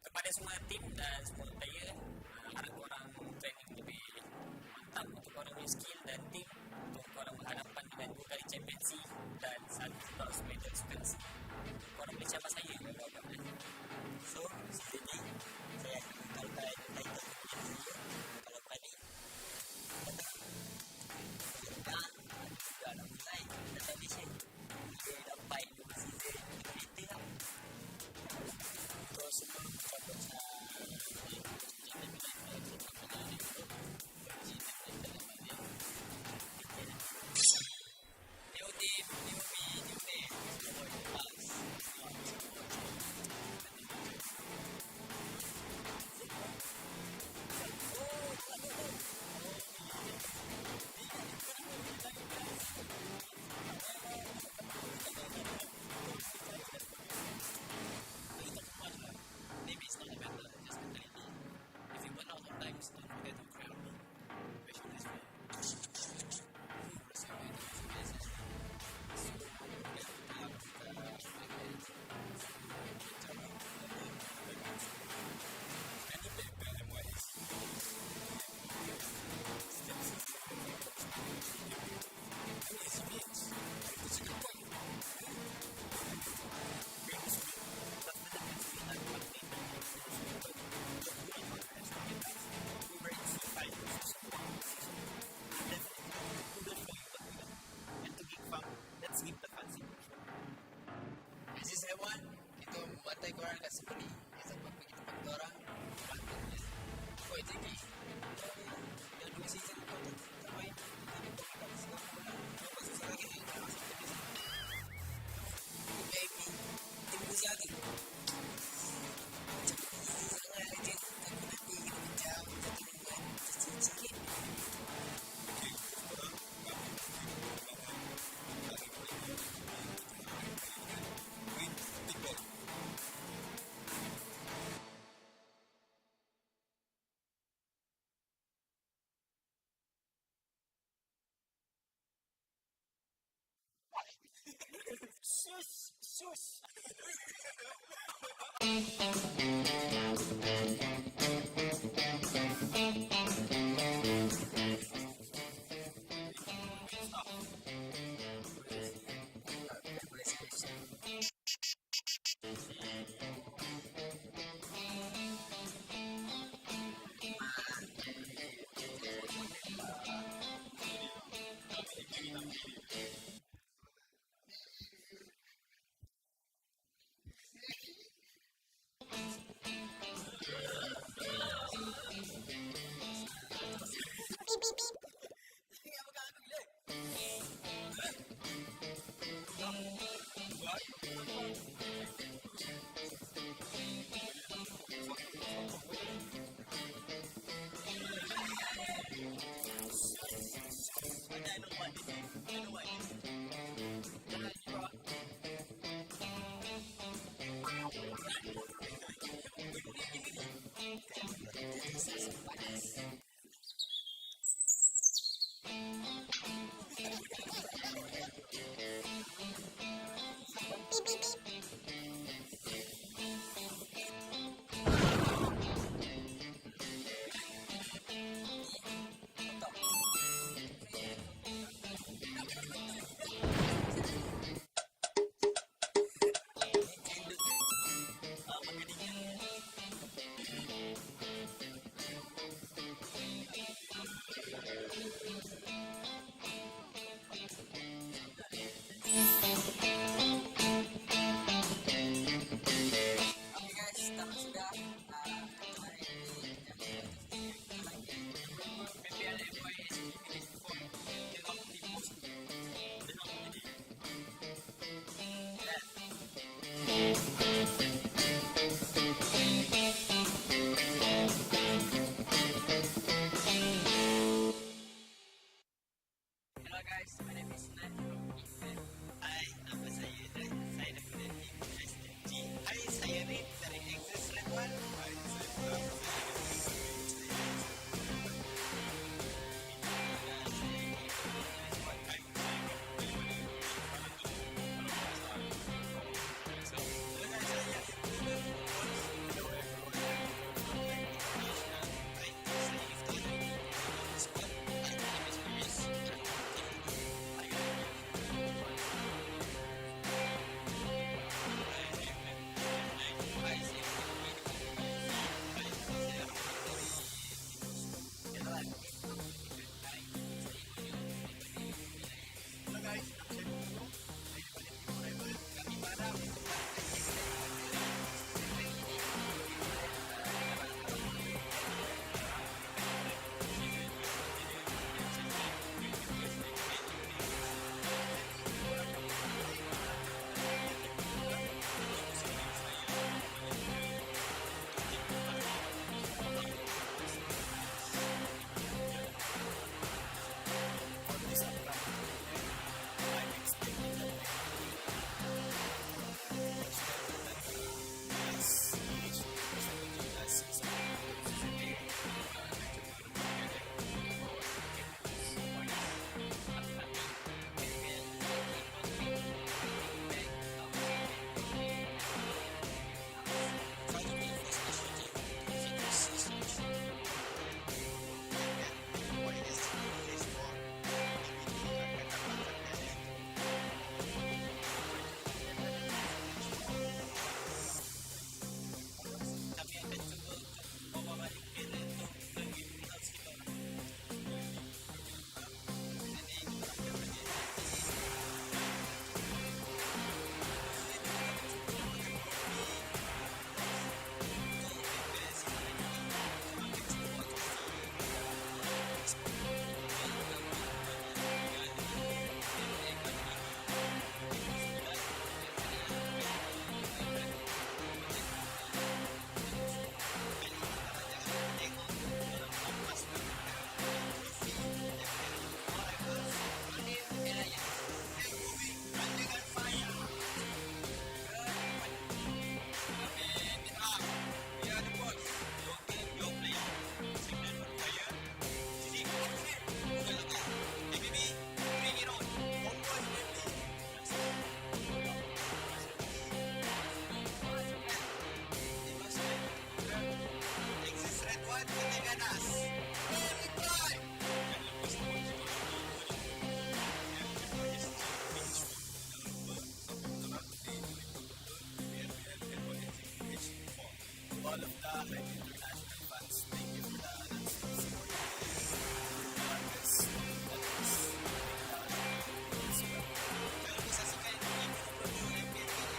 Kepada semua tim dan semua player, harap korang training lebih mantap untuk korang punya skill dan tim untuk korang berhadapan dengan 2 kali championship dan 1 lost medal Sukan Asia. Korang boleh cabar saya so, sini saya akan mengkalkan title kalau berani kita sudah nak mulai kita mission kita dapat 2 season kita lah terus semua macam kita membantai korang dekat sini. Sampai pergi tempat korang, bantu je. Kau jadi dah 2 season kau tak main. Jadi kau akan Singapura lah. Kau tak susah lagi ni. Kau masih pergi sini. Baby, tunggu lagi. Macam easy sangat je. Tapi nanti kita macam buat sikit-sikit. Sus. all of the HYVE International fans. Thank you for the support. Guys, that was pero isa si Kyle, hindi mo na yung MPL MY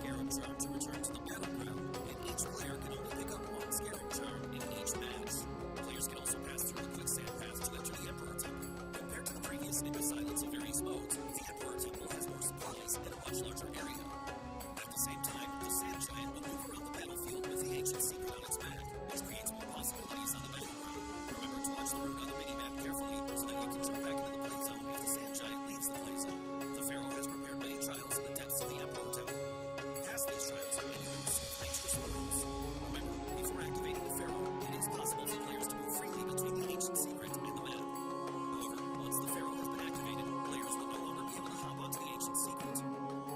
Scarab charm to return to the battleground, and each player can only pick up one Scarab charm in each match. Players can also pass through the quicksand path to enter the Emperor Temple. Compared to the previous Ninja Silence of various modes, the Emperor Temple has more supplies and a much larger area. At the same time, the Sand Giant will move around the battlefield with the ancient secret on its back. This creates more possibilities on the battleground. Remember to watch the route on the minimap carefully so that you can jump back into the play zone if the Sand Giant leaves the play zone. The Pharaoh has prepared many trials in the depths of the Emperor Temple. Pass these trials and you will receive extra spoils. Remember, before activating the Pharaoh, it is possible for players to move freely between the ancient secret and the map. However, once the Pharaoh has been activated, players will no longer be able to hop onto the ancient secret.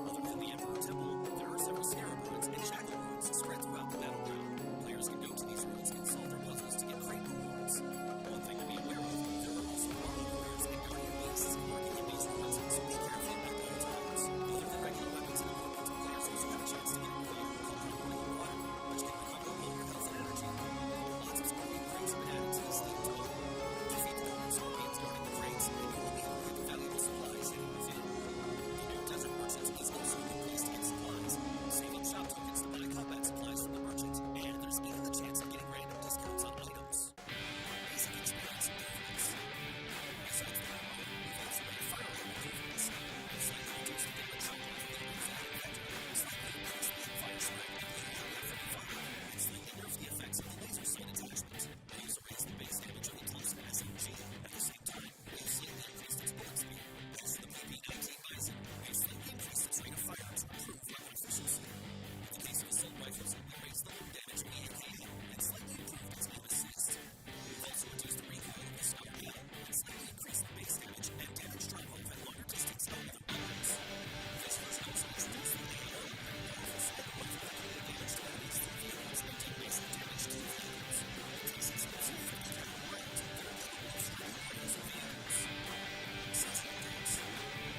Other than the Emperor Temple, there are several Scarab ruins and Jackal ruins spread throughout the battleground. Players can go to these ruins and solve their puzzles to get great rewards. One thing to be aware of, there are also Wally warriors and guardian beasts working in these ruins, so be careful at all times. Other than regular weapons and equipment, players also have a chance to get a reward called Rewarding Water, which can recover all your health and energy. Lots of scorpion crates have been added to this themed tunnel. Defeat the normal scorpions guarding the crates, and you will be able to get the valuable supplies hidden within. The new desert merchant is also a good place to get supplies. Save up shop tokens to buy combat supplies from the merchant, and there's even the chance of getting random discounts on items. Basic experience improvements. Besides the ammo, we've also made firearm improvements. We've slightly reduced the damage output from the infected vector, slightly increased the fire spread and the area from the fire, and slightly nerfed the effects of the laser sight attachment. We also raised the base damage of the Thompson SMG. At the same time, we've slightly increased its bullet speed. As for the PP-19 Bison, we've slightly increased its rate of fire to improve weapon efficiency. In the case of assault rifles, we raised the load damage of the AK and slightly improved its aim assist. We've also reduced the recoil of the Scar Gun and slightly increased the base damage and damage drop-off at longer distance than other weapons. This version also introduced the AO and powerful sniper rifle that can do damage to enemies through vehicles and do basic damage to vehicles. It takes explosive 50-pound rounds that are capable of striking players or vehicles. Such updates.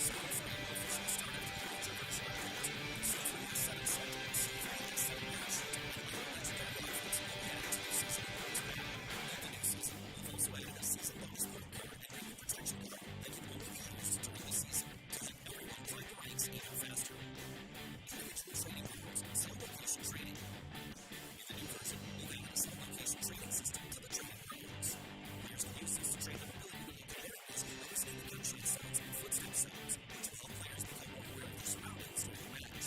Second Fire officially started the major version update. C3 has 7 seconds, C3 has 7 parachute, and we are legendary rifles will be added to the season bonus pack. In the new season, we've also added a season bonus point card and radio protection card that can only be used during the season to help everyone climb the ranks even faster. Individual training rules, cell location training. In the new version, we've added a cell location training system to the training grounds. Players can use this to train their ability to look at enemies by listening to gunshot sounds and footstep sounds, which will help players become more aware of their surroundings during the match.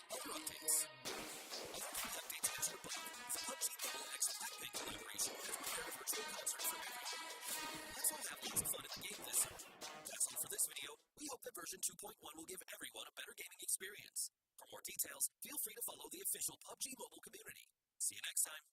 Other updates. Other key updates mentioned above, the PUBG Mobile X Blackpink collaboration has prepared a virtual concert for everyone. Let's all have lots of fun in the game this summer. That's all for this video. We hope that version 2.1 will give everyone a better gaming experience. For more details, feel free to follow the official PUBG Mobile community. See you next time.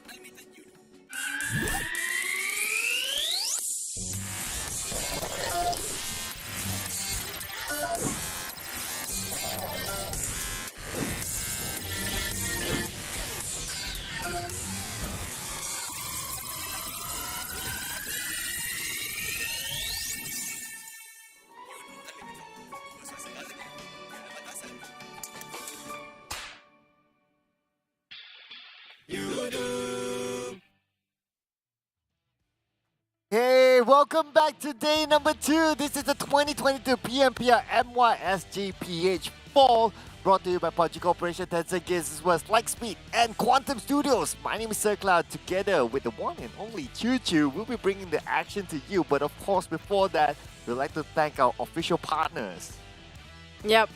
unlimited Yoodo. Hey, welcome back to day number 2. This is the 2022 PMPL MYSGPH Fall, brought to you by PUBG Corporation, Tencent Games, Lightspeed, and Quantum Studios. My name is Sir Cloud. Together with the one and only Choo Choo, we'll be bringing the action to you. But of course, before that, we'd like to thank our official partners. Yep.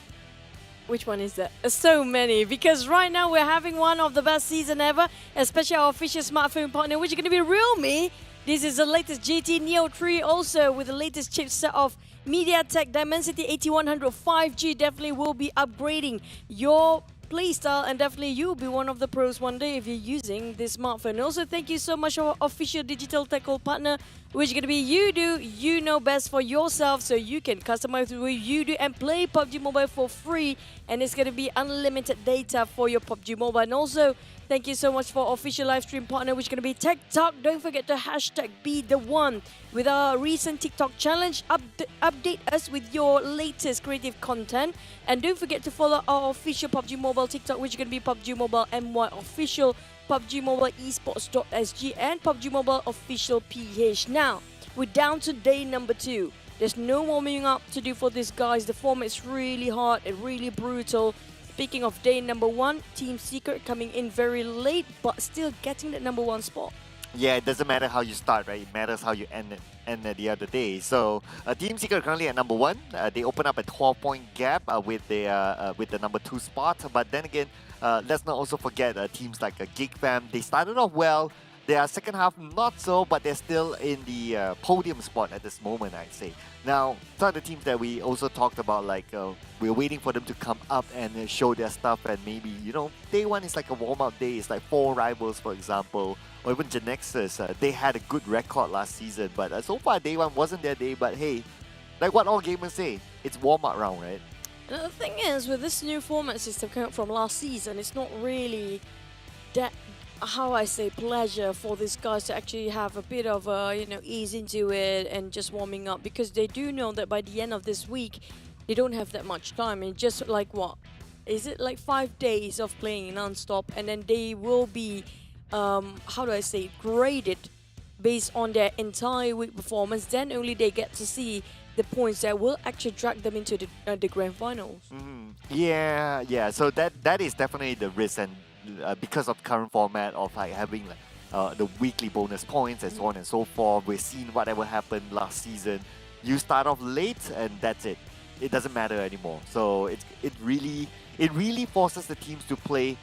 Which one is that? So many, because right now we're having one of the best season ever, especially our official smartphone partner, which is going to be Realme. This is the latest GT Neo 3, also with the latest chipset of MediaTek Dimensity 8100 5G. Definitely will be upgrading your playstyle, and definitely you'll be one of the pros one day if you're using this smartphone. Also, thank you so much to our official digital tackle partner, which is going to be Yoodo. You know best for yourself, so you can customize with Yoodo and play PUBG Mobile for free, and it's going to be unlimited data for your PUBG Mobile. And also, thank you so much for our official live stream partner, which is going to be TikTok. Don't forget to hashtag be the one with our recent TikTok challenge. Update us with your latest creative content, and don't forget to follow our official PUBG Mobile TikTok, which is going to be PUBG Mobile MY official, PUBG Mobile Esports.sg, and PUBG Mobile official PH. Now we're down to day number 2. There's no warming up to do for this, guys. The format is really hard and really brutal. Speaking of day number 1, Team Secret coming in very late, but still getting that number 1 spot. Yeah, it doesn't matter how you start, right? It matters how you end the other day. So, Team Secret currently at number 1. They open up a 12-point gap with the number 2 spot. But then again, let's not also forget teams like GEEK Fam. They started off well. Their second half not so, but they're still in the podium spot at this moment, I'd say. Now, some of the teams that we also talked about, like we're waiting for them to come up and show their stuff, and maybe, day 1 is like a warm-up day. It's like 4 rivals, for example, or even Genexus. They had a good record last season, but so far day 1 wasn't their day. But hey, like what all gamers say, it's warm-up round, right? And the thing is, with this new format system coming from last season, it's not really that, how I say, pleasure for these guys to actually have a bit of ease into it and just warming up, because they do know that by the end of this week they don't have that much time, and just like what is it, like 5 days of playing non-stop, and then they will be graded based on their entire week performance. Then only they get to see the points that will actually drag them into the grand finals. Yeah, so that is definitely the risk, and because of current format of like having the weekly bonus points and so on and so forth, we've seen whatever happened last season. You start off late and that's it. It doesn't matter anymore. So it really forces the teams to play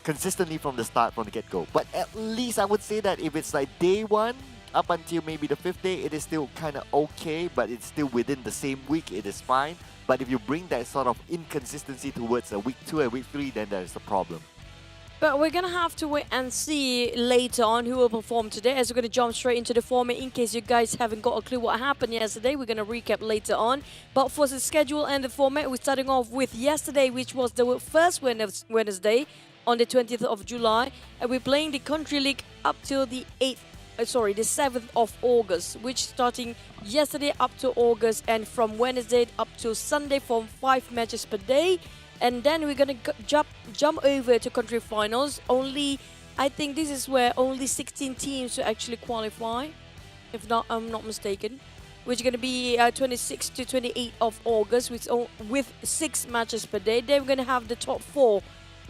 consistently from the start, from the get-go. But at least I would say that if it's like day 1 up until maybe the 5th day, it is still kind of okay, but it's still within the same week, it is fine. But if you bring that sort of inconsistency towards week 2 and week 3, then there's a problem. But we're going to have to wait and see later on who will perform today, as we're going to jump straight into the format. In case you guys haven't got a clue what happened yesterday, we're going to recap later on. But for the schedule and the format, we're starting off with yesterday, which was the first Wednesday on the 20th of July. And we're playing the Country League up till the 7th of August, which starting yesterday up to August, and from Wednesday up to Sunday from 5 matches per day. And then we're gonna jump over to country finals. I think this is where only 16 teams will actually qualify, if not, I'm not mistaken. Which is gonna be 26 to 28 of August with 6 matches per day. Then we're gonna have the top 4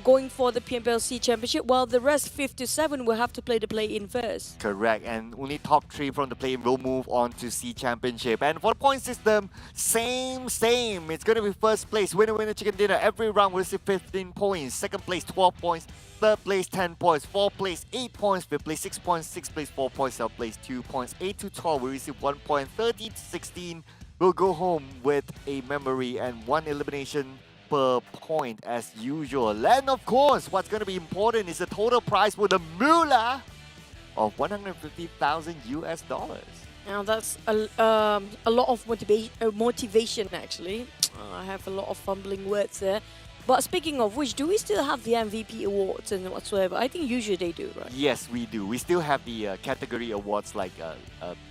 going for the PMPL Championship, while the rest 5 to 7 will have to play the play-in first. Correct, and only top 3 from the play-in will move on to C Championship. And for the point system, same. It's going to be first place, winner, chicken dinner. Every round will receive 15 points. Second place, 12 points. Third place, 10 points. Fourth place, 8 points. Fifth place, 6 points. Sixth place, 4 points. Seventh place, 2 points. 8 to 12 will receive 1 point. 13 to 16 will go home with a memory and 1 elimination per point as usual. And of course, what's going to be important is the total prize for the moolah. of 150,000 US dollars. Now that's a lot of motivation actually. I have a lot of fumbling words there. But speaking of which, do we still have the MVP awards and whatsoever? I think usually they do, right? Yes, we do. We still have the category awards like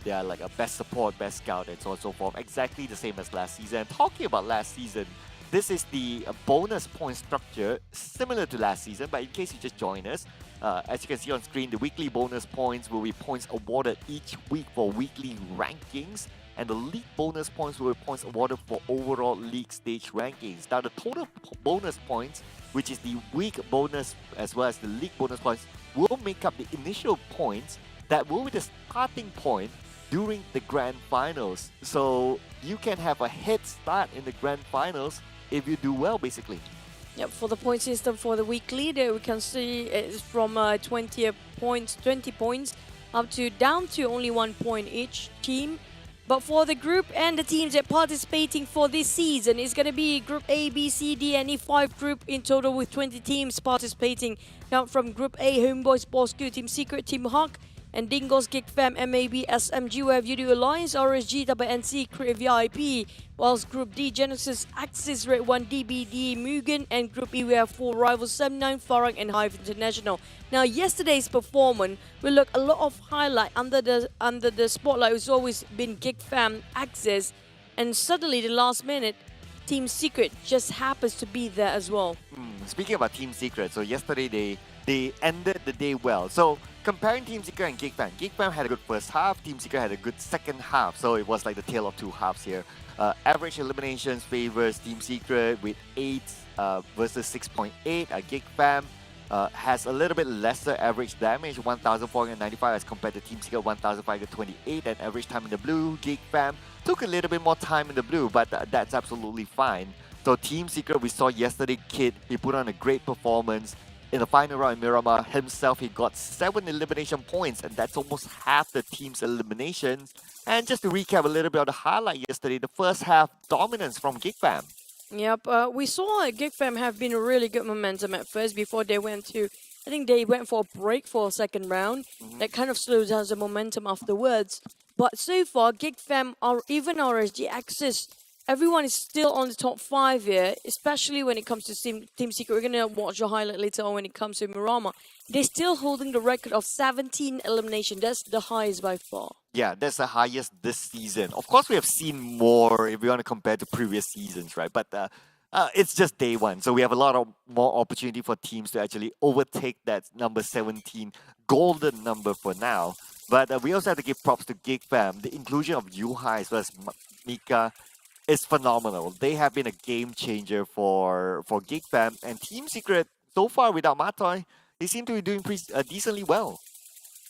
they are like a best support, best scout, and so on and so forth. Exactly the same as last season. Talking about last season, this is the bonus point structure similar to last season. But in case you just join us, as you can see on screen, the weekly bonus points will be points awarded each week for weekly rankings. And the league bonus points will be points awarded for overall league stage rankings. Now the total bonus points, which is the week bonus as well as the league bonus points, will make up the initial points that will be the starting point during the grand finals. So you can have a head start in the grand finals if you do well, basically. Yep, for the point system for the weekly, there we can see it's from 20 points up to down to only 1 point each team. But for the group and the teams that are participating for this season, it's going to be Group A, B, C, D, and E5 group in total with 20 teams participating. Now from Group A, HomeBois, Bosskurr, Team Secret, Team HOC, and Dingoz, GEEK, MAB, SMG, we have Yoodo Alliance, RSG, Tabah NSEA, Create VIP. Whilst Group D, Genexus, Axis, redONE2, MUGEN, and Group E, we have 4 rivals, 79, Farang, and HYVE International. Now, yesterday's performance will look a lot of highlight under the spotlight. It's always been GEEK, Axis, and suddenly the last minute, Team Secret just happens to be there as well. Speaking about Team Secret, so yesterday they ended the day well. So comparing Team Secret and GEEK had a good first half, Team Secret had a good second half. So it was like the tale of two halves here. Average eliminations favors Team Secret with 8 versus 6.8. GEEK has a little bit lesser average damage, 1,495 as compared to Team Secret 1,528, and average time in the blue. GEEK took a little bit more time in the blue, but that's absolutely fine. So Team Secret, we saw yesterday, Kid, he put on a great performance. In the final round in Miramar himself, he got 7 elimination points, and that's almost half the team's eliminations. And just to recap a little bit of the highlight yesterday, the first half dominance from GEEK. Yep, we saw GEEK have been a really good momentum at first before they went to, I think they went for a break for a second round. That kind of slows down the momentum afterwards. But so far, GEEK or even RSG Axis, everyone is still on the top 5 here, especially when it comes to Team Secret. We're going to watch a highlight later on when it comes to Miramar. They're still holding the record of 17 eliminations. That's the highest by far. Yeah, that's the highest this season. Of course, we have seen more if we want to compare to previous seasons, right? But it's just day one. So we have a lot of more opportunity for teams to actually overtake that number 17 golden number for now. But we also have to give props to GEEK. The inclusion of Yuhai as well as Mika is phenomenal. They have been a game changer for GEEK and Team Secret. So far, without Matoy, they seem to be doing pretty decently well.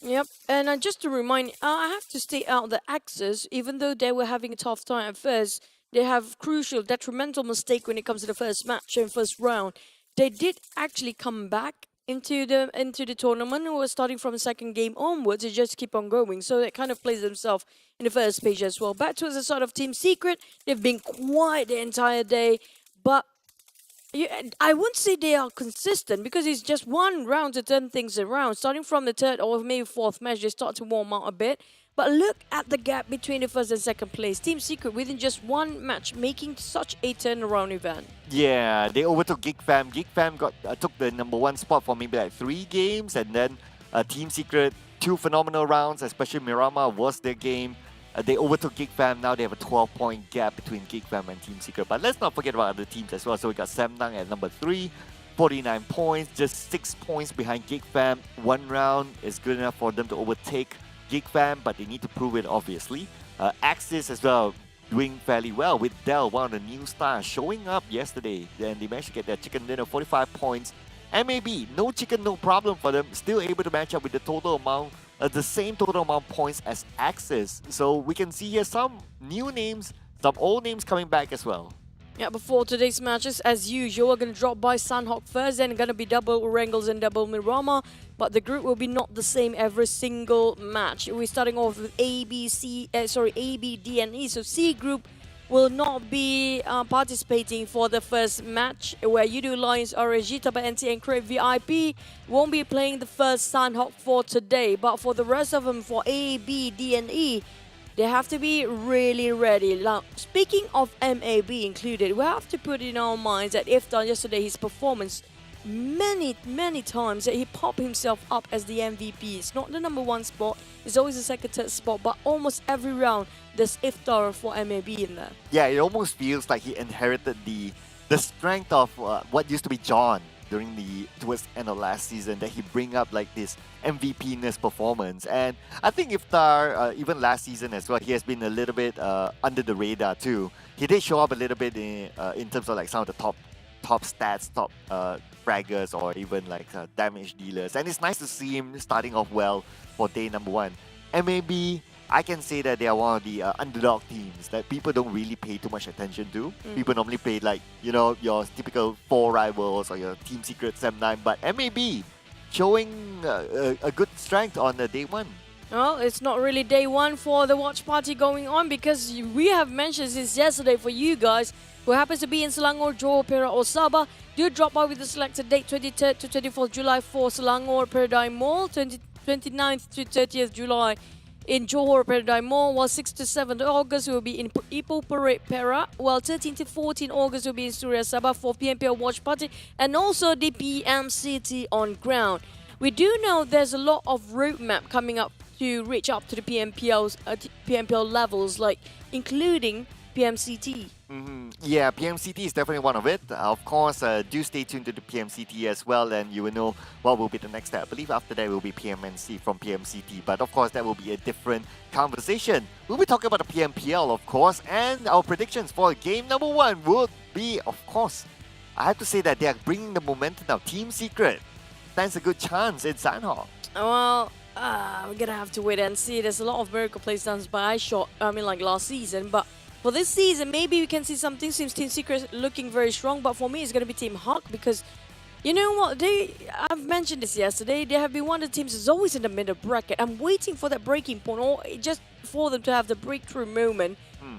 Yep, and just to remind, I have to state out the Axis, even though they were having a tough time at first, they have crucial, detrimental mistake when it comes to the first match and first round. They did actually come back into the tournament and were starting from the second game onwards. They just keep on going, so it kind of plays themselves in the first page as well. Back towards the side of Team Secret, they've been quiet the entire day, but I wouldn't say they are consistent because it's just one round to turn things around. Starting from the third or maybe fourth match, they start to warm up a bit. But look at the gap between the first and second place. Team Secret within just one match making such a turnaround event. Yeah, they overtook GEEK. GEEK took the number 1 spot for maybe like 3 games, and then Team Secret 2 phenomenal rounds, especially Miramar was their game. They overtook GEEK. Now they have a 12-point gap between GEEK and Team Secret. But let's not forget about other teams as well. So we got Samnang at number 3, 49 points, just 6 points behind GEEK. 1 round is good enough for them to overtake GEEK, but they need to prove it, obviously. Axis as well, doing fairly well with Dell, one of the new stars, showing up yesterday. Then they managed to get their chicken dinner, 45 points. MAB, no chicken, no problem for them. Still able to match up with the total amount, the same total amount of points as Axis. So we can see here some new names, some old names coming back as well. Yeah, before today's matches, as usual, we're going to drop by Sunhawk first, then going to be double Wrangles and double Miramar. But the group will be not the same every single match. We're starting off with A, B, D, and E. So C group will not be participating for the first match, where Yoodo Alliance, RSG, Tabah NSEA, and Crave VIP won't be playing the first Sanhok for today. But for the rest of them, for A, B, D, and E, they have to be really ready. Now, speaking of MAB included, we have to put in our minds that Iftar yesterday, his performance, many times that he popped himself up as the MVP. It's not the number one spot, it's always the second, third spot, but almost every round there's Iftar for MAB in there. Yeah, it almost feels like he inherited the strength of what used to be John towards the end of last season, that he bring up like this MVP-ness performance. And I think Iftar, even last season as well, he has been a little bit under the radar too. He did show up a little bit in terms of like some of the top stats, top fraggers, or even like damage dealers. And it's nice to see him starting off well for day number 1. MAB, I can say that they are one of the underdog teams that people don't really pay too much attention to. People normally pay like, your typical 4 rivals or your Team Secret Sem9, but MAB showing a good strength on the day 1. Well, it's not really day 1 for the watch party going on, because we have mentioned since yesterday for you guys who happens to be in Selangor, Johor, Perak or Sabah, do drop by with the selected date 23rd to 24th July for Selangor Paradigm Mall, 29th to 30th July in Johor Paradigm Mall, while 6th to 7th August will be in Ipoh Parade, Perak, while 13th to 14th August will be in Suria Sabah for PMPL watch party, and also the PM City on ground. We do know there's a lot of roadmap coming up to reach up to the PMPL levels, like including PMCT. Yeah, PMCT is definitely one of it. Of course, do stay tuned to the PMCT as well, and you will know what will be the next step. I believe after that will be PMNC from PMCT, but of course that will be a different conversation. We'll be talking about the PMPL, of course, and our predictions for game number 1 would be, of course, I have to say that they are bringing the momentum now. Team Secret stands a good chance in Sanhok. Well, we're gonna have to wait and see. There's a lot of miracle plays done by like last season, but for this season, maybe we can see something. Seems Team Secret looking very strong, but for me, it's gonna be Team Hawk, because you know what? I've mentioned this yesterday. They have been one of the teams that's always in the middle bracket. I'm waiting for that breaking point, or just for them to have the breakthrough moment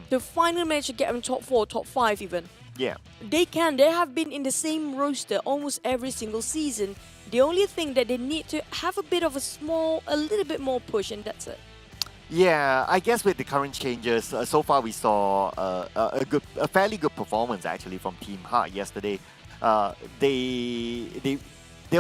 to finally manage to get them top 4, top 5 even. Yeah. They have been in the same roster almost every single season. The only thing that they need to have a bit of a little bit more push, and that's it. Yeah, I guess with the current changes, so far we saw a fairly good performance actually from Team Heart yesterday. There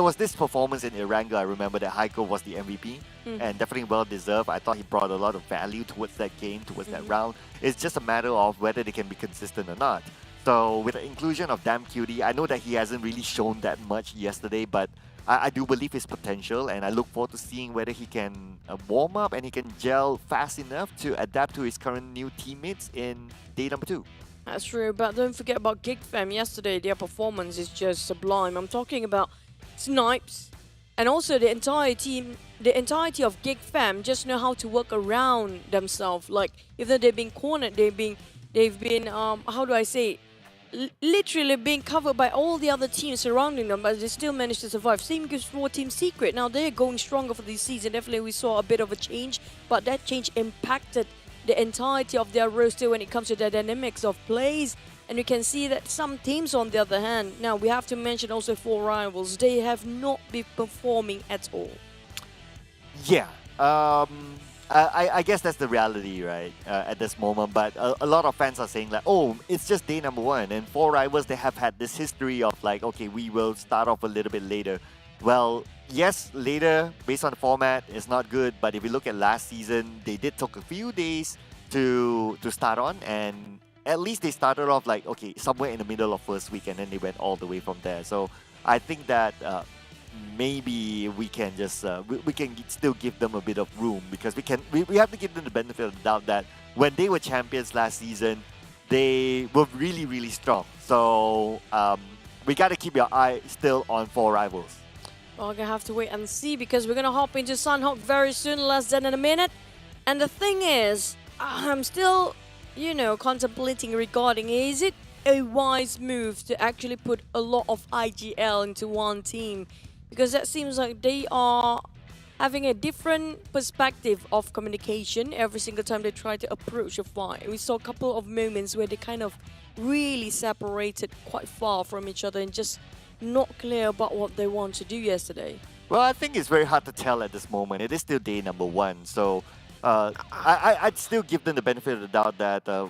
was this performance in Erangel. I remember that Heiko was the MVP, and definitely well deserved. I thought he brought a lot of value towards that game, towards that round. It's just a matter of whether they can be consistent or not. So with the inclusion of Damn Cutie, I know that he hasn't really shown that much yesterday, but I do believe his potential, and I look forward to seeing whether he can warm up and he can gel fast enough to adapt to his current new teammates in day number 2. That's true, but don't forget about GEEK Fam yesterday. Their performance is just sublime. I'm talking about Snipes, and also the entire team, the entirety of GEEK Fam just know how to work around themselves. Like, if they've been cornered, they've been how do I say, literally being covered by all the other teams surrounding them, but they still managed to survive. Same goes for Team Secret. Now they're going stronger for this season. Definitely we saw a bit of a change, but that change impacted the entirety of their roster when it comes to the dynamics of plays. And you can see that some teams, on the other hand, now we have to mention also 4 rivals, they have not been performing at all. Yeah, I guess that's the reality, right, at this moment. But a lot of fans are saying like, oh, it's just day number 1. And 4 rivals, they have had this history of like, okay, we will start off a little bit later. Well, yes, later, based on the format, is not good. But if you look at last season, they did take a few days to start on. And at least they started off like, okay, somewhere in the middle of first week. And then they went all the way from there. So I think that maybe we can just we can still give them a bit of room, because we have to give them the benefit of the doubt that when they were champions last season, they were really strong. So we got to keep your eye still on 4 rivals. Well, we're gonna have to wait and see, because we're gonna hop into Sanhok very soon, less than in a minute. And the thing is, I'm still, contemplating regarding, is it a wise move to actually put a lot of IGL into one team? Because that seems like they are having a different perspective of communication every single time they try to approach a fight. We saw a couple of moments where they kind of really separated quite far from each other and just not clear about what they want to do yesterday. Well, I think it's very hard to tell at this moment. It is still day number 1, so I'd still give them the benefit of the doubt that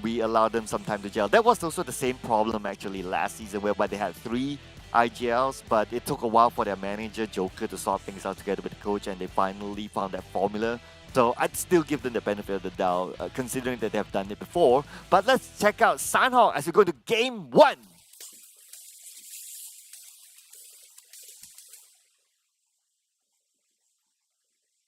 we allowed them some time to gel. That was also the same problem actually last season, whereby they had 3 IGLs, but it took a while for their manager, Joker, to sort things out together with the coach, and they finally found that formula. So I'd still give them the benefit of the doubt, considering that they have done it before. But let's check out Sanhok as we go to Game 1.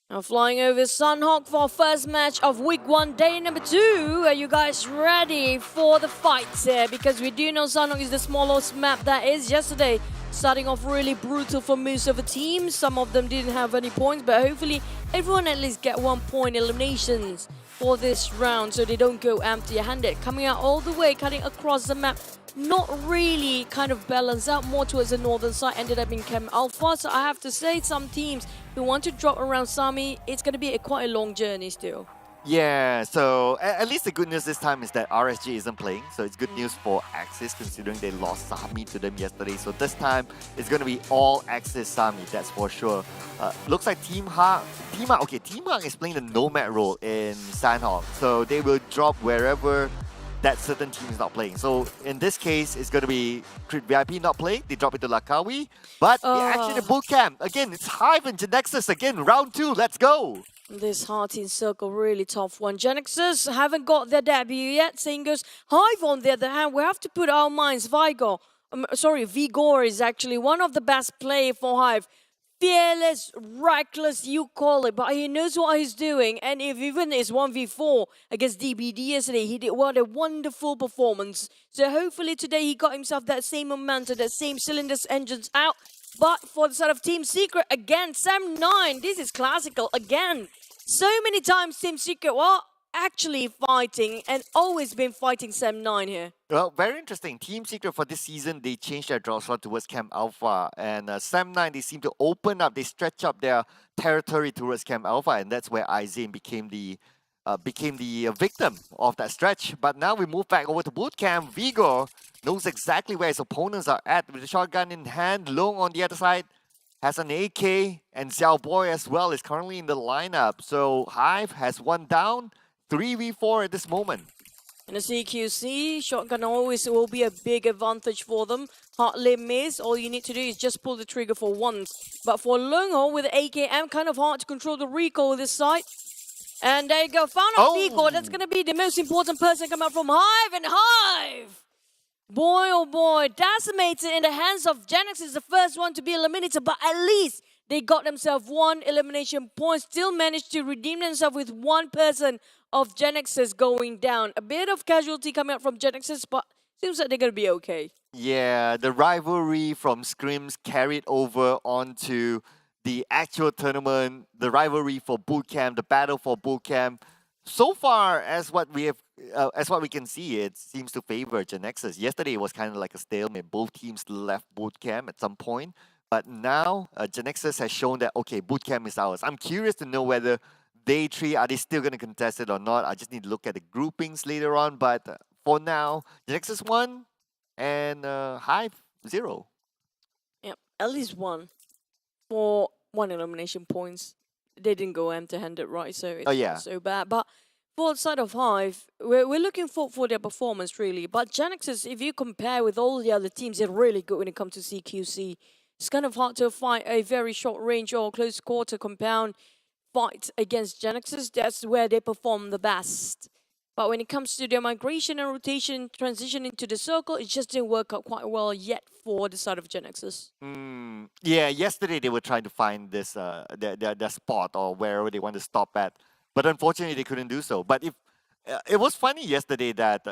Now flying over Sanhok for first match of week 1, day number 2. Are you guys ready for the fights here? Because we do know Sanhok is the smallest map that is. Yesterday, starting off really brutal for most of the teams. Some of them didn't have any points, but hopefully everyone at least get 1 point eliminations for this round so they don't go empty-handed. Coming out all the way, cutting across the map. Not really kind of balanced out, more towards the northern side, ended up in Chem Alpha. So I have to say, some teams who want to drop around Sami, it's going to be quite a long journey still. Yeah, so at least the good news this time is that RSG isn't playing, so it's good news for Axis considering they lost Sami to them yesterday. So this time it's going to be all Axis Sami, that's for sure. Looks like Team Hawk is playing the Nomad role in Sanhok, so they will drop wherever that certain team is not playing. So in this case, it's going to be Crit VIP not playing. They drop it to Lakawi. But the action in Bootcamp, again, it's HYVE and Genexus again. Round 2, let's go. This Hearty Circle, really tough one. Genexus haven't got their debut yet. Same goes HYVE on the other hand. We have to put our minds, Vigor is actually one of the best players for HYVE. Fearless, reckless, you call it, but he knows what he's doing. And if even it's 1v4 against DBD yesterday, he did what a wonderful performance. So hopefully today he got himself that same momentum, that same cylinders engines out. But for the side of Team Secret, again, Sam9, this is classical again. So many times Team Secret were actually fighting and always been fighting Sam9 here. Well, very interesting. Team Secret for this season, they changed their draw slot towards Camp Alpha. And Sam9, they seem to open up, they stretch up their territory towards Camp Alpha. And that's where Izane became the victim of that stretch. But now we move back over to Bootcamp. Vigor knows exactly where his opponents are at with the shotgun in hand. Long on the other side has an AK, and Xiao Boy as well is currently in the lineup. So HYVE has one down, 3v4 at this moment. In the CQC, shotgun always will be a big advantage for them. Hardly miss. All you need to do is just pull the trigger for once. But for Lungho with the AKM, kind of hard to control the recoil this side. And there you go, found out Vigor. That's going to be the most important person coming out from HYVE. And HYVE, boy oh boy, decimated in the hands of Genexus, the first one to be eliminated. But at least they got themselves 1 elimination point. Still managed to redeem themselves with 1 person of Genexus going down. A bit of casualty coming out from Genexus, but seems like they're going to be okay. Yeah, the rivalry from Scrims carried over onto the actual tournament, the rivalry for Bootcamp, the battle for Bootcamp. So far, as what we can see, it seems to favor Genexus. Yesterday it was kind of like a stalemate. Both teams left Bootcamp at some point, but now Genexus has shown that okay, Bootcamp is ours. I'm curious to know whether Day 3, are they still going to contest it or not? I just need to look at the groupings later on. But for now, Genexus 1 and HYVE 0. Yep, at least 1 for 1 elimination points. They didn't go empty-handed, right? So it's not so bad. But for the side of HYVE, we're looking for their performance, really. But Genexus, if you compare with all the other teams, they're really good when it comes to CQC. It's kind of hard to find a very short range or close quarter compound fight against Genexus. That's where they perform the best. But when it comes to their migration and rotation, transition into the circle, it just didn't work out quite well yet for the side of Genexus. Yeah, yesterday they were trying to find this their spot or wherever they want to stop at, but unfortunately they couldn't do so. But if it was funny yesterday that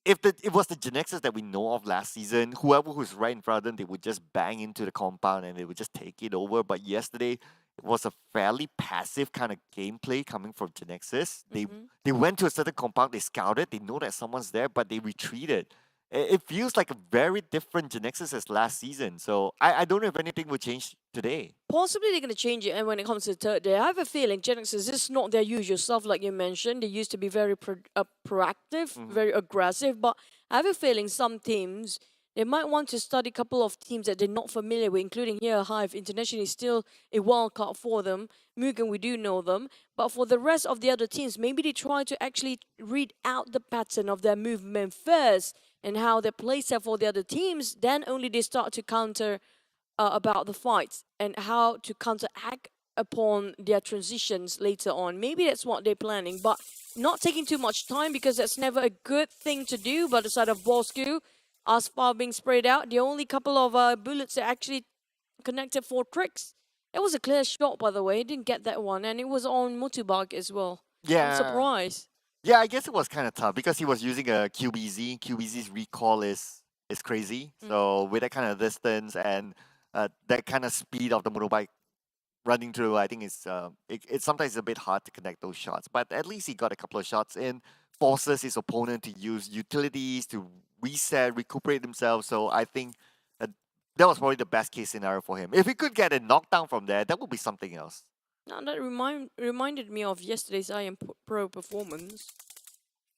if it was the Genexus that we know of last season, whoever who's right in front of them, they would just bang into the compound and they would just take it over. But yesterday, it was a fairly passive kind of gameplay coming from Genexus. They went to a certain compound, they scouted, they know that someone's there, but they retreated. it feels like a very different Genexus as last season. So I don't know if anything will change today. Possibly they're going to change it, and when it comes to the third day, I have a feeling Genexus is not their usual stuff, like you mentioned. They used to be very proactive, very aggressive, but I have a feeling some teams, they might want to study a couple of teams that they're not familiar with, including here, HYVE International is still a wild card for them. MUGEN, we do know them. But for the rest of the other teams, maybe they try to actually read out the pattern of their movement first and how they play set for the other teams. Then only they start to counter about the fights and how to counteract upon their transitions later on. Maybe that's what they're planning, but not taking too much time because that's never a good thing to do by the side of Bosskurr. Asphalt being sprayed out. The only couple of bullets that actually connected for tricks. It was a clear shot, by the way. Didn't get that one, and it was on Mutubag as well. Yeah. I'm surprised. Yeah, I guess it was kind of tough because he was using a QBZ. QBZ's recall is crazy. So with that kind of distance and that kind of speed of the motorbike running through, I think it's sometimes a bit hard to connect those shots. But at least he got a couple of shots in, forces his opponent to use utilities to reset, recuperate themselves. So I think that was probably the best case scenario for him. If he could get a knockdown from there, that would be something else. Now that reminded me of yesterday's IM Pro performance.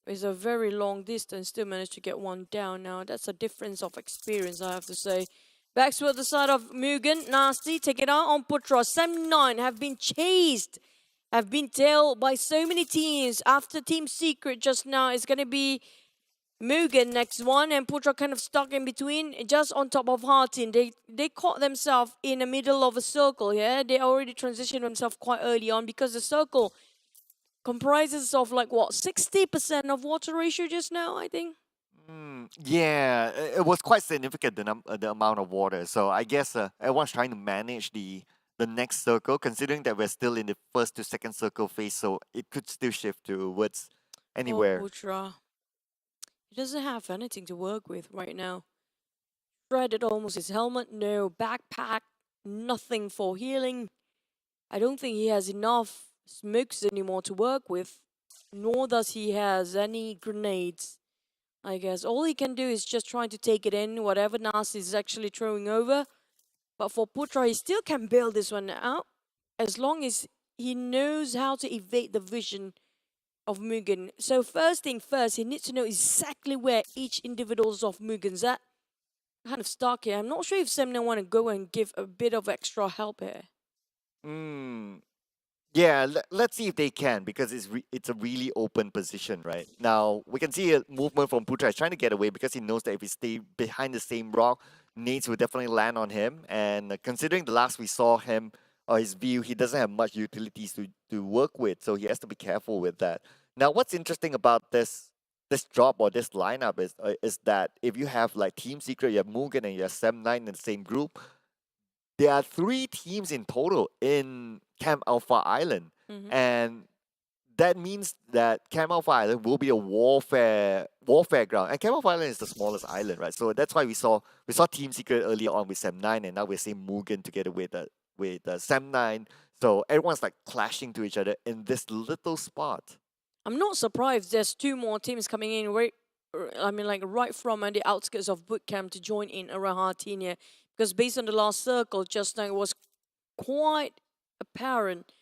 It's a very long distance, still managed to get one down. Now that's a difference of experience, I have to say. Back to the side of MUGEN, nasty, take it out on Putra. Sem9 have been chased, have been tailed by so many teams. After Team Secret just now, it's going to be MUGEN next one, and Putra kind of stuck in between, just on top of Hartin. They caught themselves in the middle of a circle, yeah? They already transitioned themselves quite early on because the circle comprises of like, what, 60% of water ratio just now, I think? Yeah, it was quite significant, the amount of water. So I guess everyone's trying to manage the next circle, considering that we're still in the first to second circle phase, so it could still shift towards anywhere. Oh, Putra. He doesn't have anything to work with right now. Shredded almost his helmet, no backpack, nothing for healing. I don't think he has enough smokes anymore to work with, nor does he has any grenades. I guess all he can do is just trying to take it in, whatever Nasty is actually throwing over. But for Putra, he still can build this one out, as long as he knows how to evade the vision of MUGEN. So first thing first, he needs to know exactly where each individuals of MUGEN's at. Kind of stuck here. I'm not sure if Semna want to go and give a bit of extra help here. Yeah, let's see if they can, because it's a really open position right now. We can see a movement from Putra. He's trying to get away because he knows that if he stays behind the same rock, nades will definitely land on him. And considering the last we saw him, or his view, he doesn't have much utilities to work with, so he has to be careful with that. Now, what's interesting about this drop or this lineup is that if you have like Team Secret, you have MUGEN, and you have Sem9 in the same group, there are 3 teams in total in Camp Alpha Island, and that means that Camp Alpha Island will be a warfare ground. And Camp Alpha Island is the smallest island, right? So that's why we saw Team Secret earlier on with Sem9, and now we're seeing MUGEN together with Sem9. So everyone's like clashing to each other in this little spot. I'm not surprised there's 2 more teams coming in right from the outskirts of bootcamp to join in around Hartinia. Because based on the last circle just now, it was quite apparent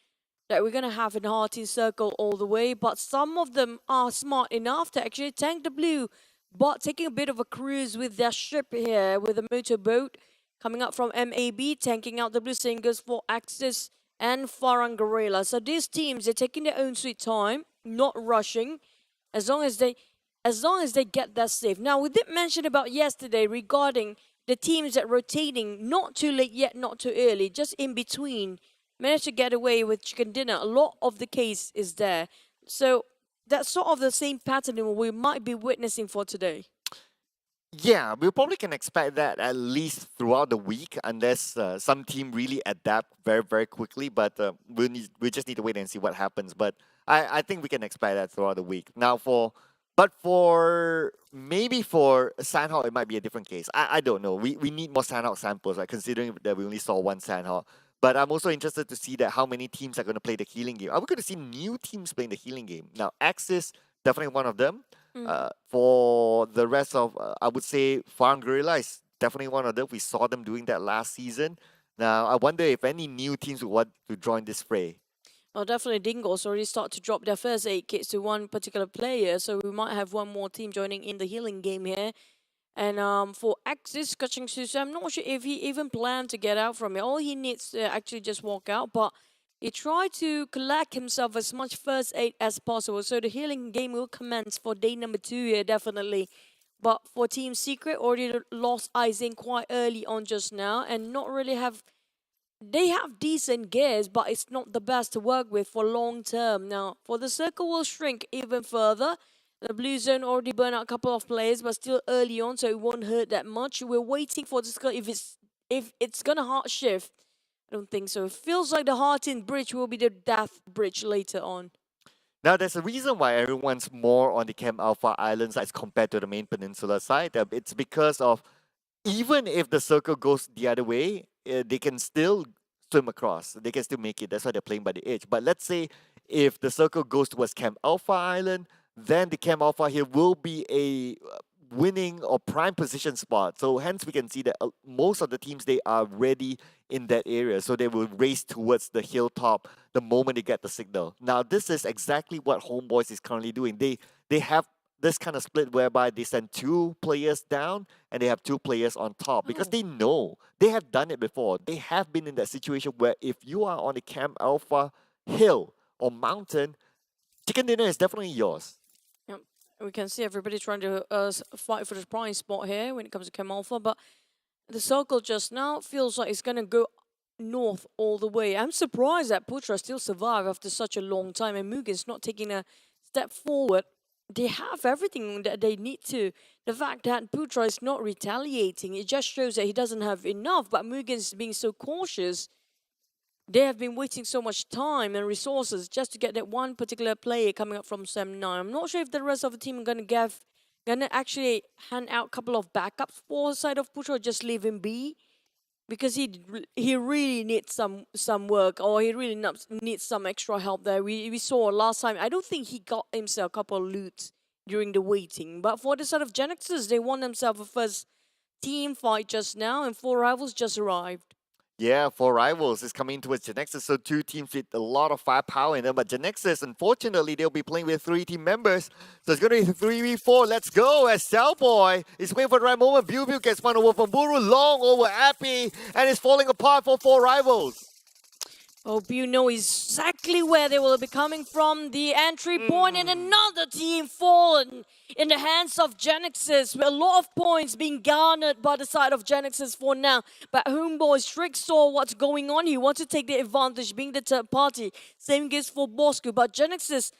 that we're going to have an Hartin circle all the way. But some of them are smart enough to actually tank the blue, but taking a bit of a cruise with their ship here, with a motorboat coming up from MAB, tanking out the blue. Same goes for Axis and Farang Guerilla. So these teams, they're taking their own sweet time, not rushing, as long as they get that safe. Now, we did mention about yesterday regarding the teams that rotating, not too late yet, not too early, just in between, managed to get away with chicken dinner. A lot of the case is there. So that's sort of the same pattern we might be witnessing for today. Yeah, we probably can expect that at least throughout the week, unless some team really adapt very, very quickly. But we just need to wait and see what happens. But I think we can expect that throughout the week. Now, for Sandhawk, it might be a different case. I don't know. We need more Sandhawk samples, right? Considering that we only saw 1 Sandhawk. But I'm also interested to see that how many teams are going to play the healing game. Are we going to see new teams playing the healing game? Now, Axis, definitely one of them. For the rest of, I would say, Farang Guerilla is definitely one of them. We saw them doing that last season. Now, I wonder if any new teams would want to join this fray. Well, definitely Dingoz already start to drop their first 8 kits to one particular player, so we might have one more team joining in the healing game here. And for Axis, Genexus, I'm not sure if he even planned to get out from it. All he needs to actually just walk out, but he tried to collect himself as much first aid as possible. So the healing game will commence for day number 2 here, definitely. But for Team Secret, already lost Aizen quite early on just now, and not really have... They have decent gears, but it's not the best to work with for long term. Now, for the circle will shrink even further. The blue zone already burned out a couple of players, but still early on, so it won't hurt that much. We're waiting for the circle. If it's gonna hard shift, I don't think so. It feels like the Heartin bridge will be the death bridge later on. Now, there's a reason why everyone's more on the Camp Alpha Islands as compared to the main peninsula side. It's because of, even if the circle goes the other way, they can still swim across. They can still make it. That's why they're playing by the edge. But let's say if the circle goes towards Camp Alpha Island, then the Camp Alpha here will be a winning or prime position spot. So hence we can see that most of the teams, they are ready in that area. So they will race towards the hilltop the moment they get the signal. Now, this is exactly what HomeBois is currently doing. They have this kind of split whereby they send 2 players down and they have 2 players on top because they know they have done it before. They have been in that situation where if you are on the Camp Alpha hill or mountain, chicken dinner is definitely yours. Yep. We can see everybody trying to fight for the prime spot here when it comes to Camp Alpha, but the circle just now feels like it's going to go north all the way. I'm surprised that Putra still survived after such a long time and Mugen's not taking a step forward. They have everything that they need to. The fact that Putra is not retaliating, it just shows that he doesn't have enough. But Mugen's being so cautious. They have been waiting so much time and resources just to get that one particular player coming up from Sem 9. I'm not sure if the rest of the team are gonna actually hand out a couple of backups for the side of Putra or just leave him be. Because he really needs some work, or he really needs some extra help there. We saw last time, I don't think he got himself a couple of loots during the waiting. But for the side of Genexus, they won themselves a first team fight just now, and 4 rivals just arrived. Yeah, 4 rivals is coming towards Genexus, so 2 teams with a lot of firepower in them. But Genexus, unfortunately, they'll be playing with 3 team members. So it's going to be 3v4. Let's go as Cellboy is waiting for the right moment. View gets one over from Buru, long over Appy, and it's falling apart for 4 rivals. Hope you know exactly where they will be coming from. The entry point and another team fallen in the hands of Genexus. With a lot of points being garnered by the side of Genexus for now. But HomeBois Trick saw what's going on. He wants to take the advantage being the third party. Same goes for Bosskurr. But Genexus,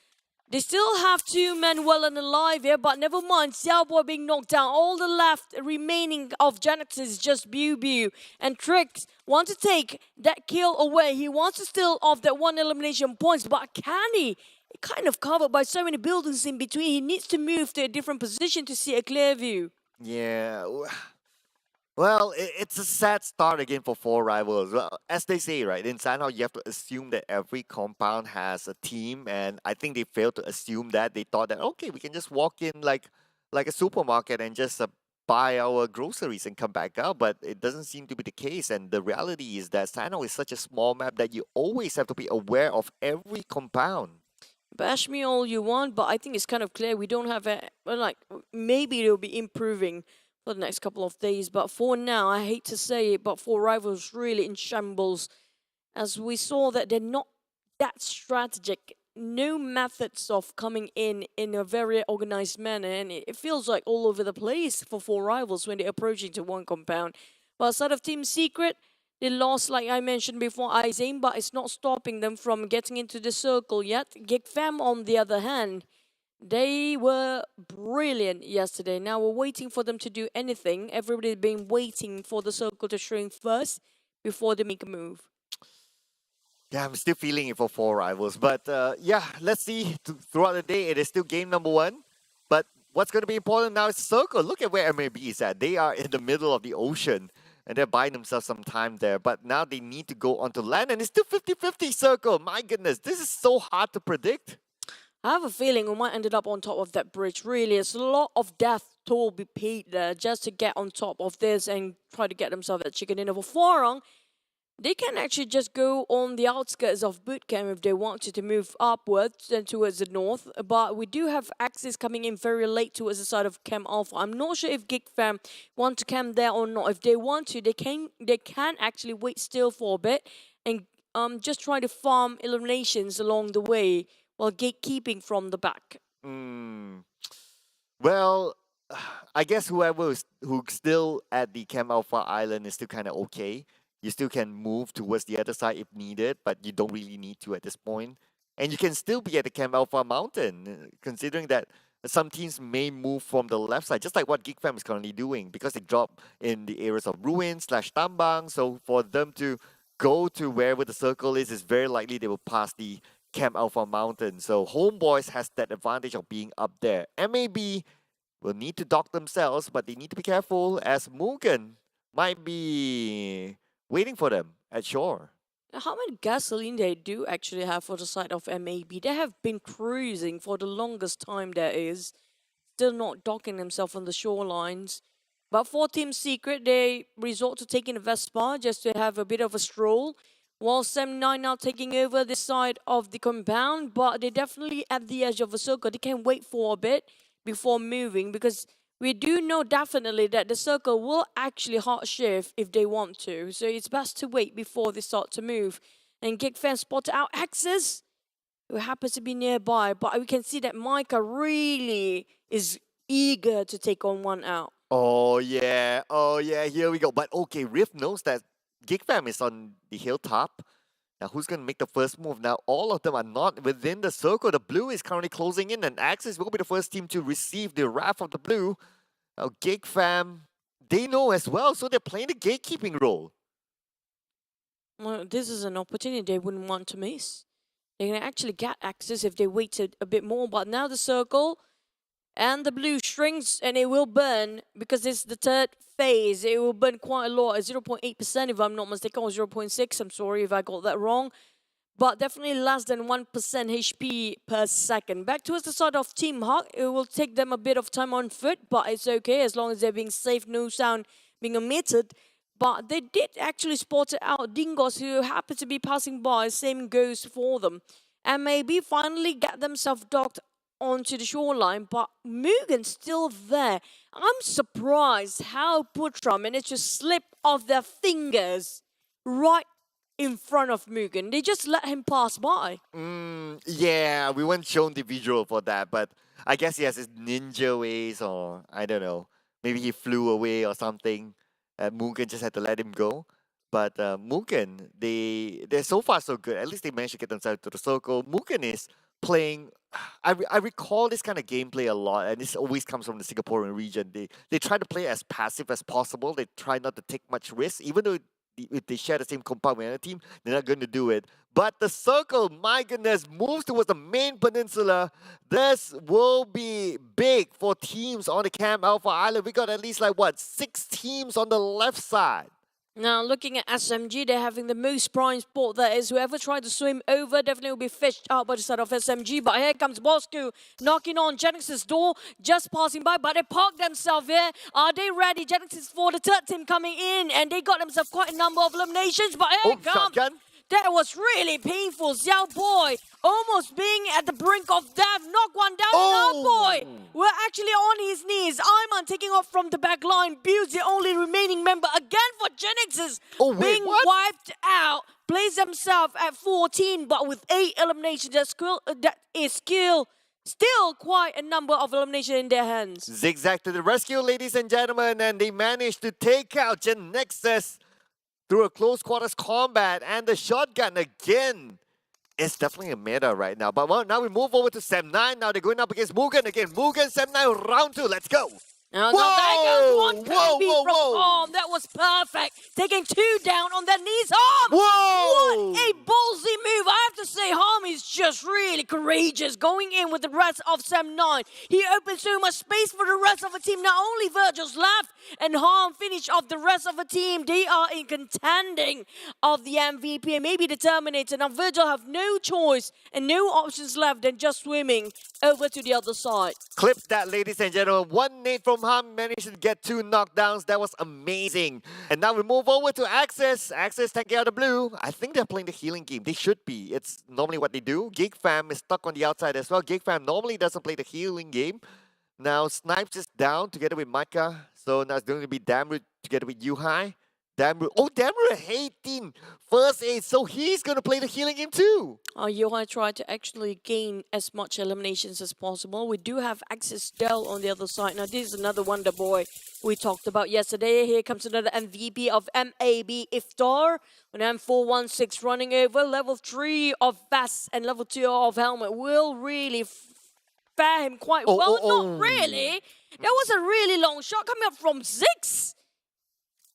they still have 2 men well and alive here, but never mind. Xiaoboy being knocked down. All the left remaining of Genexus is just Bew. And Tricks want to take that kill away. He wants to steal off that 1 elimination points, but can he? Kind of covered by so many buildings in between. He needs to move to a different position to see a clear view. Yeah. Well, it's a sad start again for 4 rivals. Well, as they say, right, in Sanhao, you have to assume that every compound has a team, and I think they failed to assume that. They thought that, okay, we can just walk in like a supermarket and just buy our groceries and come back out, but it doesn't seem to be the case. And the reality is that Sanhao is such a small map that you always have to be aware of every compound. Bash me all you want, but I think it's kind of clear we don't have maybe it'll be improving for the next couple of days, but for now, I hate to say it, but 4 rivals really in shambles. As we saw that they're not that strategic, no methods of coming in a very organized manner, and it feels like all over the place for 4 rivals when they're approaching to one compound. But aside of Team Secret, they lost, like I mentioned before, Aizen, but it's not stopping them from getting into the circle yet. GEEK Fam, on the other hand, they were brilliant yesterday. Now we're waiting for them to do anything. Everybody's been waiting for the circle to shrink first before they make a move. Yeah, I'm still feeling it for 4 rivals. But yeah, let's see. Throughout the day, it is still game number 1. But what's going to be important now is circle. Look at where MAB is at. They are in the middle of the ocean. And they're buying themselves some time there. But now they need to go onto land. And it's still 50-50 circle. My goodness, this is so hard to predict. I have a feeling we might end up on top of that bridge. Really, it's a lot of death toll be paid there just to get on top of this and try to get themselves that chicken dinner. For Farang, they can actually just go on the outskirts of bootcamp if they want to move upwards and towards the north. But we do have Axis coming in very late towards the side of Camp Alpha. I'm not sure if GEEK fam want to camp there or not. If they want to, they can actually wait still for a bit and just try to farm eliminations along the way while gatekeeping from the back. Well, I guess who's still at the Camp Alpha Island is still kind of okay. You still can move towards the other side if needed, but you don't really need to at this point. And you can still be at the Camp Alpha Mountain, considering that some teams may move from the left side, just like what GEEK fam is currently doing, because they drop in the areas of ruin / tambang. So for them to go to wherever the circle is very likely they will pass the Camp Alpha Mountain. So HomeBois has that advantage of being up there. MAB will need to dock themselves, but they need to be careful as MUGEN might be waiting for them at shore. How much gasoline they do actually have for the side of MAB? They have been cruising for the longest time there is. Still not docking themselves on the shorelines. But for Team Secret, they resort to taking the Vespa just to have a bit of a stroll. While 79 now taking over this side of the compound. But they're definitely at the edge of the circle. They can wait for a bit before moving, because we do know definitely that the circle will actually hard shift if they want to. So it's best to wait before they start to move. And GEEK fans spotted out Axis, who happens to be nearby. But we can see that Micah really is eager to take on one out. Oh yeah, here we go. But okay, Rift knows that GEEK fam is on the hilltop. Now who's going to make the first move? Now all of them are not within the circle. The blue is currently closing in, and Axis will be the first team to receive the wrath of the blue. Now GEEK fam, they know as well, so they're playing the gatekeeping role. Well, this is an opportunity they wouldn't want to miss. They can actually get Axis if they waited a bit more, but now the circle and the blue shrinks and it will burn because it's the third phase. It will burn quite a lot, at 0.8% if I'm not mistaken, or 0.6. I'm sorry if I got that wrong. But definitely less than 1% HP per second. Back towards the side of Team Hawk, it will take them a bit of time on foot, but it's okay as long as they're being safe, no sound being emitted. But they did actually spot out Dingoz, who happened to be passing by. Same goes for them. And maybe finally get themselves docked onto the shoreline, but MUGEN's still there. I'm surprised how Putra managed to slip off their fingers right in front of MUGEN. They just let him pass by. Yeah, we weren't shown the visual for that, but I guess he has his ninja ways, or I don't know, maybe he flew away or something. MUGEN just had to let him go. But MUGEN, they're so far so good. At least they managed to get themselves to the circle. MUGEN is playing. I recall this kind of gameplay a lot, and this always comes from the Singaporean region. They try to play as passive as possible. They try not to take much risk, even though if they share the same compound with another team, they're not going to do it. But the circle, my goodness, moves towards the main peninsula. This will be big for teams on the Camp Alpha Island. We got at least 6 teams on the left side. Now, looking at SMG, they're having the most prime spot there is. Whoever tried to swim over definitely will be fished out by the side of SMG. But here comes Bosskurr knocking on Genexus' door, just passing by. But they parked themselves here. Are they ready? Genexus for the third team coming in. And they got themselves quite a number of eliminations. But here comes... Shotgun. That was really painful. Xiao Boy almost being at the brink of death. Knock one down. Xiao Boy, we're actually on his knees. Iman taking off from the back line. Builds the only remaining member again for Genexus. Being wiped out. Plays himself at 14, but with 8 eliminations. That is still quite a number of eliminations in their hands. Zigzag to the rescue, ladies and gentlemen, and they managed to take out Genexus through a close quarters combat, and the shotgun again is definitely a meta right now. But now we move over to Sem 9. Now they're going up against MUGEN again. MUGEN, Sem 9, round 2. Let's go. Now, there goes one Kobe from whoa. Arm. That was perfect. Taking 2 down on their knees. Arm! Whoa! What a ballsy move. I have to say, Harm is just really courageous going in with the rest of Sam9. He opened so much space for the rest of the team. Not only Virgil's left and Harm finished off the rest of the team. They are in contending of the MVP and maybe the Terminator. Now, Virgil have no choice and no options left than just swimming over to the other side. Clip that, ladies and gentlemen. One nade from Ham managed to get 2 knockdowns. That was amazing. And now we move over to Axis. Axis taking out the blue. I think they're playing the healing game. They should be. It's normally what they do. GEEK Fam is stuck on the outside as well. GEEK Fam normally doesn't play the healing game. Now Snipes is down together with Micah. So now it's going to be Damru together with Yuhai. Damru. Oh, Damru 18. First aid. So he's going to play the healing game too. Yuhai tried to actually gain as much eliminations as possible. We do have Axis Dell on the other side. Now, this is another Wonder Boy we talked about yesterday. Here comes another MVP of MAB Iftar. An M416 running over. Level 3 of Vest and level 2 of Helmet will really fare him quite well. Not really. That was a really long shot coming up from Zix.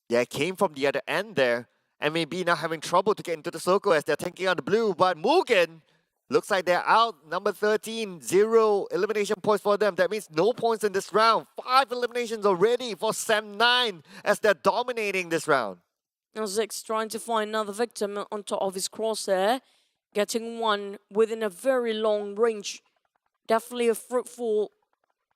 Yeah, it came from the other end there. And maybe now having trouble to get into the circle as they're tanking on the blue. But MUGEN looks like they're out. Number 13, 0 elimination points for them. That means no points in this round. 5 eliminations already for Sam9 as they're dominating this round. Now Zix trying to find another victim on top of his crosshair. Getting one within a very long range. Definitely a fruitful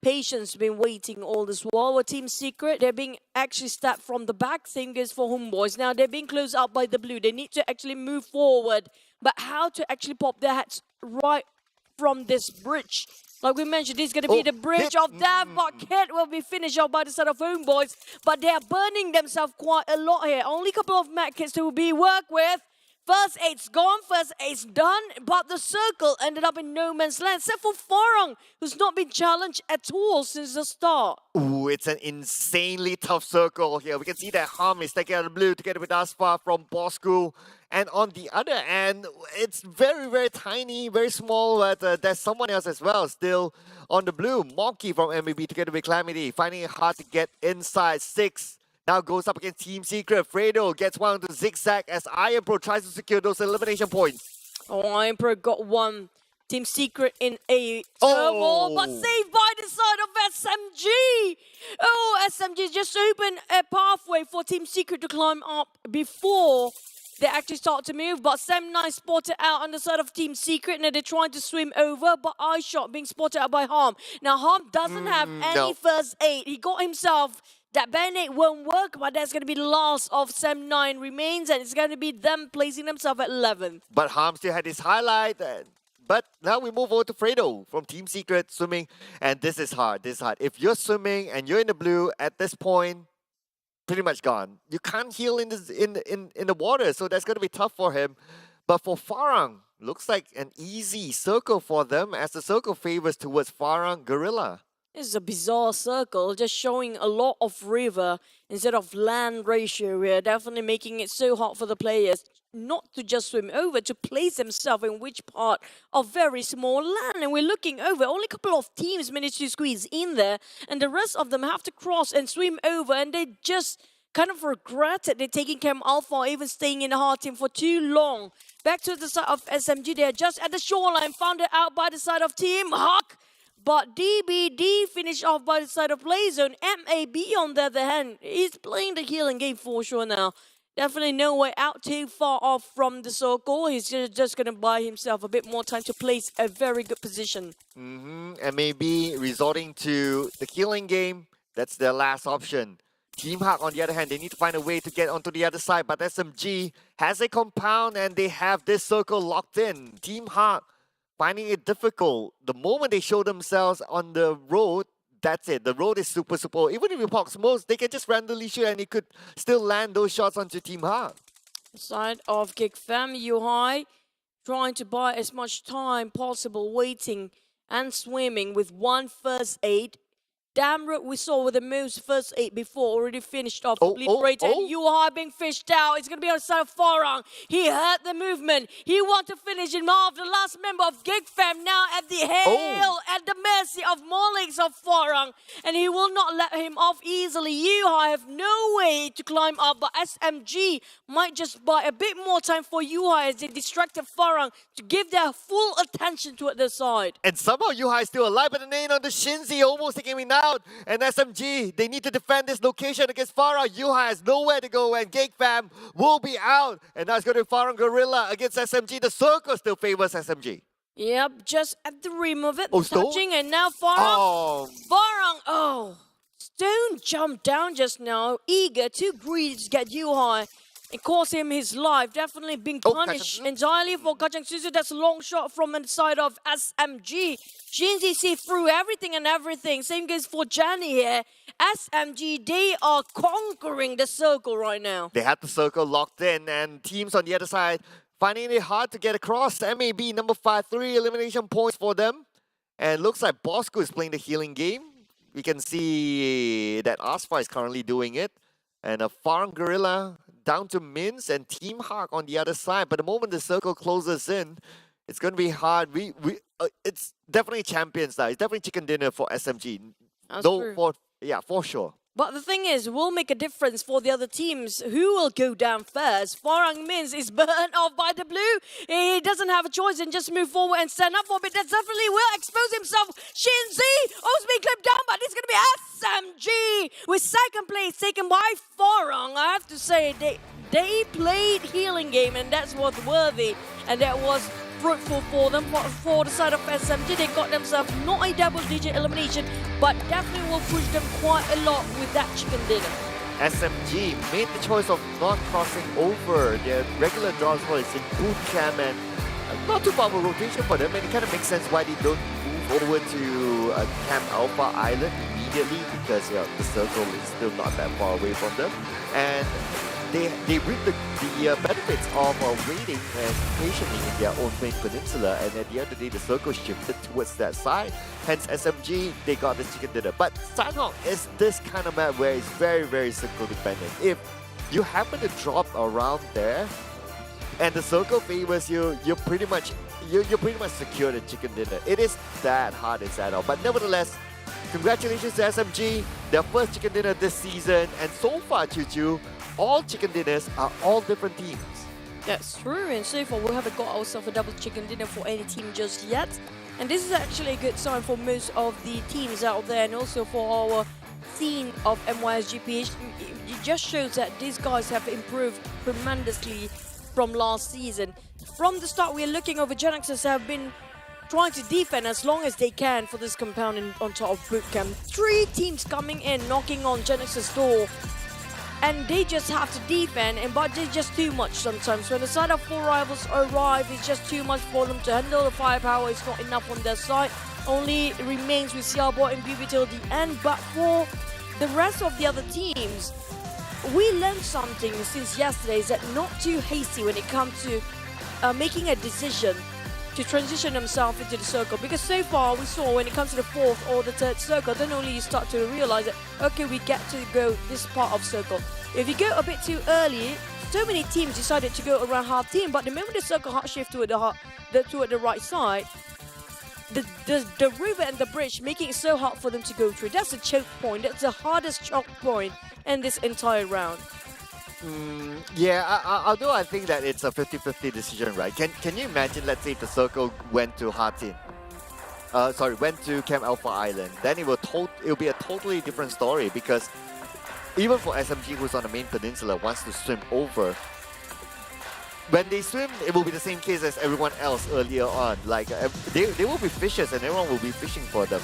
patience been waiting all this while. With Team Secret, they're being actually stabbed from the back. Same goes for HomeBois. Now they're being closed out by the blue. They need to actually move forward. But how to actually pop their hats right from this bridge? Like we mentioned, this is going to be the bridge of death. But Kit will be finished off by the side of HomeBois. But they are burning themselves quite a lot here. Only a couple of med kits to be worked with. First aid's gone, first aid's done, but the circle ended up in no man's land, except for Farang, who's not been challenged at all since the start. Ooh, it's an insanely tough circle here. We can see that Ham is taking out the blue together with Asfa from Bosskurr. And on the other end, it's very, very tiny, very small, but there's someone else as well still on the blue. Monkey from MAB together with Calamity, finding it hard to get inside. 6 now goes up against Team Secret. Fredo gets one to Zigzag as Iron Pro tries to secure those elimination points. Oh, Iron Pro got one. Team Secret in a turmoil, but saved by the side of SMG. Oh, SMG just opened a pathway for Team Secret to climb up before they actually start to move. But Sam9 spotted out on the side of Team Secret. Now they're trying to swim over, but iShot being spotted out by Harm. Now Harm doesn't have any first aid. He got himself. That Band-Aid won't work, but that's going to be the last of Sam9 remains, and it's going to be them placing themselves at 11th. But Ham still had his highlight. But now we move over to Fredo from Team Secret swimming. And this is hard. This is hard. If you're swimming and you're in the blue at this point, pretty much gone. You can't heal in the water, so that's going to be tough for him. But for Farang, looks like an easy circle for them as the circle favors towards Farang Guerilla. This is a bizarre circle, just showing a lot of river instead of land ratio. We're definitely making it so hard for the players not to just swim over, to place themselves in which part of very small land. And we're looking over, only a couple of teams managed to squeeze in there, and the rest of them have to cross and swim over, and they just kind of regret it. They're taking Cam Alpha or even staying in the hard team for too long. Back to the side of SMG, they're just at the shoreline, found it out by the side of Team Huck. But DBD finished off by the side of Playzone. MAB on the other hand, he's playing the healing game for sure now. Definitely no way out too far off from the circle. He's just going to buy himself a bit more time to place a very good position. And maybe resorting to the healing game, that's their last option. Team Huck, on the other hand, they need to find a way to get onto the other side. But SMG has a compound and they have this circle locked in. Team Huck finding it difficult. The moment they show themselves on the road, that's it. The road is super. Even if you pop smokes, they can just randomly shoot and it could still land those shots onto Team Huck. Side of GEEK Fam, Yuhai trying to buy as much time possible, waiting and swimming with one first aid. Damroot we saw with the most first aid before already finished off. And Yuhai being fished out. It's going to be on the side of Farang. He heard the movement. He wanted to finish him off. The last member of GEEK Fam now at the hail at the mercy of Molix of Farang, and he will not let him off easily. Yuhai have no way to climb up, but SMG might just buy a bit more time for Yuhai as they distracted Farang to give their full attention to the side. And somehow Yuhai is still alive, but the name on the Shinzi almost taking him out. And SMG, they need to defend this location against Farah. Yuhai has nowhere to go, and GEEK fam will be out. And that's going to be Farang Guerilla against SMG. The circle still favors SMG. Yep, just at the rim of it, Oh, Stone? touching, and now Farang. Farang, Stone jumped down just now, eager, too greedy to get Yuhai. It cost him his life, definitely being punished entirely for Kacang Susu. That's a long shot from the side of SMG. Shinzi see through everything and everything. Same goes for Johnny here. SMG, they are conquering the circle right now. They had the circle locked in, and teams on the other side finding it hard to get across. MAB number 5, 3 elimination points for them. And looks like Bosskurr is playing the healing game. We can see that Asfa is currently doing it. And a Farang Guerilla down to Minz and Team Hawk on the other side. But the moment the circle closes in, it's going to be hard. It's definitely champions now. It's definitely chicken dinner for SMG. That's true. For sure. But the thing is, will make a difference for the other teams. Who will go down first? Farang Minz is burned off by the blue. He doesn't have a choice and just move forward and stand up for a bit. That definitely will expose himself. Shinzi also being clipped down, but it's going to be SMG with second place taken by Farang. I have to say, they played healing game, and that's what's worthy. And that was fruitful for them. For the side of SMG, they got themselves not a double-digit elimination, but definitely will push them quite a lot with that chicken dinner. SMG made the choice of not crossing over their regular draws for it's in boot camp, and not too far of a rotation for them, and it kind of makes sense why they don't move over to Camp Alpha Island immediately, because the circle is still not that far away from them. And they reap the benefits of waiting and patiently in their own main peninsula, and at the end of the day, the circle shifted towards that side. Hence, SMG, they got this chicken dinner. But Sanhok is this kind of map where it's very, very circle dependent. If you happen to drop around there, and the circle favors you, you're pretty much secure the chicken dinner. It is that hard in Sanhok. But nevertheless, congratulations to SMG, their first chicken dinner this season, and so far, Choo, all chicken dinners are all different teams. That's true, and so far we haven't got ourselves a double chicken dinner for any team just yet. And this is actually a good sign for most of the teams out there, and also for our scene of MYSGPH. It just shows that these guys have improved tremendously from last season. From the start, we're looking over Genexus have been trying to defend as long as they can for this compound on top of bootcamp. 3 teams coming in, knocking on Genexus' door. And they just have to defend, but it's just too much sometimes. When the side of 4 rivals arrive, it's just too much for them to handle. The firepower is not enough on their side. Only remains with Xiaobo and BB till the end. But for the rest of the other teams, we learned something since yesterday, is that not too hasty when it comes to making a decision to transition themselves into the circle. Because so far we saw when it comes to the 4th or the 3rd circle, then only you start to realize that, okay, we get to go this part of circle. If you go a bit too early, so many teams decided to go around half team, but the moment the circle hard shift toward the right side, the river and the bridge making it so hard for them to go through. That's a choke point. That's the hardest choke point in this entire round. Although I think that it's a 50-50 decision, right? Can you imagine, let's say, if the circle went to Hatin, went to Camp Alpha Island, then it will be a totally different story, because even for SMG, who's on the main peninsula, wants to swim over. When they swim, it will be the same case as everyone else earlier on. Like they will be fishers, and everyone will be fishing for them.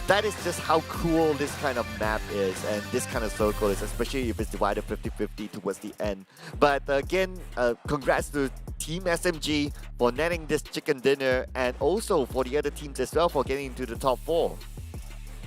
That is just how cool this kind of map is, and this kind of circle is, especially if it's divided 50-50 towards the end. But again, congrats to Team SMG for netting this chicken dinner, and also for the other teams as well for getting into the top 4.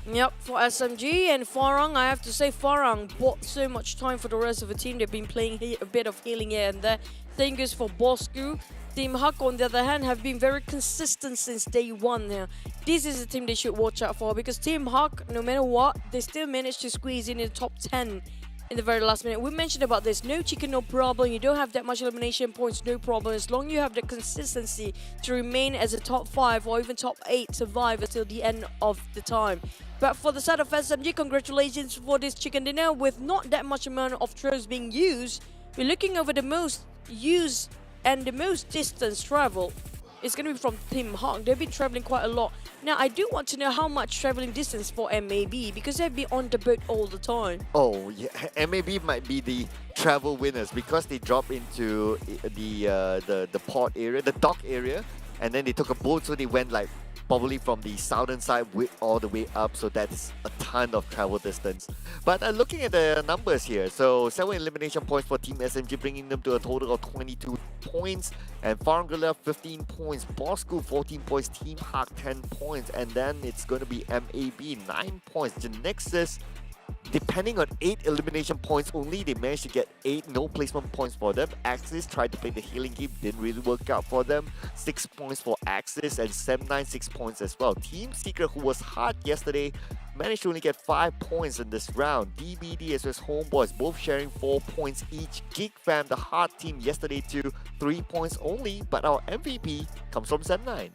Yep, for SMG and Farang, I have to say Farang bought so much time for the rest of the team. They've been playing a bit of healing here and there. Same goes for Bosskurr. Team Huck, on the other hand, have been very consistent since day 1 now. This is a team they should watch out for, because Team Huck, no matter what, they still managed to squeeze in the top 10 in the very last minute. We mentioned about this. No chicken, no problem. You don't have that much elimination points, no problem. As long as you have the consistency to remain as a top 5 or even top 8 survivor till the end of the time. But for the side of SMG, congratulations for this chicken dinner. With not that much amount of throws being used, we're looking over the most used and the most distance travel. It's going to be from Team Hawk. They've been traveling quite a lot. Now, I do want to know how much traveling distance for MAB because they've been on the boat all the time. Oh, yeah. MAB might be the travel winners because they drop into the port area, the dock area, and then they took a boat, so they went like probably from the southern side all the way up, so that's a ton of travel distance. But looking at the numbers here, so 7 elimination points for Team SMG, bringing them to a total of 22 points, and Farang Guerilla 15 points, Bosskurr 14 points, Team Hawk 10 points, and then it's going to be MAB 9 points, Genexus, depending on 8 elimination points only, they managed to get 8 no placement points for them. Axis tried to play the healing game, didn't really work out for them. 6 points for Axis and Sem9 6 points as well. Team Secret, who was hot yesterday, managed to only get 5 points in this round. DBD as well as HomeBois both sharing 4 points each. GEEK fam, the hard team yesterday too, 3 points only, but our MVP comes from Sem9.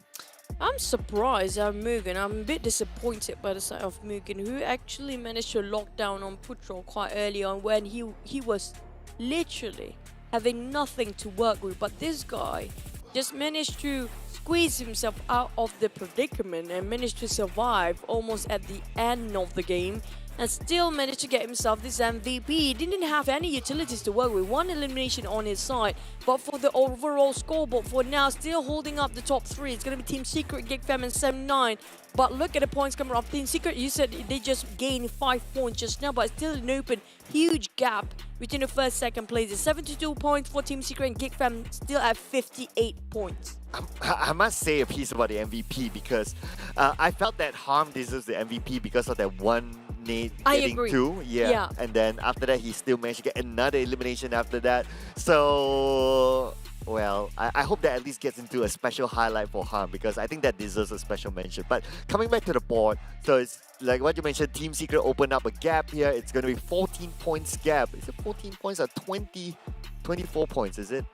I'm surprised at MUGEN. I'm a bit disappointed by the side of MUGEN, who actually managed to lock down on Putro quite early on when he was literally having nothing to work with. But this guy just managed to squeeze himself out of the predicament and managed to survive almost at the end of the game and still managed to get himself this MVP. He didn't have any utilities to work with, 1 elimination on his side, but for the overall scoreboard for now, still holding up the top 3. It's going to be Team Secret, GEEK fam and Sem9. But look at the points coming up. Team Secret, you said they just gained 5 points just now, but still an open huge gap between the first, second places. 72 points for Team Secret and GEEK fam still at 58 points. I must say a piece about the MVP because I felt that Harm deserves the MVP because of that one Nate getting 2. Yeah. And then after that, he still managed to get another elimination after that. So, well, I hope that at least gets into a special highlight for Harm because I think that deserves a special mention. But coming back to the board, so it's like what you mentioned, Team Secret opened up a gap here. It's going to be 14 points gap. Is it 14 points or 24 points, is it?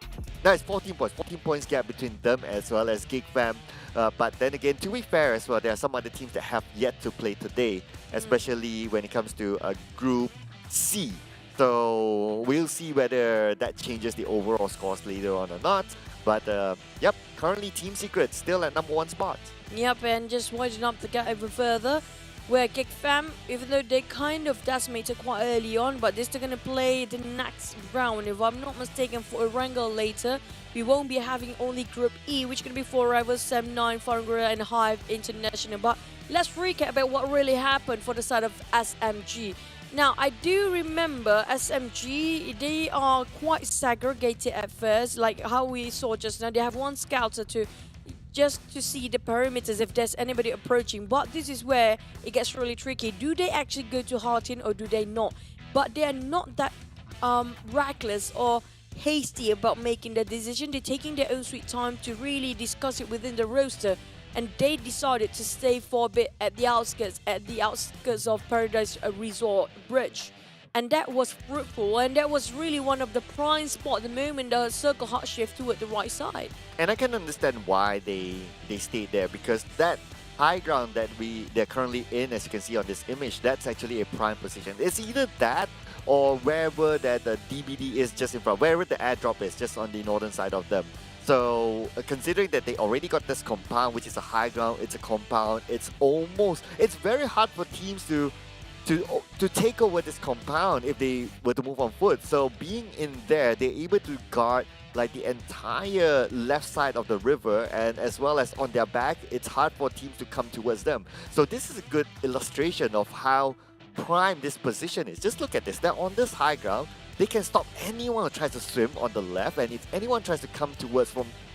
No, it's 14 points. 14 points gap between them as well as GEEK fam. But then again, to be fair as well, there are some other teams that have yet to play today, especially when it comes to Group C. So we'll see whether that changes the overall scores later on or not. But yep, currently Team Secret still at #1 spot. Yep, and just widening up the gap even further, where GEEK fam, even though they kind of decimated quite early on, but they're still going to play the next round. If I'm not mistaken, for a wrangle later, we won't be having only Group E, which is going to be 4 rivals, Sem9, Farang Guerilla and HYVE International. But let's recap about what really happened for the side of SMG. Now, I do remember SMG, they are quite segregated at first, like how we saw just now. They have one scouter just to see the perimeters if there's anybody approaching. But this is where it gets really tricky. Do they actually go to Heartin or do they not? But they are not that reckless or hasty about making the decision. They're taking their own sweet time to really discuss it within the roster. And they decided to stay for a bit at the outskirts of Paradise Resort Bridge. And that was fruitful, and that was really one of the prime spots the moment the circle hot shift toward the right side. And I can understand why they stayed there, because that high ground that they're currently in, as you can see on this image, that's actually a prime position. It's either that or wherever that the DBD is just in front, wherever the airdrop is, just on the northern side of them. So considering that they already got this compound, which is a high ground, it's a compound, it's very hard for teams to take over this compound if they were to move on foot. So being in there, they're able to guard like the entire left side of the river, and as well as on their back, it's hard for teams to come towards them. So this is a good illustration of how prime this position is. Just look at this. They're on this high ground. They can stop anyone who tries to swim on the left, and if anyone tries to come towards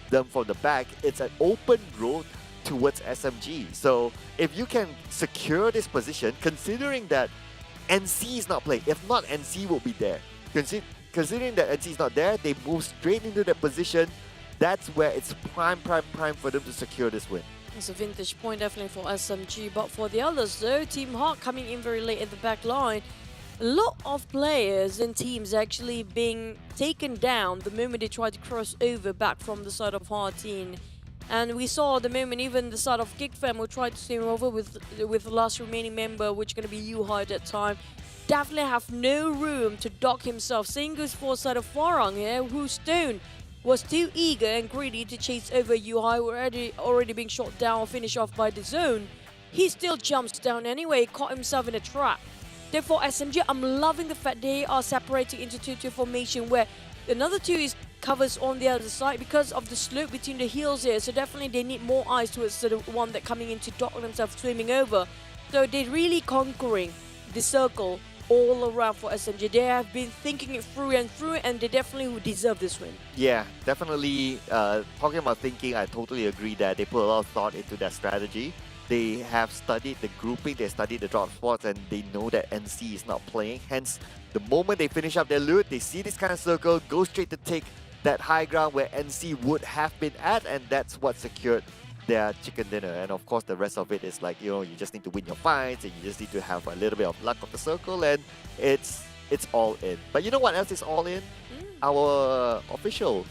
them from the back, it's an open road towards SMG. So if you can secure this position, considering that NC is not playing, if not, NC will be there. Considering that NC is not there, they move straight into that position. That's where it's prime for them to secure this win. It's a vintage point definitely for SMG, but for the others though, Team Hawk coming in very late in the back line. a lot of players and teams actually being taken down the moment they try to cross over back from the side of Hearteen. And we saw the moment even the side of GEEK fam will try to swim over with the last remaining member, which is going to be HYVE at that time. Definitely have no room to dock himself. Same goes for side of Farang here, who Stone was too eager and greedy to chase over HYVE, already being shot down or finished off by the zone. He still jumps down anyway, caught himself in a trap. Therefore, SMG, I'm loving the fact they are separating into 2-2 formation where another two is covers on the other side because of the slope between the hills here. So definitely they need more eyes towards the one that coming in to dock themselves swimming over. So they're really conquering the circle all around for SMG. They have been thinking it through and they definitely would deserve this win. Yeah, definitely. Talking about thinking, I totally agree that they put a lot of thought into their strategy. They have studied the grouping, they studied the drop spots, and they know that NC is not playing. Hence, the moment they finish up their loot, they see this kind of circle, go straight to take that high ground where NC would have been at, and that's what secured their chicken dinner. And of course, the rest of it is like, you just need to win your fights, and you just need to have a little bit of luck of the circle, and it's all in. But you know what else is all in? Our official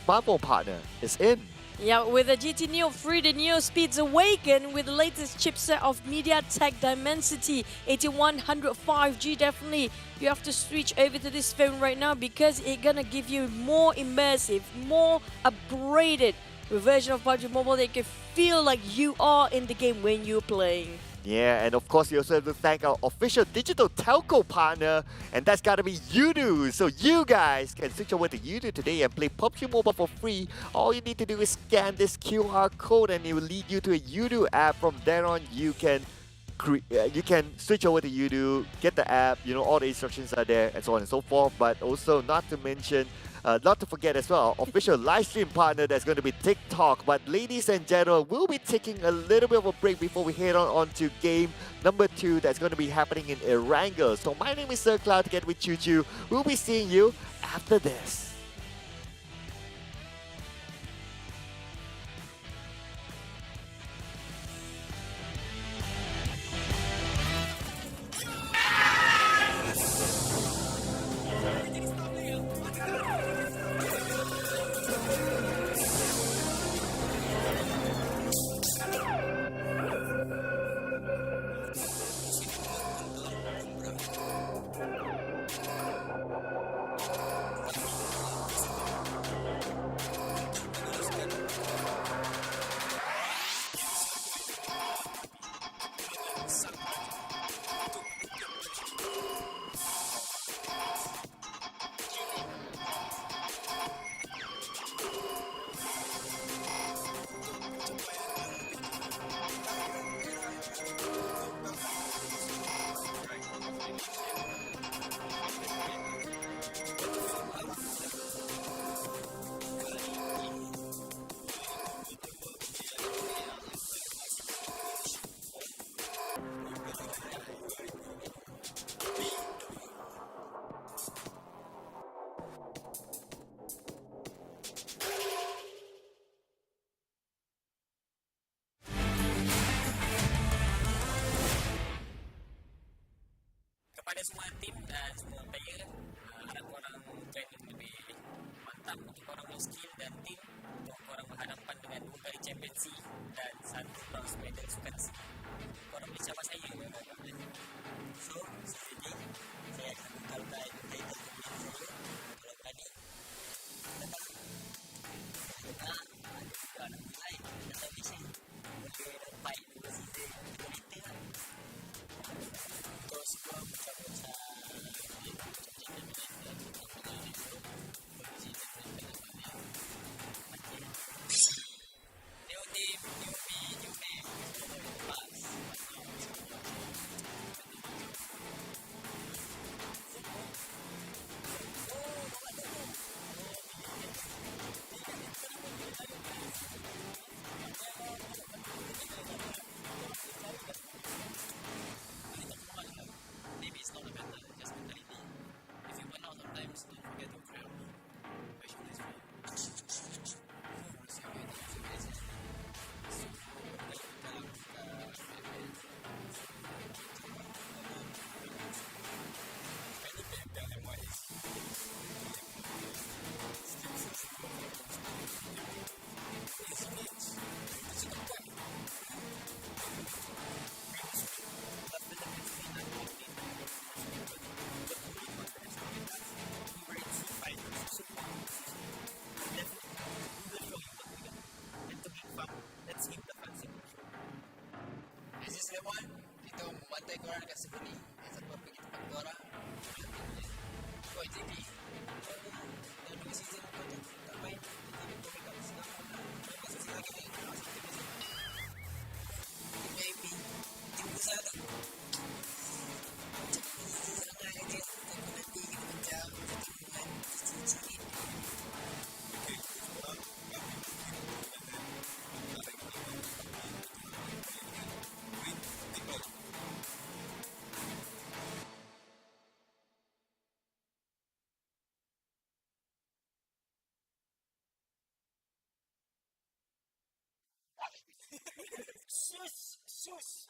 smartphone partner is in. Yeah, with the GT Neo 3, the Neo Speeds awaken with the latest chipset of MediaTek Dimensity 8100 5G. Definitely, you have to switch over to this phone right now because it's gonna give you more immersive, more upgraded version of PUBG Mobile that you can feel like you are in the game when you're playing. Yeah, and of course, we also have to thank our official digital telco partner, and that's gotta be Yoodo. So you guys can switch over to Yoodo today and play PUBG Mobile for free. All you need to do is scan this QR code and it will lead you to a Yoodo app. From there on, you can switch over to Yoodo, get the app, all the instructions are there, and so on and so forth. But also, not to forget as well, our official live stream partner that's going to be TikTok. But ladies and gentlemen, we'll be taking a little bit of a break before we head on to game number 2 that's going to be happening in Erangel. So my name is Sir Cloud, together with Choo Choo. We'll be seeing you after this. Kepada semua tim dan semua player, harap korang training lebih mantap untuk korang punya skill dan tim untuk korang berhadapan dengan 2 kali championship dan 1 bronze medal sukan C. Korang boleh cabar saya memang. So, jadi saya akan mengkalkan title champion saya. Kalau berani, datang. Kita ada anak mulai datang mission. Boleh dapat 2 season 2 liter lah. Untuk semua bocah-bocah new team, new me, new name, new pass. Lemon, kita membantai korang dekat server ni. Yang satu pergi tempat korang. Kau jadi dah 2 season kau tak main. Jadi kau make up sekarang lah. Berapa season lagi ni? Maybe tim besar tu. Macam easy sangat aja. Tapi nanti kita macam dengan sikit-sikit. Sus.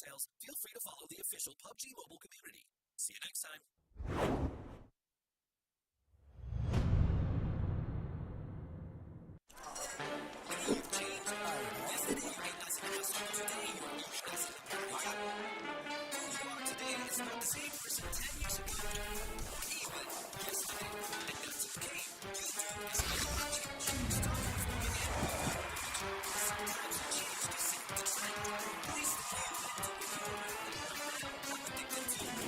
details, feel free to follow the official PUBG Mobile community. See you next time. You've changed. Yesterday you ate nasi lemak soup. Today you are eating nasi lemak ayam. Who you are today is not the same person 10 years ago. Or even yesterday. And that's okay. You do is evolve. Stop performing and move on. Sometimes you change to suit the trend. Please do you and do it your way. No matter what addicted to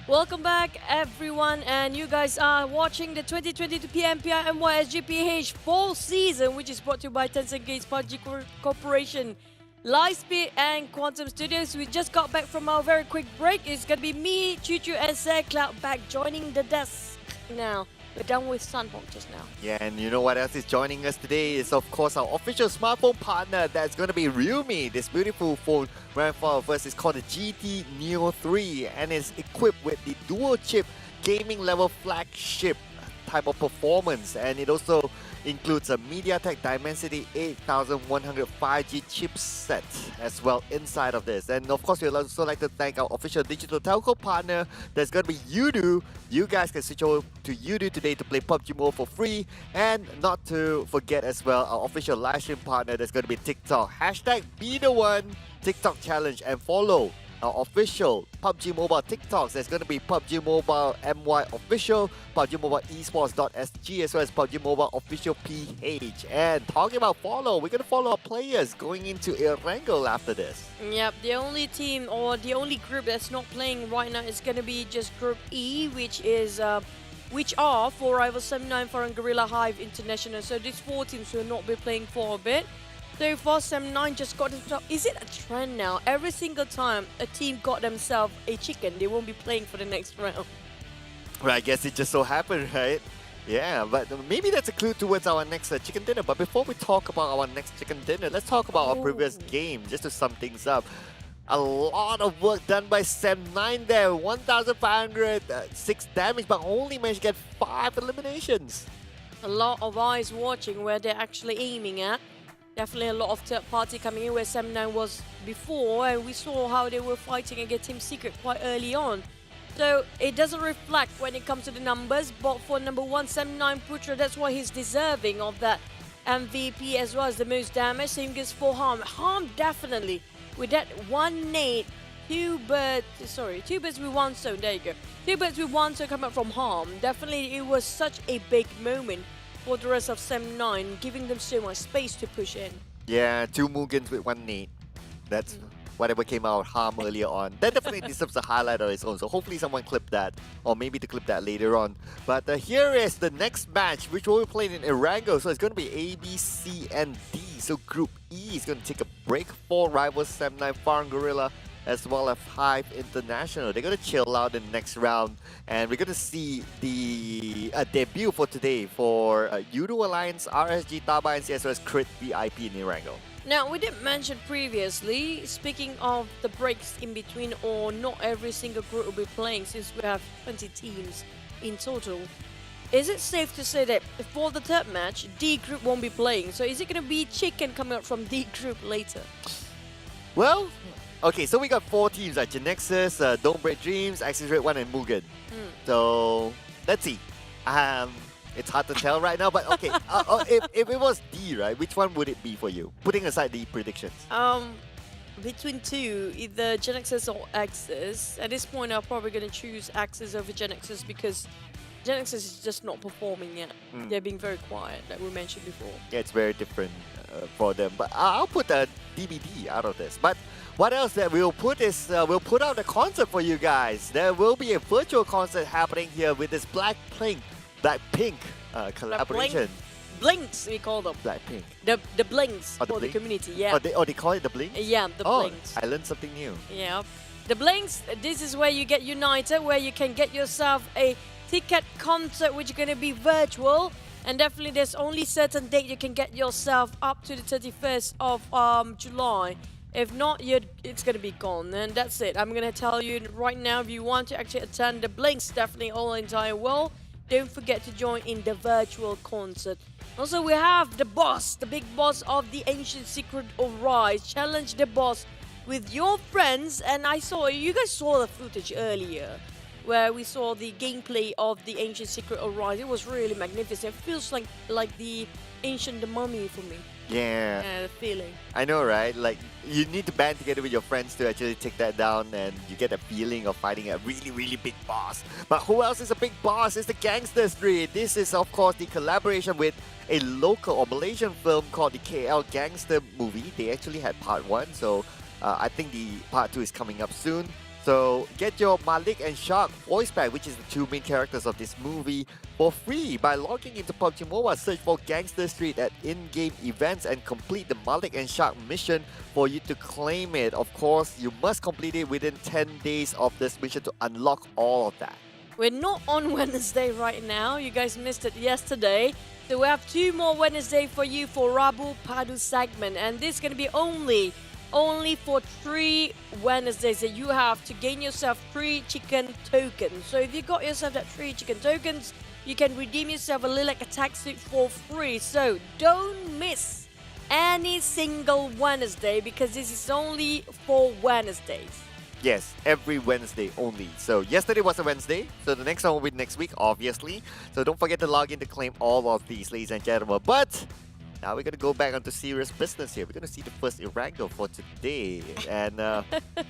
Welcome back, everyone, and you guys are watching the 2022 PMPL MYSGPH fall season, which is brought to you by Tencent Gates, PUBG Corporation, Lightspeed, and Quantum Studios. We just got back from our very quick break. It's gonna be me, Choo Choo, and SairCloud back joining the desk now. We're done with Sunhawk just now. Yeah, and you know what else is joining us today is of course our official smartphone partner. That's going to be Realme. This beautiful phone right for of us is called the GT Neo 3 and is equipped with the dual chip gaming level flagship type of performance, and it also includes a MediaTek Dimensity 8100 5G chipset as well inside of this. And of course, we'd also like to thank our official digital telco partner. That's going to be Yoodo. You guys can switch over to Yoodo today to play PUBG Mobile for free. And not to forget as well, our official live stream partner, that's going to be TikTok. Hashtag be the one TikTok challenge and follow our official PUBG Mobile TikToks. There's going to be PUBG Mobile MY official, PUBG Mobile Esports.sg, as well as PUBG Mobile official PH. And talking about follow, we're going to follow our players going into Erangel after this. Yep, the only team or the only group that's not playing right now is going to be just Group E, which are for Rivals 79, Farang Guerilla, HYVE International. So these 4 teams will not be playing for a bit. So far, 79 just got themselves. Is it a trend now? Every single time a team got themselves a chicken, they won't be playing for the next round. Right, I guess it just so happened, right? Yeah, but maybe that's a clue towards our next chicken dinner. But before we talk about our next chicken dinner, let's talk about our previous game, just to sum things up. A lot of work done by Sem9 there, 1,506 damage, but only managed to get 5 eliminations. A lot of eyes watching where they're actually aiming at. Definitely a lot of third party coming in where Sem9 was before, and we saw how they were fighting against Team Secret quite early on. So it doesn't reflect when it comes to the numbers, but for number 1, Sem9 Putra, that's why he's deserving of that MVP as well as the most damage. Same goes for Harm. Harm definitely, with that 1 nade, 2 birds with 1 stone, there you go. 2 birds with 1 stone coming up from Harm. Definitely it was such a big moment for the rest of Sem9, giving them so much space to push in. Yeah, 2 Mugens with 1 nade. That's whatever came out of Harm earlier on. That definitely deserves a highlight on its own. So hopefully someone clip that, or maybe to clip that later on. But here is the next match, which will be played in Erangel. So it's going to be A, B, C, and D. So Group E is going to take a break for rivals Sem9, Farang Guerilla, as well as HYVE International. They're going to chill out in the next round, and we're going to see the debut for today for Yoodo Alliance, RSG, Tabah NSEA, as well as Crit VIP in Erangel. Now, we did mention previously, speaking of the breaks in between, or not every single group will be playing since we have 20 teams in total. Is it safe to say that for the third match, D group won't be playing? So is it going to be chicken coming out from D group later? Well, okay, so we got 4 teams, like Genexus, Don't Break Dreams, Axis Red 1, and MUGEN. So, let's see. It's hard to tell right now, but okay, if it was D, right, which one would it be for you? Putting aside the predictions. Between 2, either Genexus or Axis. At this point, I'm probably going to choose Axis over Genexus because Genexus is just not performing yet. They're being very quiet, like we mentioned before. Yeah, it's very different for them. But I'll put a DBD out of this. But what else that we'll put is, we'll put out a concert for you guys. There will be a virtual concert happening here with this Blackpink collaboration. Blinks, we call them. Blackpink. The Blinks Oh, the for Blink? the community, yeah. They call it the Blink? Yeah, the Blinks. I learned something new. Yeah. The Blinks, this is where you get united, where you can get yourself a ticket concert, which is going to be virtual. And definitely there's only certain date you can get yourself up to the 31st of July. If not, it's going to be gone. And that's it. I'm going to tell you right now, if you want to actually attend the Blinks, definitely all entire world, don't forget to join in the virtual concert. Also, we have the boss, the big boss of the Ancient Secret of Rise. Challenge the boss with your friends. And you guys saw the footage earlier where we saw the gameplay of the Ancient Secret of Rise. It was really magnificent. It feels like the Ancient the Mummy for me. Yeah. The feeling. I know, right? Like, you need to band together with your friends to actually take that down, and you get a feeling of fighting a really, really big boss. But who else is a big boss? It's the Gangster Street. This is, of course, the collaboration with a local or Malaysian film called the KL Gangster movie. They actually had part 1, so I think the part 2 is coming up soon. So get your Malik and Shark voice pack, which is the two main characters of this movie, for free by logging into PUBG Mobile. Search for Gangster Street at in-game events and complete the Malik and Shark mission for you to claim it. Of course, you must complete it within 10 days of this mission to unlock all of that. We're not on Wednesday right now. You guys missed it yesterday. So we have 2 more Wednesday for you for Rabu Padu segment. And this is going to be only for 3 Wednesdays that you have to gain yourself 3 chicken tokens. So if you got yourself that 3 chicken tokens, you can redeem yourself a Lilac attack suit for free. So don't miss any single Wednesday because this is only for Wednesdays. Yes, every Wednesday only. So yesterday was a Wednesday, so the next one will be next week, obviously. So don't forget to log in to claim all of these, ladies and gentlemen. But now we're going to go back onto serious business here. We're going to see the first Irango for today. And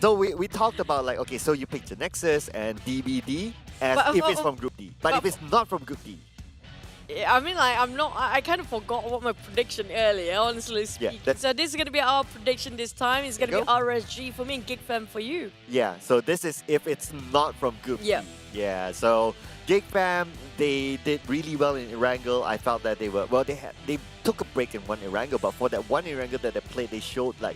so we talked about like, okay, so you picked Genexus and DBD as if it's from Group D. But if it's not from Group D, I mean, like, I kind of forgot what my prediction earlier, honestly speaking. Yeah, so this is going to be our prediction this time. It's going to be RSG for me and GEEK Fam for you. yeah, so this is if it's not from Group Yeah. D. Yeah, so GEEK Fam, they did really well in Erangel. I felt that they were, well, they took a break in one Erangel, but for that one Erangel that they played, they showed that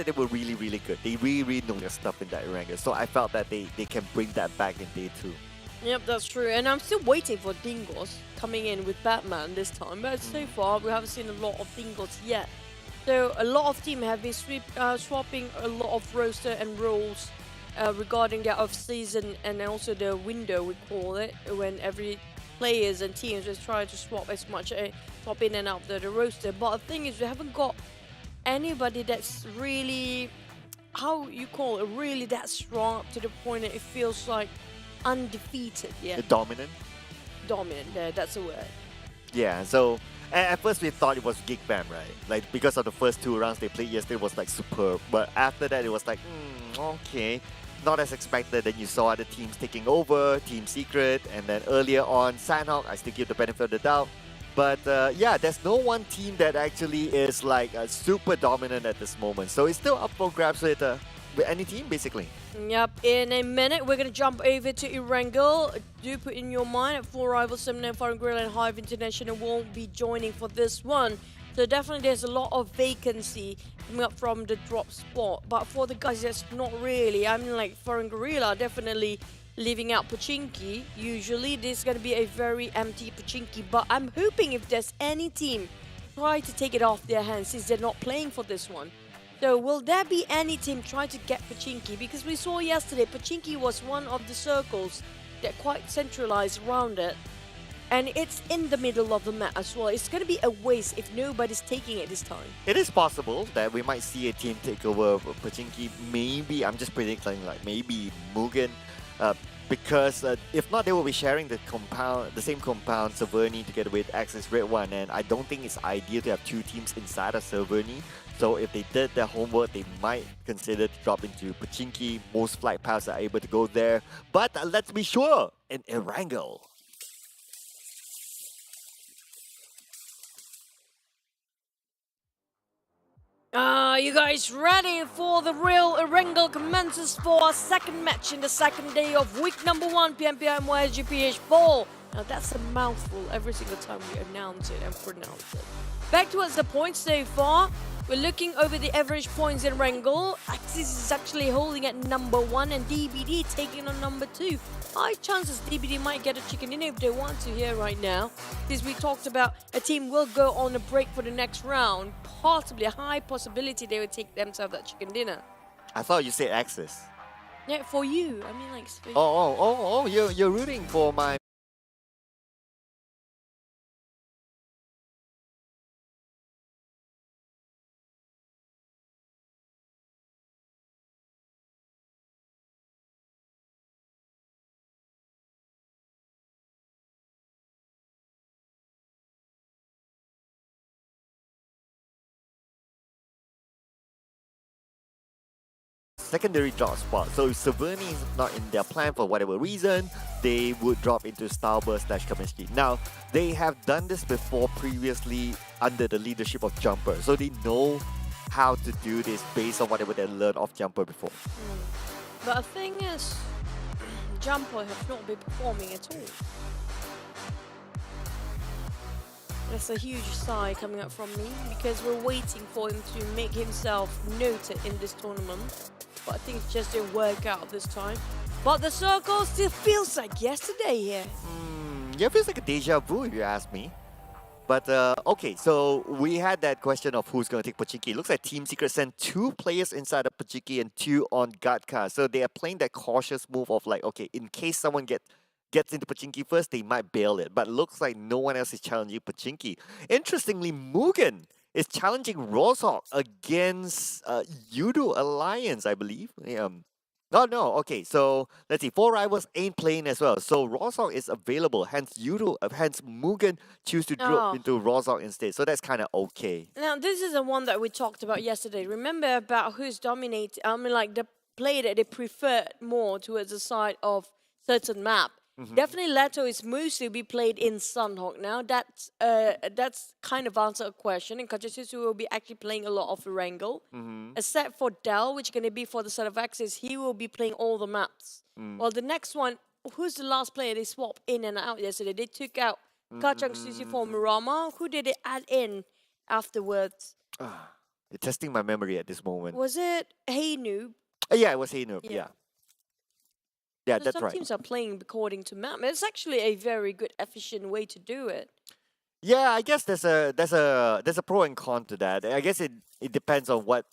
they were really, really good. They really know their stuff in that Erangel. So I felt that they can bring that back in day 2. Yep, that's true. And I'm still waiting for Dingoz coming in with Batman this time. But so far, we haven't seen a lot of Dingoz yet. So a lot of teams have been swapping a lot of roster and roles regarding their off-season and also the window, we call it, when every players and teams just try to swap as much, swap in and out of the roster. But the thing is, we haven't got anybody that's really, how you call it, really that strong up to the point that it feels like undefeated. Yeah, Dominant. Dominant. There, that's a word. Yeah, so at first we thought it was GEEK Fam, right? Like because of the first 2 rounds they played yesterday was like superb. But after that it was like, okay, not as expected. Then you saw other teams taking over, Team Secret, and then earlier on Sandhawk, I still give the benefit of the doubt. But yeah, there's no one team that actually is like super dominant at this moment. So it's still up for grabs with any team basically. Yep, in a minute we're going to jump over to Erangel. Do put in your mind that 4 rivals, 7 Farang Guerilla and HYVE International won't be joining for this one. So definitely there's a lot of vacancy coming up from the drop spot. But for the guys that's not really, I mean like Farang Guerilla definitely leaving out Pachinki. Usually this is going to be a very empty Pachinki. But I'm hoping if there's any team try to take it off their hands since they're not playing for this one. So will there be any team try to get Pachinki? Because we saw yesterday, Pachinki was one of the circles that quite centralized around it. And it's in the middle of the map as well. It's going to be a waste if nobody's taking it this time. It is possible that we might see a team take over Pachinki. Maybe, I'm just predicting like maybe MUGEN. Because if not, they will be sharing the same compound, Severny, together with Axis Red One. And I don't think it's ideal to have 2 teams inside of Severny. So if they did their homework, they might consider to drop into Pachinki. Most flight paths are able to go there. But let's be sure, in Erangel. Are you guys ready for the real Erangel commences for our second match in the second day of week number 1 PMPL MYSGPH 4? Now that's a mouthful every single time we announce it and pronounce it. Back towards the points so far. We're looking over the average points in Erangel. Axis is actually holding at number 1 and DBD taking on number 2. High chances DBD might get a chicken dinner if they want to here right now. Since we talked about a team will go on a break for the next round, possibly a high possibility they will take themselves that chicken dinner. I thought you said Axis. Yeah, for you. I mean like... For you. You're rooting for my... secondary drop spot. So if Severny is not in their plan for whatever reason, they would drop into Starburst/Kaminsky. Now, they have done this before previously under the leadership of Jumper. So they know how to do this based on whatever they learned of Jumper before. But the thing is, Jumper have not been performing at all. That's a huge sigh coming up from me because we're waiting for him to make himself noted in this tournament. But things just didn't work out this time. But the circle still feels like yesterday here. Yeah, it feels like a deja vu if you ask me. But okay, so we had that question of who's going to take Pochinki. It looks like Team Secret sent 2 players inside of Pochinki and 2 on Gatka. So they are playing that cautious move of like, okay, in case someone gets into Pochinki first, they might bail it. But it looks like no one else is challenging Pochinki. Interestingly, MUGEN is challenging Rozhok against Yoodo Alliance, I believe. Oh no, okay, so let's see. 4 rivals ain't playing as well. So Rozhok is available, hence hence MUGEN choose to drop into Rozhok instead. So that's kind of okay. Now, this is the one that we talked about yesterday. Remember about who's dominating, I mean, like the play that they preferred more towards the side of certain map. Definitely Leto is mostly be played in Sunhawk now. That's kind of answer a question. And Kajasusu will be actually playing a lot of Erangel. Except for Del, which is going to be for the side of Axis, he will be playing all the maps. Well, the next one, who's the last player they swapped in and out yesterday? They took out Kachang Susi for Murama. Who did they add in afterwards? You're testing my memory at this moment. Was it Hey Noob? Yeah, it was Hey Noob, yeah. Yeah, that's Some right. teams are playing according to map. It's actually a very good, efficient way to do it. Yeah, I guess there's a pro and con to that. I guess it depends on what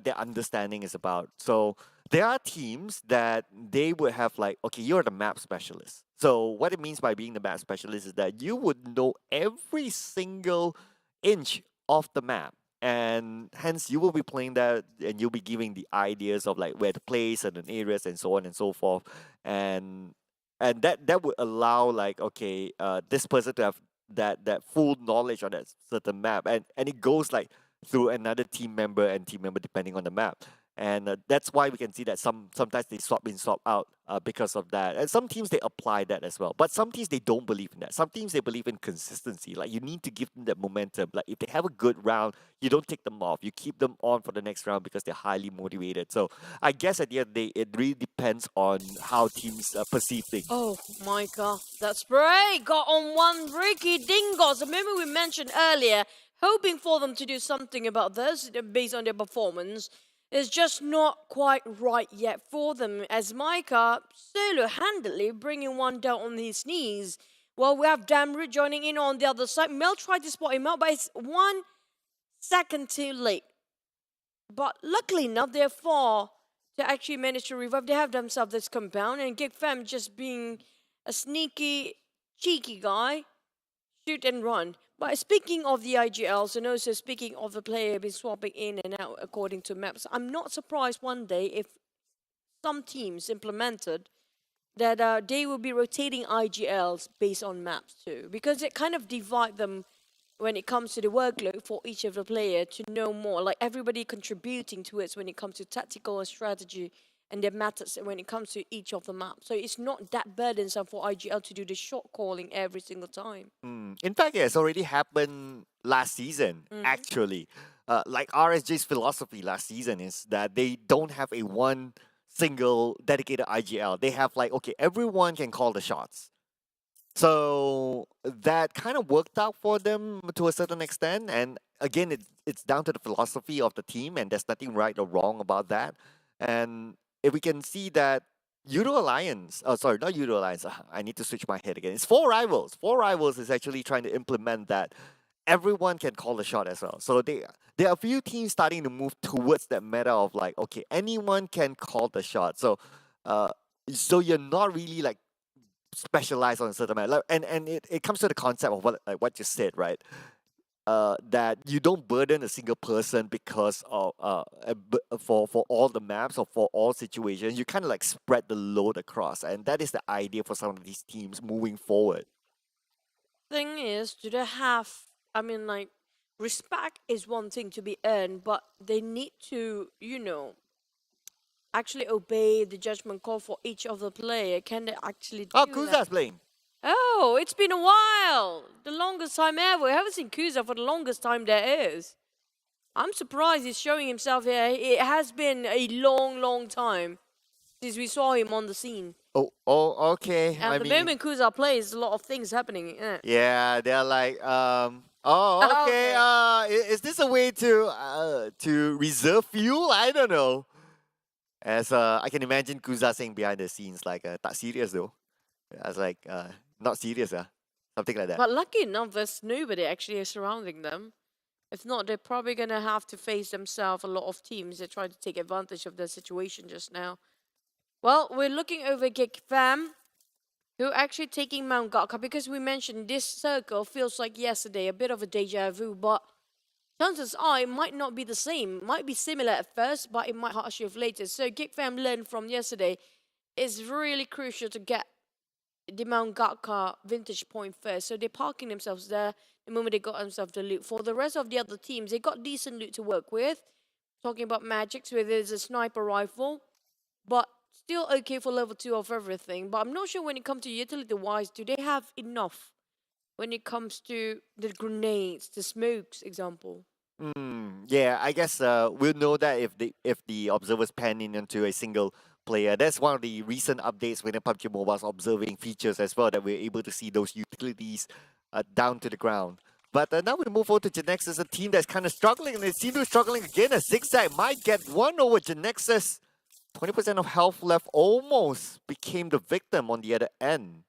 their understanding is about. So there are teams that they would have like, okay, you're the map specialist. So what it means by being the map specialist is that you would know every single inch of the map. And hence you will be playing that and you'll be giving the ideas of like where to place certain areas and so on and so forth. And that would allow like, okay, this person to have that full knowledge on that certain map. And it goes like through another team member depending on the map. And that's why we can see that sometimes they swap in, swap out because of that. And some teams, they apply that as well. But some teams, they don't believe in that. Some teams, they believe in consistency. Like, you need to give them that momentum. Like, if they have a good round, you don't take them off. You keep them on for the next round because they're highly motivated. So, I guess at the end of the day, it really depends on how teams perceive things. Oh my god, that spray got on one Ricky Dingoz. Remember we mentioned earlier, hoping for them to do something about this based on their performance. It's just not quite right yet for them, as Micah solo-handedly bringing one down on his knees. Well, we have Damroot joining in on the other side. Mel tried to spot him out, but it's 1 second too late. But luckily enough, they're far to actually manage to revive. They have themselves this compound, and GEEK Fam just being a sneaky, cheeky guy, shoot and run. But speaking of the IGLs, and also speaking of the player being swapping in and out according to maps, I'm not surprised one day if some teams implemented that they will be rotating IGLs based on maps too, because it kind of divide them when it comes to the workload for each of the player to know more, like everybody contributing to it when it comes to tactical and strategy and their methods when it comes to each of the maps. So it's not that burdensome for IGL to do the shot calling every single time. In fact, it's already happened last season, actually. Like RSJ's philosophy last season is that they don't have a one single dedicated IGL. They have like, okay, everyone can call the shots. So that kind of worked out for them to a certain extent. And again, it's down to the philosophy of the team, and there's nothing right or wrong about that. And if we can see that Yoodo Alliance, not Yoodo Alliance, I need to switch my head again. It's 4 rivals. 4 rivals is actually trying to implement that everyone can call the shot as well. So there are a few teams starting to move towards that meta of like, okay, anyone can call the shot. So so you're not really like specialized on a certain meta. And it comes to the concept of what you said, right? That you don't burden a single person because of for all the maps or for all situations. You kind of like spread the load across, and that is the idea for some of these teams moving forward. Thing is, do they have? I mean, like, respect is one thing to be earned, but they need to, actually obey the judgment call for each of the player. Can they actually do Oh, that? Kuza's playing. Oh, it's been a while. The longest time ever. We haven't seen Kuza for the longest time there is. I'm surprised he's showing himself here. It has been a long, long time. since we saw him on the scene. Oh, okay. And I the mean, moment Kuza plays, a lot of things happening. Yeah. yeah, they're like, Oh, okay. okay. Is this a way to reserve fuel? I don't know. As I can imagine Kuza saying behind the scenes like, "Tak serious though." I was like, not serious, something like that. But lucky enough, there's nobody actually surrounding them. If not, they're probably going to have to face themselves a lot of teams that try to take advantage of the situation just now. Well, we're looking over GEEK Fam, who actually taking Mount Gaka, because we mentioned this circle feels like yesterday, a bit of a deja vu, but chances are it might not be the same. Might be similar at first, but it might hard shift later. So GEEK Fam learned from yesterday. It's really crucial to get the Mount Gaka vintage point first. So they're parking themselves there the moment they got themselves the loot. For the rest of the other teams, they got decent loot to work with. Talking about Magics, where there's a sniper rifle, but still okay for level 2 of everything. But I'm not sure when it comes to utility-wise, do they have enough when it comes to the grenades, the smokes, example? Yeah, I guess we'll know that if the observers pan in into a single player. That's one of the recent updates within PUBG Mobile's observing features as well, that we're able to see those utilities down to the ground. But now we move on to Genexus, a team that's kind of struggling, and they seem to be struggling again as Zigzag might get one over Genexus. 20% of health left, almost became the victim on the other end.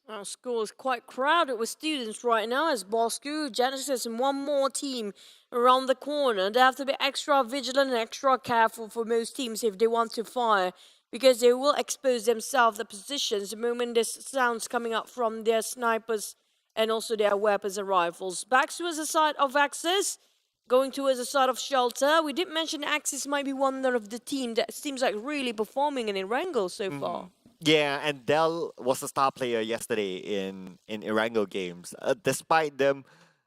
Our school is quite crowded with students right now as Bosskurr, Genexus, and one more team around the corner. They have to be extra vigilant and extra careful for most teams if they want to fire, because they will expose themselves, the positions, the moment there's sounds coming up from their snipers and also their weapons and rifles. Back towards the side of Axis, going towards the side of Shelter. We did mention Axis might be one of the team that seems like really performing in Erangel so far. Yeah, and Dell was a star player yesterday in Erangel games. Despite them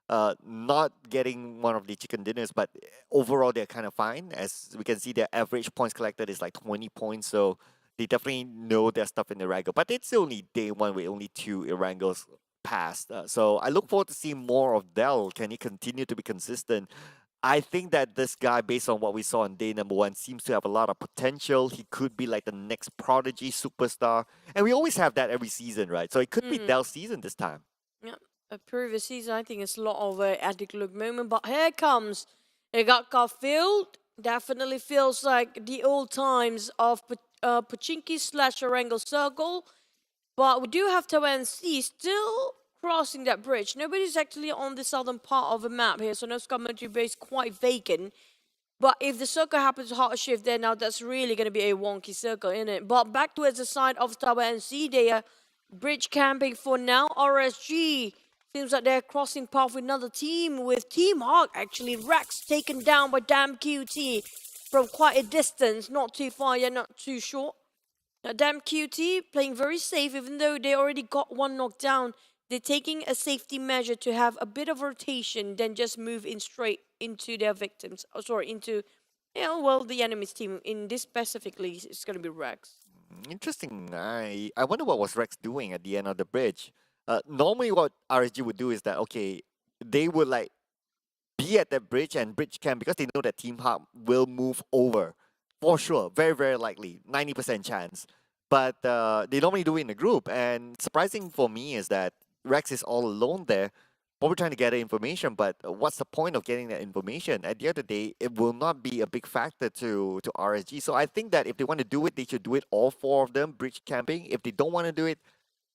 not getting one of the chicken dinners, but overall they're kind of fine. As we can see, their average points collected is like 20 points, so they definitely know their stuff in Erangel. But it's only day one with only 2 Erangels passed. So I look forward to seeing more of Dell. Can he continue to be consistent? I think that this guy, based on what we saw on day number 1, seems to have a lot of potential. He could be like the next prodigy superstar. And we always have that every season, right? So it could be Dell's season this time. Yeah, a previous season, I think it's a lot of addict look moment. But here comes Gaka Field. Definitely feels like the old times of Pachinki / Erangel Circle. But we do have Tabah NSEA still crossing that bridge. Nobody's actually on the southern part of the map here, so no commentary base quite vacant. But if the circle happens to hard shift there now, that's really going to be a wonky circle, isn't it? But back towards the side of Tabah NSEA, they are bridge camping for now. RSG seems like they're crossing path with another team, with Team Hawk actually. Rex taken down by Damn QT from quite a distance, not too far yet, not too short. Now, Damn QT playing very safe, even though they already got one knocked down. They're taking a safety measure to have a bit of rotation, then just move in straight into their victims. Oh, sorry, into, the enemy's team. In this specifically, it's going to be Rex. Interesting. I wonder what was Rex doing at the end of the bridge. Normally what RSG would do is that, okay, they would like be at that bridge and bridge camp because they know that Team Hawk will move over. For sure. Very, very likely. 90% chance. But they normally do it in a group. And surprising for me is that Rex is all alone there, probably trying to gather information, but what's the point of getting that information? At the end of the day, it will not be a big factor to RSG. So I think that if they want to do it, they should do it, all 4 of them, bridge camping. If they don't want to do it,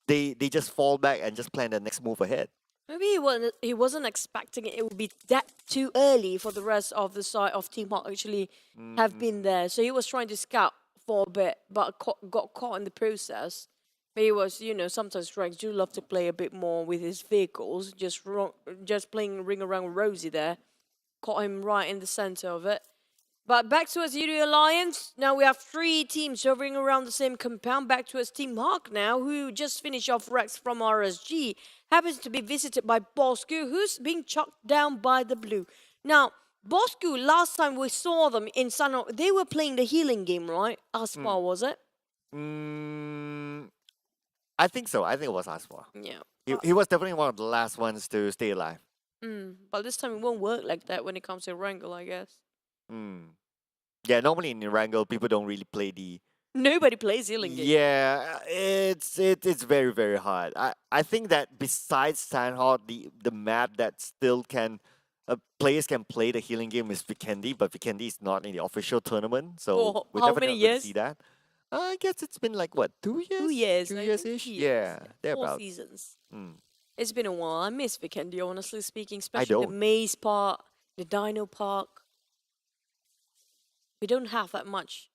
they just fall back and just plan the next move ahead. Maybe he wasn't expecting it would be that too early for the rest of the side of Team Hawk actually have been there. So he was trying to scout for a bit, but got caught in the process. But he was, sometimes Rex do love to play a bit more with his vehicles, just playing ring around with Rosie there. Caught him right in the center of it. But back towards Yoodo Alliance. Now we have 3 teams hovering around the same compound. Back towards Team Hawk now, who just finished off Rex from RSG. Happens to be visited by Bosskurr, who's being chucked down by the blue. Now, Bosskurr, last time we saw them in Sun, they were playing the healing game, right? Aspar, was it? I think so. I think it was Aswa. Yeah. He was definitely one of the last ones to stay alive. But this time it won't work like that when it comes to Erangel, I guess. Yeah, normally in Erangel, people don't really play the Nobody plays healing game. Yeah, it's very very hard. I think that besides Sandhawk, the map that still can players can play the healing game is Vikendi, but Vikendi is not in the official tournament, so For we're how never many gonna years? see that. I guess it's been like what 2 years? 2 years. 2 years ish. 2 years. Yeah, 4 thereabouts. seasons. Mm. It's been a while. I miss Vikendi, honestly speaking, I especially the don't. maze part, the dino park. We don't have that much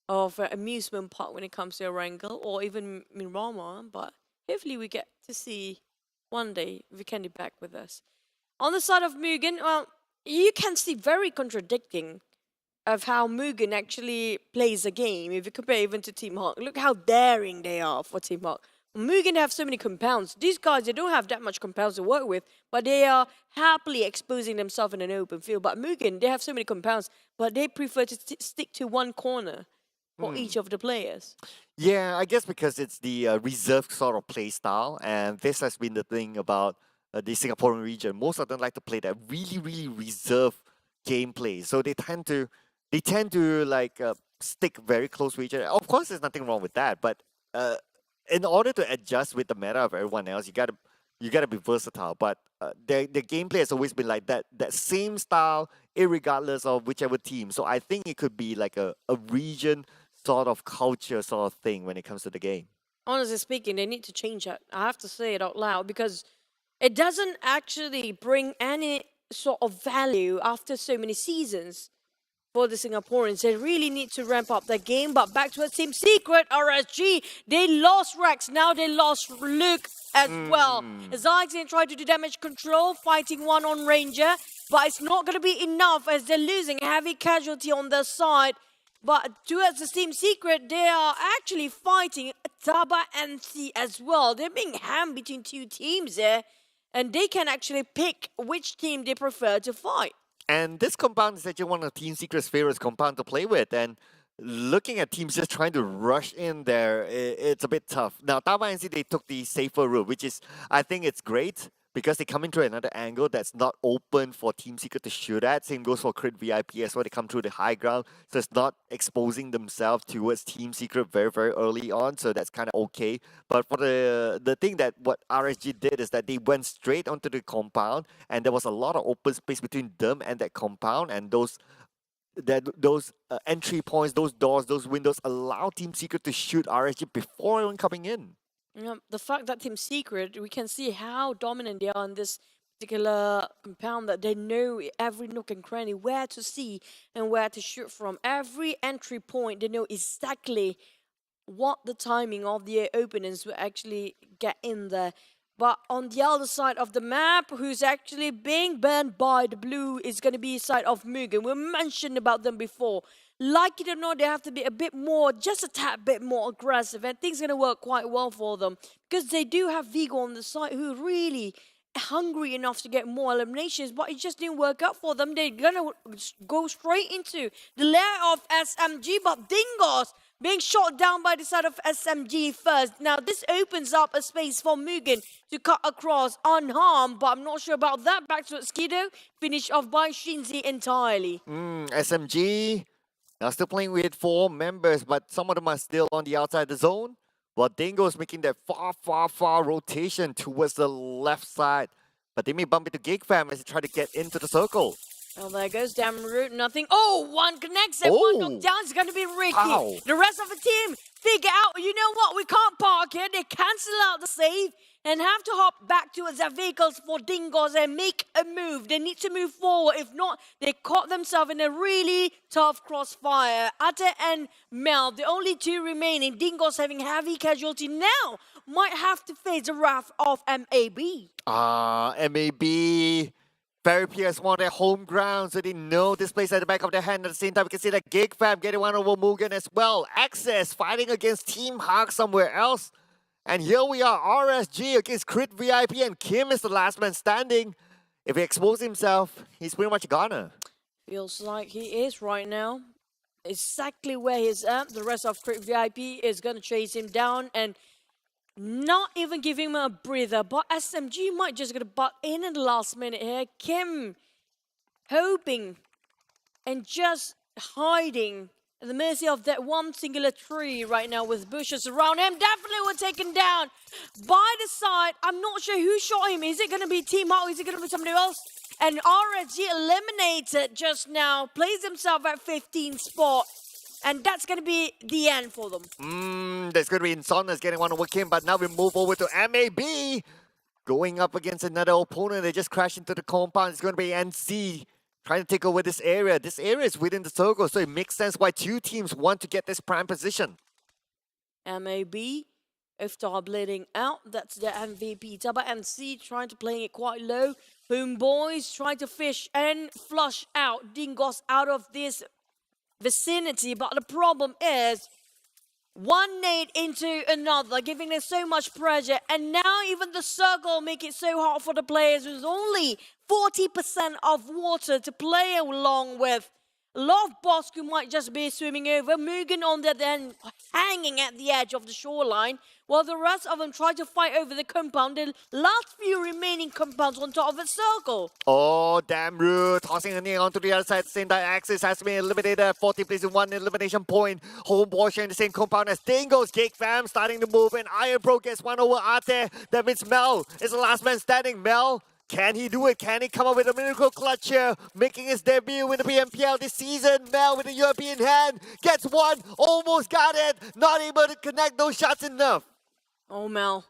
of an amusement park when it comes to Erangel or even Mirama, but hopefully we get to see one day Vikendi back with us. On the side of Mugen, well, you can see very contradicting of how Mugen actually plays a game if you compare even to Team Hawk. Look how daring they are for Team Hawk. Mugen have so many compounds. These guys, they don't have that much compounds to work with, but they are happily exposing themselves in an open field. But Mugen, they have so many compounds, but they prefer to stick to one corner for each of the players. Yeah, I guess because it's the reserved sort of play style, and this has been the thing about the Singaporean region. Most of them like to play that really, really reserved gameplay. So they tend to like stick very close to each other. Of course, there's nothing wrong with that, but in order to adjust with the meta of everyone else, you gotta be versatile. But the gameplay has always been like that same style, irregardless of whichever team. So I think it could be like a region sort of culture sort of thing when it comes to the game. Honestly speaking, they need to change that. I have to say it out loud because it doesn't actually bring any sort of value after so many seasons for the Singaporeans. They really need to ramp up their game. But back to a Team Secret, RSG, they lost Rex. Now they lost Luke as well. Zyxin tried to do damage control, fighting one on Ranger. But it's not going to be enough as they're losing heavy casualty on their side. But towards the Team Secret, they are actually fighting Tabah NSEA as well. They're being hammed between two teams there. And they can actually pick which team they prefer to fight. And this compound is actually one of Team Secret's favorite compound to play with. And looking at teams just trying to rush in there, it's a bit tough. Now, Tabah NSEA, they took the safer route, which is, I think it's great because they come into another angle that's not open for Team Secret to shoot at. Same goes for Crit VIP as well. They come through the high ground, so it's not exposing themselves towards Team Secret very, very early on, so that's kind of okay. But for the thing that what RSG did is that they went straight onto the compound, and there was a lot of open space between them and that compound, and those entry points, those doors, those windows allow Team Secret to shoot RSG before even coming in. The fact that Team Secret, we can see how dominant they are in this particular compound, that they know every nook and cranny, where to see and where to shoot from. Every entry point, they know exactly what the timing of the openings will actually get in there. But on the other side of the map, who's actually being burned by the blue is going to be side of Mugen. We mentioned about them before. Like it or not, they have to be a bit more, just a tad bit more aggressive, and things are going to work quite well for them because they do have Vigo on the side who are really hungry enough to get more eliminations, but it just didn't work out for them. They're going to go straight into the lair of SMG, but Dingoz being shot down by the side of SMG first. Now, this opens up a space for Mugen to cut across unharmed, but I'm not sure about that. Back to Skido, finished off by Shinzi entirely. SMG... Now still playing with 4 members, but some of them are still on the outside the zone. While Dingo's making that far rotation towards the left side. But they may bump into GEEK fam as they try to get into the circle. Well, there goes down route, nothing. Oh, one connects and one knocked down. It's going to be Ricky. Ow. The rest of the team figure out, you know what, we can't park here. They cancel out the save and have to hop back towards their vehicles for Dingoz and make a move. They need to move forward. If not, they caught themselves in a really tough crossfire. Ate and Mel, the only 2 remaining. Dingoz having heavy casualty now might have to face the wrath of MAB. MAB. Very PS1 their home ground, so they know this place at the back of their hand. At the same time, we can see that GEEK fam getting one over Mugen as well. Access fighting against Team Hawk somewhere else. And here we are, RSG against Crit VIP, and Kim is the last man standing. If he exposes himself, he's pretty much a goner. Feels like he is right now. Exactly where he's at. The rest of Crit VIP is going to chase him down and not even give him a breather. But SMG might just going to butt in the last minute here. Kim hoping and just hiding at the mercy of that one singular tree right now with bushes around him. Definitely were taken down by the side. I'm not sure who shot him. Is it going to be Team Hawk? Is it going to be somebody else? And RSG eliminated just now, plays himself at 15th spot. And that's going to be the end for them. There's going to be Insomnia's getting one over Kim, but now we move over to MAB. Going up against another opponent. They just crashed into the compound. It's going to be NC trying to take over this area. This area is within the circle, so it makes sense why two teams want to get this prime position. MAB, Iftar bleeding out. That's the MVP. Tabah NSEA trying to play it quite low. HomeBois trying to fish and flush out Dingoz out of this vicinity. But the problem is, one nade into another, giving them so much pressure. And now even the circle make it so hard for the players. There's only 40% of water to play along with. A lot of Bosskurr might just be swimming over. MUGEN on the other end, hanging at the edge of the shoreline, while the rest of them try to fight over the compound. The last few remaining compounds on top of the circle. Oh, damn rude. Tossing a knee onto the other side. Same Axis has been eliminated. 40 plays in one elimination point. HomeBois sharing the same compound as Dingoz. GEEK fam starting to move. And Iron Pro gets one over Ate. That means Mel is the last man standing. Mel, can he do it? Can he come up with a miracle clutch here? Making his debut in the PMPL this season. Mel with a European hand. Gets one. Almost got it. Not able to connect those shots enough. Oh, Mel.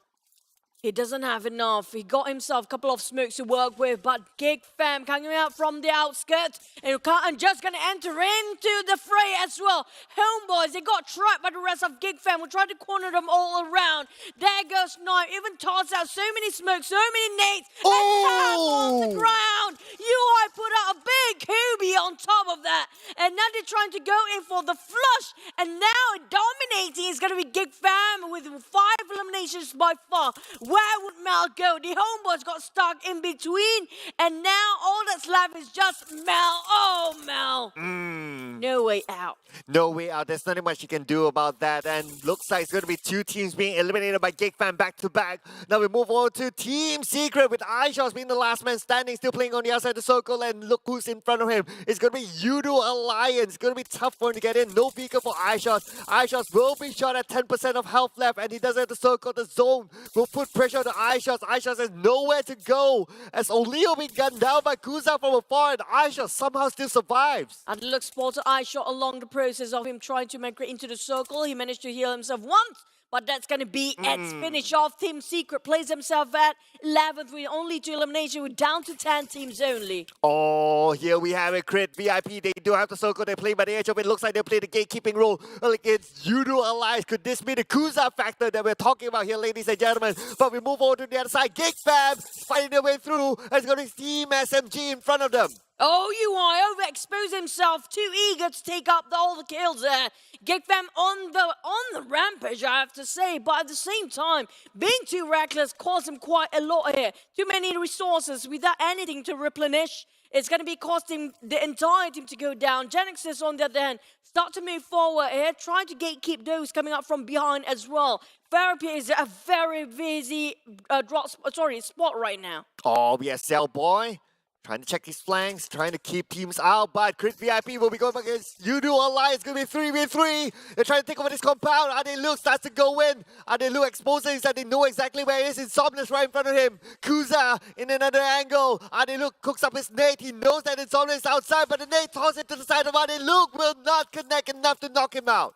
He doesn't have enough. He got himself a couple of smokes to work with, but GEEK fam coming out from the outskirts and just going to enter into the fray as well. HomeBois, they got trapped by the rest of GEEK fam. We tried to corner them all around. There goes Knife, even tossed out so many smokes, so many nades, and tap on the ground. UI put out a big Kobe on top of that, and now they're trying to go in for the flush, and now dominating is going to be GEEK fam with 5 eliminations by far. Where would Mel go? The HomeBois got stuck in between, and now all that's left is just Mel. Oh, Mel. No way out. No way out. There's nothing much you can do about that. And looks like it's going to be two teams being eliminated by GEEK fam back to back. Now we move on to Team Secret with iShots being the last man standing, still playing on the outside of the circle. And look who's in front of him. It's going to be Yoodo Alliance. It's going to be tough for him to get in. No beacon for iShots. iShots will be shot at 10% of health left, and he doesn't have to circle the zone. Will put pressure on the iShots. iShots has nowhere to go as Olio being gunned down by Kuza from afar, and iShots somehow still survives. And look, spotted iShot along the process of him trying to migrate into the circle. He managed to heal himself once, but that's going to be its finish off. Team Secret plays himself at 11th with only 2 eliminations. We're down to 10 teams only. Oh, here we have it. Crit VIP. They do have the circle. They play by the edge of it. Looks like they play the gatekeeping role against Yoodo Alliance. Could this be the Kuza factor that we're talking about here, ladies and gentlemen? But we move on to the other side. GEEK fam fighting their way through. It's going to be Team SMG in front of them. Oh, UI overexposed himself, too eager to take up all the kills there. GEEK fam on the rampage, I have to say, but at the same time, being too reckless cost him quite a lot here. Too many resources without anything to replenish. It's going to be costing the entire team to go down. Genexus, on the other hand, start to move forward here, trying to gatekeep those coming up from behind as well. Therapy is a very busy spot right now. Oh, we have Cell Boy trying to check his flanks, trying to keep teams out, but Crit VIP will be going against Yoodo Alliance. It's going to be 3v3. They're trying to take over this compound. Adeluk starts to go in. Adeluk exposes that they know exactly where it is. Insomnia's right in front of him. Kuza in another angle. Adeluk cooks up his nade. He knows that Insomnia is outside, but the nade tosses it to the side of Adeluk. Will not connect enough to knock him out.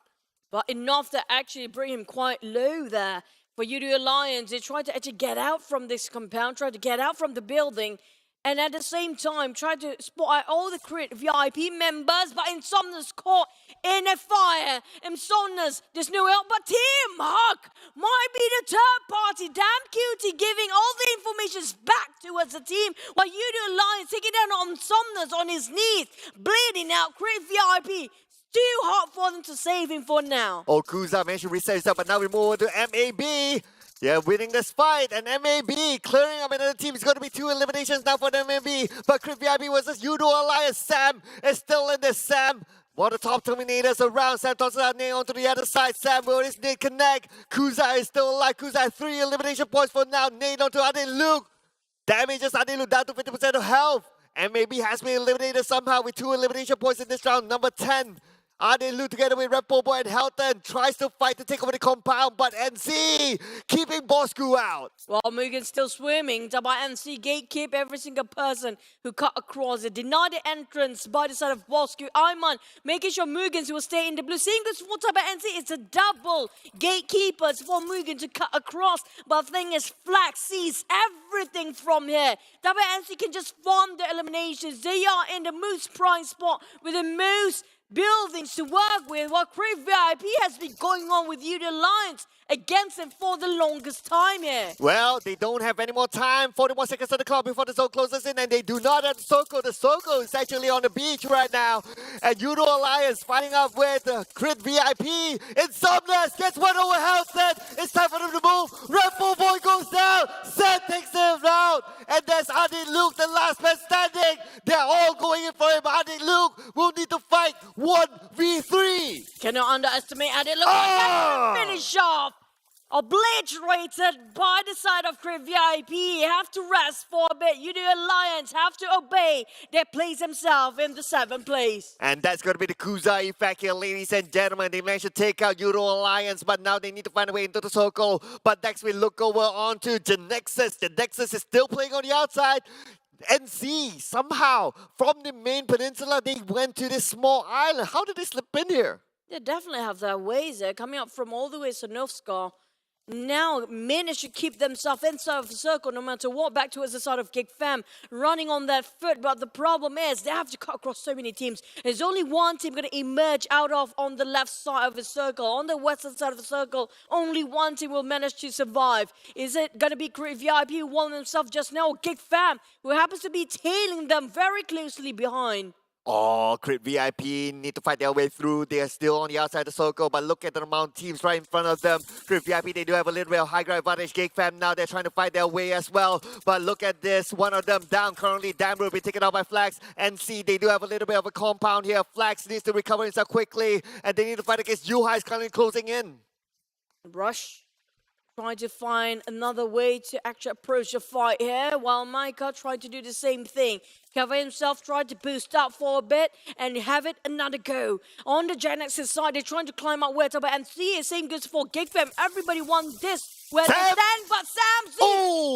But enough to actually bring him quite low there. For Yoodo Alliance, they tried to actually get out from this compound, tried to get out from the building, and at the same time, try to spot out all the Crit VIP members, but Insomnia's caught in a fire. Insomnia's, there's no help, but Team Huck might be the third party. Damn cutie giving all the information back to us, the team, while Yoodo Alliance taking down on Insomnia's on his knees, bleeding out. Crit VIP. Too hot for them to save him for now. Oh, Kuza managed to reset himself, but now we move on to MAB. Yeah, winning this fight, and MAB clearing up another team. It's going to be 2 eliminations now for the MAB. But Crit VIP versus Yoodo Alliance. Sam is still in this. Sam, one of the top Terminators around. Sam tosses out Nate onto the other side. Sam, will his Nate connect? Kuza is still alive. Kuza has 3 elimination points for now. Nate onto Adeluk. Damages Adeluk down to 50% of health. MAB has been eliminated somehow with 2 elimination points in this round. Number 10. Luke together with HomeBois and Helton tries to fight to take over the compound, but NC keeping Bosskurr out. While Mugen's still swimming, Tabah NSEA gatekeep every single person who cut across it. Deny the entrance by the side of Bosskurr. Ayman making sure Mugens will stay in the blue. Seeing this for Tabah NSEA, it's a double gatekeepers for Mugen to cut across. But the thing is, Flag sees everything from here. Tabah NSEA can just farm the eliminations. They are in the most prime spot with the most buildings to work with, while Crave VIP has been going on with Yoodo Alliance against them for the longest time here. Well, they don't have any more time. 41 seconds on the clock before the zone closes in, and they do not have the Soko. The Soko is actually on the beach right now. And Yoodo Alliance fighting up with Crit VIP. Insomnus gets one over Helton. It's time for them to move. redONE goes down. Seth takes him out. And there's Luke, the last man standing. They're all going in for him. Luke will need to fight 1v3. Cannot underestimate Luke. Finish off. Obliterated by the side of Crave VIP. Have to rest for a bit. Yoodo Alliance have to obey. They place themselves in the 7th place. And that's going to be the Kuza effect here, ladies and gentlemen. They managed to take out Yoodo Alliance, but now they need to find a way into the circle. But next we look over onto Genexus. Genexus is still playing on the outside. NC, somehow, from the main peninsula, they went to this small island. How did they slip in here? They definitely have their ways there. Coming up from all the way to Northscar. Now manage to keep themselves inside of the circle no matter what. Back towards the side of GEEK Fam, running on that foot. But the problem is they have to cut across so many teams. There's only one team going to emerge out of on the left side of the circle. On the western side of the circle, only one team will manage to survive. Is it going to be VIP who won themselves just now, or GEEK Fam, who happens to be tailing them very closely behind? Oh, Crit VIP need to fight their way through. They are still on the outside of the circle, but look at the amount of teams right in front of them. Crit VIP, they do have a little bit of high ground advantage. GEEK Fam now, they're trying to fight their way as well. But look at this, one of them down currently. Damn will be taken out by Flags. NC, they do have a little bit of a compound here. Flags needs to recover himself quickly, and they need to fight against HYVE currently closing in. Rush. Trying to find another way to actually approach the fight here, while Micah tried to do the same thing. Cover himself, tried to boost up for a bit and have it another go. On the Genexus side, they're trying to climb up where Tabah NSEA. Same goes for GEEK Fam. Everybody wants this. Where they stand, but Sam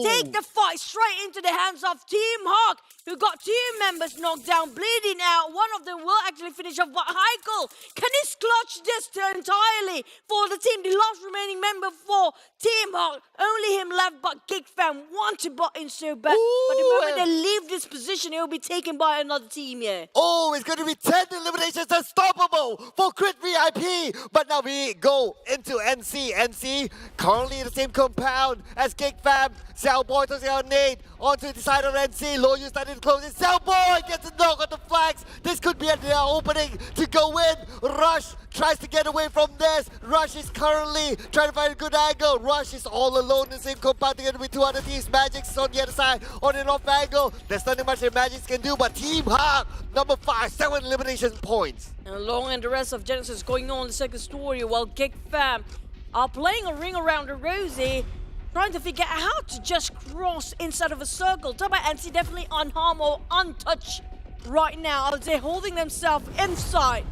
take the fight straight into the hands of Team Hawk, who got 2 members knocked down, bleeding out. One of them will actually finish off, but Heikel, can he clutch this entirely for the team? The last remaining member for Team Hawk, only him left, but GEEK Fam want to butt in so bad. But the moment they leave this position, it will be taken by another team here. Oh, it's going to be 10 eliminations, unstoppable for Crit VIP. But now we go into NC. NC currently in the same compound as GEEK Fam. HomeBois tossing out Nate onto the side of NC. Loyu starting to close it. HomeBois gets a knock on the Flags. This could be their opening to go in. Rush tries to get away from this. Rush is currently trying to find a good angle. Rush is all alone in the same compound together with 2 other teams. Magic's on the other side on an off angle. There's nothing much that Magic can do, but Team Hawk, number 5, 7 elimination points. And Long and the rest of Genexus going on the second story, while GEEK Fam are playing a ring around the rosy, trying to figure out how to just cross inside of a circle. Tabah NSEA definitely unharmed or untouched right now. I would say holding themselves inside,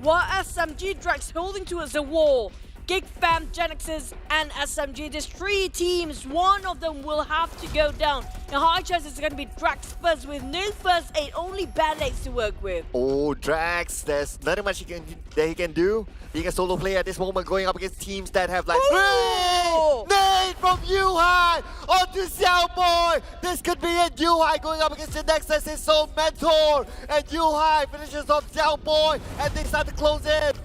while SMG Drax holding towards the wall. GEEK Fam, Genexus, and SMG. There's 3 teams. One of them will have to go down. Now, high chance it's going to be Drax first with no first aid, only band-aids to work with. Oh, Drax, there's nothing much that he can do. Being a solo player at this moment, going up against teams that have like Nate from HYVE onto HomeBois. This could be it. HYVE going up against Genexus, his own mentor, and HYVE finishes off HomeBois, and they start to close in.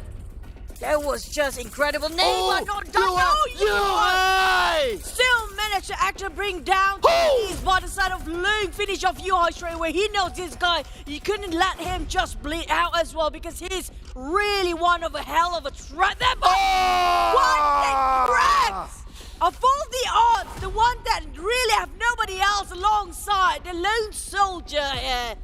That was just incredible. Neymar not done. HYVE! Still managed to actually bring down Keys by the side of Luke. Finish off HYVE straight away. He knows this guy. You couldn't let him just bleed out as well, because he's really one of a hell of a threat. That one Drax! Of all the odds, the one that really have nobody else alongside, the lone soldier here,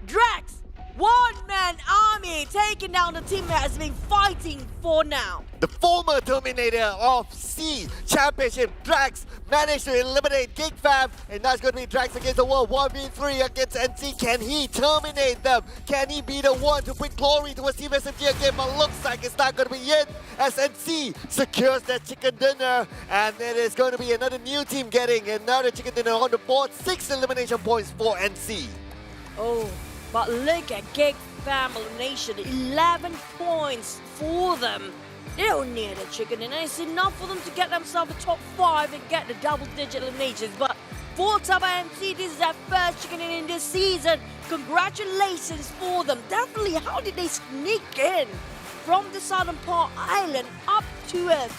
Drax One-man army taking down the team that has been fighting for now. The former Terminator of C Championship, Drax, managed to eliminate GEEK Fam, and that's going to be Drax against the world 1v3 against NC. Can he terminate them? Can he be the one to bring glory to a Team SMG again? But looks like it's not going to be it, as NC secures that chicken dinner, and it is going to be another new team getting another chicken dinner on the board. 6 elimination points for NC. Oh, but look at GEEK Fam elimination, 11 points for them. They don't need a chicken dinner. It's enough for them to get themselves a top 5 and get the double-digit eliminations. But for Tabah NSEA, this is their first chicken dinner in this season. Congratulations for them. Definitely, how did they sneak in from the southern part island up to us,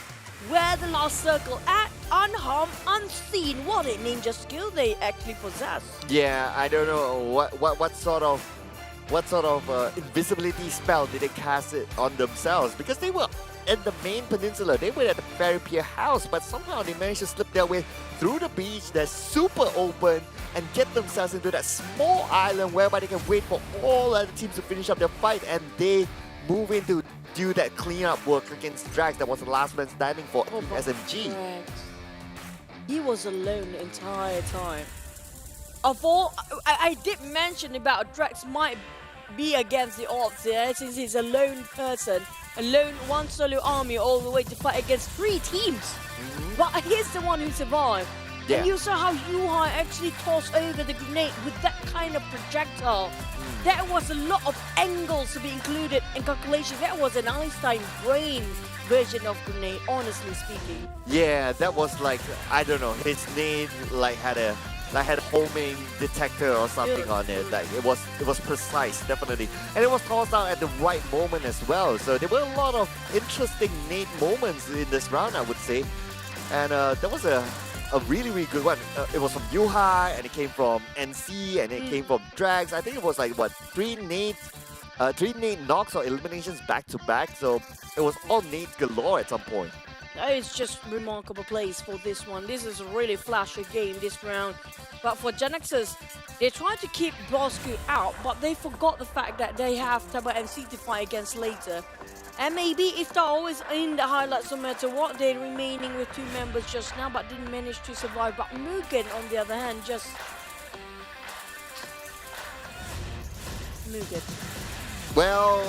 where the last circle at, unharmed, unseen? What a ninja skill they actually possess. Yeah, I don't know what sort of invisibility spell did they cast it on themselves, because they were in the main peninsula. They were at the Ferry Pier house, but somehow they managed to slip their way through the beach that's super open and get themselves into that small island whereby they can wait for all other teams to finish up their fight, and they move in to do that cleanup work against Drax that was the last man standing for SMG. Drax. He was alone the entire time. Of all, I did mention about Drax might be against the odds here, since he's a lone person, a lone one solo army all the way to fight against 3 teams. But he's the one who survived. Yeah. And you saw how Yuhai actually tossed over the grenade with that kind of projectile. There was a lot of angles to be included in calculation. That was an Einstein brain version of grenade, honestly speaking. Yeah, that was like, I don't know, his name had a homing detector or something on it. Like it was precise, definitely, and it was tossed out at the right moment as well. So there were a lot of interesting nade moments in this round, I would say, and that was a really, really good one. It was from Yuhai, and it came from NC, and it came from Drax. I think it was like, what, 3 nade knocks or eliminations back to back. So it was all nades galore at some point. It's just remarkable plays for this one. This is a really flashy game this round. But for Genexus, they tried to keep Bosskurr out, but they forgot the fact that they have Tabah NSEA to fight against later. And maybe if they're always in the highlights no matter what, they're remaining with 2 members just now, but didn't manage to survive. But MUGEN, on the other hand, just... MUGEN. Well,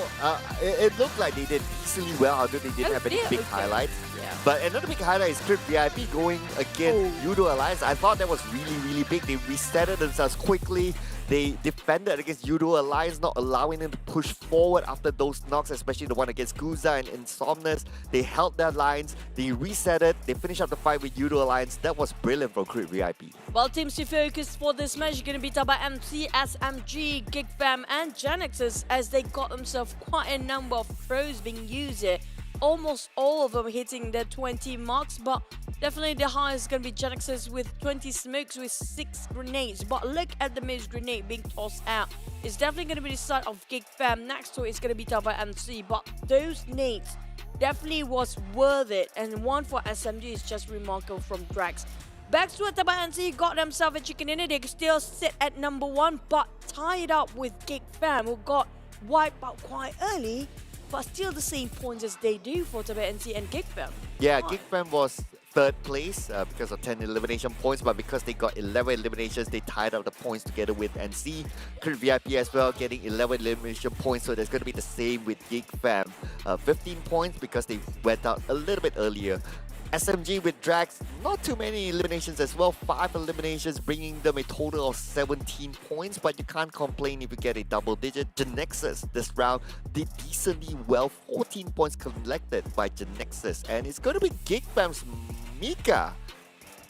it looked like they did decently well, although they didn't have any big highlights. Yeah. But another big highlight is Crypt VIP going against Yoodo Alliance. I thought that was really, really big. They resetted themselves quickly. They defended against Yoodo Alliance, not allowing them to push forward after those knocks, especially the one against Guza and Insomnus. They held their lines, they reset it, they finished up the fight with Yoodo Alliance. That was brilliant from Crypt VIP. Well, teams to focus for this match are going to be Tabah NSEA, SMG, GEEK Fam, and Genexus, as they got themselves quite a number of throws being used here. Almost all of them hitting the 20 marks, but definitely the highest is going to be Genexus with 20 smokes with 6 grenades. But look at the most grenade being tossed out. It's definitely going to be the side of GEEK Fam. Next to it is going to be Tabah NSEA, but those nades definitely was worth it. And one for SMG is just remarkable from Drax. Back to Tabah NSEA got themselves a chicken dinner. They still sit at number 1, but tied up with GEEK Fam, who got wiped out quite early, but still the same points as they do for Tabah NSEA and GEEK Fam. Yeah, GEEK Fam was 3rd place because of 10 elimination points, but because they got 11 eliminations, they tied up the points together with NC. Crypt VIP as well, getting 11 elimination points, so there's going to be the same with GEEK Fam. 15 points because they went out a little bit earlier. SMG with Drax, not too many eliminations as well, 5 eliminations, bringing them a total of 17 points, but you can't complain if you get a double digit. Genexus this round did decently well, 14 points collected by Genexus, and it's going to be GEEK Fam's Mika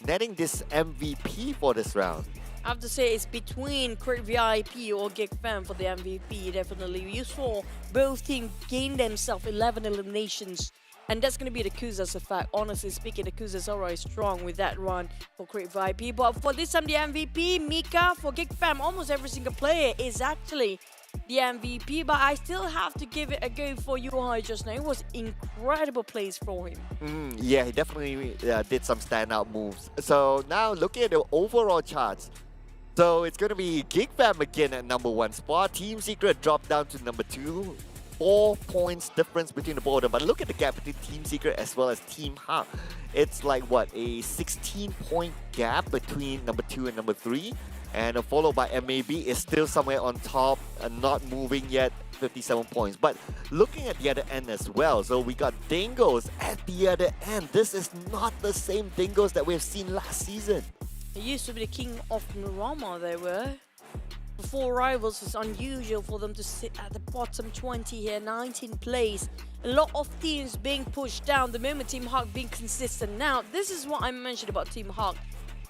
netting this MVP for this round. I have to say it's between Crypt VIP or GEEK Fam for the MVP, definitely. You saw both teams gain themselves 11 eliminations. And that's going to be the Kuza's effect. Honestly speaking, the Kuza's already strong with that run for Crypt VIP. But for this time, the MVP, Mika, for GEEK Fam, almost every single player is actually the MVP. But I still have to give it a go for Yuhai just now. It was incredible plays for him. Yeah, he definitely did some standout moves. So now looking at the overall charts, So it's going to be GEEK Fam again at number 1 spot. Team Secret dropped down to number 2. 4 points difference between the both of them. But look at the gap between Team Secret as well as Team HYVE. It's like what, a 16-point gap between number 2 and number 3. And followed by MAB is still somewhere on top, not moving yet, 57 points. But looking at the other end as well, so we got Dingoz at the other end. This is not the same Dingoz that we've seen last season. It used to be the king of Narama, they were. For 4 rivals, it's unusual for them to sit at the bottom 20 here, 19th place. A lot of teams being pushed down, the moment Team HYVE being consistent. Now, this is what I mentioned about Team HYVE.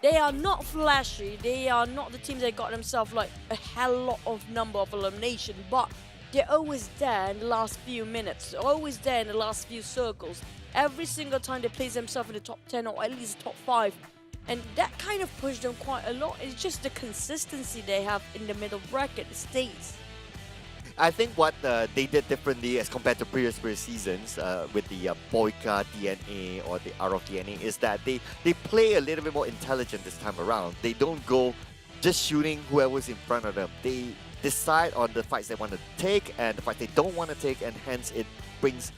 They are not flashy, they are not the teams that got themselves like a hell lot of number of elimination, but they're always there in the last few minutes, always there in the last few circles. Every single time they place themselves in the top 10 or at least top 5. And that kind of pushed them quite a lot. It's just the consistency they have in the middle bracket stays. I think what they did differently as compared to previous seasons with the Boyka DNA or the RF DNA is that they play a little bit more intelligent this time around. They don't go just shooting whoever's in front of them. They decide on the fights they want to take and the fights they don't want to take, and hence it brings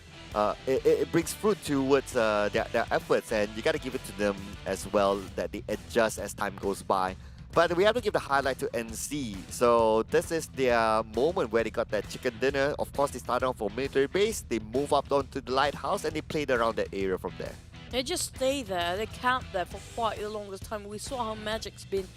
it brings fruit towards their efforts, and you got to give it to them as well that they adjust as time goes by. But we have to give the highlight to NC. So this is their moment where they got that chicken dinner. Of course, they started off from military base, they move up onto the lighthouse, and they played around that area from there. They just stay there, they camped there for quite the longest time. We saw how Magic's been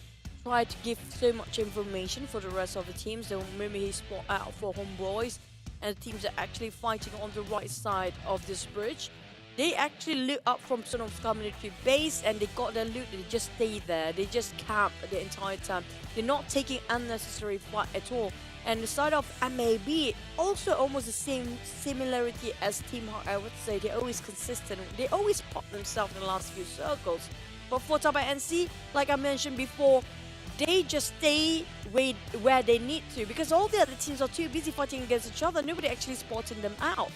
trying to give so much information for the rest of the teams. The moment he spot out for HomeBois, and the teams are actually fighting on the right side of this bridge. They actually loot up from Sonom's military base and they got their loot, they just stay there, they just camp the entire time. They're not taking unnecessary fight at all. And the side of MAB, also almost the same similarity as Team HYVE, I would say. They're always consistent, they always pop themselves in the last few circles. But for Tabah NSEA, like I mentioned before, they just stay where they need to, because all the other teams are too busy fighting against each other. Nobody actually spotting them out.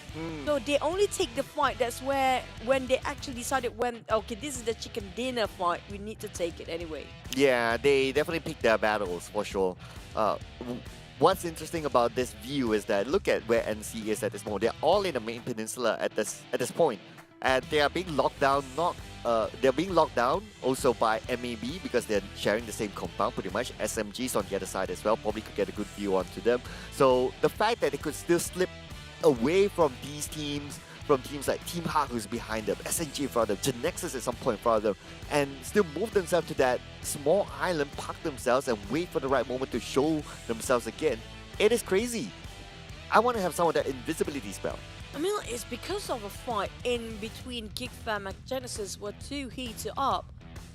So they only take the fight. That's where when they actually decided okay, this is the chicken dinner fight, we need to take it anyway. Yeah, they definitely pick their battles for sure. What's interesting about this view is that look at where NC is at this moment. They're all in the main peninsula at this point, and they are being locked down. They're being locked down also by MAB because they're sharing the same compound pretty much. SMGs on the other side as well, probably could get a good view onto them. So the fact that they could still slip away from these teams, from teams like Team HYVE who's behind them, SNG in front of them, Genexus at some point in front of them, and still move themselves to that small island, park themselves and wait for the right moment to show themselves again. It is crazy. I want to have some of that invisibility spell. I mean, it's because of a fight in between GEEK Fam and Genexus were too heated up.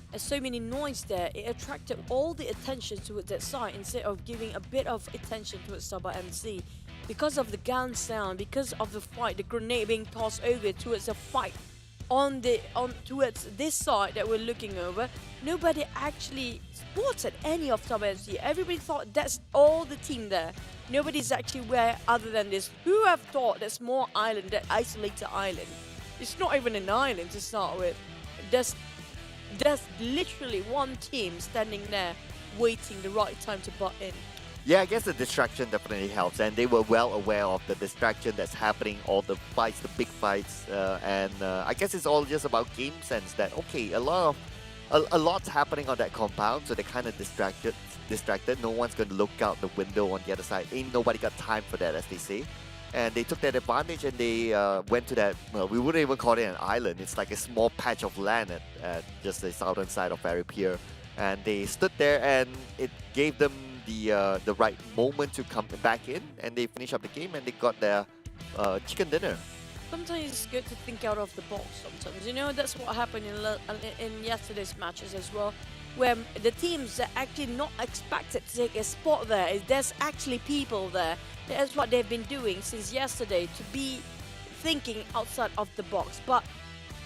There's so many noise there, it attracted all the attention towards that side instead of giving a bit of attention towards Tabah NSEA. Because of the gun sound, because of the fight, the grenade being tossed over towards the fight towards this side that we're looking over, nobody actually spotted any of Tabah NSEA. Everybody thought that's all the team there. Nobody's actually where other than this. Who have thought that small island, that isolated island? It's not even an island to start with. There's literally one team standing there waiting the right time to butt in. Yeah, I guess the distraction definitely helps, and they were well aware of the distraction that's happening, all the fights, the big fights, and I guess it's all just about game sense that, okay, a lot's happening on that compound, so they're kind of distracted. No one's going to look out the window on the other side. Ain't nobody got time for that, as they say. And they took that advantage and they went to that, well, we wouldn't even call it an island. It's like a small patch of land at just the southern side of Ferry Pier. And they stood there and it gave them the right moment to come back in, and they finished up the game and they got their chicken dinner. Sometimes it's good to think out of the box sometimes. You know, that's what happened in yesterday's matches as well, where the teams are actually not expected to take a spot there. There's actually people there. That's what they've been doing since yesterday, to be thinking outside of the box. But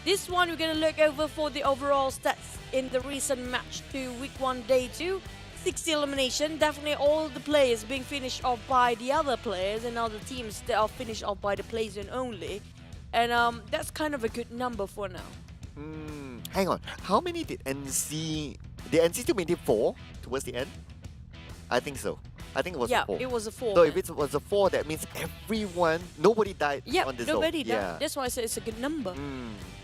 this one we're going to look over for the overall stats in the recent match to week 1 day 2. 60 elimination, definitely all the players being finished off by the other players and other teams that are finished off by the play zone only. And that's kind of a good number for now. Hang on, how many did NC still maintain 4 towards the end? I think so. I think it was Yeah, a 4. it was a 4. So if it was a 4, that means nobody died yeah, on this nobody zone. died. Yeah. That's why I said it's a good number.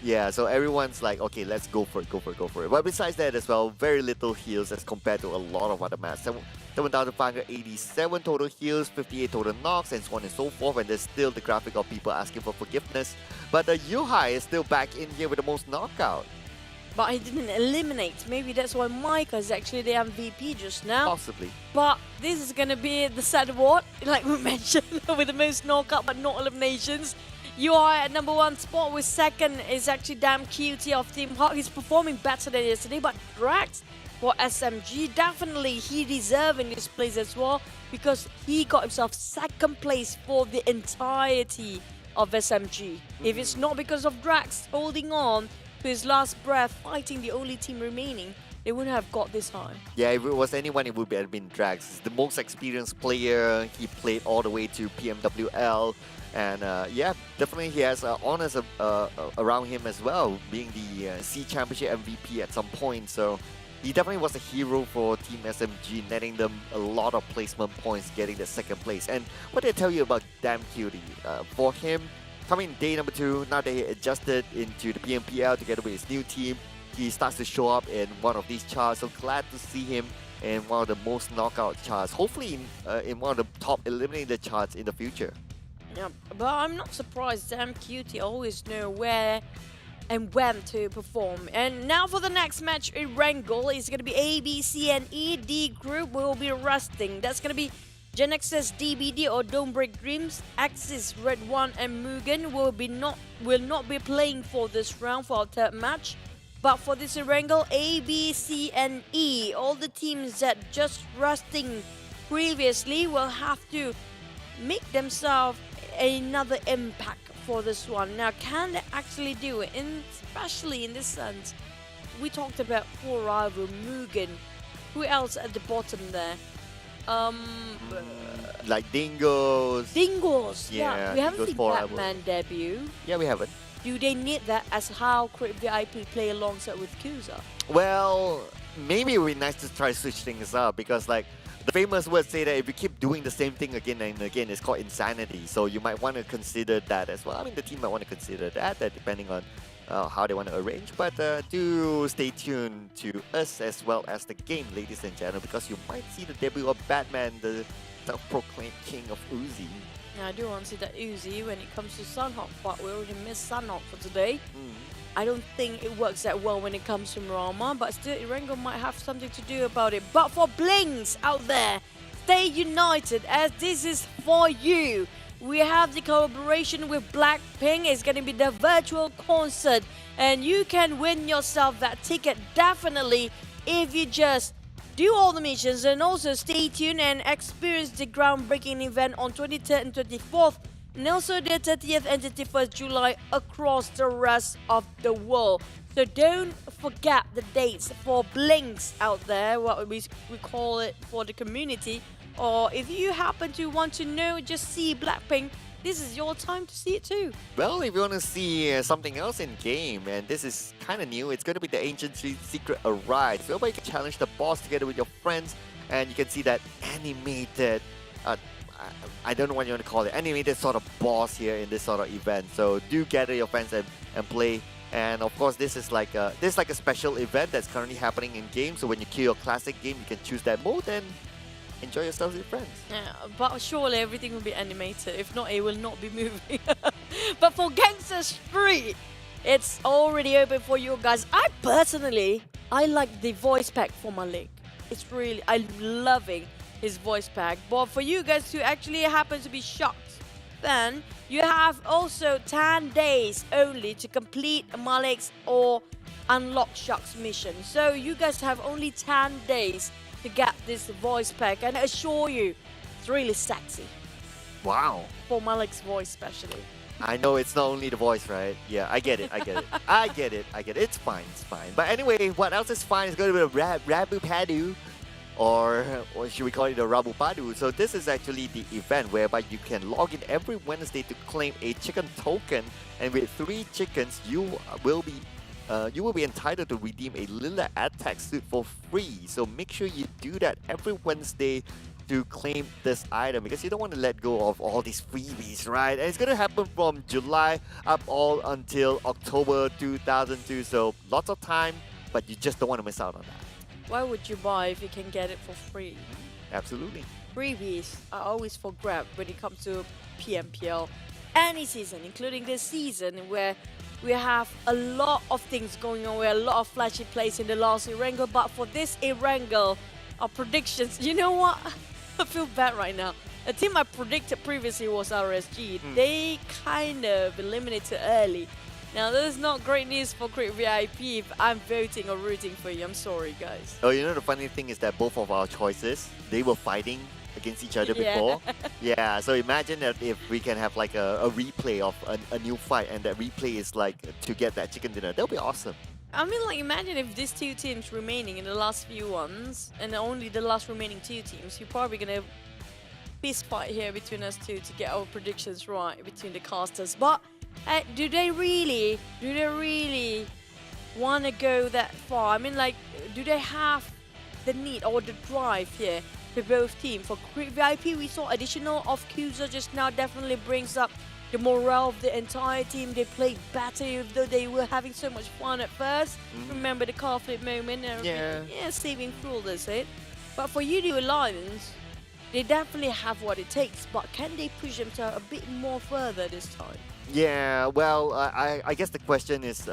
Yeah, so everyone's like, okay, let's go for it. But besides that as well, very little heals as compared to a lot of other maps. 7,587 total heals, 58 total knocks, and so on and so forth. And there's still the graphic of people asking for forgiveness. But the Yuhai is still back in here with the most knockout. But he didn't eliminate. Maybe that's why Micah is actually the MVP just now. Possibly. But this is going to be the sad award, like we mentioned, with the most knockout but not eliminations. You are at number 1 spot, with second is actually Damn Cutie of Team Hawk. He's performing better than yesterday, but Drax for SMG, definitely he deserving this place as well, because he got himself second place for the entirety of SMG. If it's not because of Drax holding on to his last breath, fighting the only team remaining, they wouldn't have got this high. Yeah, if it was anyone, it would have been Drax. He's the most experienced player. He played all the way to PMWL. And yeah, definitely he has honors around him as well, being the C Championship MVP at some point. So he definitely was a hero for Team SMG, netting them a lot of placement points, getting the second place. And what did I tell you about Damn Cutie? For him, coming day number 2, now that he adjusted into the PMPL together with his new team, he starts to show up in one of these charts. So glad to see him in one of the most knockout charts. Hopefully in one of the top eliminated charts in the future. Yeah, but I'm not surprised. Damn Cutie always know where and when to perform. And now for the next match in Wrangle, it's going to be A, B, C, and E. D group will be resting. That's going to be Genexus, DBD, or Don't Break Dreams. Axis, redONE, and MUGEN will not be playing for this round for our third match. But for this Wrangle, A, B, C, and E, all the teams that just resting previously will have to make themselves another impact for this one. Now, can they actually do it? Especially in this sense, we talked about 4 rival MUGEN. Who else at the bottom there? Like Dingoz. Dingoz. Yeah, we haven't Dingoz seen 4 Batman debut. Yeah, we haven't. Do they need that as how Crip VIP play alongside with Kuza? Well, maybe it would be nice to try to switch things up, because like the famous words say that if you keep doing the same thing again and again, it's called insanity. So you might want to consider that as well. I mean, the team might want to consider that depending on how they want to arrange. But do stay tuned to us as well as the game, ladies and gentlemen, because you might see the debut of Batman, the self-proclaimed king of Uzi. Yeah, I do want to see that Uzi when it comes to Sunhawk, but we already missed Sunhawk for today. I don't think it works that well when it comes to Rama, but still Irengo might have something to do about it. But for Blings out there, stay united, as this is for you. We have the collaboration with Blackpink. It's going to be the virtual concert, and you can win yourself that ticket definitely if you just do all the missions, and also stay tuned and experience the groundbreaking event on 23rd and 24th, and also the 30th and 31st July across the rest of the world. So don't forget the dates for Blinks out there, what we call it for the community. Or if you happen to want to know, just see Blackpink, this is your time to see it too. Well, if you want to see something else in game, and this is kind of new, it's going to be the Ancient Secret Arise, whereby you can challenge the boss together with your friends, and you can see that animated, I don't know what you want to call it, animated sort of boss here in this sort of event. So do gather your friends and play. And of course, this is like a special event that's currently happening in game. So when you kill your classic game, you can choose that mode and enjoy yourselves with friends. Yeah, but surely everything will be animated. If not, it will not be moving. But for Gangster Street, it's already open for you guys. I like the voice pack for Malik. It's really, I'm loving his voice pack. But for you guys who actually happen to be shocked, then you have also 10 days only to complete Malik's or unlock Shark's mission. So you guys have only 10 days to get this voice pack, and I assure you, it's really sexy. Wow. For Malik's voice especially. I know it's not only the voice, right? Yeah, I get it. I get it. It's fine. But anyway, what else is fine is going to be the Rabu Padu, or should we call it the Rabu Padu? So this is actually the event whereby you can log in every Wednesday to claim a chicken token, and with 3 chickens, you will be you will be entitled to redeem a Lila AdTech suit for free. So make sure you do that every Wednesday to claim this item, because you don't want to let go of all these freebies, right? And it's going to happen from July up all until October 2002. So lots of time, but you just don't want to miss out on that. Why would you buy if you can get it for free? Absolutely. Freebies are always for grab when it comes to PMPL. Any season, including this season, where we have a lot of things going on, where a lot of flashy plays in the last Erangel. But for this Erangel, our predictions, you know what? I feel bad right now. A team I predicted previously was RSG. They kind of eliminated early. Now, this is not great news for Creep VIP if I'm voting or rooting for you. I'm sorry, guys. Oh, you know, the funny thing is that both of our choices, they were fighting against each other Yeah. before. Yeah, so imagine that if we can have like a replay of a new fight, and that replay is like to get that chicken dinner. That'll be awesome. I mean, like, imagine if these two teams remaining in the last few ones, and only the last remaining two teams, you're probably gonna fist fight here between us two to get our predictions right between the casters. But do they really want to go that far? I mean, like, do they have the need or the drive here for both teams? For VIP, we saw additional of Kuza just now definitely brings up the morale of the entire team. They played better, even though they were having so much fun at first. Remember the car flip moment? And yeah, saving fuel, that's it. But for Yoodo Alliance, they definitely have what it takes, but can they push themselves a bit more further this time? Yeah, well, I guess the question is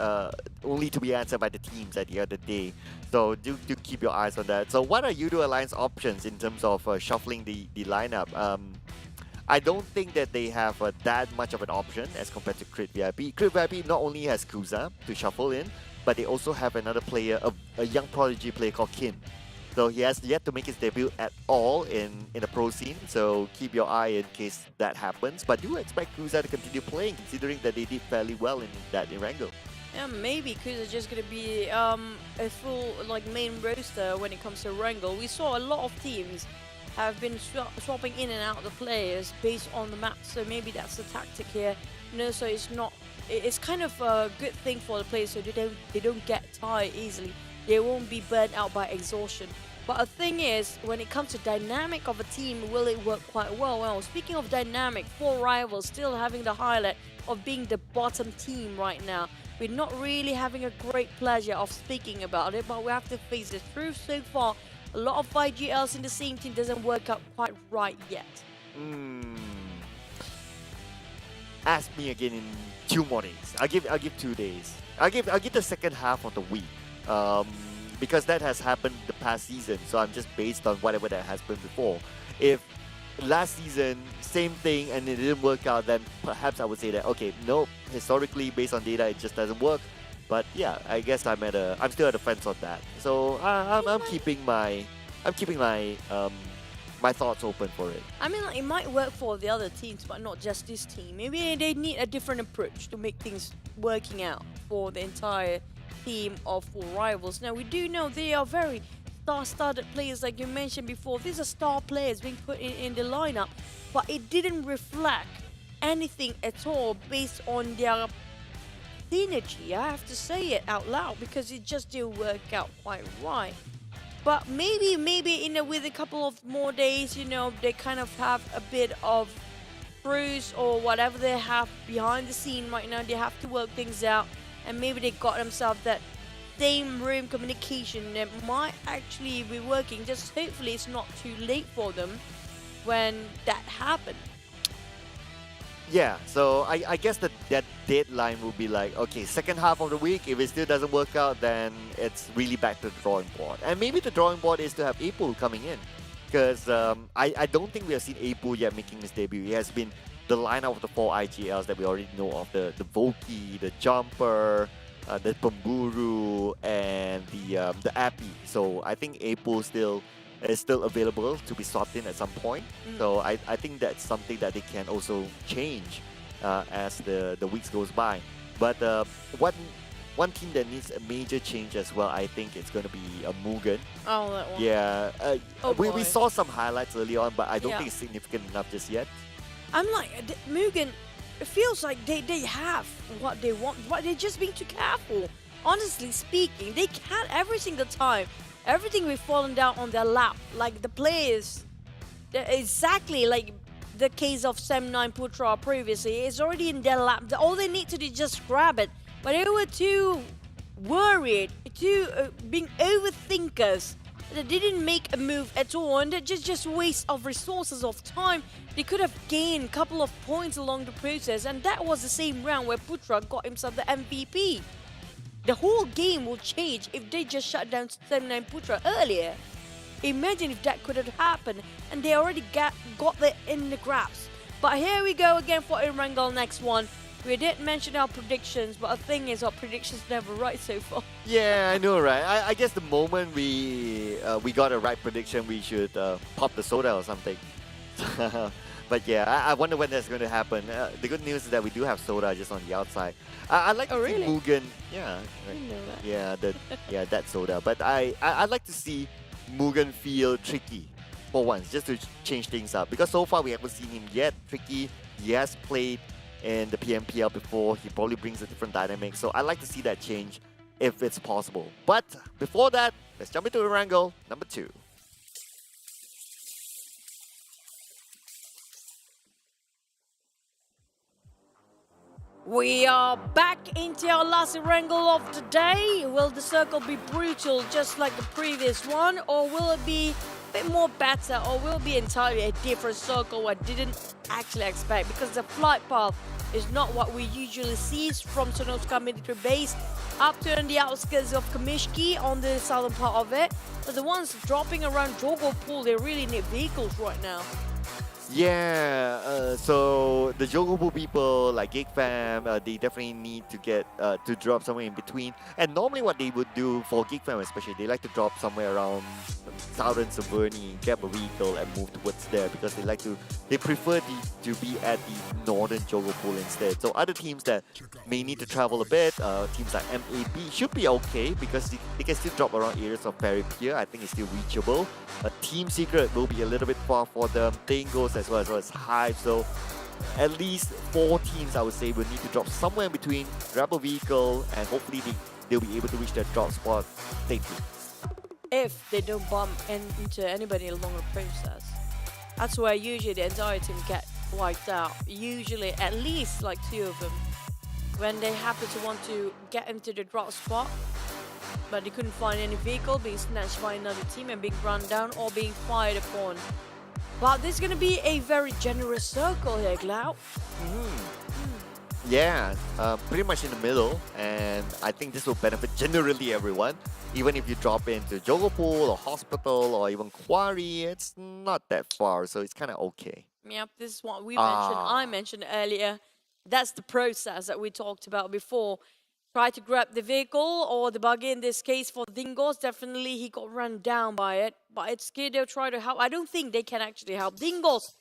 only to be answered by the teams at the end of the day. So do keep your eyes on that. So what are Yoodo Alliance options in terms of shuffling the lineup? I don't think that they have that much of an option as compared to Crit VIP. Crit VIP not only has Kuza to shuffle in, but they also have another player, a young prodigy player called Kin. So he has yet to make his debut at all in the pro scene, so keep your eye in case that happens. But do expect Kuza to continue playing, considering that they did fairly well in that Erangel. Yeah, maybe Kuza's just gonna be a full like main roster when it comes to Erangel. We saw a lot of teams have been swapping in and out the players based on the map, so maybe that's the tactic here. You know, so it's kind of a good thing for the players, so they don't get tired easily. They won't be burnt out by exhaustion. But the thing is, when it comes to dynamic of a team, will it work quite well? Well, speaking of dynamic, 4 rivals still having the highlight of being the bottom team right now. We're not really having a great pleasure of speaking about it, but we have to face the truth. So far, a lot of IGLs in the same team doesn't work out quite right yet. Ask me again in 2 more days. I'll give 2 days. I'll give the second half of the week. Because that has happened the past season, so I'm just based on whatever that has been before. If last season, same thing and it didn't work out, then perhaps I would say that, okay, no, historically, based on data, it just doesn't work. But yeah, I guess I'm still at the fence on that. So I'm keeping my my thoughts open for it. I mean, like, it might work for the other teams, but not just this team. Maybe they need a different approach to make things working out for the entire team of 4 rivals. Now, we do know they are very star-studded players, like you mentioned before. These are star players being put in the lineup, but it didn't reflect anything at all based on their synergy. I have to say it out loud because it just didn't work out quite right. But maybe with a couple of more days, you know, they kind of have a bit of bruise or whatever they have behind the scene right now. They have to work things out, and maybe they got themselves that same room communication that might actually be working. Just hopefully it's not too late for them when that happened. Yeah, so I guess that deadline will be like, okay, second half of the week, if it still doesn't work out, then it's really back to the drawing board. And maybe the drawing board is to have Apul coming in. Because I don't think we have seen Apul yet making his debut. He has been the lineup of the 4 IGLs that we already know of, the Voki, the Jumper, the Pemburu, and the Appy. So I think Apul is still available to be swapped in at some point. So I think that's something that they can also change as the weeks goes by. But one team that needs a major change as well, I think it's going to be MUGEN. Oh, that one. Yeah, we saw some highlights early on, but I don't Yeah. think it's significant enough just yet. I'm like, MUGEN, it feels like they have what they want, but they're just being too careful. honestly speaking, they can't every single time. Everything will fallen down on their lap. Like the players, exactly like the case of Sem9 Putra previously, it's already in their lap. All they need to do is just grab it. But they were too worried, too being overthinkers. They didn't make a move at all, and that just waste of resources of time. They could have gained a couple of points along the process, and that was the same round where Putra got himself the MVP. The whole game will change if they just shut down Sem9 Putra earlier. Imagine if that could have happened, and they already got that in the grasp. But here we go again for Erangel next one. We did mention our predictions, but the thing is, our predictions never right so far. Yeah, I know, right? I guess the moment we got a right prediction, we should pop the soda or something. But yeah, I wonder when that's going to happen. The good news is that we do have soda just on the outside. I like to see Mugen. Yeah, I didn't know that. yeah, that soda. But I'd like to see Mugen feel tricky for once, just to change things up. Because so far we haven't seen him yet tricky. He has played in the PMPL before. He probably brings a different dynamic. So I'd like to see that change if it's possible. But before that, let's jump into Erangel number 2. We are back into our last Erangel of the day. Will the circle be brutal just like the previous one, or will it be a bit more better, or will it be entirely a different circle I didn't actually expect? Because the flight path is not what we usually see from Sonoska military base up to on the outskirts of Kamishki on the southern part of it. But the ones dropping around Jogopul, they really need vehicles right now. Yeah, so the Jogobu people like GEEK fam, they definitely need to get to drop somewhere in between. And normally what they would do for GEEK fam especially, they like to drop somewhere around southern Saverni, get a vehicle and move towards there, because they prefer to be at the northern Jogopool instead. So other teams that may need to travel a bit, teams like MAB should be okay, because they can still drop around areas of Peripia. I think it's still reachable. Team Secret will be a little bit far for them. Dingoz as well as HYVE. So at least 4 teams, I would say, will need to drop somewhere in between, grab a vehicle, and hopefully they'll be able to reach their drop spot safely. If they don't bump into anybody along the process. That's where usually the entire team get wiped out. Usually at least like 2 of them. When they happen to want to get into the drop spot, but they couldn't find any vehicle, being snatched by another team and being run down or being fired upon. But this is going to be a very generous circle here, Glau. Yeah, pretty much in the middle, and I think this will benefit generally everyone. Even if you drop into Jogopool or Hospital or even Quarry, it's not that far, so it's kind of okay. Yep, this is what I mentioned earlier. That's the process that we talked about before. Try to grab the vehicle or the buggy in this case for Dingoz. Definitely he got run down by it, but it's good they'll try to help. I don't think they can actually help. Dingoz,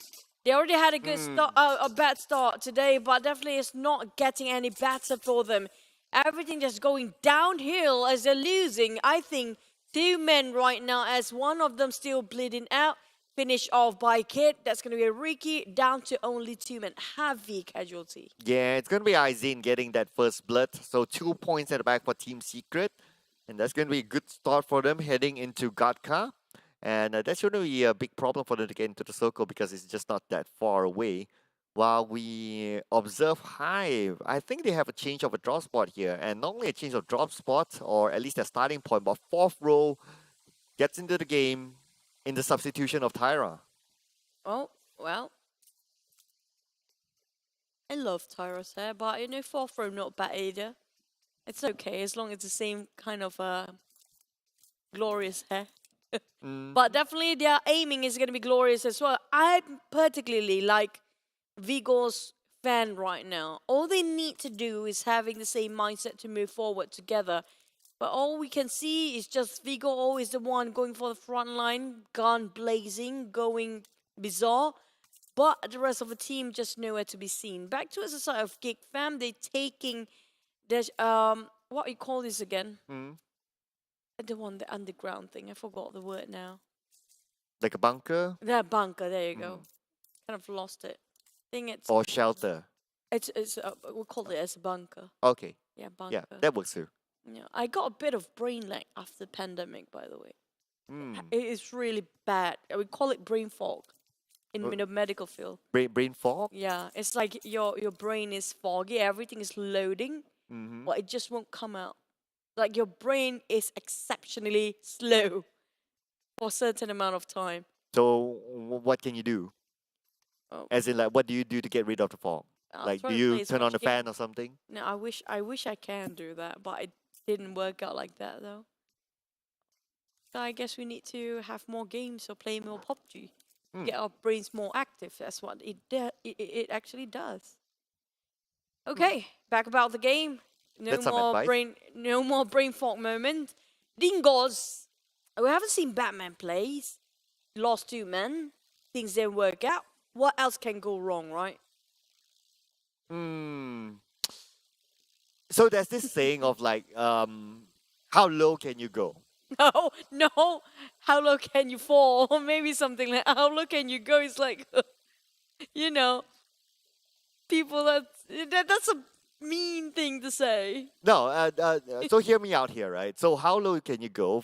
they already had a good start, a bad start today, but definitely it's not getting any better for them. Everything just going downhill as they're losing. I think 2 men right now, as one of them still bleeding out. Finished off by Kid. That's going to be a Ricky, down to only 2 men. Heavy casualty. Yeah, it's going to be Aizen getting that first blood. So 2 points at the back for Team Secret. And that's going to be a good start for them heading into Gatka. And that shouldn't be a big problem for them to get into the circle, because it's just not that far away. While we observe HYVE, I think they have a change of a drop spot here. And not only a change of drop spot, or at least a starting point, but 4th row gets into the game in the substitution of Tyra. Oh, well. I love Tyra's hair, but you know, 4th row not bad either. It's okay as long as it's the same kind of glorious hair. But definitely their aiming is going to be glorious as well. I particularly like Vigo's fan right now. All they need to do is having the same mindset to move forward together. But all we can see is just Vigo always the one going for the front line, gun blazing, going bizarre. But the rest of the team just nowhere to be seen. Back to the side of GEEK fam, they taking the what you call this again? The underground thing. I forgot the word now. Like a bunker? That bunker. There you go. Kind of lost it. I think it's Or shelter. It's we'll call it as a bunker. Okay. Yeah, bunker. Yeah, that works too. Yeah, I got a bit of brain lag after pandemic, by the way. Mm. It is really bad. We call it brain fog in the medical field. Brain fog. Yeah, it's like your brain is foggy, everything is loading, Mm-hmm. but it just won't come out. Like your brain is exceptionally slow for a certain amount of time. So what can you do? Oh, As in, like, what do you do to get rid of the fog? I'll Like, try do to play you as turn on much the game. fan or something? No, I wish I can do that, but it didn't work out like that though. So I guess we need to have more games or play more PUBG. Hmm. Get our brains more active. That's what it actually does. Okay, back about the game. No That's some more advice. no more brain fog moment. Dingoz. We haven't seen Batman plays. Lost 2 men. Things didn't work out. What else can go wrong, right? Hmm. So there's this saying of like, how low can you go? No, no. How low can you fall? Or maybe something like how low can you go? It's like, you know, people that's a mean thing to say. No, so hear me out here, right? So how low can you go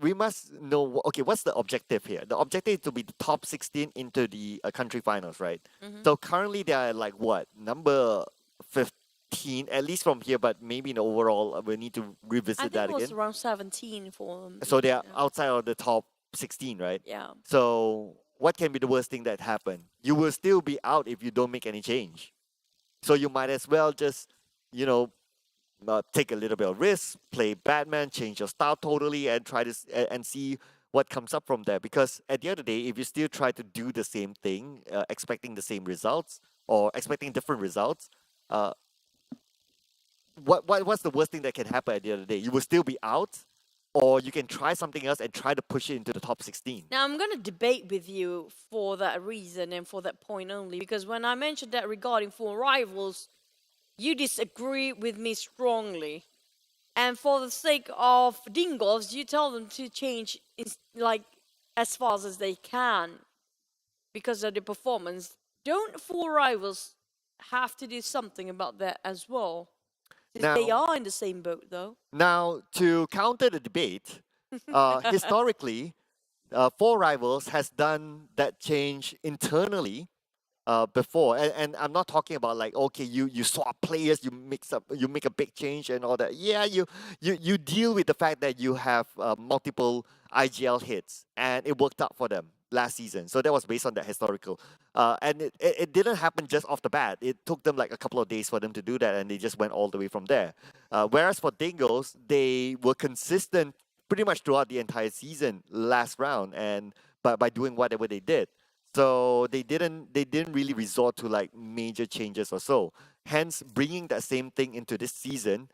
we must know, okay, what's the objective here? The objective is to be the top 16 into the country finals, right? So currently they are like what? Number 15, at least from here, but maybe in the overall, we need to I revisit think that it was again. around 17 for them. So they are Yeah. outside of the top 16, right? Yeah. So what can be the worst thing that happen? You will still be out if you don't make any change. So you might as well just, you know, take a little bit of risk, play Batman, change your style totally, and try this and see what comes up from there. Because at the end of the day, if you still try to do the same thing, expecting the same results or expecting different results, uh, what's the worst thing that can happen at the end of the day? You will still be out, or you can try something else and try to push it into the top 16. Now I'm gonna debate with you for that reason and for that point only, because when I mentioned that regarding 4 rivals, you disagree with me strongly. And for the sake of Dingoz, you tell them to change like as fast as they can because of the performance. Don't 4 rivals have to do something about that as well? Since they Now- are in the same boat though. Now, to counter the debate, historically, 4 Rivals has done that change internally before, and I'm not talking about like, okay, you swap players, you make a big change and all that. Yeah, you deal with the fact that you have multiple IGL hits, and it worked out for them last season. So that was based on that historical, and it didn't happen just off the bat. It took them like a couple of days for them to do that, and they just went all the way from there. Whereas for Dingoz, they were consistent pretty much throughout the entire season last round, and by doing whatever they did. So they didn't really resort to like major changes or so. Hence, bringing that same thing into this season,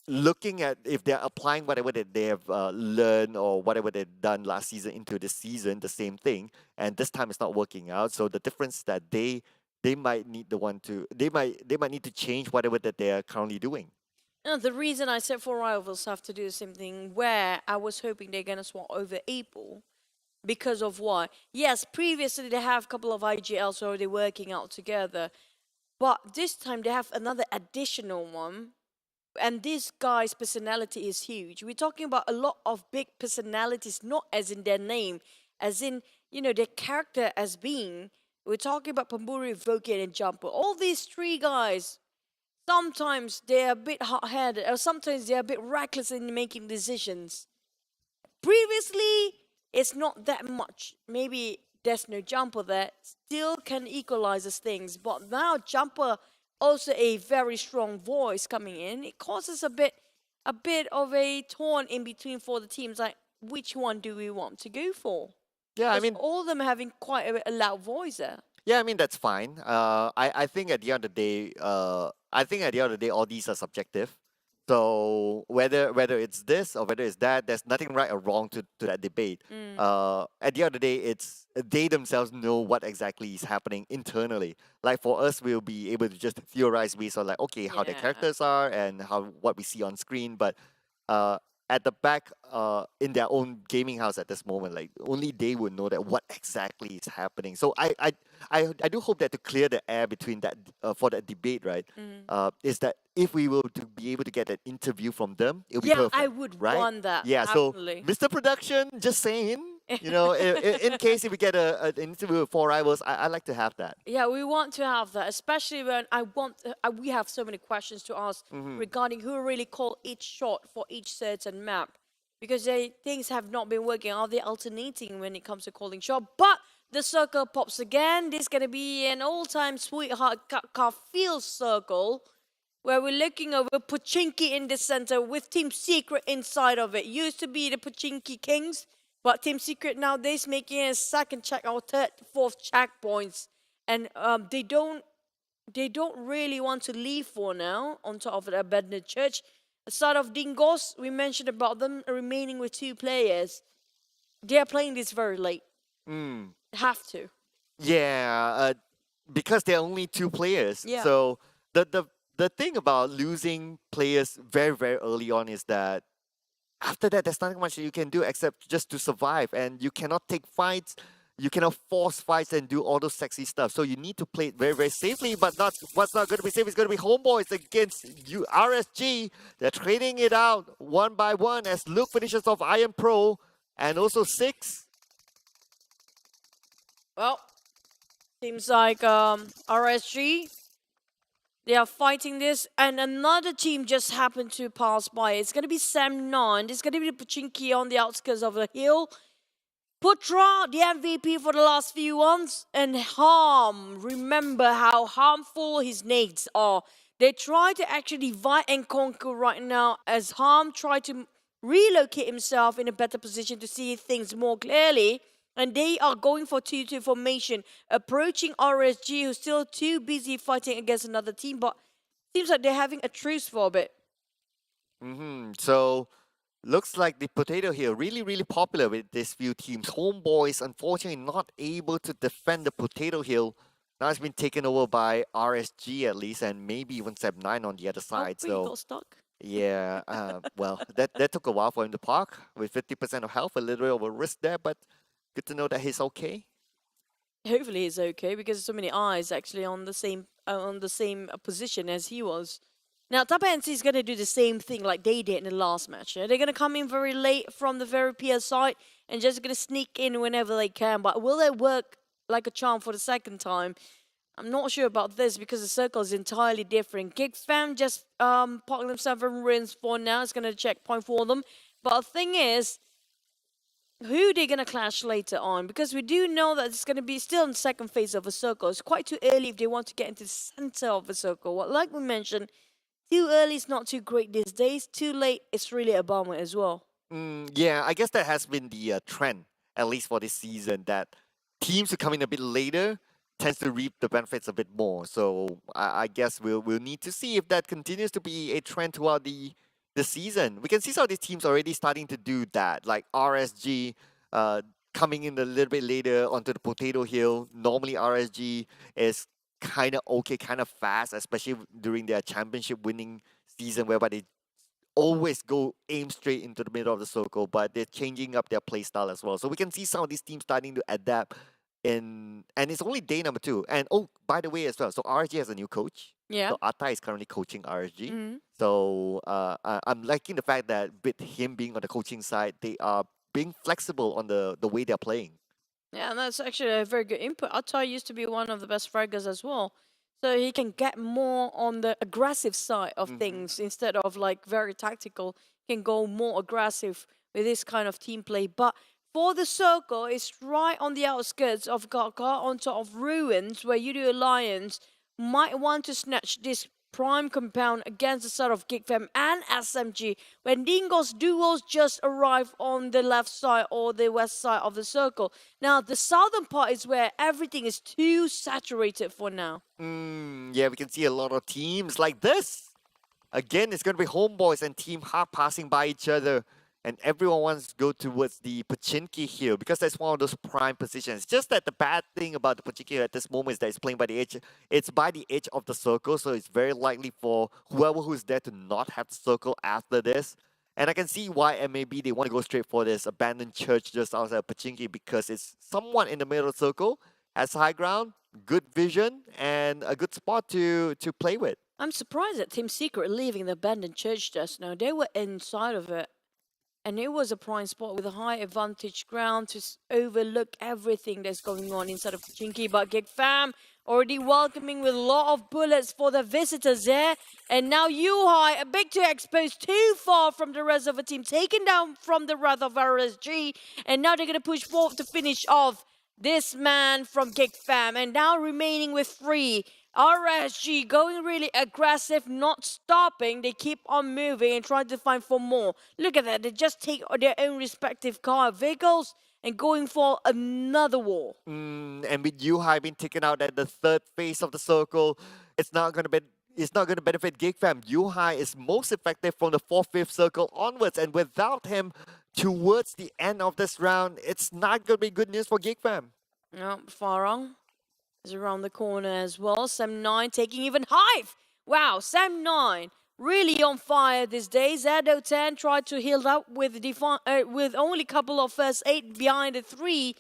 looking at if they're applying whatever that they have learned or whatever they've done last season into this season, the same thing, and this time it's not working out. So the difference that they might need they might need to change whatever that they are currently doing. No, the reason I said 4 rivals have to do the same thing, where I was hoping they're gonna swap over April, because of what? Yes, previously they have a couple of IGLs already working out together, but this time they have another additional one, and this guy's personality is huge. We're talking about a lot of big personalities, not as in their name, as in, you know, their character as being. We're talking about Pamburi, Vokian, and Jumper. All these 3 guys, sometimes they're a bit hot-headed, or sometimes they're a bit reckless in making decisions. Previously, it's not that much. Maybe there's no Jumper that still can equalize things, but now Jumper also a very strong voice coming in. It causes a bit of a torn in between for the teams. Like, which one do we want to go for? Yeah, I 'Cause mean, all of them having quite a loud voice there. yeah, I mean that's fine. I think at the end of the day, all these are subjective. So whether it's this or whether it's that, there's nothing right or wrong to that debate. At the end of the day, it's they themselves know what exactly is happening internally. Like for us, we'll be able to just theorize based on like, okay, how their Yeah. characters are and what we see on screen. But at the back in their own gaming house at this moment. Like only they would know that what exactly is happening. So I do hope that to clear the air between that for that debate, right? Is that if we were to be able to get an interview from them, it'll be Yeah, perfect. I would right? want that. Yeah. Absolutely. So Mr. Production, just saying. You know, in case if we get an interview with four rivals, I like to have that. Yeah, we want to have that, especially when we have so many questions to ask regarding who really called each shot for each certain map, because things have not been working. Are they alternating when it comes to calling shot? But the circle pops again. This is gonna be an all-time sweetheart Carfield circle, where we're looking over Pochinki in the center with Team Secret inside of it. Used to be the Pochinki Kings. But Team Secret nowadays making a second check or third, fourth checkpoints, and they don't really want to leave for now. On top of the abandoned church, aside of Dingoz, we mentioned about them remaining with 2 players. They are playing this very late. Have to. Yeah, because there are only 2 players. Yeah. So the thing about losing players very very early on is that after that, there's nothing much you can do except just to survive. And you cannot take fights, you cannot force fights and do all those sexy stuff. So you need to play it very, very safely. But what's not going to be safe is going to be HomeBois against RSG. They're trading it out one by one as Luke finishes off Iron Pro and also 6. Well, seems like RSG, they are fighting this, and another team just happened to pass by. It's going to be Sam9. It's going to be Pochinki on the outskirts of the hill. Putra, the MVP for the last few ones. And Harm. Remember how harmful his nades are. They try to actually divide and conquer right now as Harm try to relocate himself in a better position to see things more clearly. And they are going for 2-2 formation, approaching RSG, who's still too busy fighting against another team. But seems like they're having a truce for a bit. So looks like the Potato Hill really, really popular with these few teams. HomeBois, unfortunately, not able to defend the Potato Hill. Now it's been taken over by RSG at least, and maybe even Seb9 on the other side. Oh, So he got stuck. yeah, well, that took a while for him to park with 50% of health, a little bit of a risk there, but good to know that he's okay. Hopefully he's okay, because so many eyes actually on the same position as he was. Now Tabah NSEA is going to do the same thing like they did in the last match. Yeah? They're going to come in very late from the very PS side and just going to sneak in whenever they can. But will it work like a charm for the second time? I'm not sure about this, because the circle is entirely different. GEEK fam just parking themselves in ruins for now. It's going to checkpoint for them. But the thing is, who they're going to clash later on, because we do know that it's going to be still in the second phase of a circle. It's quite too early if they want to get into the center of a circle. Well, like we mentioned, too early is not too great these days. Too late is really a bummer as well. Yeah, I guess that has been the trend, at least for this season, that teams who come in a bit later tends to reap the benefits a bit more. So I guess we'll need to see if that continues to be a trend throughout the season. We can see some of these teams already starting to do that, like RSG coming in a little bit later onto the Potato Hill. Normally RSG is kind of okay, kind of fast, especially during their championship winning season, whereby they always go aim straight into the middle of the circle, but they're changing up their play style as well. So we can see some of these teams starting to adapt and it's only day number 2. And oh, by the way as well, so RSG has a new coach. Yeah. So Atta is currently coaching RSG. So I'm liking the fact that with him being on the coaching side, they are being flexible on the way they're playing. Yeah, and that's actually a very good input. Atta used to be one of the best fraggers as well. So he can get more on the aggressive side of things instead of like very tactical. He can go more aggressive with this kind of team play. But for the circle, it's right on the outskirts of Gaga, on top of ruins, where Yoodo Alliance might want to snatch this prime compound against the side of GEEK fam and SMG when Dingoz duos just arrive on the left side or the west side of the circle. Now, the southern part is where everything is too saturated for now. Yeah, we can see a lot of teams like this. Again, it's going to be HomeBois and Team Hawk passing by each other. And everyone wants to go towards the Pochinki Hill because that's one of those prime positions. Just that the bad thing about the Pochinki Hill at this moment is that it's playing by the edge. It's by the edge of the circle, so it's very likely for whoever who's there to not have the circle after this. And I can see why MAB, they want to go straight for this abandoned church just outside of Pachinki because it's somewhat in the middle of the circle, has high ground, good vision, and a good spot to play with. I'm surprised that Team Secret leaving the abandoned church just now. They were inside of it. And it was a prime spot with a high advantage ground to overlook everything that's going on inside of Pachinki. But GEEK Fam already welcoming with a lot of bullets for the visitors there. And now Yuhai, a bit too exposed, too far from the rest of the team, taken down from the wrath of RSG. And now they're going to push forward to finish off this man from GEEK Fam. And now remaining with 3. RSG going really aggressive, not stopping. They keep on moving and trying to find for more. Look at that. They just take their own respective car vehicles and going for another wall. And with Yuhai being taken out at the third phase of the circle, it's not going to benefit GEEK Fam. Yuhai is most effective from the 4th, 5th circle onwards. And without him towards the end of this round, it's not going to be good news for GEEK Fam. No, Farang is around the corner as well. Sam9 taking even HYVE. Wow, Sam9 really on fire these days. Edo10 tried to heal up with only a couple of first aid behind the 3.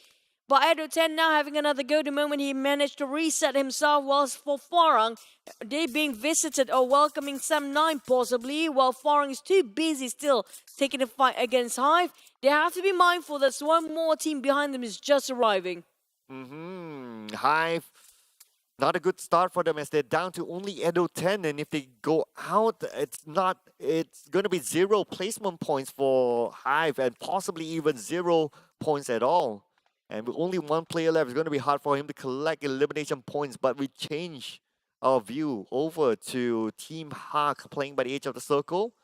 But Edo10 now having another go the moment he managed to reset himself. Whilst for Farang, they being visited or welcoming Sam9 possibly. While Farang is too busy still taking a fight against HYVE. They have to be mindful that one more team behind them is just arriving. HYVE, not a good start for them as they're down to only Edo10, and if they go out, it's going to be 0 placement points for HYVE and possibly even 0 points at all. And with only 1 player left, it's going to be hard for him to collect elimination points, but we change our view over to Team Hawk playing by the edge of the circle,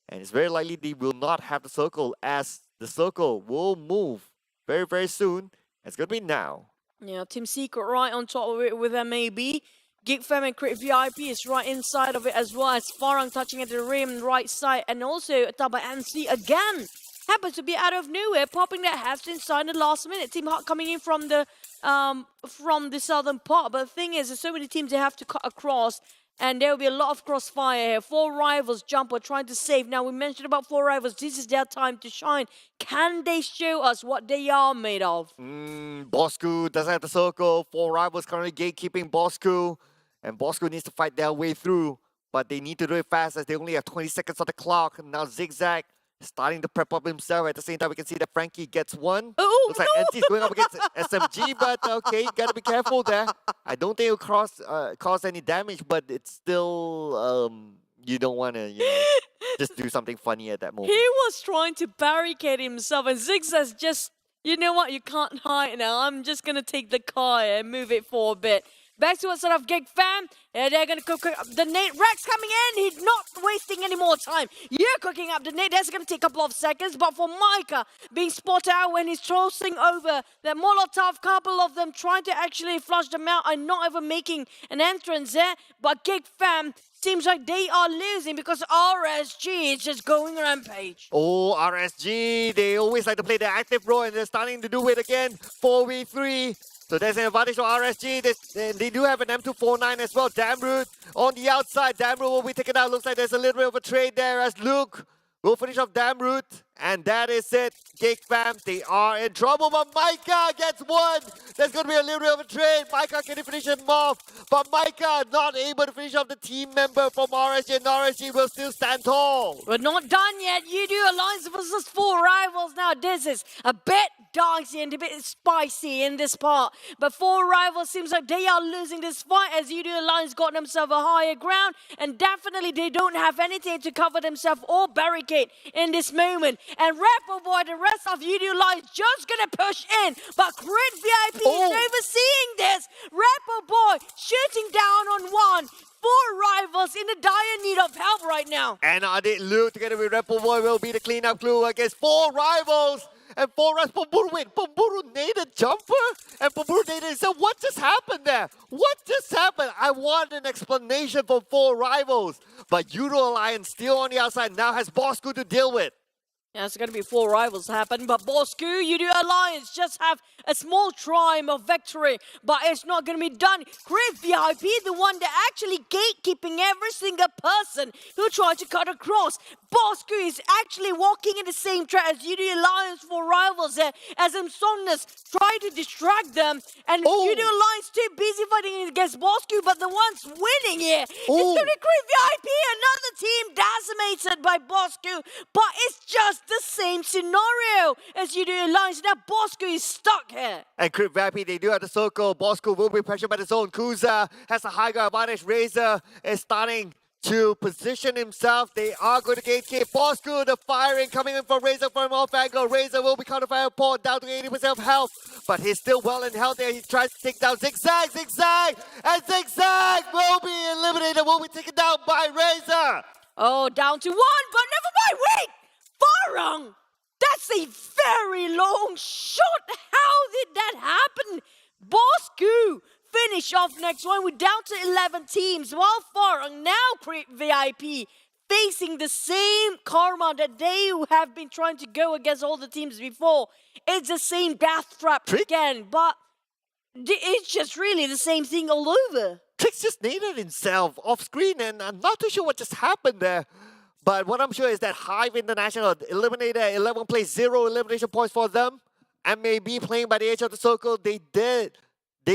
and it's very likely they will not have the circle as the circle will move very, very soon. It's going to be now. Yeah, Team Secret right on top of it with MAB. GEEK Fam and Crit VIP is right inside of it as well as Farang touching at the rim right side. And also Tabah NSEA again happens to be out of nowhere, popping their heads inside the last minute. Team Hawk coming in from the southern part. But the thing is, there's so many teams they have to cut across. And there will be a lot of crossfire here. 4 rivals, Jumper trying to save. Now, we mentioned about 4 rivals. This is their time to shine. Can they show us what they are made of? Bosskurr doesn't have the circle. 4 rivals currently gatekeeping Bosskurr. And Bosskurr needs to fight their way through. But they need to do it fast as they only have 20 seconds on the clock. Now, Zigzag starting to prep up himself. At the same time, we can see that Frankie gets 1. Oh, Looks like NT is going up against SMG, but okay, you gotta be careful there. I don't think it'll cause any damage, but it's still, you don't want to, just do something funny at that moment. He was trying to barricade himself, and Zigzag's just, you know what, you can't hide now. I'm just going to take the car and move it for a bit. Back to what sort of GEEK Fam. They're going to cook up the nade. Rex coming in. He's not wasting any more time. You're cooking up the nade. That's going to take a couple of seconds. But for Micah being spotted out when he's tossing over the Molotov, couple of them trying to actually flush them out and not even making an entrance there. But GEEK Fam seems like they are losing because RSG is just going rampage. Oh, RSG. They always like to play the active role and they're starting to do it again. 4v3. So there's an advantage for RSG. They do have an M249 as well. Damroot on the outside. Damroot will be taken out. Looks like there's a little bit of a trade there as Luke will finish off Damroot. And that is it. GEEK Fam, they are in trouble. But Micah gets 1. There's going to be a little bit of a trade. Micah can finish him off. But Micah not able to finish off the team member from RSG. And RSG will still stand tall. We're not done yet. Yoodo Alliance versus 4 rivals. Now this is a bit dicey and a bit spicy in this part. But 4 rivals seems like they are losing this fight as Yoodo Alliance got themselves a higher ground. And definitely they don't have anything to cover themselves or barricade in this moment. And Boy, the rest of Yoodo Alliance just gonna push in. But Crit VIP is overseeing this. Boy shooting down on 1. 4 rivals in a dire need of help right now. And Adit Luke together with Boy will be the cleanup crew against 4 rivals. And 4 rivals. Pamburu naded Jumper? And Pamburu naded himself. What just happened there? What just happened? I want an explanation from 4 rivals. But Yoodo Alliance still on the outside now has Bosskurr to deal with. Yeah, it's going to be 4 rivals happen, but Bosskurr, Yoodo Alliance just have a small triumph of victory, but it's not going to be done. Crit VIP, the one that actually gatekeeping every single person who tried to cut across. Bosskurr is actually walking in the same track as Yoodo Alliance for rivals there, as Somnus try to distract them, and Yoodo Alliance too busy fighting against Bosskurr, but the ones winning here is going to be Crit VIP, another team decimated by Bosskurr, but it's just the same scenario as Yoodo Alliance. Now Bosskurr is stuck here. And Crit VIP, they do have the circle. Bosskurr will be pressured by the zone. Kuza has a high ground advantage. Razor is starting to position himself. They are going to gatekeep. Bosskurr, the firing coming in from Razor from off angle. Razor will be counter-fire port down to 80% of health, but he's still well in health there. He tries to take down Zigzag, and Zigzag will be eliminated, will be taken down by Razor. Oh, down to 1, but never mind. Wait, Farang, that's a very long shot. How did that happen? Bosskurr finish off next one. We're down to 11 teams, while Farang, now Crit VIP, facing the same karma that they have been trying to go against all the teams before. It's the same death trap again, but it's just really the same thing all over. Trix just naded himself off screen, and I'm not too sure what just happened there. But what I'm sure is that HYVE International eliminated 11 plays, 0 elimination points for them. MAB playing by the edge of the circle, They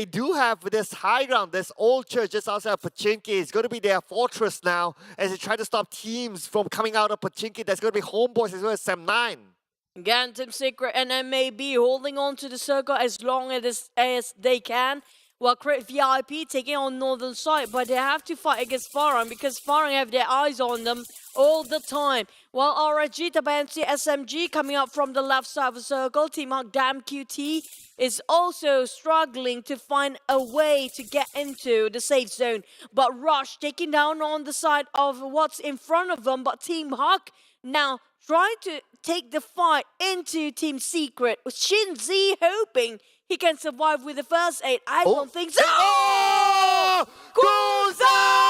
do have this high ground, this old church just outside of Pachinki. It's going to be their fortress now as they try to stop teams from coming out of Pachinki. That's going to be HomeBois as well as Sam9. Again, Team Secret and MAB holding on to the circle as long as they can. While Crit VIP taking on northern side, but they have to fight against Farang because Farang have their eyes on them all the time. While RSG, Tabah NSEA, SMG coming up from the left side of the circle. Team Hawk Damn QT is also struggling to find a way to get into the safe zone. But Rush taking down on the side of what's in front of them. But Team Hawk now trying to take the fight into Team Secret. Shinzi hoping he can survive with the first aid. I don't think so. Oh! Kuza!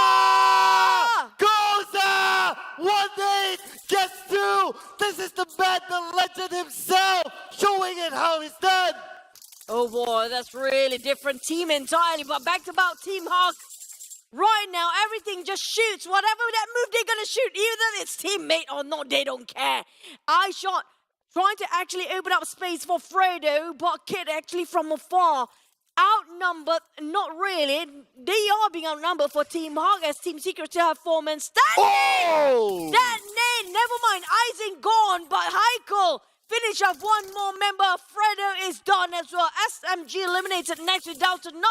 1-8 gets 2. This is the man, the legend himself, showing it how it's done. Oh boy, that's really different team entirely. But back about Team Hawk. Right now, everything just shoots. Whatever that move they're gonna shoot, either it's teammate or not, they don't care. I shot trying to actually open up space for Fredo, but Kid actually from afar. Outnumbered, not really. They are being outnumbered for Team Hawk as Team Secret still have 4 men standing. Oh! That name, never mind. Eisen gone, but Heiko finish off one more member. Fredo is done as well. SMG eliminated next to down to 9,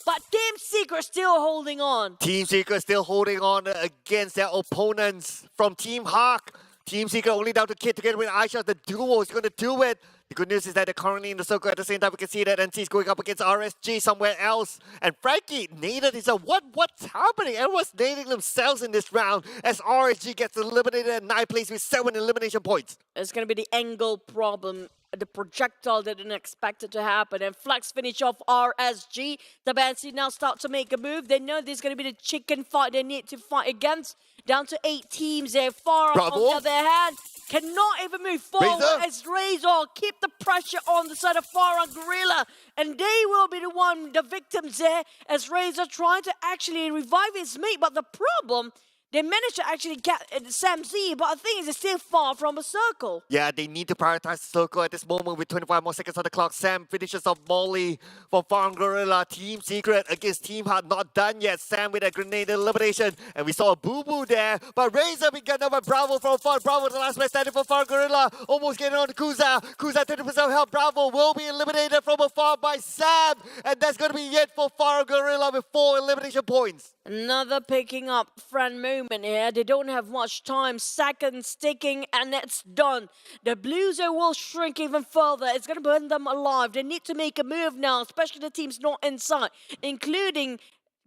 but Team Secret still holding on. Team Secret still holding on against their opponents from Team Hawk. Team Secret only down to Kid together with Aisha. The duo is going to do it. The good news is that they're currently in the circle at the same time. We can see that NC is going up against RSG somewhere else. And Frankie naded himself. What's happening? Everyone's nading themselves in this round as RSG gets eliminated at 9th place with 7 elimination points. It's going to be the angle problem. The projectile that didn't expect it to happen. And Flex finish off RSG. The Banshee now start to make a move. They know there's going to be the chicken fight they need to fight against. Down to 8 teams there. Farang on the other hand cannot even move forward as Razor keep the pressure on the side of Farang Guerilla. And they will be the victims there as Razor trying to actually revive his mate. But the problem, they managed to actually get Sam Z, but the thing is, it's still far from a circle. Yeah, they need to prioritize the circle at this moment with 25 more seconds on the clock. Sam finishes off Molly from Farang Guerilla. Team Secret against Team Hard, not done yet. Sam with a grenade elimination. And we saw a boo-boo there. But Razor began over Bravo from far. Bravo, the last man standing for Farang Guerilla. Almost getting on to Kuza. Kuza, 30% health. Bravo will be eliminated from afar by Sam. And that's going to be it for Farang Guerilla with 4 elimination points. Another picking up friend moment here. They don't have much time. Seconds ticking and it's done. The Blues will shrink even further. It's going to burn them alive. They need to make a move now, especially the teams not inside, including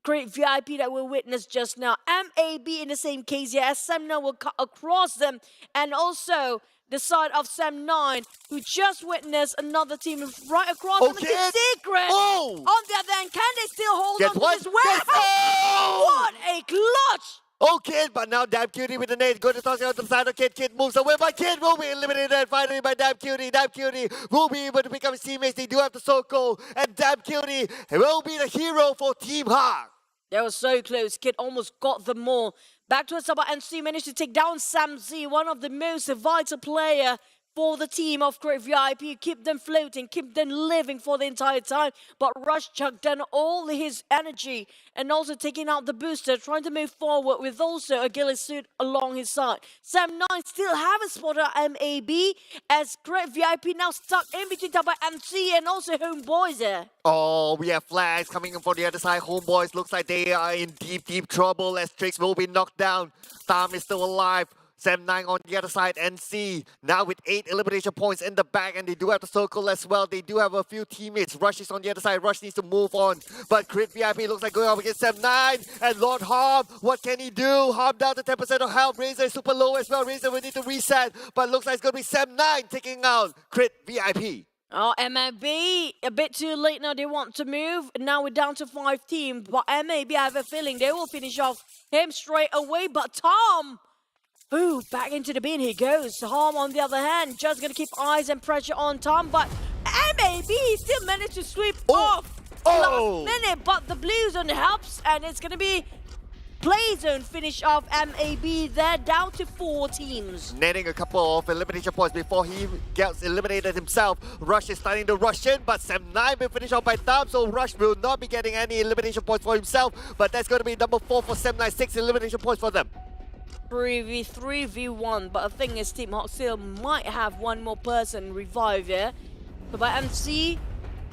Crit VIP that we witnessed just now. MAB in the same case here as Sam now will cut across them. And also the side of Sam9, who just witnessed another team right across them. It's Secret. On the other hand, can they still hold on to this? What a clutch! Okay, but now Damn Cutie with the nade. Go to toss it out to the side of Kid. Kid moves away, but Kid will be eliminated finally by Damn Cutie. Damn Cutie will be able to become his teammates. They do have the Soko, and Damn Cutie will be the hero for Team Hawk. That was so close. Kid almost got them all. Back towards Tabah NSEA, managed to take down Sam Z, one of the most vital player for the team of Great VIP. Keep them floating, keep them living for the entire time. But Rush chucked in all his energy and also taking out the booster, trying to move forward with also a ghillie suit along his side. Sam 9 still have a spotter MAB as Great VIP now stuck in between Tabah NSEA and also HomeBois there. Oh, we have flags coming in from the other side. HomeBois looks like they are in deep trouble as Trix will be knocked down. Tam is still alive. Sam 9 on the other side, NC now with 8 elimination points in the bag, and they do have the circle as well. They do have a few teammates. Rush is on the other side. Rush needs to move on. But Crit VIP looks like going up against Sam 9 and Lord Harm. What can he do? Harm down to 10% of health. Razor is super low as well. Razor will need to reset, but looks like it's going to be Sam 9 taking out Crit VIP. Oh, MAB, a bit too late now. They want to move. Now we're down to 5 teams. But MAB, I have a feeling they will finish off him straight away. But Tom... ooh, back into the bin he goes. Harm on the other hand, just gonna keep eyes and pressure on Tom, but MAB still managed to sweep off last minute, but the blue zone helps, and it's gonna be play zone finish off MAB there, down to 4 teams. Netting a couple of elimination points before he gets eliminated himself. Rush is starting to rush in, but Sam 9 will finish off by Tam, so Rush will not be getting any elimination points for himself, but that's gonna be number 4 for Sam 9, 6 elimination points for them. 3v1, but the thing is Team Hawk still might have one more person revive here. So by NC,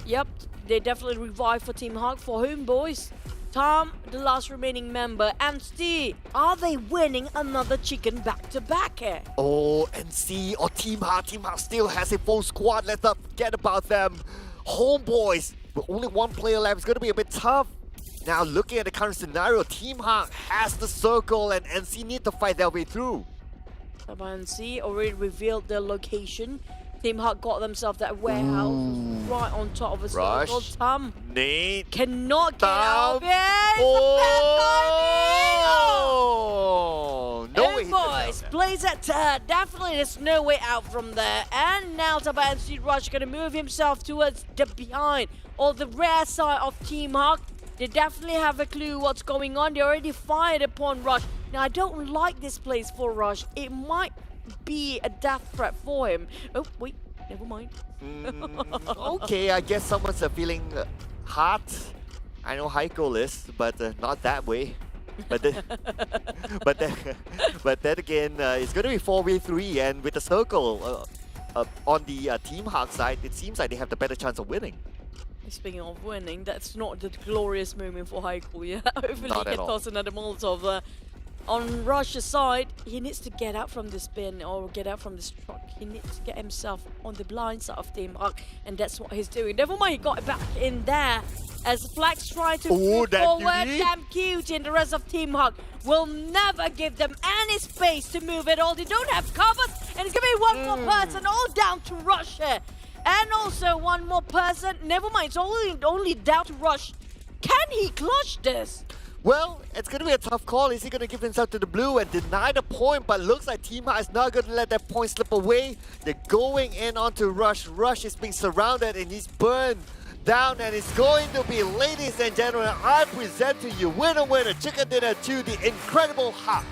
yep, they definitely revive for Team Hawk. For HomeBois, Tom, the last remaining member, NC, are they winning another chicken back-to-back here? Oh, NC or Team Hawk. Team Hawk still has a full squad. Let's not forget about them. HomeBois, with only 1 player left, it's going to be a bit tough. Now, looking at the current scenario, Team Hawk has the circle and NC need to fight their way through. Tabah NSEA already revealed their location. Team Hawk got themselves that warehouse right on top of a circle. Tom Nate cannot get out of it. Oh! No way. Boys, plays at definitely there's no way out from there. And now Tabah NSEA Rush gonna move himself towards the behind or the rear side of Team Hawk. They definitely have a clue what's going on. They already fired upon Rush. Now, I don't like this place for Rush. It might be a death threat for him. Oh, wait, never mind. Okay, I guess someone's feeling hot. I know Heiko is, but not that way. But then, but then again, it's going to be 4v3, and with the circle on the Team Hawk side, it seems like they have the better chance of winning. Speaking of winning, that's not the glorious moment for Heiko, yeah? Hopefully Not he at can all. toss another Molotov there. On Rush's side, he needs to get out from this bin or get out from this truck. He needs to get himself on the blind side of Team Hawk, and that's what he's doing. Never mind, he got it back in there as Flax trying to move forward. Damn cute, and the rest of Team Hawk will never give them any space to move at all. They don't have covers, and it's going to be one more person all down to Rush here. And also one more person. Never mind, it's only down to Rush. Can he clutch this? Well, it's going to be a tough call. Is he going to give himself to the blue and deny the point? But looks like Team Hawk is not going to let that point slip away. They're going in onto Rush. Rush is being surrounded and he's burned down. And it's going to be, ladies and gentlemen, I present to you winner, chicken dinner to the incredible Hawk.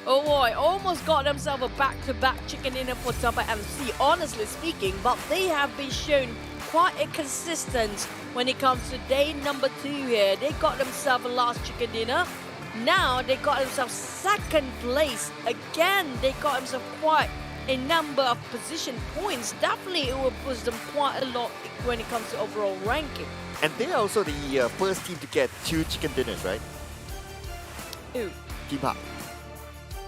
Oh boy, almost got themselves a back-to-back chicken dinner for Tabah NSEA, honestly speaking, but they have been shown quite inconsistent when it comes to day number 2 here. They got themselves a last chicken dinner. Now they got themselves 2nd place. Again, they got themselves quite a number of position points. Definitely it will boost them quite a lot when it comes to overall ranking. And they're also the first team to get 2 chicken dinners, right? Ooh. Team Hawk.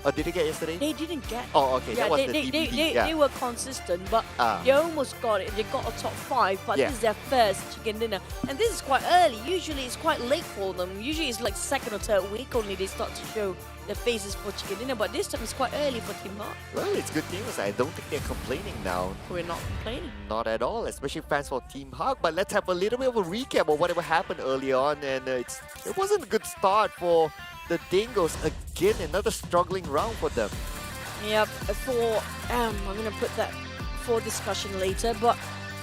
Or did they get yesterday? They didn't get. Oh, okay. Yeah, that was the DVD. they were consistent, but they almost got it. They got a top 5, but this is their first chicken dinner. And this is quite early. Usually it's quite late for them. Usually it's like 2nd or 3rd week only they start to show their faces for chicken dinner. But this time it's quite early for Team Hawk. Well, it's good news. I don't think they're complaining now. We're not complaining. Not at all, especially fans for Team Hawk. But let's have a little bit of a recap of whatever happened early on. And it wasn't a good start for the Dingoz. Again, another struggling round for them. Yep, I'm going to put that for discussion later, but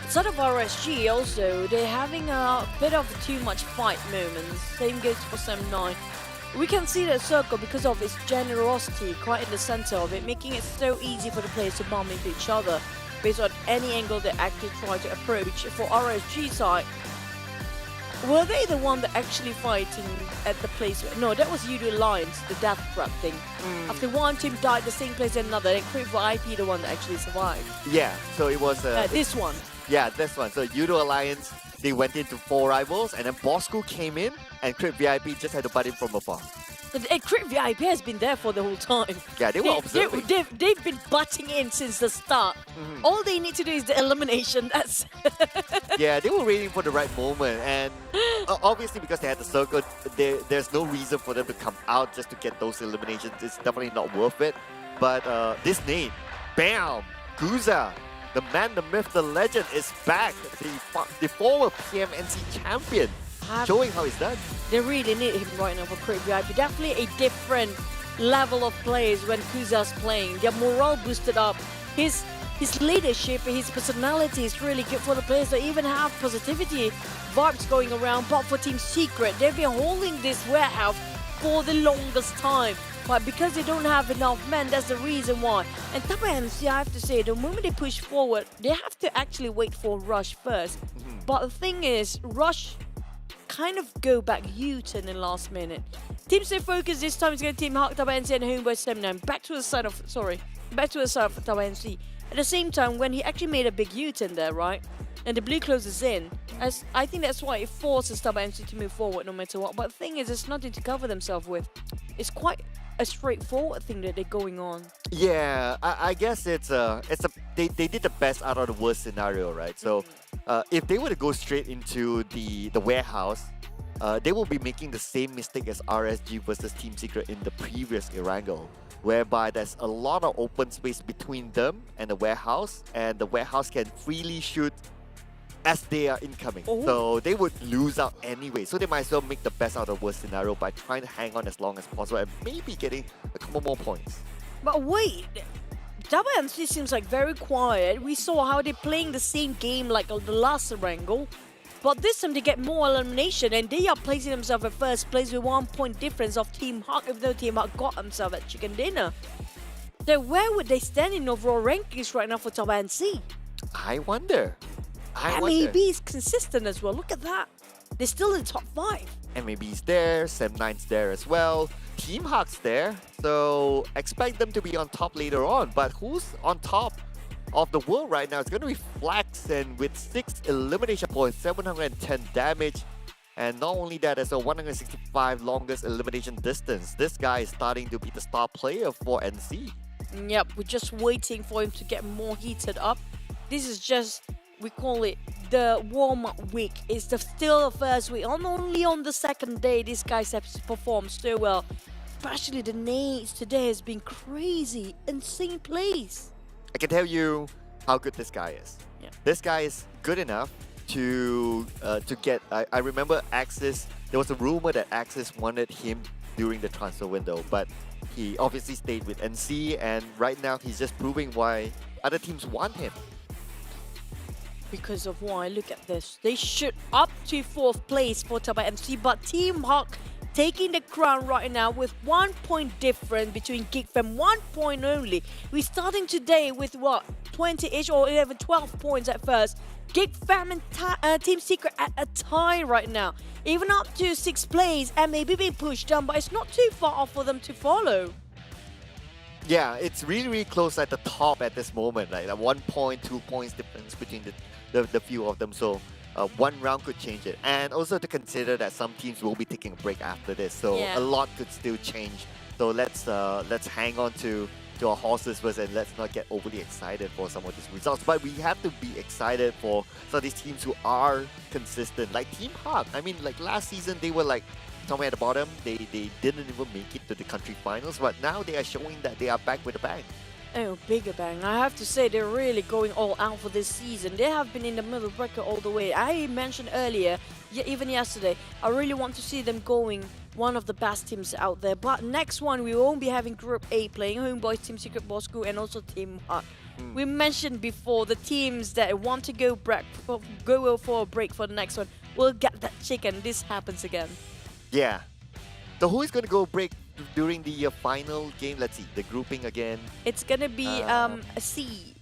sort of RSG also, they're having a bit of too much fight moments. Same goes for Sam 9. We can see that circle because of its generosity quite in the center of it, making it so easy for the players to bump into each other based on any angle they actually try to approach. For RSG side, were they the one that actually fighting at the place? No, that was Yoodo Alliance, the death trap thing. After one team died the same place as another, and Crit for IP the one that actually survived. Yeah, so it was... This one. Yeah, this one. So Yoodo Alliance, they went into 4 rivals, and then Bosskurr came in, and Crit VIP just had to butt in from afar. And Crit VIP has been there for the whole time. Yeah, they were observing. They've been butting in since the start. All they need to do is the elimination. That's Yeah, they were waiting for the right moment, and obviously because they had the circle, there's no reason for them to come out just to get those eliminations. It's definitely not worth it. But this name, bam, Guza, the man, the myth, the legend is back. The former PMNC champion, showing how it's done. They really need him right now for Crit VIP. Definitely a different level of players when Kuza's playing. Their morale boosted up. His leadership, his personality is really good for the players that even have positivity vibes going around. But for Team Secret, they've been holding this warehouse for the longest time. But because they don't have enough men, that's the reason why. And Tabah NSEA, I have to say, the moment they push forward, they have to actually wait for Rush first. But the thing is, Rush kind of go back U-turn in last minute. Team stay focused this time. It's going to Team Hawk, Tabah NSEA and HomeBois 79. Back to the side of Tabah NSEA. At the same time, when he actually made a big U-turn there, right? And the blue closes in. As I think that's why it forces Tabah NSEA to move forward no matter what. But the thing is, it's nothing to cover themselves with. It's quite a straightforward thing that they're going on. Yeah, I guess they did the best out of the worst scenario, right? So if they were to go straight into the warehouse, they will be making the same mistake as RSG versus Team Secret in the previous Erangel, whereby there's a lot of open space between them and the warehouse can freely shoot as they are incoming. So they would lose out anyway. So they might as well make the best out of the worst scenario by trying to hang on as long as possible and maybe getting a couple more points. But wait, Tabah NSEA seems like very quiet. We saw how they're playing the same game like the last Erangel. But this time they get more elimination and they are placing themselves at first place with 1 point difference of Team Hawk, even though Team Hawk got themselves at chicken dinner. So where would they stand in overall rankings right now for Tabah NSEA? I wonder. MAB is consistent as well. Look at that. They're still in the top 5. MAB's there, Sem9's there as well. Team Hawk's there. So expect them to be on top later on. But who's on top of the world right now? It's going to be Flax, and with 6 elimination points, 710 damage. And not only that, there's a 165 longest elimination distance. This guy is starting to be the star player for NC. Yep, we're just waiting for him to get more heated up. This is just, we call it the warm-up week. It's still the first week. Only on the second day, these guys have performed so well. Especially the nades today has been crazy, insane plays. I can tell you how good this guy is. Yeah. This guy is good enough to get. I remember Axis. There was a rumor that Axis wanted him during the transfer window, but he obviously stayed with NC, and right now he's just proving why other teams want him. Because of why? Look at this. They shoot up to 4th place for Tabah NSEA, but Team Hawk taking the crown right now with 1 point difference between GEEK from 1 point only. We're starting today with what? 20-ish or 11, 12 points at first. GEEK Fam and Team Secret at a tie right now. Even up to 6th place and maybe being pushed down, but it's not too far off for them to follow. Yeah, it's really, really close at the top at this moment. Like 1 point, 2 points difference between the few of them. So one round could change it. And also to consider that some teams will be taking a break after this. So Yeah. a lot could still change. So let's hang on to our horses first and let's not get overly excited for some of these results. But we have to be excited for some of these teams who are consistent. Like Team Hawk. I mean, like last season they were like somewhere at the bottom. They didn't even make it to the country finals. But now they are showing that they are back with a bang. Oh, bigger bang. I have to say they're really going all out for this season. They have been in the middle bracket all the way. I mentioned earlier, even yesterday, I really want to see them going one of the best teams out there. But next one, we won't be having Group A playing HomeBois, Team Secret, Bosskurr, and also Team Hawk. We mentioned before the teams that want to go for a break for the next one will get that chicken. This happens again. Yeah. So who is going to go break during the final game? Let's see the grouping again. It's gonna be a C.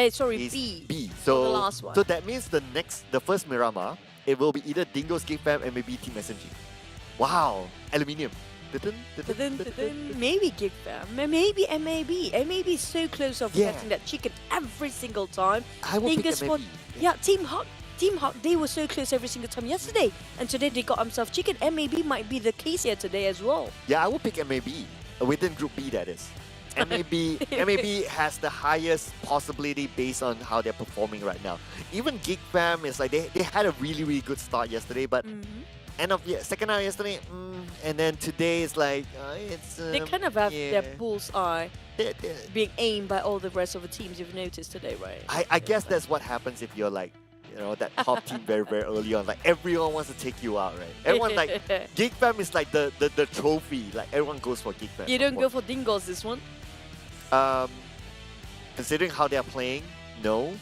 Sorry, Is B. B. for So the last one. so that means the first Miramar, it will be either Dingoz, GEEK Fam, and maybe Team SMG. Wow, aluminium. Maybe GEEK Fam, maybe MAB. MAB is so close of Yeah. getting that chicken every single time. I will pick Dingoz MAB. yeah, Team Hawk, they were so close every single time yesterday. And today they got themselves chicken. MAB might be the case here today as well. Yeah, I will pick MAB within Group B. That is. MAB has the highest possibility based on how they're performing right now. Even GEEK Fam is like they had a really good start yesterday, but end of second half yesterday, and then today is like it's. They kind of have yeah. their bullseye being aimed by all the rest of the teams. You've noticed today, right? I guess that's what happens if you're like, you know, that top team very early on. Like everyone wants to take you out, right? Everyone like GEEK Fam is like the trophy. Like everyone goes for GEEK Fam. You don't go for Dingoz this one. Considering how they're playing, no.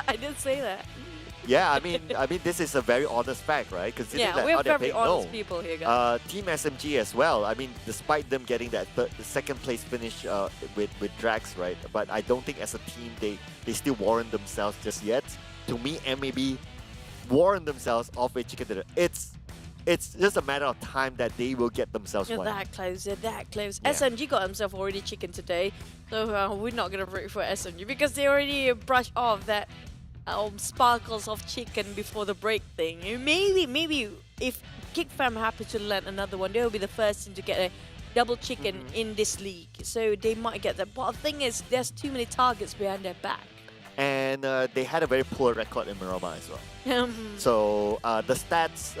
I didn't say that. Yeah, I mean this is a very honest fact, right? Considering Yeah, that we're how they're very playing, honest no. people here, guys. Team SMG as well. I mean, despite them getting that the second place finish with Drax, right? But I don't think as a team they still warrant themselves just yet. To me, MAB warrant themselves off a chicken dinner. It's just a matter of time that they will get themselves You're one. that close, you're that close. Yeah. SMG got himself already chicken today, so we're not gonna vote for SMG because they already brushed off that sparkles of chicken before the break thing. Maybe if GEEK Fam happens to land another one, they'll be the first team to get a double chicken in this league. So they might get that. But the thing is, there's too many targets behind their back. And they had a very poor record in Miramar as well. So the stats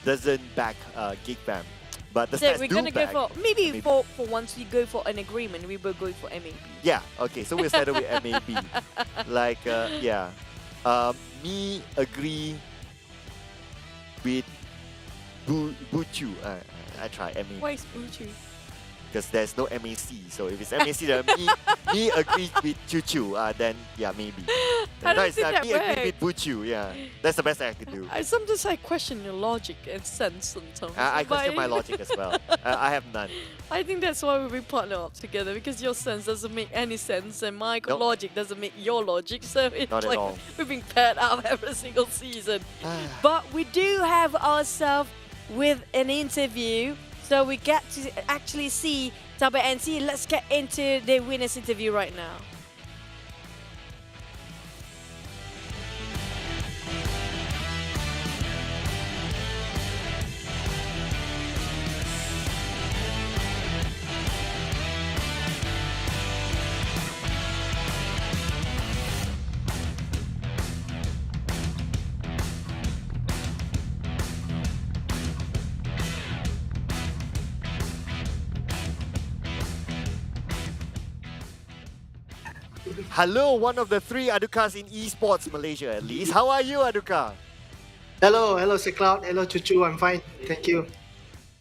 doesn't back GEEK Fam. But the So stats we're do gonna go back for maybe MAB. for once we go for an agreement, we will go for MAB. Yeah, okay, so we'll settle with MAB. Like, yeah. Me agree with Buchu. I try MAB. Why is Buchu? Because there's no MAC. So if it's MAC, then me agree with Chuchu. Then yeah, maybe. I don't it's think that me agree with works. Buchu. Yeah, that's the best I can do. Sometimes I question your logic and sense sometimes. I question But my logic as well. I have none. I think that's why we partner up together because your sense doesn't make any sense and my Nope. logic doesn't make your logic. So it's Not at like all. we're being paired up every single season. But we do have ourselves with an interview. So we get to actually see Tabah NSEA. Let's get into the winners interview right now. Hello, one of the three Adukas in esports Malaysia at least. How are you, Aduka? Hello, Cloud. Hello, Chuchu. I'm fine. Thank you.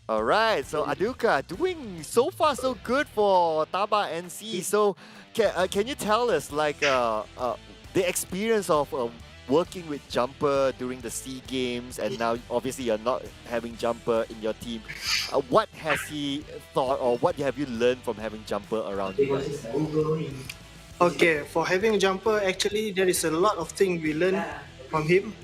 All right, so Aduka doing so far so good for Tabah NSEA. So can you tell us like the experience of working with Jumper during the SEA Games, and now obviously you're not having Jumper in your team. What has he thought, or what have you learned from having Jumper around you guys? Okay, for having Jumper, actually there is a lot of things we learn from him.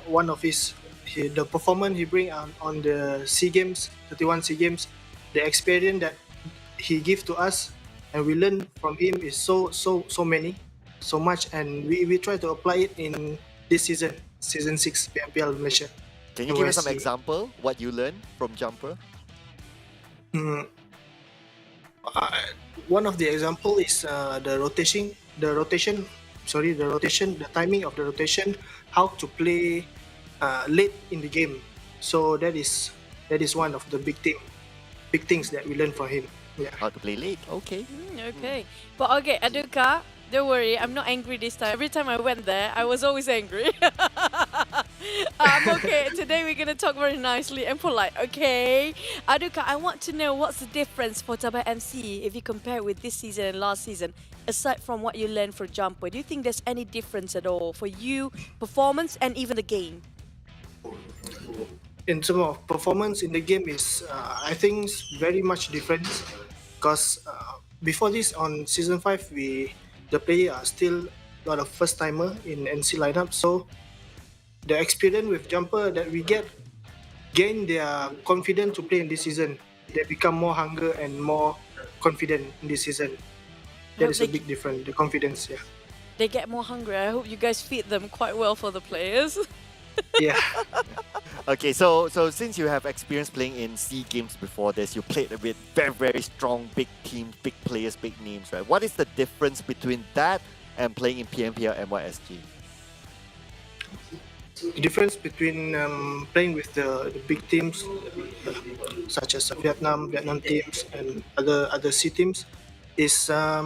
One of the performance he bring on the SEA Games, 31 SEA Games, the experience that he give to us, and we learn from him is so much, and we try to apply it in this season 6 PMPL Malaysia. Can you give us some MYSG. example what you learned from Jumper? One of the example is the timing of the rotation, how to play late in the game. So that is one of the big things that we learn from him. Yeah. How to play late? Okay. Okay. But okay, Aduka, don't worry, I'm not angry this time. Every time I went there, I was always angry. Okay, today we're going to talk very nicely and polite, okay? Aduka, I want to know what's the difference for Tabah NSEA if you compare with this season and last season, aside from what you learned for Jumper. Do you think there's any difference at all for you, performance and even the game? in terms of performance in the game is I think it's very much different because before this on season 5 the player are still a lot of first timer in NC lineup, so the experience with jumper that we gain their confidence to play in this season. They become more hunger and more confident in this season. That is a big difference, the confidence, yeah. They get more hungry. I hope you guys feed them quite well for the players. Yeah. Okay, so since you have experience playing in SEA games before this, you played with very, very strong, big teams, big players, big names, right? What is the difference between that and playing in PMPL MYSG? The difference between playing with the big teams such as Vietnam teams and other C teams is their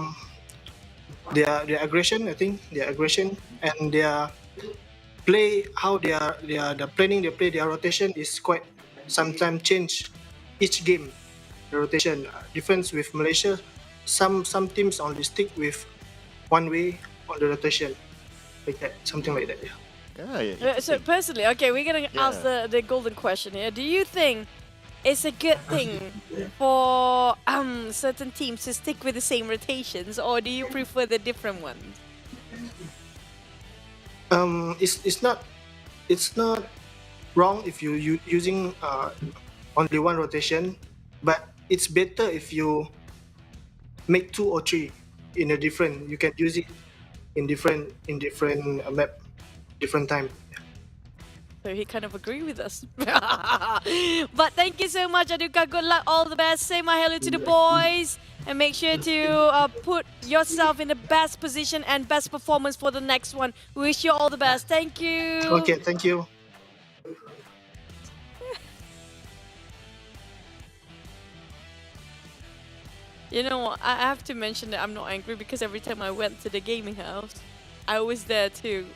aggression. I think their aggression and their play, how the planning they play, their rotation is quite sometimes change each game. The rotation difference with Malaysia, some teams only stick with one way on the rotation, like that, something like that. Yeah. So personally, okay, we're gonna ask the golden question here. Do you think it's a good thing for certain teams to stick with the same rotations, or do you prefer the different ones? It's not wrong if you using only one rotation, but it's better if you make 2 or 3 in a different. You can use it in different map, different time. So he kind of agree with us. But thank you so much, Aduka. Good luck, all the best. Say my hello to the boys. And make sure to put yourself in the best position and best performance for the next one. We wish you all the best. Thank you. Okay, thank you. You know what? I have to mention that I'm not angry because every time I went to the gaming house, I was there to,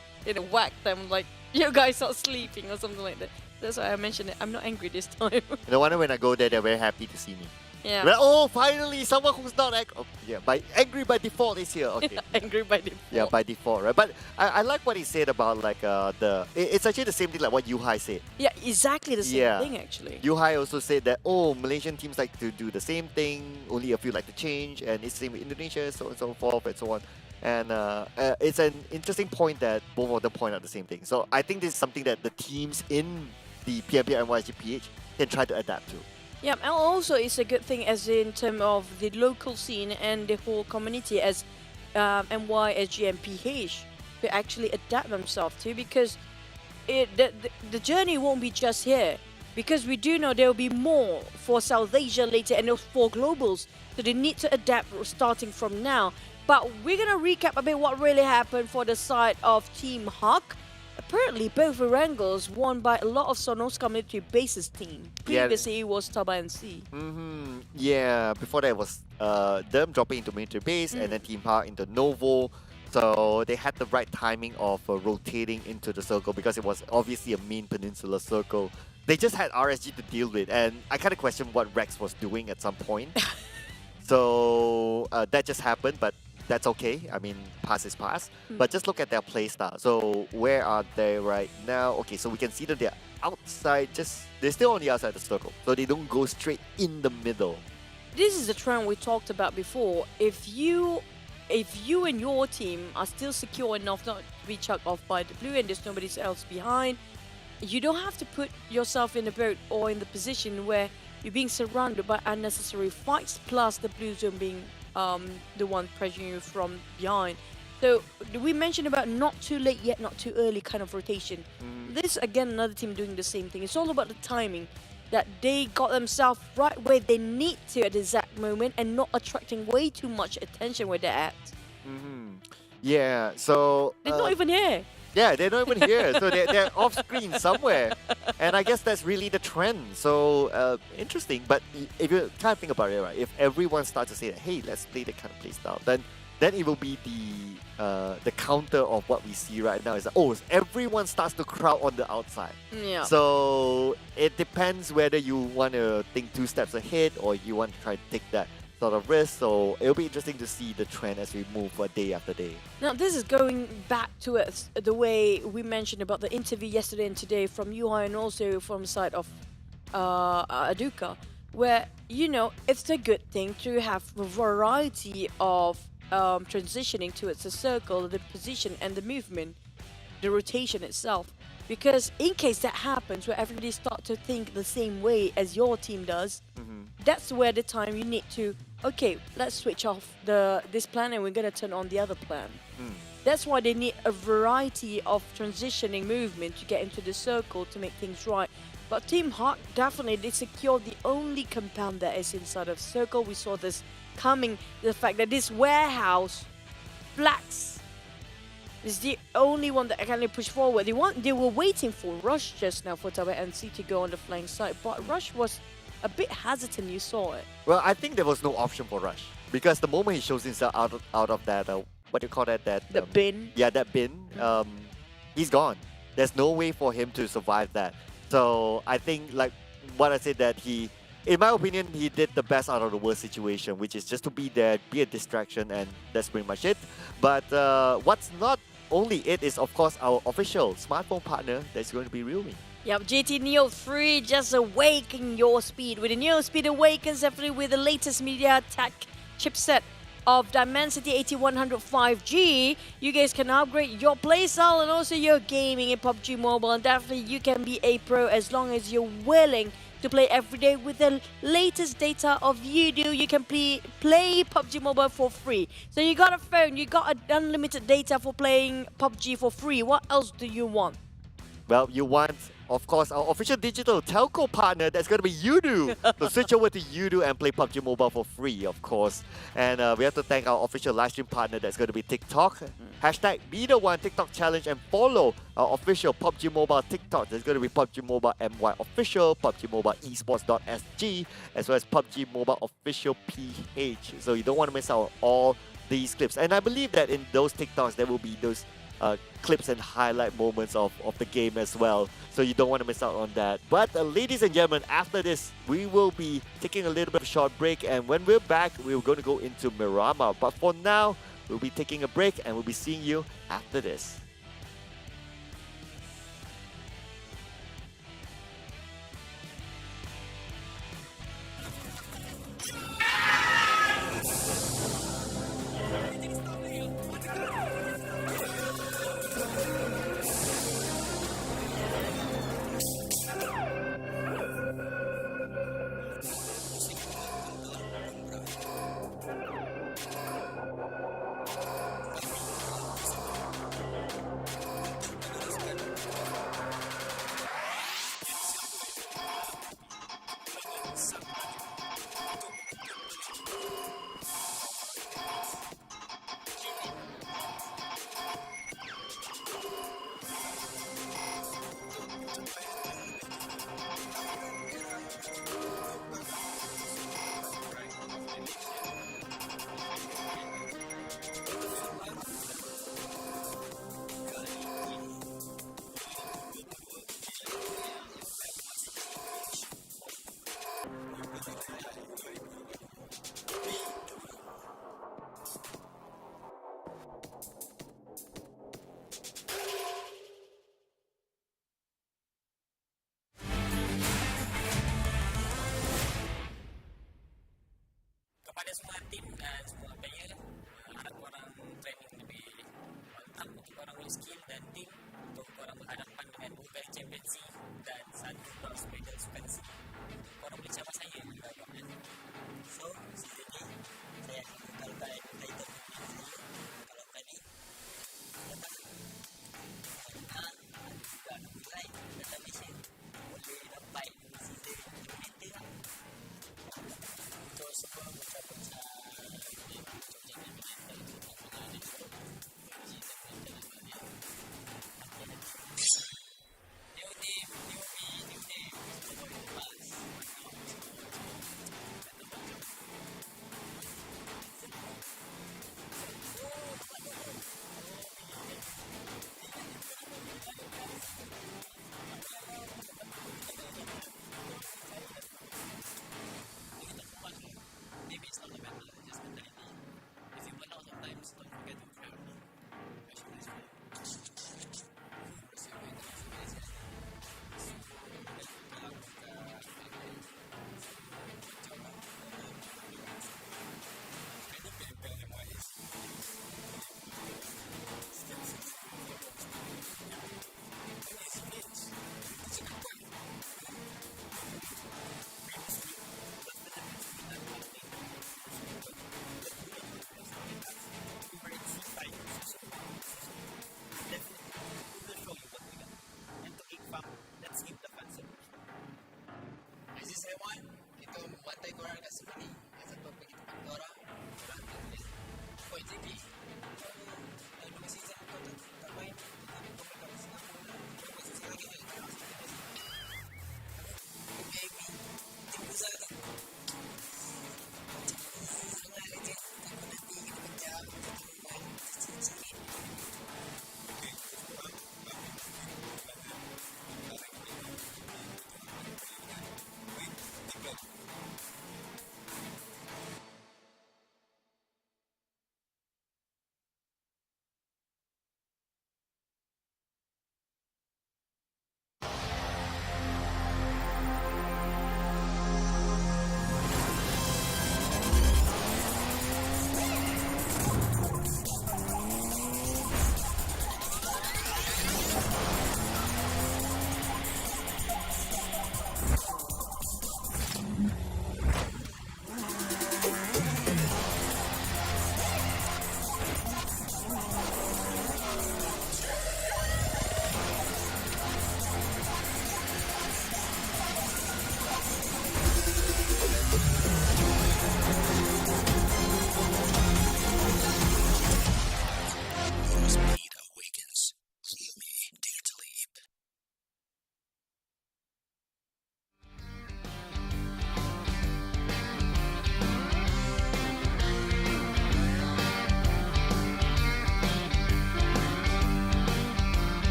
whack them like, you guys are sleeping or something like that. That's why I mentioned it. I'm not angry this time. No wonder when I go there, they're very happy to see me. Yeah. Like, oh, finally, someone who's not angry. Oh, yeah, angry by default is here. Okay. Angry by default. Yeah, by default, right? But I like what he said about like it's actually the same thing like what Yuhai said. Yeah, exactly the same thing actually. Yuhai also said that Malaysian teams like to do the same thing, only a few like to change, and it's the same with Indonesia, so on and so forth and so on. And it's an interesting point that both of them point out the same thing. So I think this is something that the teams in the PMPL MYSGPH can try to adapt to. Yeah, and also it's a good thing as in terms of the local scene and the whole community as MYSGPH to actually adapt themselves to, because the journey won't be just here, because we do know there will be more for South Asia later and those 4 globals, so they need to adapt starting from now. But we're gonna recap a bit what really happened for the side of Team Huck. Apparently, both Erangles won by a lot of Sonoska military bases team. Previously, it was Tabah NSEA. Yeah, before that was them dropping into military base and then Team Huck into Novo. So they had the right timing of rotating into the circle because it was obviously a main peninsula circle. They just had RSG to deal with, and I kind of questioned what Rex was doing at some point. So that just happened, but that's okay. I mean, pass is pass. But just look at their playstyle. So where are they right now? Okay, so we can see that they're outside. They're still on the outside of the circle. So they don't go straight in the middle. This is the trend we talked about before. If you and your team are still secure enough not to be chucked off by the blue and there's nobody else behind, you don't have to put yourself in a boat or in the position where you're being surrounded by unnecessary fights, plus the blue zone being the one pressuring you from behind. So we mentioned about not too late yet, not too early kind of rotation. This again, another team doing the same thing. It's all about the timing, that they got themselves right where they need to at the exact moment and not attracting way too much attention where they're at. Yeah, so They're not even here. Yeah, they're not even here. So they're off screen somewhere. And I guess that's really the trend. So interesting. But if you kind of think about it, right, if everyone starts to say that, hey, let's play that kind of play style, then it will be the counter of what we see right now is that, everyone starts to crowd on the outside. Yeah. So it depends whether you want to think 2 steps ahead or you want to try to take that sort of risk. So it'll be interesting to see the trend as we move day after day. Now, this is going back to us, the way we mentioned about the interview yesterday and today from Yuhai and also from the side of Aduka, where, you know, it's a good thing to have a variety of transitioning towards the circle, the position and the movement, the rotation itself. Because in case that happens, where everybody start to think the same way as your team does, that's where the time you need to, okay, let's switch off this plan and we're going to turn on the other plan. That's why they need a variety of transitioning movement to get into the circle to make things right. But Team Hawk, definitely, they secured the only compound that is inside of circle. We saw this coming, the fact that this warehouse, Flax, is the only one that can push forward. They were waiting for Rush just now for Tabah NSEA to go on the flank side, but Rush was a bit hesitant, you saw it. Well, I think there was no option for Rush because the moment he shows himself out of that, what do you call that? The bin. Yeah, that bin. He's gone. There's no way for him to survive that. So I think, like what I said, that he, in my opinion, he did the best out of the worst situation, which is just to be there, be a distraction, and that's pretty much it. But what's not only it is, of course, our official smartphone partner that's going to be Realme. Yep, GT Neo 3 just awaken your speed. With the Neo Speed Awakens, definitely with the latest MediaTek chipset of Dimensity 8100 5G, you guys can upgrade your playstyle and also your gaming in PUBG Mobile. And definitely you can be a pro as long as you're willing to play every day with the latest data of Yoodo. You can play PUBG Mobile for free. So you got a phone, you got unlimited data for playing PUBG for free. What else do you want? Well, you want, of course, our official digital telco partner, that's going to be Yoodo. So switch over to Yoodo and play PUBG Mobile for free, of course. And we have to thank our official livestream partner, that's going to be TikTok. Hashtag be the one TikTok challenge and follow our official PUBG Mobile TikTok. There's going to be PUBG Mobile MY official, PUBG Mobile Esports.sg, as well as PUBG Mobile official PH. So you don't want to miss out on all these clips. And I believe that in those TikToks, there will be those clips and highlight moments of the game as well. So you don't want to miss out on that. But ladies and gentlemen, after this, we will be taking a little bit of a short break. And when we're back, we're going to go into Miramar. But for now, we'll be taking a break and we'll be seeing you after this. Kepada semua tim dan semua player, harap korang training lebih mantap untuk korang punya skill dan tim untuk korang berhadapan dengan 2 kali championship dan 1 cross medal suspensi. Korang boleh sama saya juga. So, season ni saya akan bukalkan title saya kalau berani. Karena juga nak mulai datang Malaysia boleh dapat season implementer lah. Untuk semua macam-macam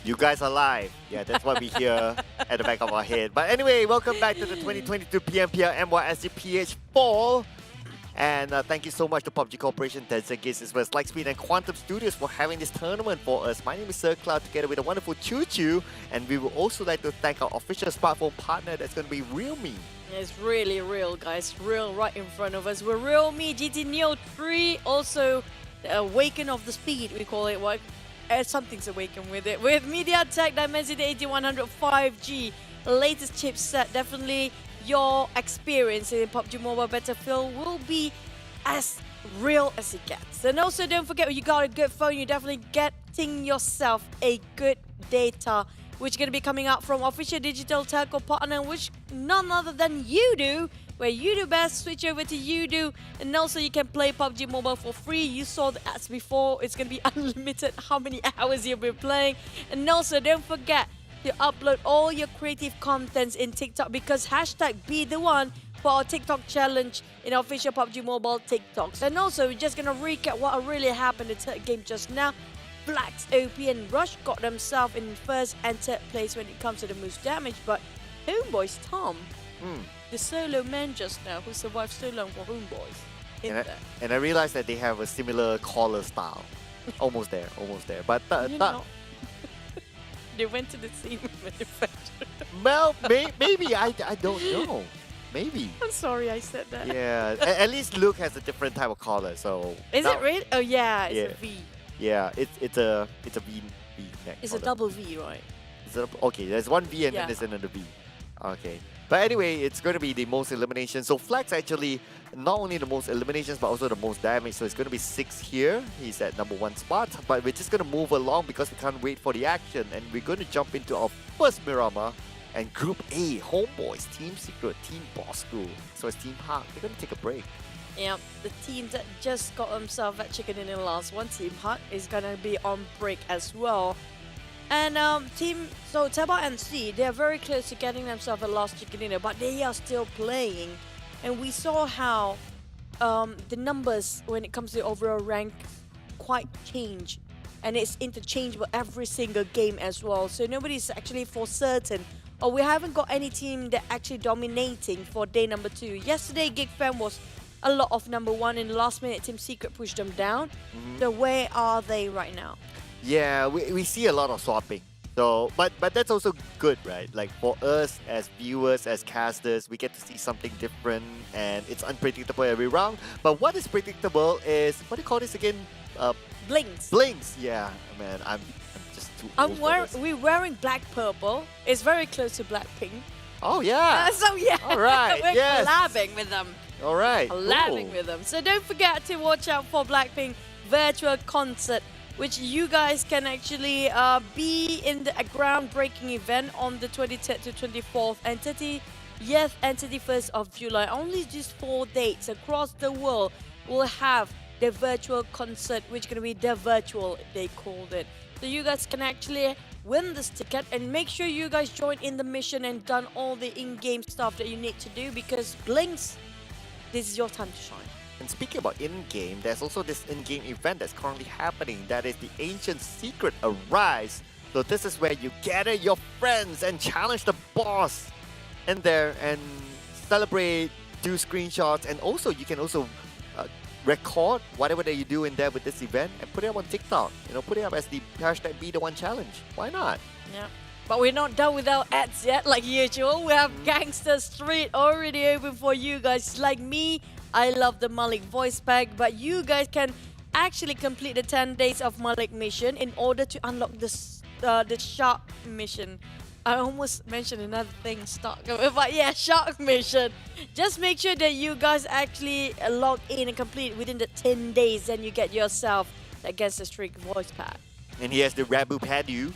You guys are live. Yeah, that's what we hear at the back of our head. But anyway, welcome back to the 2022 PMPL MYSGPH Fall. And thank you so much to PUBG Corporation, Dingoz as well as Lightspeed and Quantum Studios for having this tournament for us. My name is Sir Cloud together with a wonderful Choo Choo. And we would also like to thank our official smartphone partner that's going to be Realme. It's really real, guys. Real right in front of us. We're Realme GT Neo 3. Also, the Awaken of the Speed, we call it. What? Something's awakened with it. With MediaTek Dimensity 8100 5G, latest chipset. Definitely your experience in PUBG Mobile Battlefield will be as real as it gets. And also, don't forget, you got a good phone, you're definitely getting yourself a good data, which is going to be coming out from official digital telco partner, which none other than Yoodo, where Yoodo best, switch over to Yoodo, and also you can play PUBG Mobile for free. You saw the ads before, it's going to be unlimited how many hours you've been playing. And also don't forget to upload all your creative contents in TikTok, because hashtag be the one for our TikTok challenge in official PUBG Mobile TikToks. And also we're just going to recap what really happened in the third game just now. Flax, OP and Rush got themselves in first and third place when it comes to the most damage, but HomeBois Tom, the solo man just now who survived so long for HomeBois. And I realized that they have a similar collar style. Almost there, almost there. But they went to the same manufacturer. well, maybe I don't know. Maybe. I'm sorry I said that. Yeah, at least Luke has a different type of collar. So is it really? Oh yeah, it's a V. Yeah, it's a V neck. It's a double V, right? Okay, there's one V and then there's another V. Okay. But anyway, it's going to be the most eliminations. So Flax actually not only the most eliminations but also the most damage. So it's going to be 6 here. He's at #1 spot. But we're just going to move along because we can't wait for the action. And we're going to jump into our first Miramar. And Group A, HomeBois, Team Secret, Team Bosskurr, so it's Team Hawk. They're going to take a break. Yeah, the team that just got themselves that chicken in the last one, Team Hut, is gonna be on break as well. And Tabah NSEA, they're very close to getting themselves a last chicken dinner, but they are still playing. And we saw how the numbers when it comes to overall rank quite change. And it's interchangeable every single game as well. So nobody's actually for certain. Or we haven't got any team that actually dominating for day number 2. Yesterday, GEEK Fam was a lot of #1 in the last minute. Team Secret pushed them down. So where are they right now? Yeah, we see a lot of swapping. So, but that's also good, right? Like for us as viewers, as casters, we get to see something different, and it's unpredictable every round. But what is predictable is, what do you call this again? Blinks. Blinks. Yeah, man, I'm just too old for this. We're wearing black purple. It's very close to black pink. Oh yeah. So yeah. All right. We're yes. collabing with them. All right. Collabing with them. So don't forget to watch out for Blackpink virtual concert, which you guys can actually be in the groundbreaking event on the 23rd to 24th and 30th and 31st of July. Only just 4 dates across the world will have the virtual concert, which is going to be the virtual, they called it. So you guys can actually win this ticket, and make sure you guys join in the mission and done all the in-game stuff that you need to do, because Blinks, this is your time to shine. And speaking about in-game, there's also this in-game event that's currently happening. That is the Ancient Secret Arise. So this is where you gather your friends and challenge the boss in there and celebrate, do screenshots, and also you can also record whatever that you do in there with this event and put it up on TikTok. You know, put it up as the hashtag Be The One challenge. Why not? Yeah. But we're not done with our ads yet, like usual. We have Gangster Street already open for you guys. Like me, I love the Malik voice pack, but you guys can actually complete the 10 days of Malik mission in order to unlock the shark mission. I almost mentioned another thing, stock, but yeah, shark mission. Just make sure that you guys actually log in and complete within the 10 days, and you get yourself the Gangster Street voice pack. And here's the Rabu Padu.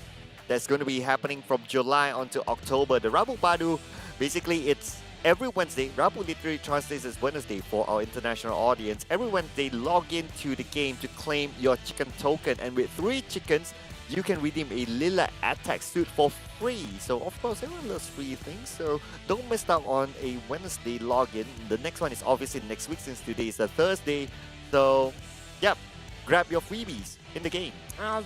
That's going to be happening from July onto October. The Rabu Padu, basically it's every Wednesday. Rabu literally translates as Wednesday for our international audience. Every Wednesday, log into the game to claim your chicken token. And with 3 chickens, you can redeem a Lila attack suit for free. So of course, everyone loves free things. So don't miss out on a Wednesday login. The next one is obviously next week, since today is a Thursday. So, yep, grab your freebies. in the game.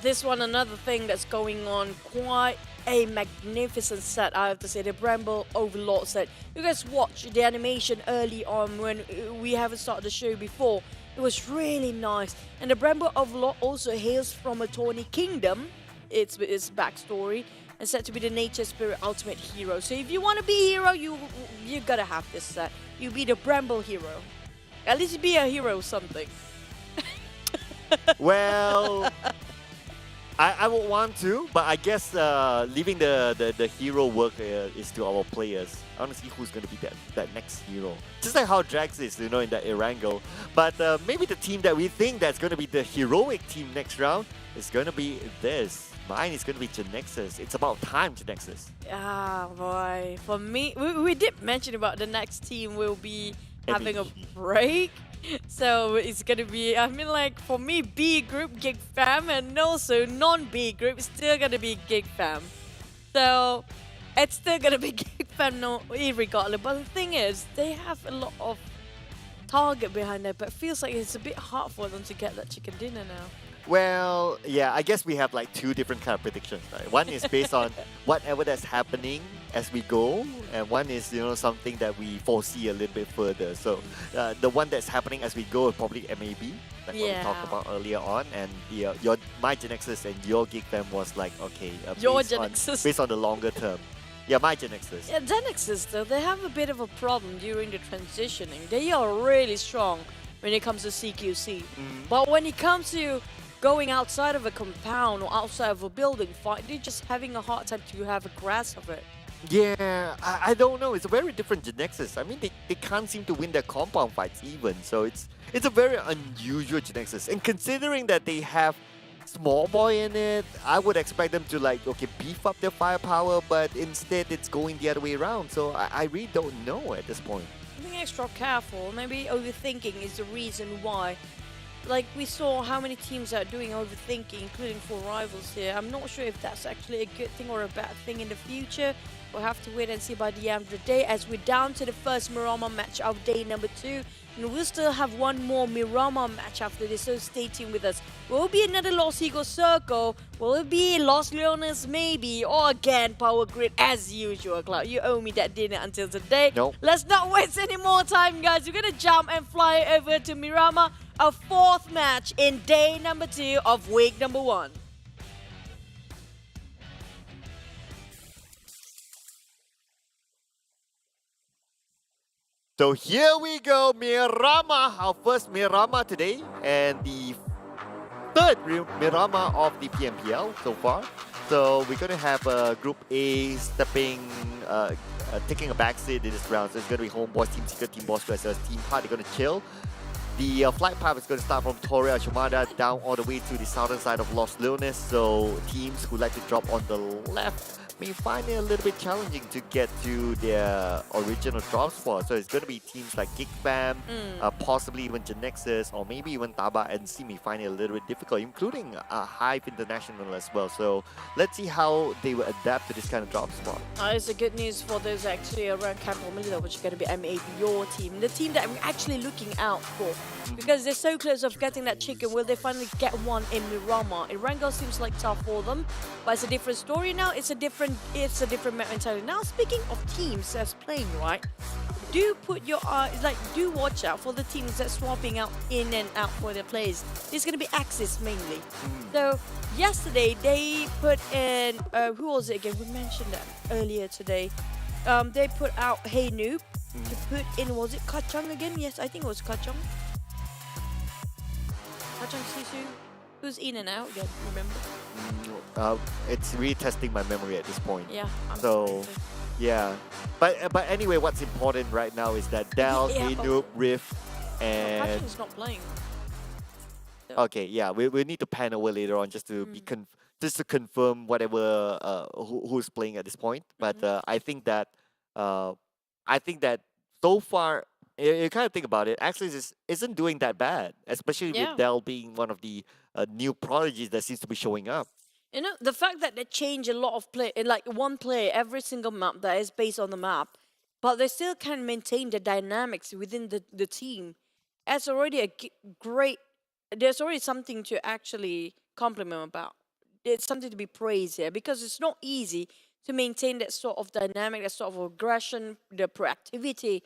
This one, another thing that's going on, quite a magnificent set, I have to say, the Bramble Overlord set. You guys watch the animation early on when we haven't started the show before. It was really nice. And the Bramble Overlord also hails from a Tawny Kingdom, its backstory, and said to be the nature spirit ultimate hero. So if you want to be a hero, you gotta have this set. You be the Bramble hero. At least be a hero something. Well, I would want to, but I guess leaving the hero work is to our players. I want to see who's going to be that next hero. Just like how Drax is, in that Erangel. But maybe the team that we think that's going to be the heroic team next round is going to be this. Mine is going to be Genexus. It's about time, Genexus. Ah, boy. For me, we did mention about the next team will be having a break. So it's gonna be, I mean, like, for me, B group, GEEK fam, and also non-B group, still gonna be GEEK fam. So it's still gonna be GEEK fam, no, irregardless. But the thing is, they have a lot of target behind there, but it feels like it's a bit hard for them to get that chicken dinner now. Well, yeah, I guess we have like two different kind of predictions, right? One is based on whatever that's happening as we go, and one is, something that we foresee a little bit further. So the one that's happening as we go is probably MAB, like what we talked about earlier on, and my Genexus and your GEEK fam was like, okay, your based Genexus. based on the longer term. Yeah, my Genexus. Yeah, Genexus though, they have a bit of a problem during the transitioning. They are really strong when it comes to CQC, but when it comes to going outside of a compound or outside of a building fight, they're just having a hard time to have a grasp of it. Yeah, I don't know. It's a very different Genexus. I mean, they can't seem to win their compound fights even. So it's a very unusual Genexus. And considering that they have Small Boy in it, I would expect them to beef up their firepower, but instead it's going the other way around. So I really don't know at this point. Being extra careful, maybe overthinking is the reason why. Like, we saw how many teams are doing overthinking, including 4 rivals here. I'm not sure if that's actually a good thing or a bad thing in the future. We'll have to wait and see by the end of the day, as we're down to the first Miramar match of day number 2. And we'll still have one more Miramar match after this, so stay tuned with us. Will it be another Los Eagles Circle? Will it be Los Leones maybe? Or again, Power Grid as usual, Cloud? You owe me that dinner until today. Nope. Let's not waste any more time, guys. We're going to jump and fly over to Miramar. A 4th match in day number 2 of week number 1. So here we go, Miramar, our first Miramar today, and the third Miramar of the PMPL so far. So we're going to have Group A taking a backseat in this round. So it's going to be HomeBois, Team Secret, Team Bosskurr, as well as Team Hard. They're going to chill. The flight path is going to start from Torre Achumada down all the way to the southern side of Los Leones. So teams who like to drop on the left may find it a little bit challenging to get to their original drop spot. So it's going to be teams like GEEK fam, possibly even Genexus, or maybe even Tabah NSEA may find it a little bit difficult, including HYVE International as well. So let's see how they will adapt to this kind of drop spot. It's a good news for those actually around Capital Manila, which is going to be MAB, your team. The team that I'm actually looking out for, because they're so close of getting that chicken. Will they finally get one in Miramar? Erangel seems like tough for them, but it's a different story now. It's a different map entirely. Now, speaking of teams that's playing, right? Do put your do watch out for the teams that's swapping out in and out for their players. It's gonna be Axis mainly. So yesterday they put in who was it again? We mentioned that earlier today. They put out Hey Noob to put in, was it Kachang again? Yes, I think it was Kachang. Kachang Sisu. Who's in and out again, remember? It's really testing my memory at this point. Yeah. So, yeah. But anyway, what's important right now is that Dell, Hey Noob, Rift, and... Kachang's not playing. So. Okay, yeah, we need to pan over later on just to be just to confirm whatever who's playing at this point. But I think that so far, you kind of think about it, Axis isn't doing that bad, especially with Dell being one of the new prodigies that seems to be showing up. You know, the fact that they change a lot of play, like one play every single map that is based on the map, but they still can maintain the dynamics within the team. That's already a great. There's already something to actually compliment about. It's something to be praised here because it's not easy to maintain that sort of dynamic, that sort of aggression, the proactivity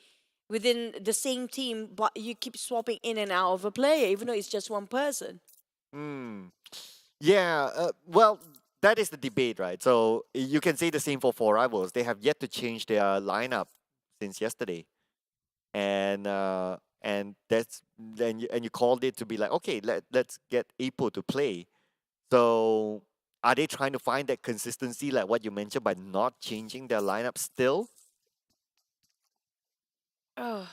within the same team, but you keep swapping in and out of a player, even though it's just one person. Yeah, well, that is the debate, right? So you can say the same for Four Rivals. They have yet to change their lineup since yesterday, and that's and you called it to be like, okay, let's get Apo to play. So are they trying to find that consistency, like what you mentioned, by not changing their lineup still? Oh,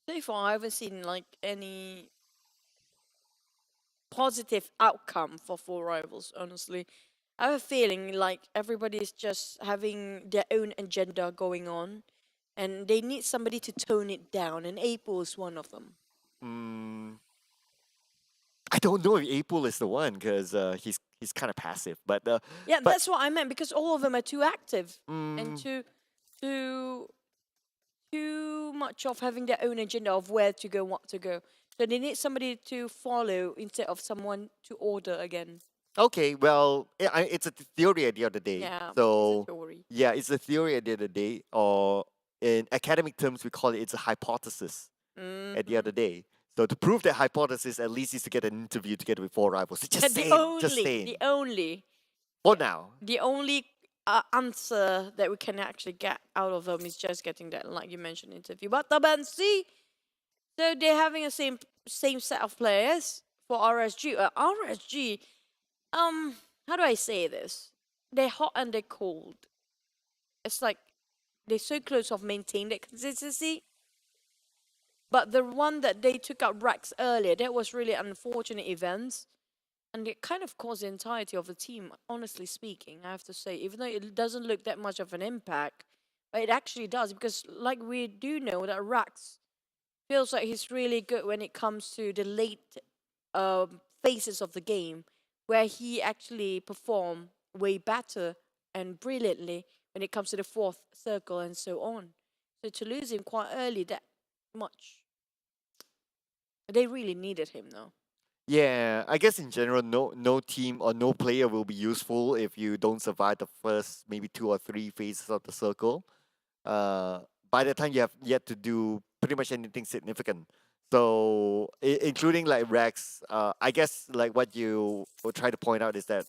so far I haven't seen like any positive outcome for Four Rivals, honestly. I have a feeling like everybody is just having their own agenda going on and they need somebody to tone it down, and Apo is one of them. I don't know if April is the one because he's kind of passive, but Yeah, but that's what I meant because all of them are too active and mm, too much of having their own agenda of where to go, what to go. So they need somebody to follow instead of someone to order again. okay, well, it's a theory at the end of the day. Yeah, it's a So theory. yeah, it's a theory at the end of the day, or in academic terms, we call it's a hypothesis at the end of the day. So to prove that hypothesis, at least is to get an interview together with Four Rivals. Just The saying, just saying. only, For now. the only answer that we can actually get out of them is just getting that, like you mentioned, interview. But Tabah NSEA, so they're having a same set of players for RSG. RSG, how do I say this? They're hot and they're cold. It's like they're so close of maintaining that consistency. But the one that they took out Rex earlier, that was really unfortunate events. And it kind of caused the entirety of the team, honestly speaking, I have to say. Even though it doesn't look that much of an impact, it actually does. Because like we do know that Rex feels like he's really good when it comes to the late phases of the game, where he actually performed way better and brilliantly when it comes to the fourth circle and so on. So to lose him quite early that much, they really needed him though. Yeah, I guess in general, no team or no player will be useful if you don't survive the first maybe 2 or 3 phases of the circle. By the time you have yet to do pretty much anything significant. So including like Rex, I guess like what you will try to point out is that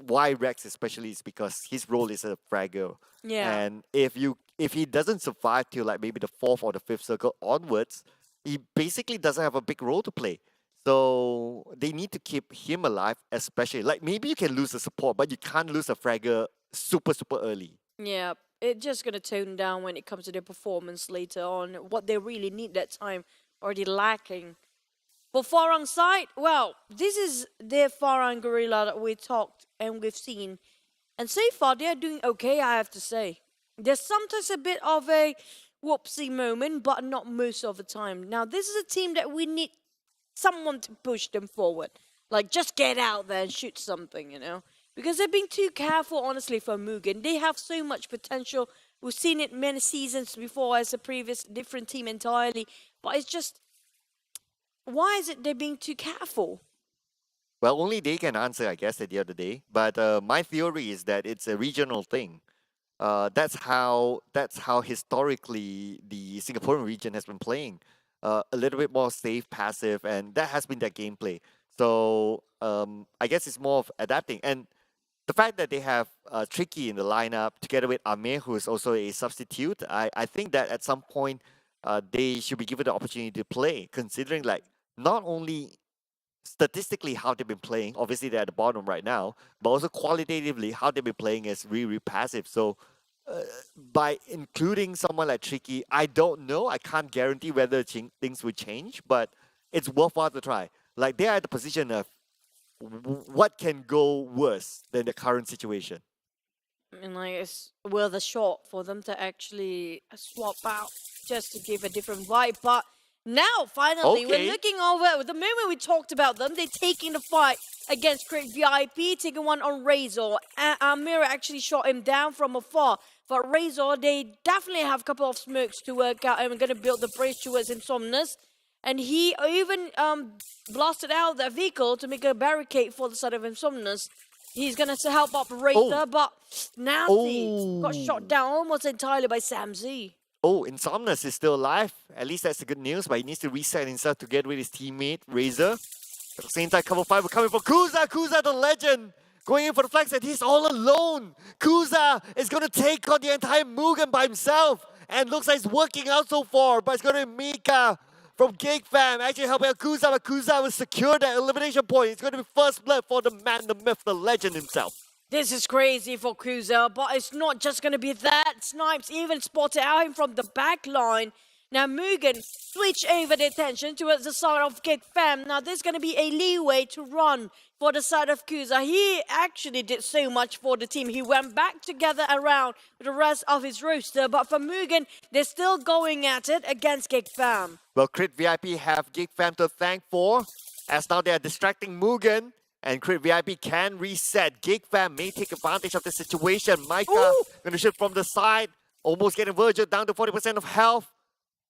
why Rex especially is because his role is a fragger. Yeah. And if he doesn't survive till like maybe the 4th or the 5th circle onwards, he basically doesn't have a big role to play. So they need to keep him alive, especially like maybe you can lose the support, but you can't lose a fragger super early. Yeah, it's just gonna tone down when it comes to their performance later on. What they really need that time already lacking. For Farang side, well, this is their Farang Guerilla that we talked and we've seen. And so far, they're doing okay, I have to say. There's sometimes a bit of a whoopsie moment, but not most of the time. Now, this is a team that we need someone to push them forward. Like, just get out there and shoot something, you know? Because they're being too careful, honestly, for MUGEN. They have so much potential. We've seen it many seasons before as a previous different team entirely. But it's just, why is it they're being too careful? Well, only they can answer, I guess, at the end of the day. But my theory is that it's a regional thing. That's how historically the Singaporean region has been playing. A little bit more safe, passive, and that has been their gameplay. So I guess it's more of adapting. And the fact that they have Tricky in the lineup together with Amir, who is also a substitute, I think that at some point they should be given the opportunity to play, considering like not only statistically how they've been playing, obviously they're at the bottom right now, but also qualitatively how they've been playing is really passive. So by including someone like Tricky, I don't know, I can't guarantee whether things will change, but it's worthwhile to try. Like they are at the position of what can go worse than the current situation. And like it's worth a shot for them to actually swap out just to give a different vibe. But now, finally, we're Okay. looking over. The moment we talked about them, they're taking the fight against Craig VIP, taking one on Razor. Amir actually shot him down from afar. But Razor, they definitely have a couple of smokes to work out and we're going to build the bridge towards Insomnus. And he even blasted out that vehicle to make a barricade for the side of Insomnus. He's going to help Operator, but Nasty got shot down almost entirely by Samzy. Oh, Insomnus is still alive. At least that's the good news, but he needs to reset himself to get with his teammate, Razor. At the same time, cover 5 are coming for Kuza. Kuza, the legend, going in for the flanks, and he's all alone. Kuza is going to take on the entire Mugen by himself. And looks like it's working out so far, but it's going to be Mika from GEEK Fam actually helping out Kuza, but Kuza will secure that elimination point. It's going to be first blood for the man, the myth, the legend himself. This is crazy for Kuza, but it's not just going to be that. Snipes even spotted out him from the back line. Now Mugen switch over the attention towards the side of GEEK Fam. Now there's going to be a leeway to run for the side of Kuza. He actually did so much for the team. He went back together around with the rest of his roster. But for Mugen, they're still going at it against GEEK Fam. Well, Crit VIP have GEEK Fam to thank for, as now they are distracting Mugen. And Crit VIP can reset. GEEK Fam may take advantage of the situation. Micah gonna shoot from the side. Almost getting Virgil down to 40% of health.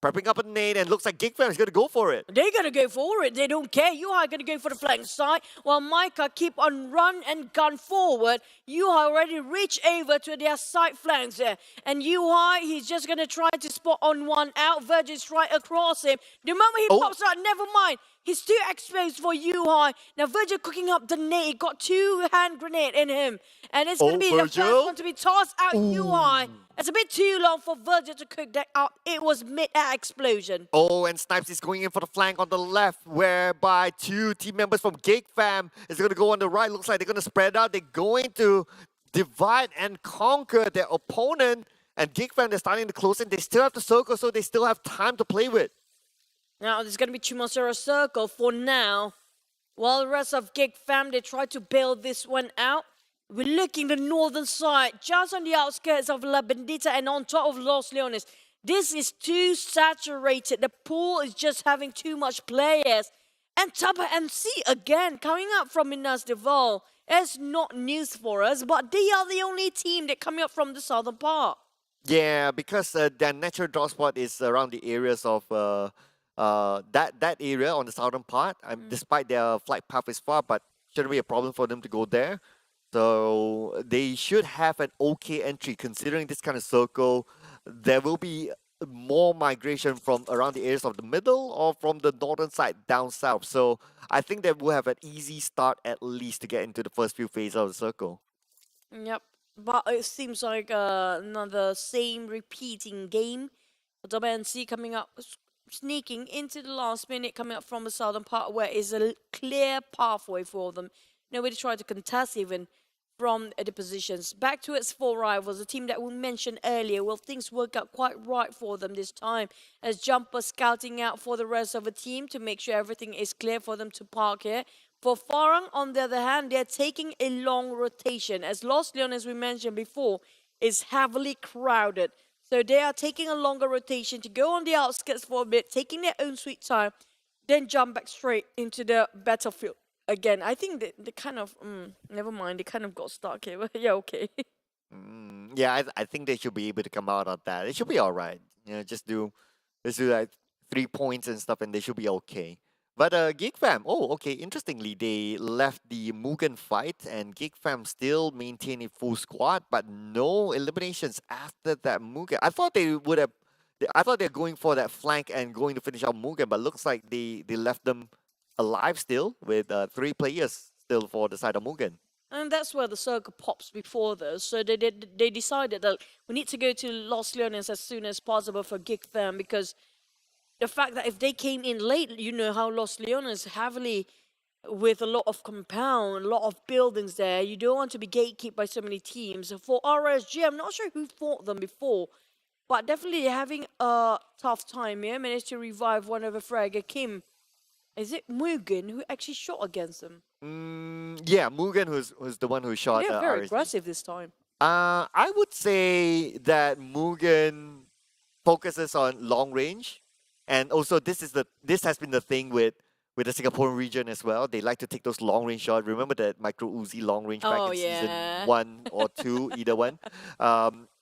Prepping up a nade, and looks like GEEK Fam is gonna go for it. They're gonna go for it. They don't care. You are gonna go for the flank side, while Micah keep on run and gun forward. You already reach over to their side flanks there. And UI, he's just gonna try to spot on one out. Virgil's right across him. The moment he pops out, never mind. He's too exposed for UI. Now Virgil cooking up the nade. Got 2 hand grenade in him. And it's going to be the first one to be tossed out UI. It's a bit too long for Virgil to cook that up. It was mid-air explosion. Oh, and Snipes is going in for the flank on the left, whereby 2 team members from GEEK Fam is going to go on the right. Looks like they're going to spread out. They're going to divide and conquer their opponent. And GEEK Fam, they're starting to close in. They still have the circle, so they still have time to play with. Now, there's going to be Chumacera Circle for now. While the rest of GEEK Fam, they try to bail this one out. We're looking the northern side, just on the outskirts of La Bendita and on top of Los Leones. This is too saturated. The pool is just having too much players. And Tabah NSEA again, coming up from Minas de Val. It's not news for us, but they are the only team that coming up from the southern part. Yeah, because their natural draw spot is around the areas of that area on the southern part. Despite their flight path is far, but shouldn't be a problem for them to go there. So they should have an okay entry considering this kind of circle. There will be more migration from around the areas of the middle or from the northern side down south. So I think that we'll have an easy start at least to get into the first few phases of the circle. Yep, but it seems like another same repeating game. Tabah NSEA coming up, sneaking into the last minute, coming up from the southern part where is a clear pathway for them. Nobody tried to contest even from the positions. Back to its 4 rivals, a team that we mentioned earlier. Well, things work out quite right for them this time, as Jumper scouting out for the rest of the team to make sure everything is clear for them to park here. For Farang, on the other hand, they're taking a long rotation, as Los Leones, as we mentioned before, is heavily crowded. So they are taking a longer rotation to go on the outskirts for a bit, taking their own sweet time, then jump back straight into the battlefield. Again, I think they kind of, never mind, they kind of got stuck here. Yeah, okay. Yeah, I think they should be able to come out of that. It should be alright. You know, just do like 3 points and stuff and they should be okay. But GEEK Fam, okay, interestingly, they left the Mugen fight and GEEK Fam still maintain a full squad, but no eliminations after that Mugen. I thought they would have, I thought they're going for that flank and going to finish out Mugen, but looks like they left them alive still with 3 players still for the side of Mugen. And that's where the circle pops before this. So they decided that we need to go to Los Leones as soon as possible for GEEK Fam, because the fact that if they came in late, you know how Los Leones heavily with a lot of compound, a lot of buildings there. You don't want to be gatekept by so many teams. For RSG, I'm not sure who fought them before, but definitely they're having a tough time here. Managed to revive one of the fragger, Kim. Is it Mugen who actually shot against them? Yeah, Mugen who's the one who shot. They're very RSG. aggressive this time. I would say that Mugen focuses on long range, and also this has been the thing with the Singaporean region as well. They like to take those long range shots. Remember that micro Uzi long range back in season 1 or 2, either one.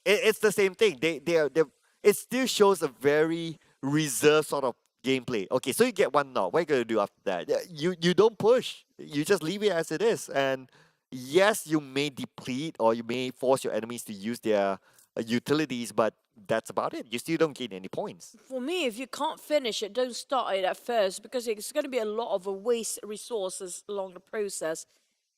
It's the same thing. It still shows a very reserved sort of gameplay. Okay, so you get one knock. What are you gonna do after that? You don't push. You just leave it as it is. And yes, you may deplete or you may force your enemies to use their utilities, but that's about it. You still don't gain any points. For me, if you can't finish it, don't start it at first because it's going to be a lot of a waste resources along the process.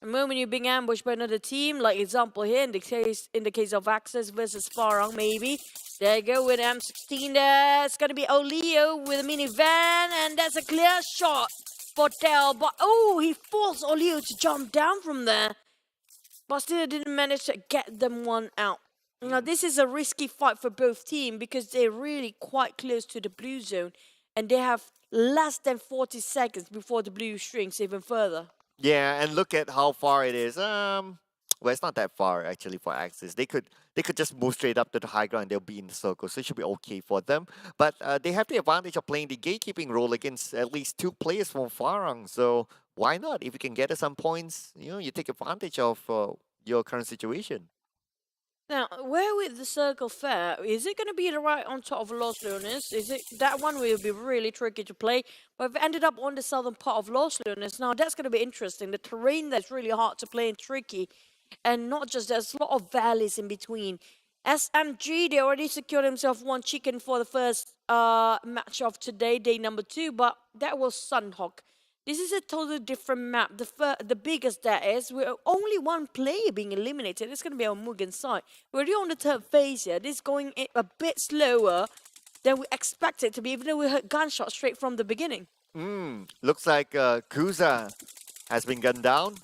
The moment you're being ambushed by another team, like example here in the case of Access versus Farang, maybe. There you go with M16 there. It's going to be Olio with a minivan, and that's a clear shot for Tel. But oh, he forced Olio to jump down from there, but still didn't manage to get them one out. Now, this is a risky fight for both teams because they're really quite close to the blue zone, and they have less than 40 seconds before the blue shrinks even further. Yeah, and look at how far it is. Well, it's not that far actually for Axis. They could just move straight up to the high ground and they'll be in the circle, so it should be okay for them. But they have the advantage of playing the gatekeeping role against at least 2 players from Farang. So why not? If you can get some points, you take advantage of your current situation. Now, where will the circle fare? Is it going to be right on top of Los Lunas? Is it that one will be really tricky to play? But we've ended up on the southern part of Los Lunas. Now, that's going to be interesting. The terrain that's really hard to play and tricky. And not just, there's a lot of valleys in between. SMG, they already secured themselves 1 chicken for the first match of today, day number 2. But that was Sunhawk. This is a totally different map. The biggest that is, we're only 1 player being eliminated. It's going to be on MUGEN side. We're already on the 3rd phase here. This is going a bit slower than we expected to be, even though we heard gunshots straight from the beginning. Looks like Kuza has been gunned down.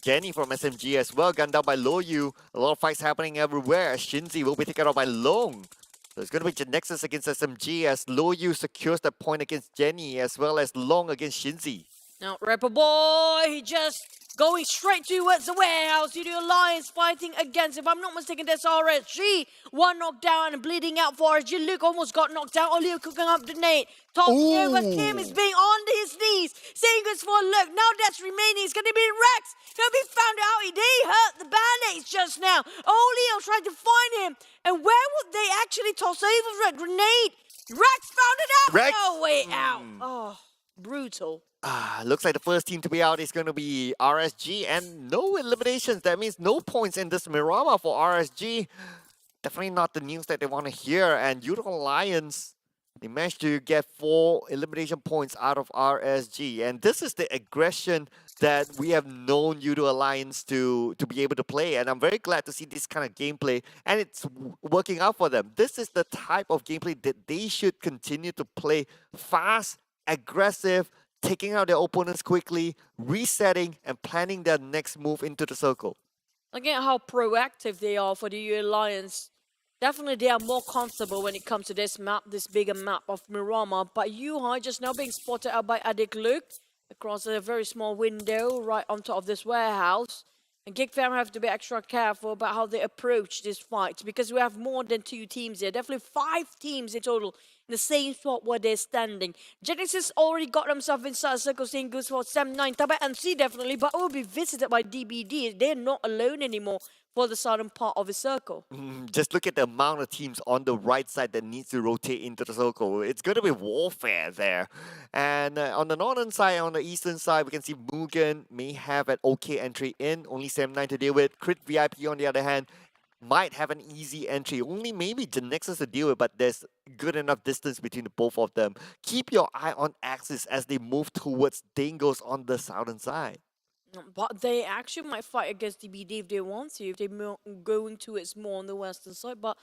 Jenny from SMG as well, gunned down by Loyu. A lot of fights happening everywhere. Shinzi will be taken out by Long. So it's going to be Genexus against SMG as Loyu secures the point against Jenny as well as Long against Shinzi. Now, Rapper Boy, he just going straight towards the warehouse. Yoodo Alliance fighting against, if I'm not mistaken, that's RSG. 1 knockdown and bleeding out for RSG. Luke almost got knocked out. Olio cooking up the nade. Top here, but Kim is being on his knees. Saying goes for Luke. Now that's remaining. It's going to be Rex. Going to be found out. He hurt the bandits just now. Olio tried to find him. And where would they actually toss over a grenade? Rex found it out. Rex. No way out. Oh, brutal. Looks like the first team to be out is going to be RSG and no eliminations. That means no points in this Mirama for RSG. Definitely not the news that they want to hear. And Yoodo Alliance, they managed to get 4 elimination points out of RSG. And this is the aggression that we have known Yoodo Alliance to be able to play. And I'm very glad to see this kind of gameplay. And it's working out for them. This is the type of gameplay that they should continue to play. Fast, aggressive, taking out their opponents quickly, resetting, and planning their next move into the circle. Look at how proactive they are for the Yoodo Alliance. Definitely they are more comfortable when it comes to this map, this bigger map of Mirama. But Yuhai just now being spotted out by Adik Luke across a very small window right on top of this warehouse. And GEEK fam have to be extra careful about how they approach this fight because we have more than 2 teams here. Definitely 5 teams in total in the same spot where they're standing. Genexus already got themselves inside a circle, saying goes for Sam 9. Tabah NSEA definitely, but will be visited by DBD. They're not alone anymore for the southern part of the circle. Just look at the amount of teams on the right side that needs to rotate into the circle. It's going to be warfare there. And on the northern side, on the eastern side, we can see MUGEN may have an okay entry in. Only Sam9 to deal with. Crit VIP on the other hand might have an easy entry. Only maybe Genexus to deal with, but there's good enough distance between the both of them. Keep your eye on Axis as they move towards Dingoz on the southern side. But they actually might fight against DBD if they want to, if they're going towards more on the western side. But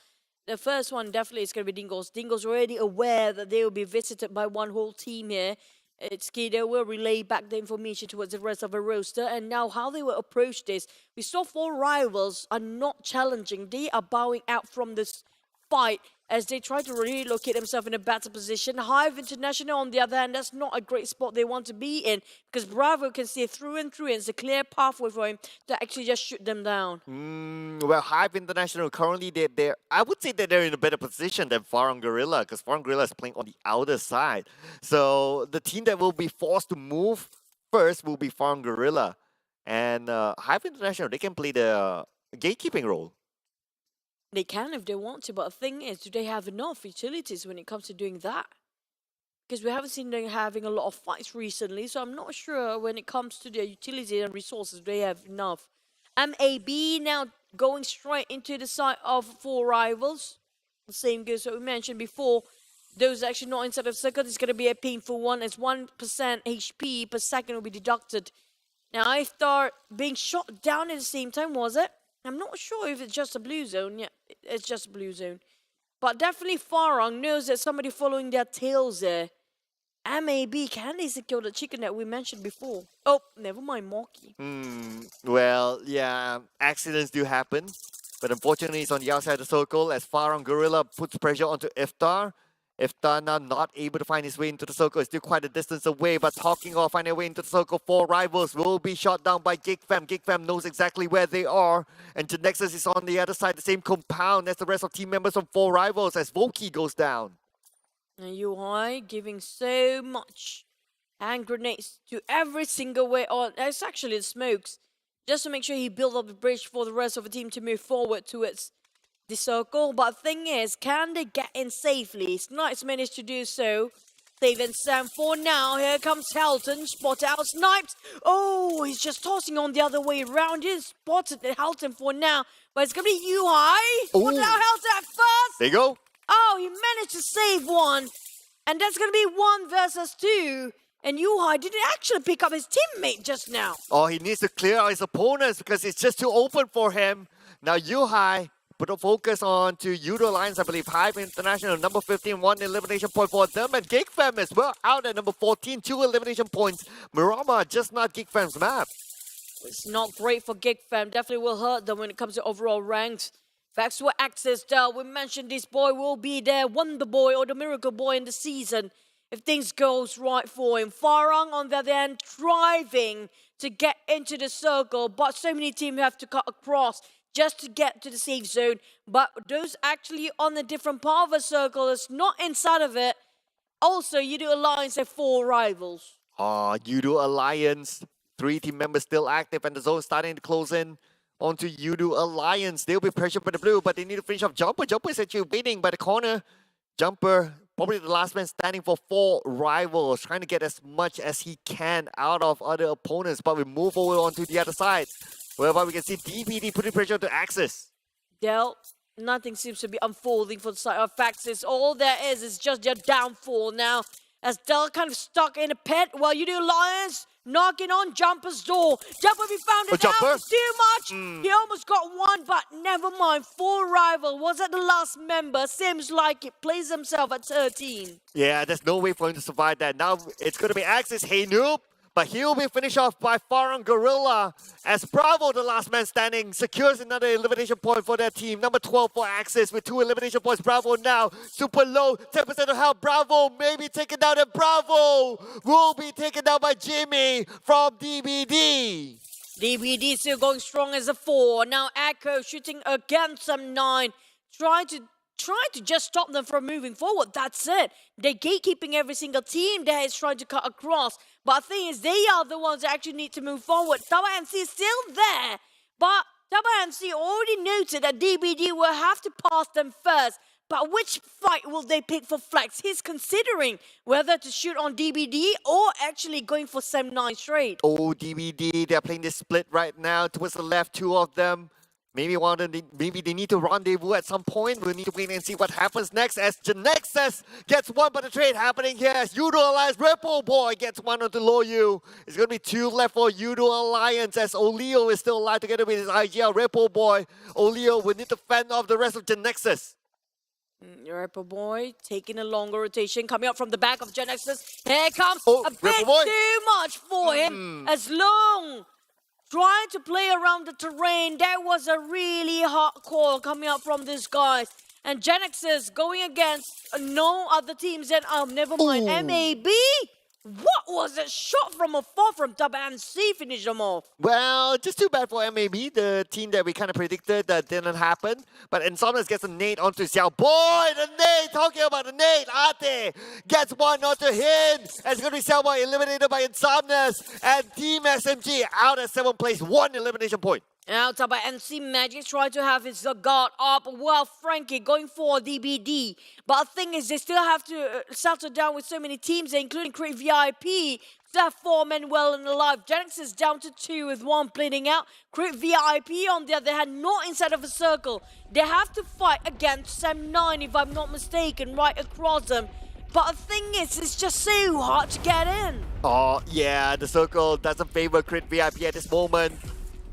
the first one definitely is going to be Dingoz. Dingoz already aware that they will be visited by one whole team here. It's key they will relay back the information towards the rest of the roster. And now how they will approach this. We saw 4 rivals are not challenging. They are bowing out from this fight as they try to relocate themselves in a better position. HYVE International, on the other hand, that's not a great spot they want to be in because Bravo can see through and through, and it's a clear pathway for him to actually just shoot them down. Well, HYVE International currently I would say that they're in a better position than Farang Guerilla because Farang Guerilla is playing on the outer side. So the team that will be forced to move first will be Farang Guerilla, and HYVE International, they can play the gatekeeping role. They can if they want to, but the thing is, do they have enough utilities when it comes to doing that? because we haven't seen them having a lot of fights recently. So I'm not sure when it comes to their utility and resources, they have enough. MAB now going straight into the side of 4 rivals. The same goes what we mentioned before. Those actually not inside of circle, it's going to be a painful one as 1% HP per second will be deducted. Now, I thought being shot down at the same time, was it? I'm not sure if it's just a blue zone. Yeah, it's just a blue zone. But definitely Farang knows that somebody following their tails there. MAB, can they secure the chicken that we mentioned before? Oh, never mind, Morky. Well, yeah, accidents do happen. But unfortunately, it's on the outside of the circle as Farang Guerilla puts pressure onto Iftar. Iftar now not able to find his way into the circle. It's still quite a distance away, but talking of finding a way into the circle, 4 rivals will be shot down by GEEK. GEEK knows exactly where they are. And Genexus is on the other side, the same compound as the rest of team members from 4 rivals as Volky goes down. And UI giving so much hand grenades to every single way on. It's actually the smokes. Just to make sure he builds up the bridge for the rest of the team to move forward towards the circle. But thing is, can they get in safely? Snipes managed to do so. Save and Sam for now. Here comes Helton. Spotted out, sniped. Oh, he's just tossing on the other way around. He's spotted Helton for now. But it's going to be UI. Spotted out Helton at first. There you go. Oh, he managed to save one. And that's going to be 1 versus 2. And Yuhai didn't actually pick up his teammate just now. Oh, he needs to clear out his opponents because it's just too open for him. Now, Yuhai put a focus on to Yoodo Alliance, I believe. HYVE International, number 15, 1 elimination point for them. And GEEK as well, out at number 14, 2 elimination points. Mirama, just not GEEK map. It's not great for GEEK. Definitely will hurt them when it comes to overall ranks. Facts were accessed. We mentioned this boy will be their Wonder Boy or the Miracle Boy in the season if things goes right for him. Farang on the other hand, driving to get into the circle, but so many teams have to cut across just to get to the safe zone. But those actually on a different part of the circle, it's not inside of it. Also, Yoodo Alliance have 4 rivals. Yoodo Alliance, 3 team members still active and the zone starting to close in onto Yoodo Alliance. They'll be pressured by the blue, but they need to finish off Jumper. Jumper is actually waiting by the corner. Jumper, probably the last man standing for 4 rivals, trying to get as much as he can out of other opponents. But we move over onto the other side, whereby we can see DBD putting pressure to Axis. Del, nothing seems to be unfolding for the side of Axis. All there is just their downfall now. As Del kind of stuck in a pit while Yoodo Alliance knocking on Jumper's door. Jumper, we found it out. It's too much. He almost got 1, but never mind. 4 rival. Was that the last member? Seems like it. Plays himself at 13. Yeah, there's no way for him to survive that. Now it's going to be Axis. Hey, noob. But he'll be finished off by Farang Guerilla as Bravo, the last man standing, secures another elimination point for their team. Number 12 for Axis with 2 elimination points. Bravo now super low, 10% of health. Bravo may be taken down, and Bravo will be taken down by Jimmy from DBD. DBD still going strong as a 4. Now Echo shooting against some 9. Trying to just stop them from moving forward. That's it. They're gatekeeping every single team that is trying to cut across. But the thing is, they are the ones that actually need to move forward. Tabah NSEA is still there. But Tabah NSEA already noted that DBD will have to pass them first. But which fight will they pick for Flex? He's considering whether to shoot on DBD or actually going for Sem 9 straight. Oh, DBD, they're playing this split right now. Towards the left, 2 of them. Maybe maybe they need to rendezvous at some point. We'll need to wait and see what happens next as Genexus gets 1, but the trade happening here as Yoodo Alliance Ripple Boy gets 1 onto Loyu. It's going to be 2 left for Yoodo Alliance as Oleo is still alive together with his IGL Ripple Boy. Oleo will need to fend off the rest of Genexus. Ripple Boy taking a longer rotation, coming up from the back of Genexus. Here comes a bit too much for him. As long trying to play around the terrain, that was a really hard call coming out from these guys. And Genexus going against no other teams than, never mind, MAB. What was a shot from afar from Tabah NSEA finish them off? Well, just too bad for MAB, the team that we kind of predicted that didn't happen. But Insomnius gets a nade onto Xiao. Boy, the nade! Talking about the nade! Ate gets 1 onto him. And it's going to be Xiao Boy eliminated by Insomnius. And Team SMG out at 7th place, 1 elimination point. Now Tabah NSEA Magic try to have his guard up while Frankie going for DBD. But the thing is, they still have to settle down with so many teams, including Create VIP. Still have 4 men well and alive. Genexus down to 2 with 1 bleeding out. Create VIP on the other hand, not inside of a circle. They have to fight against Sam9 if I'm not mistaken, right across them. But the thing is, it's just so hard to get in. Oh, yeah, the circle doesn't favor Crit VIP at this moment.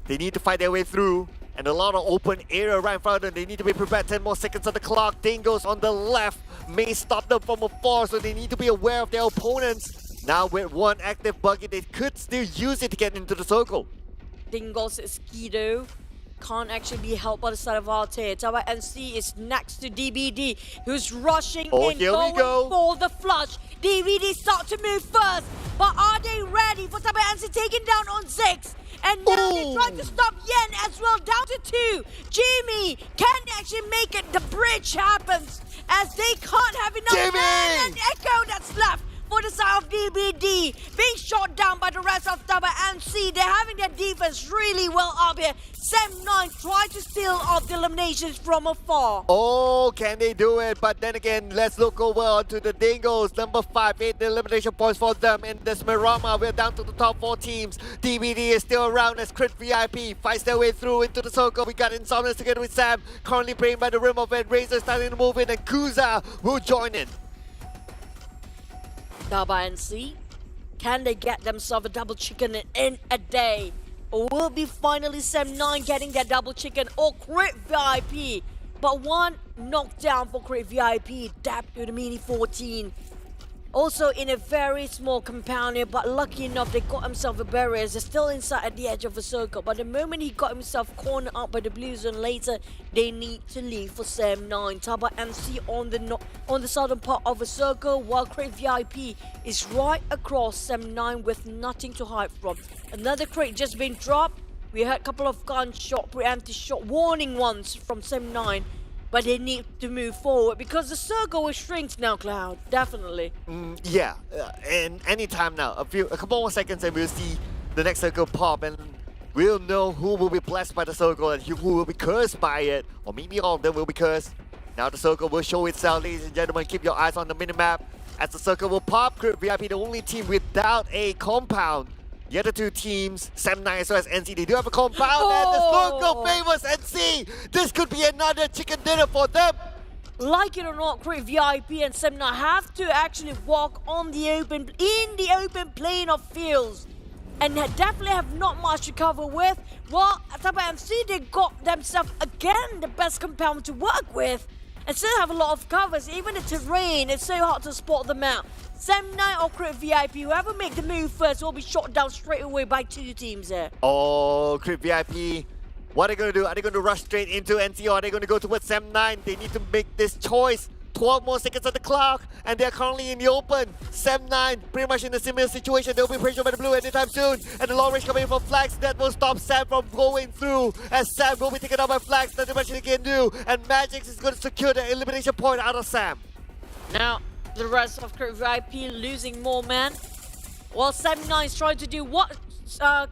They need to fight their way through. And a lot of open area right in front of them. They need to be prepared. 10 more seconds on the clock. Dingoz on the left may stop them from afar, so they need to be aware of their opponents. Now with 1 active buggy, they could still use it to get into the circle. Dingoz is Yoodo. Can't actually be helped by the side of Arte. Tabah NSEA is next to DBD, who's rushing in, here we going go. for the flush. DBD start to move first, but are they ready for Tabah NSEA taking down on 6? And now they try to stop Yen as well, down to 2. Jimmy can actually make it. The bridge happens as they can't have enough Jimmy! man. And Echo that's left for the side of DBD, being shot down by the rest of Tabah NSEA. They're having their defense really well up here. Sam9 try to steal off the eliminations from afar. Oh, can they do it? But then again, let's look over onto the Dingoz. Number 5, 8 elimination points for them in this Mirama. We're down to the top 4 teams. DBD is still around as Crit VIP fights their way through into the circle. We got Insomnius together with Sam, currently playing by the rim of it. Razor starting to move in, and Kuza will join in. Tabah NSEA, can they get themselves a double chicken in a day? Or will be finally Sam9 getting their double chicken or Crit VIP? But 1 knockdown for Crit VIP, tapped to the Mini 14. Also in a very small compound here, but lucky enough they got himself a barrier. They're still inside at the edge of the circle, but the moment he got himself cornered up by the blue zone later, they need to leave for Sam9. Tabah NSEA on the southern part of the circle, while Crate VIP is right across Sam9 with nothing to hide from. Another crate just been dropped. We heard a couple of gunshot, preemptive shot, warning ones from Sam9. But they need to move forward because the circle will shrink now, Cloud. Definitely. Yeah, and anytime now, a couple more seconds and we'll see the next circle pop, and we'll know who will be blessed by the circle and who will be cursed by it, or maybe all of them will be cursed. Now the circle will show itself, ladies and gentlemen. Keep your eyes on the minimap as the circle will pop. Crit VIP, the only team without a compound. The other 2 teams, Sam9 as well as NC, they do have a compound, and the circle favors NC. This could be another chicken dinner for them. Like it or not, Crit VIP and Sam9 have to actually walk on the open, in the open plane of fields, and definitely have not much to cover with. Well, Tabah NSEA, they got themselves again the best compound to work with, and still have a lot of covers. Even the terrain, it's so hard to spot them out. Sam9 or Crit VIP, whoever make the move first will be shot down straight away by 2 teams there. Oh, Crit VIP. What are they going to do? Are they going to rush straight into NC, or are they going to go towards Sam9? They need to make this choice. 12 more seconds on the clock, and they're currently in the open. Sam9 pretty much in a similar situation. They'll be pressured by the blue anytime soon. And the long range coming in from Flags. That will stop Sam from going through, as Sam will be taken out by Flags. Nothing much they can do. And Magix is going to secure the elimination point out of Sam. Now, the rest of Crit VIP losing more men. While Sam9 is trying to do what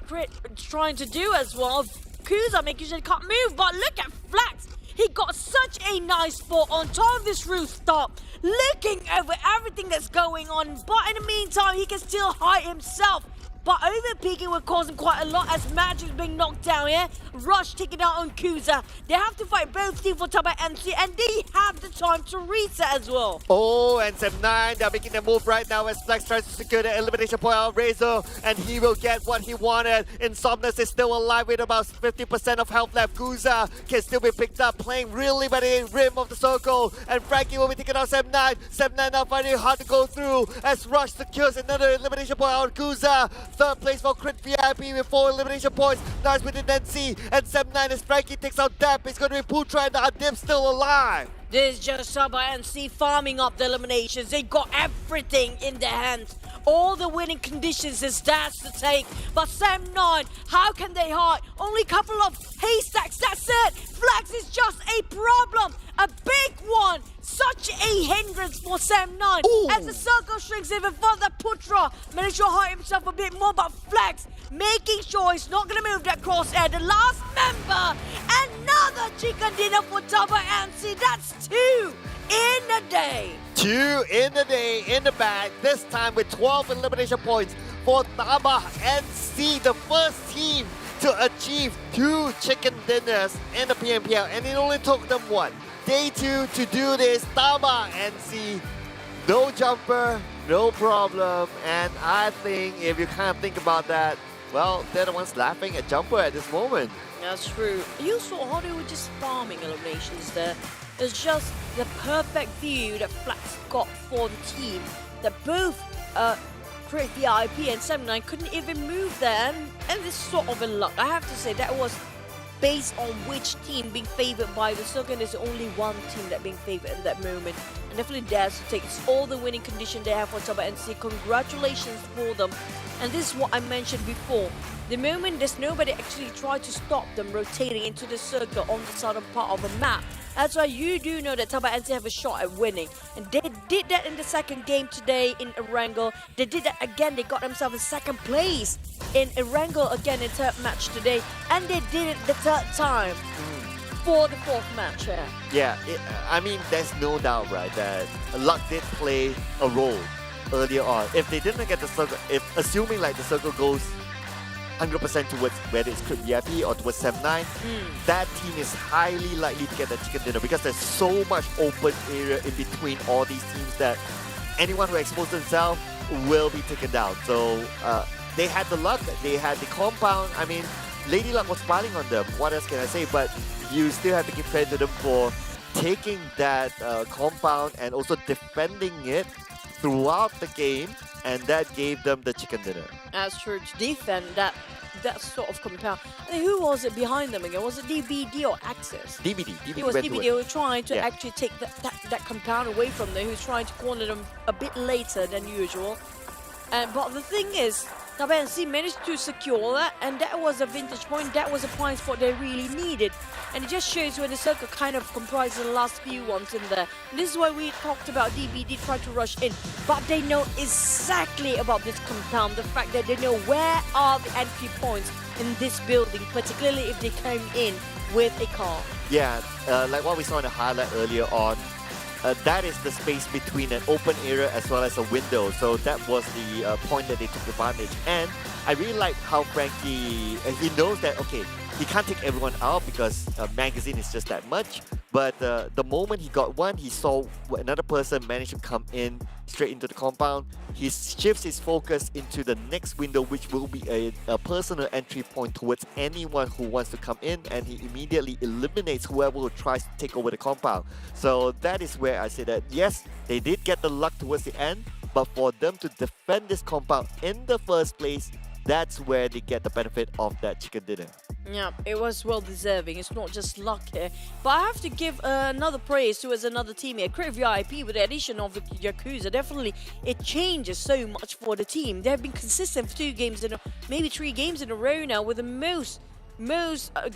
Crit is trying to do as well. Kuza making sure he can't move, but look at Flax. He got such a nice spot on top of this rooftop, looking over everything that's going on. But in the meantime, he can still hide himself. But overpeaking will cause him quite a lot as Magic's being knocked down here. Rush taking out on Kuza. They have to fight both teams for Tabah NSEA, and they have the time to reset as well. Oh, and Sam9, they're making their move right now as Flex tries to secure the elimination point of Razor, and he will get what he wanted. Insomnius is still alive with about 50% of health left. Kuza can still be picked up, playing really by the rim of the circle, and Frankie will be taking out Sam9. Sam9 now finding it hard to go through as Rush secures another elimination point on Kuza. 3rd place for Crit VIP with 4 elimination points. Nice within NC, and Sam9 as Frankie takes out Dap. It's going to be Putra, and Adib still alive. This is just Tabah NSEA farming up the eliminations. They got everything in their hands. All the winning conditions is theirs to take. But Sam9, how can they hide? Only a couple of haystacks, that's it. Flags is just a problem. A big one. Such a hindrance for Sam9. Ooh. As the circle shrinks even further, Putra managed to hide himself a bit more, but Flags making sure he's not going to move that crosshair. The last member, another chicken dinner for Tabah NSEA. That's 2 in a day. 2 in a day in the bag, this time with 12 elimination points for Tabah NSEA, the first team to achieve 2 chicken dinners in the PMPL, and it only took them what? Day 2 to do this. Tabah NSEA, no jumper, no problem, and I think if you kind of think about that, well, they're the ones laughing at jumper at this moment. That's true. You saw how they were just farming eliminations there. It's just the perfect view that Flax got for the team. That both Crit VIP and 79 couldn't even move there, and this sort of in luck. I have to say that was based on which team being favored by the circle. There's only one team that being favored at that moment, and definitely dares to take all the winning condition they have for Tabah NSEA. Congratulations for them. And this is what I mentioned before. The moment there's nobody actually tried to stop them rotating into the circle on the southern part of the map. That's why you do know that Tabah NSEA have a shot at winning. And they did that in the second game today in Erangel. They did that again. They got themselves in second place in Erangel again in third match today. And they did it the third time for the fourth match here. Yeah, I mean, there's no doubt, right, that luck did play a role earlier on. If they didn't get the circle, assuming like the circle goes 100% towards whether it's Crit VIP or towards 7-9, that team is highly likely to get the chicken dinner because there's so much open area in between all these teams that anyone who exposes themselves will be taken down. So they had the luck, they had the compound. I mean, Lady Luck was smiling on them. What else can I say? But you still have to give credit to them for taking that compound and also defending it throughout the game, and that gave them the chicken dinner. That's true, to defend that sort of compound. And who was it behind them again? Was it DBD or Axis? DBD. It was went DBD to who it. was trying to Yeah. actually take that compound away from them, who's trying to corner them a bit later than usual. But the thing is, Tabah NSEA managed to secure that, and that was a vintage point. That was a point spot they really needed. And it just shows when the circle kind of comprises the last few ones in there. And this is why we talked about DBD trying to rush in. But they know exactly about this compound. The fact that they know where are the entry points in this building, particularly if they came in with a car. Yeah, like what we saw in the highlight earlier on, that is the space between an open area as well as a window. So that was the point that they took advantage. And I really like how Frankie, he knows that, okay, he can't take everyone out because magazine is just that much. But the moment he got one, he saw another person manage to come in straight into the compound. He shifts his focus into the next window, which will be a personal entry point towards anyone who wants to come in, and he immediately eliminates whoever who tries to take over the compound. So that is where I say that yes, they did get the luck towards the end, but for them to defend this compound in the first place, that's where they get the benefit of that chicken dinner. Yeah, it was well deserving. It's not just luck here. But I have to give another praise towards another team here. Crit VIP with the addition of the Yakuza. Definitely, it changes so much for the team. They have been consistent for 2 games, maybe 3 games in a row now with the most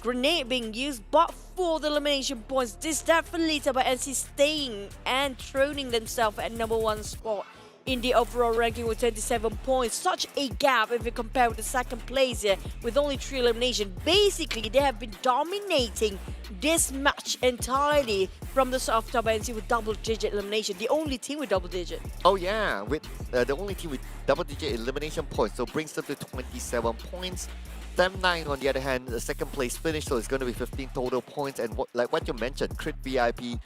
grenade being used. But for the elimination points, this definitely Tabah NSEA staying and throning themselves at #1 spot in the overall ranking with 27 points. Such a gap if you compare with the second place here with only 3 eliminations. Basically, they have been dominating this match entirely from the start of Tabah NSEA with double-digit elimination. The only team with double-digit. Oh yeah, with the only team with double-digit elimination points, so brings them to 27 points. 7-9 on the other hand, the second place finish, so it's going to be 15 total points. And like what you mentioned, Crit VIP,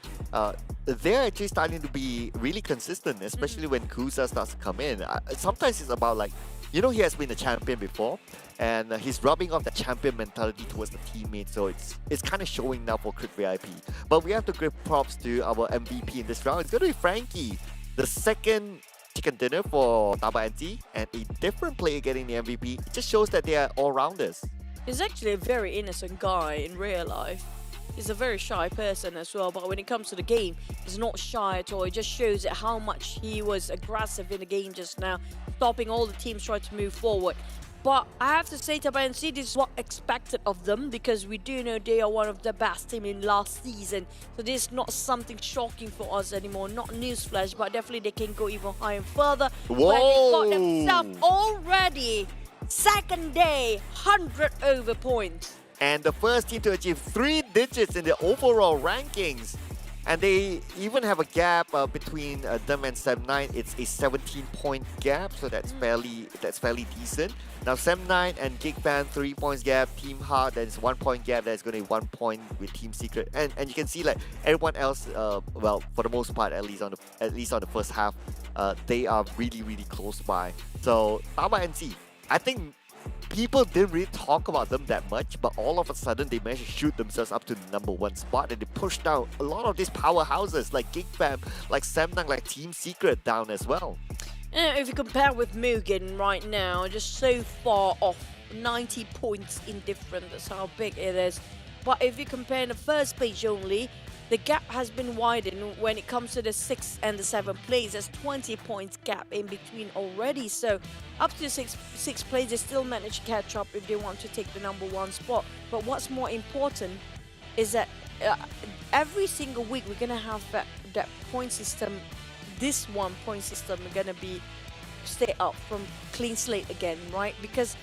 they're actually starting to be really consistent, especially when Kusa starts to come in. Sometimes it's about like, you know, he has been a champion before, and he's rubbing off that champion mentality towards the teammates, so it's kind of showing now for Crit VIP. But we have to give props to our MVP in this round. It's going to be Frankie, the second chicken dinner for Tabah NSEA, and a different player getting the MVP. It just shows that they are all-rounders. He's actually a very innocent guy in real life. He's a very shy person as well, but when it comes to the game, he's not shy at all. It just shows how much he was aggressive in the game just now, stopping all the teams trying to move forward. But I have to say, Tabah NSEA, this is what expected of them, because we do know they are one of the best team in last season. So this is not something shocking for us anymore. Not newsflash, but definitely they can go even higher and further. Whoa! But they got themselves already Second day, 100 over points. And the first team to achieve 3 digits in the overall rankings. And they even have a gap between them and Sem9. It's a 17-point gap, so that's fairly decent. Now Sem9 and GEEK 3 points gap. Team Heart, that's 1 point gap. That's going to be 1 point with Team Secret. And you can see like everyone else, well, for the most part, at least on the first half, they are really close by. So Tabah NSEA, I think people didn't really talk about them that much, but all of a sudden they managed to shoot themselves up to the #1 spot, and they pushed down a lot of these powerhouses like GEEK, like Sem9, like Team Secret down as well. If you compare with MUGEN right now, just so far off, 90 points in difference, that's how big it is. But if you compare in the first page only, the gap has been widened when it comes to the 6th and the 7th place. There's 20 points gap in between already. So up to the 6th place, they still manage to catch up if they want to take the #1 spot. But what's more important is that every single week we're going to have that point system. This one point system is going to be stay up from clean slate again, right? Because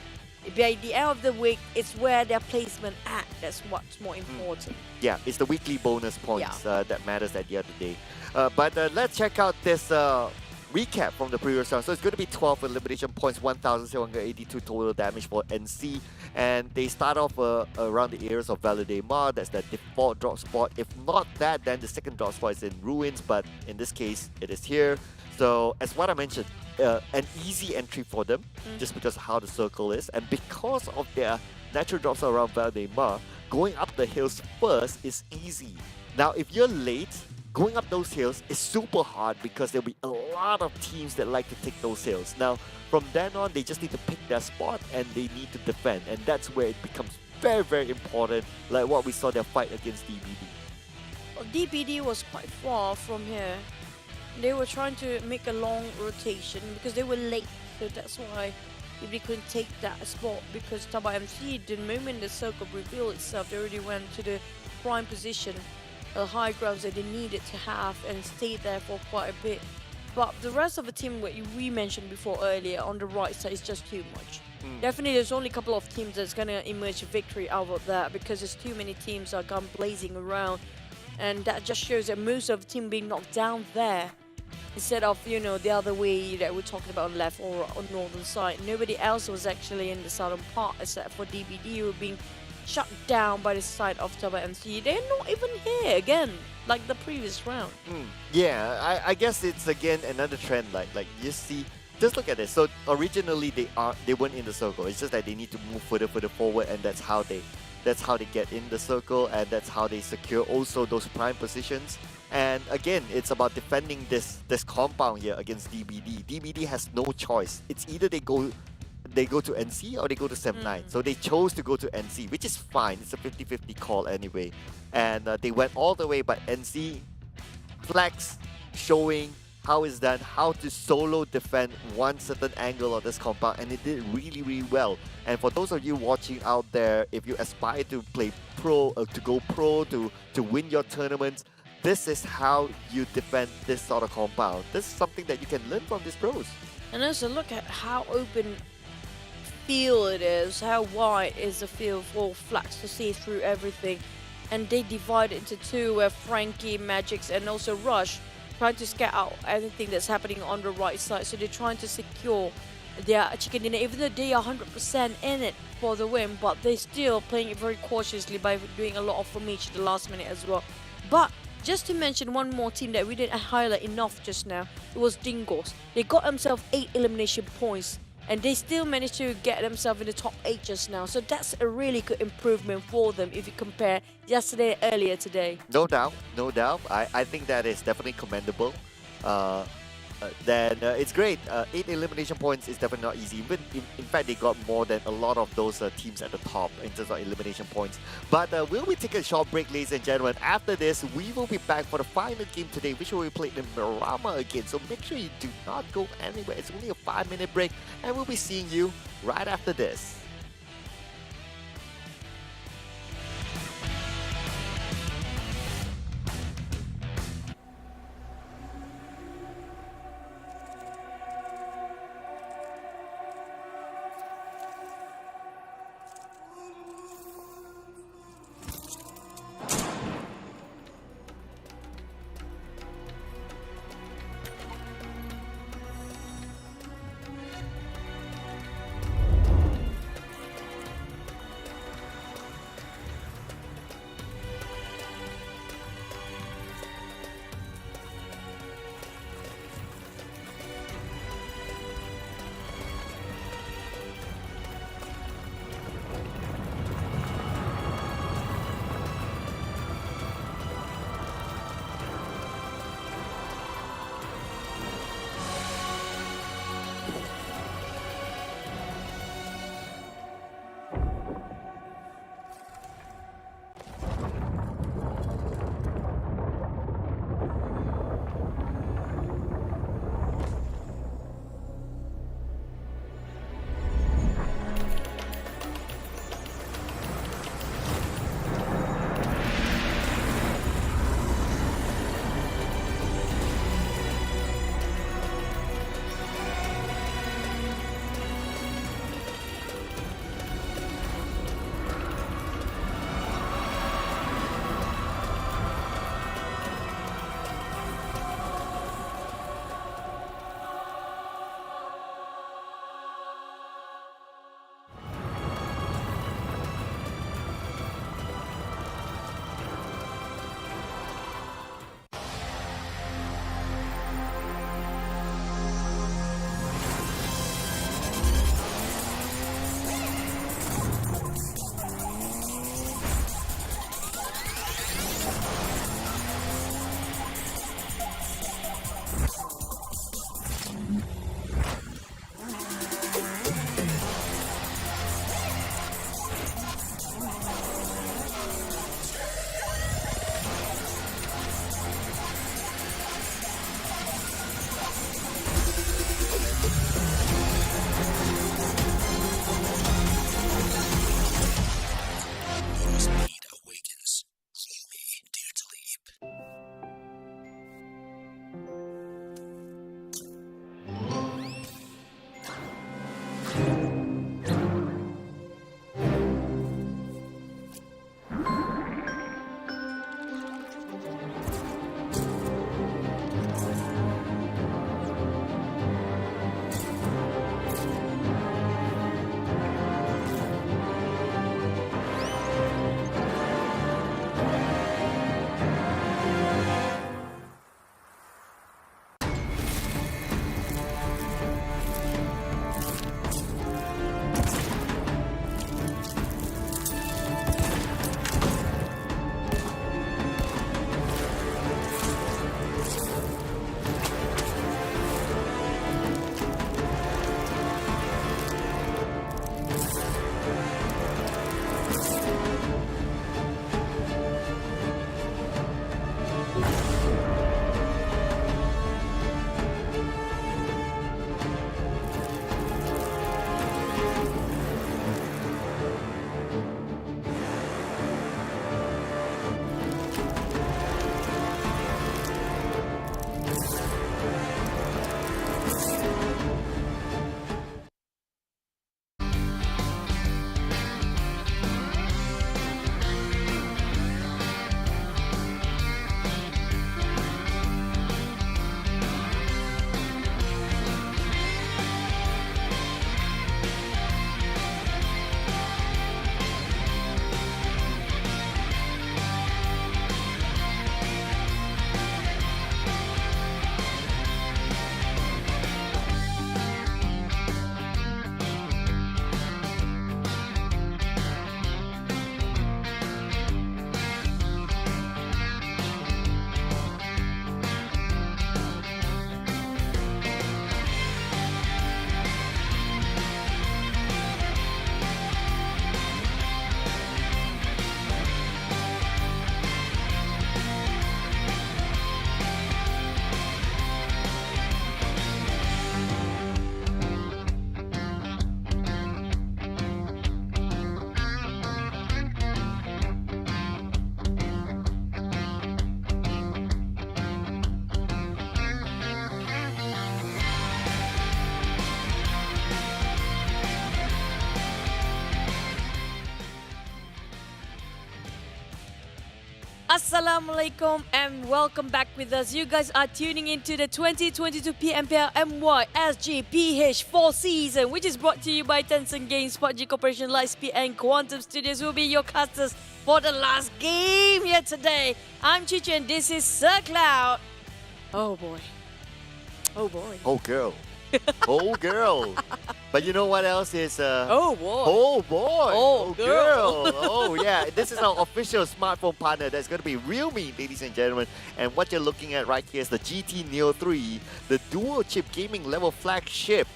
by the end of the week, it's where their placement at. That's what's more important. Yeah, it's the weekly bonus points that matters at the end of the day. But let's check out this recap from the previous round. So it's going to be 12 elimination points, 1,782 total damage for NC. And they start off around the areas of Validemar. That's the default drop spot. If not that, then the second drop spot is in Ruins. But in this case, it is here. So as what I mentioned, an easy entry for them just because of how the circle is. And because of their natural drops around Validemar, going up the hills first is easy. Now, if you're late, going up those hills is super hard because there'll be a lot of teams that like to take those hills. Now, from then on, they just need to pick their spot and they need to defend. And that's where it becomes very important, like what we saw their fight against DBD. Well, DBD was quite far from here. They were trying to make a long rotation because they were late. So that's why they couldn't take that spot, because Tabah NSEA, the moment the circle revealed itself, they already went to the prime position, high grounds that they needed to have, and stayed there for quite a bit. But the rest of the team, what we mentioned before earlier, on the right side is just too much. Definitely there's only a couple of teams that's going to emerge victory out of that, because there's too many teams are gone blazing around, and that just shows that most of the team being knocked down there, instead of, you know, the other way that we're talking about on left or on northern side. Nobody else was actually in the southern part except for DBD, who were being shut down by the side of Tabah NSEA. They're not even here again, like the previous round. Yeah, I guess it's again another trend. Like you see, just look at this. So originally they weren't in the circle. It's just that they need to move further forward, and that's how they get in the circle, and that's how they secure also those prime positions. And again, it's about defending this compound here against DBD. DBD has no choice. It's either they go to NC or they go to Sem9. So they chose to go to NC, which is fine. It's a 50-50 call anyway. And they went all the way, but NC flex, showing how it's done, how to solo defend one certain angle of this compound, and it did really well. And for those of you watching out there, if you aspire to play pro, to go pro, to win your tournaments, this is how you defend this sort of compound. This is something that you can learn from these pros. And also look at how open field it is, how wide is the field for Flax to see through everything. And they divide it into two, where Frankie, Magix, and also Rush trying to scout out anything that's happening on the right side. So they're trying to secure their chicken dinner, even though they are 100% in it for the win, but they're still playing it very cautiously by doing a lot of formation the last minute as well. But just to mention one more team that we didn't highlight enough just now, it was Dingoz. They got themselves 8 elimination points, and they still managed to get themselves in the top 8 just now. So that's a really good improvement for them if you compare yesterday and earlier today. No doubt. I think that is definitely commendable. Then it's great. 8 elimination points is definitely not easy. Even in fact, they got more than a lot of those teams at the top in terms of elimination points. But will we take a short break, ladies and gentlemen? After this, we will be back for the final game today, which will be played in Miramar again. So make sure you do not go anywhere. It's only a 5-minute break, and we'll be seeing you right after this. Assalamualaikum and welcome back with us. You guys are tuning into the 2022 PMPL MYSGPH 4 season, which is brought to you by Tencent Games, PUBG Corporation, Lightspeed and Quantum Studios will be your casters for the last game here today. I'm Chichi and this is Sir Cloud. Oh boy. Oh boy. Oh girl. Oh girl. But you know what else is Oh boy. Oh boy. Oh, girl. Oh yeah. This is our official smartphone partner. That's going to be Realme, ladies and gentlemen. And what you're looking at right here is the GT Neo 3, the dual chip gaming level flagship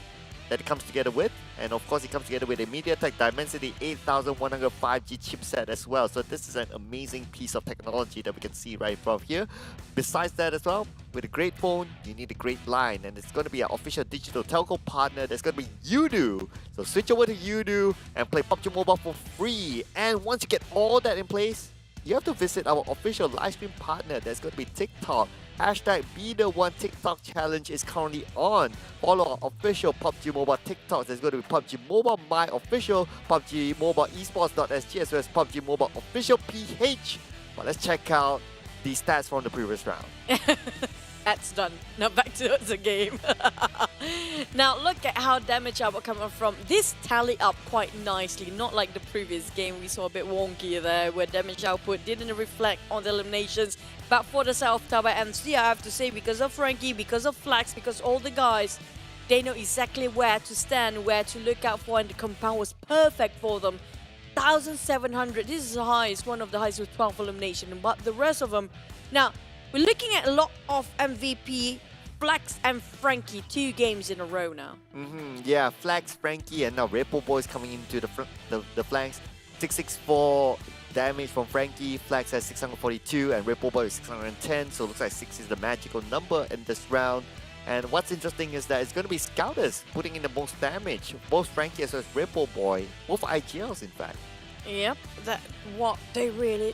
that it comes together with. And of course, it comes together with a MediaTek Dimensity 8100 5G chipset as well. So this is an amazing piece of technology that we can see right from here. Besides that as well, with a great phone, you need a great line. And it's going to be our official digital telco partner. That's going to be Yoodo. So switch over to Yoodo and play PUBG Mobile for free. And once you get all that in place, you have to visit our official livestream partner. That's going to be TikTok. Hashtag #BeTheOne TikTok challenge is currently on. Follow our official PUBG Mobile TikToks. There's going to be PUBG Mobile My Official, PUBG Mobile Esports.sg, as well as PUBG Mobile Official PH. But let's check out the stats from the previous round. That's done. Now back to the game. Now look at how damage output coming from. This tally up quite nicely, not like the previous game. We saw a bit wonky there where damage output didn't reflect on the eliminations. But for the side of Tabah NSEA, I have to say, because of Frankie, because of Flax, because all the guys, they know exactly where to stand, where to look out for, and the compound was perfect for them. 1,700, this is the highest, one of the highest with 12 elimination, but the rest of them. Now, we're looking at a lot of MVP, Flax and Frankie, 2 games in a row now. Yeah, Flax, Frankie, and now redONE coming into the flanks. 664 damage from Frankie, Flax has 642, and redONE is 610. So it looks like 6 is the magical number in this round. And what's interesting is that it's going to be Scouters putting in the most damage. Both Frankie as well as redONE, both IGLs in fact. Yep, they're really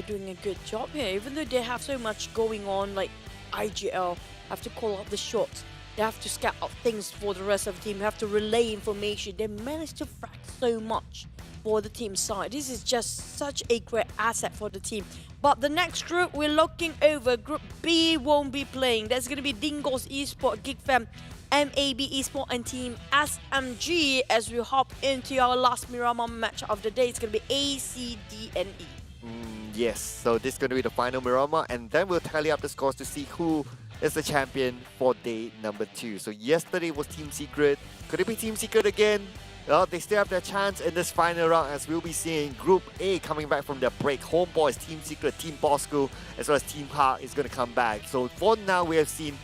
doing a good job here. Even though they have so much going on, like IGL have to call out the shots, they have to scout out things for the rest of the team, have to relay information. They managed to frack so much for the team side. This is just such a great asset for the team. But the next group we're looking over, Group B won't be playing. That's going to be Dingoz Esports, GEEK Fam, MAB Esports and Team SMG as we hop into our last Miramar match of the day. It's going to be ACDNE. Yes, so this is going to be the final Miramar, and then we'll tally up the scores to see who is the champion for day number 2. So yesterday was Team Secret. Could it be Team Secret again? Well, they still have their chance in this final round, as we'll be seeing Group A coming back from their break. HomeBois, Team Secret, Team Bosskurr, as well as Team HYVE is going to come back. So for now, we have seen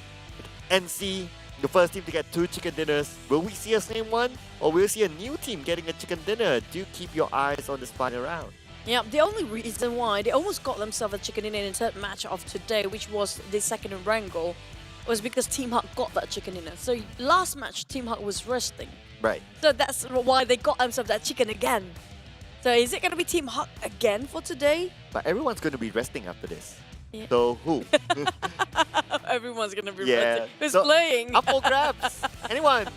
NC, the first team to get 2 chicken dinners. Will we see a same one? Or will we see a new team getting a chicken dinner? Do keep your eyes on this final round. Yeah, the only reason why they almost got themselves a chicken dinner in the third match of today, which was the second in Wrangle, was because Team HYVE got that chicken dinner. So last match, Team HYVE was resting. Right. So that's why they got themselves that chicken again. So is it going to be Team HYVE again for today? But everyone's going to be resting after this. Yeah. So who? Everyone's going to be Yeah. resting. Who's So, playing? Up for grabs. Anyone?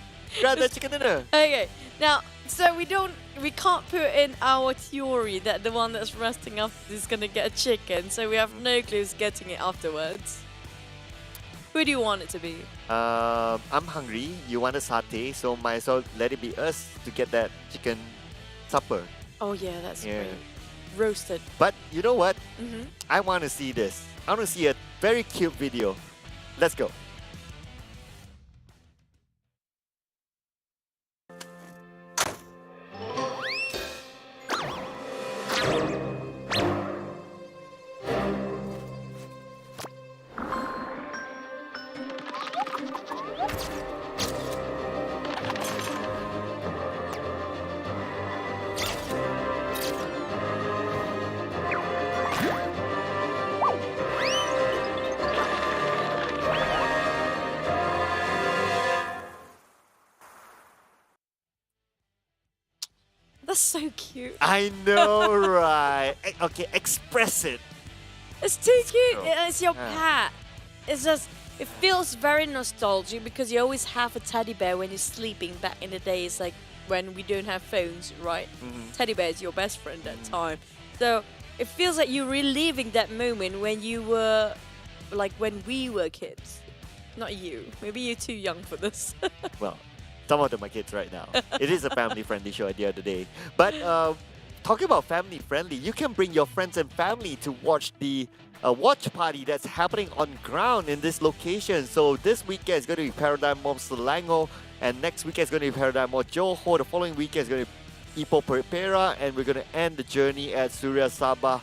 Grab that chicken dinner. Okay, now, so we can't put in our theory that the one that's resting after this is going to get a chicken. So we have no clue who's getting it afterwards. Who do you want it to be? I'm hungry. You want a satay, so might as well let it be us to get that chicken supper. Oh yeah, that's Yeah. great. Roasted. But you know what? Mm-hmm. I want to see this. I want to see a very cute video. Let's go. That's so cute. I know, right? Okay, express it. It's too cute. go. It's your Yeah. pet. It's just, it feels very nostalgic because you always have a teddy bear when you're sleeping back in the days, like when we don't have phones, right? Mhm. Teddy bear is your best friend that time. So it feels like you're reliving that moment when you were, like when we were kids. Not you. Maybe you're too young for this. Well, some of them are kids right now. It is a family-friendly show at the end of the day. But talking about family-friendly, you can bring your friends and family to watch the watch party that's happening on ground in this location. So this weekend is going to be Paradigm Mall Selangor, and next weekend is going to be Paradigm Mall Johor. The following weekend is going to be Ipoh Peripera, and we're going to end the journey at Suria Sabah,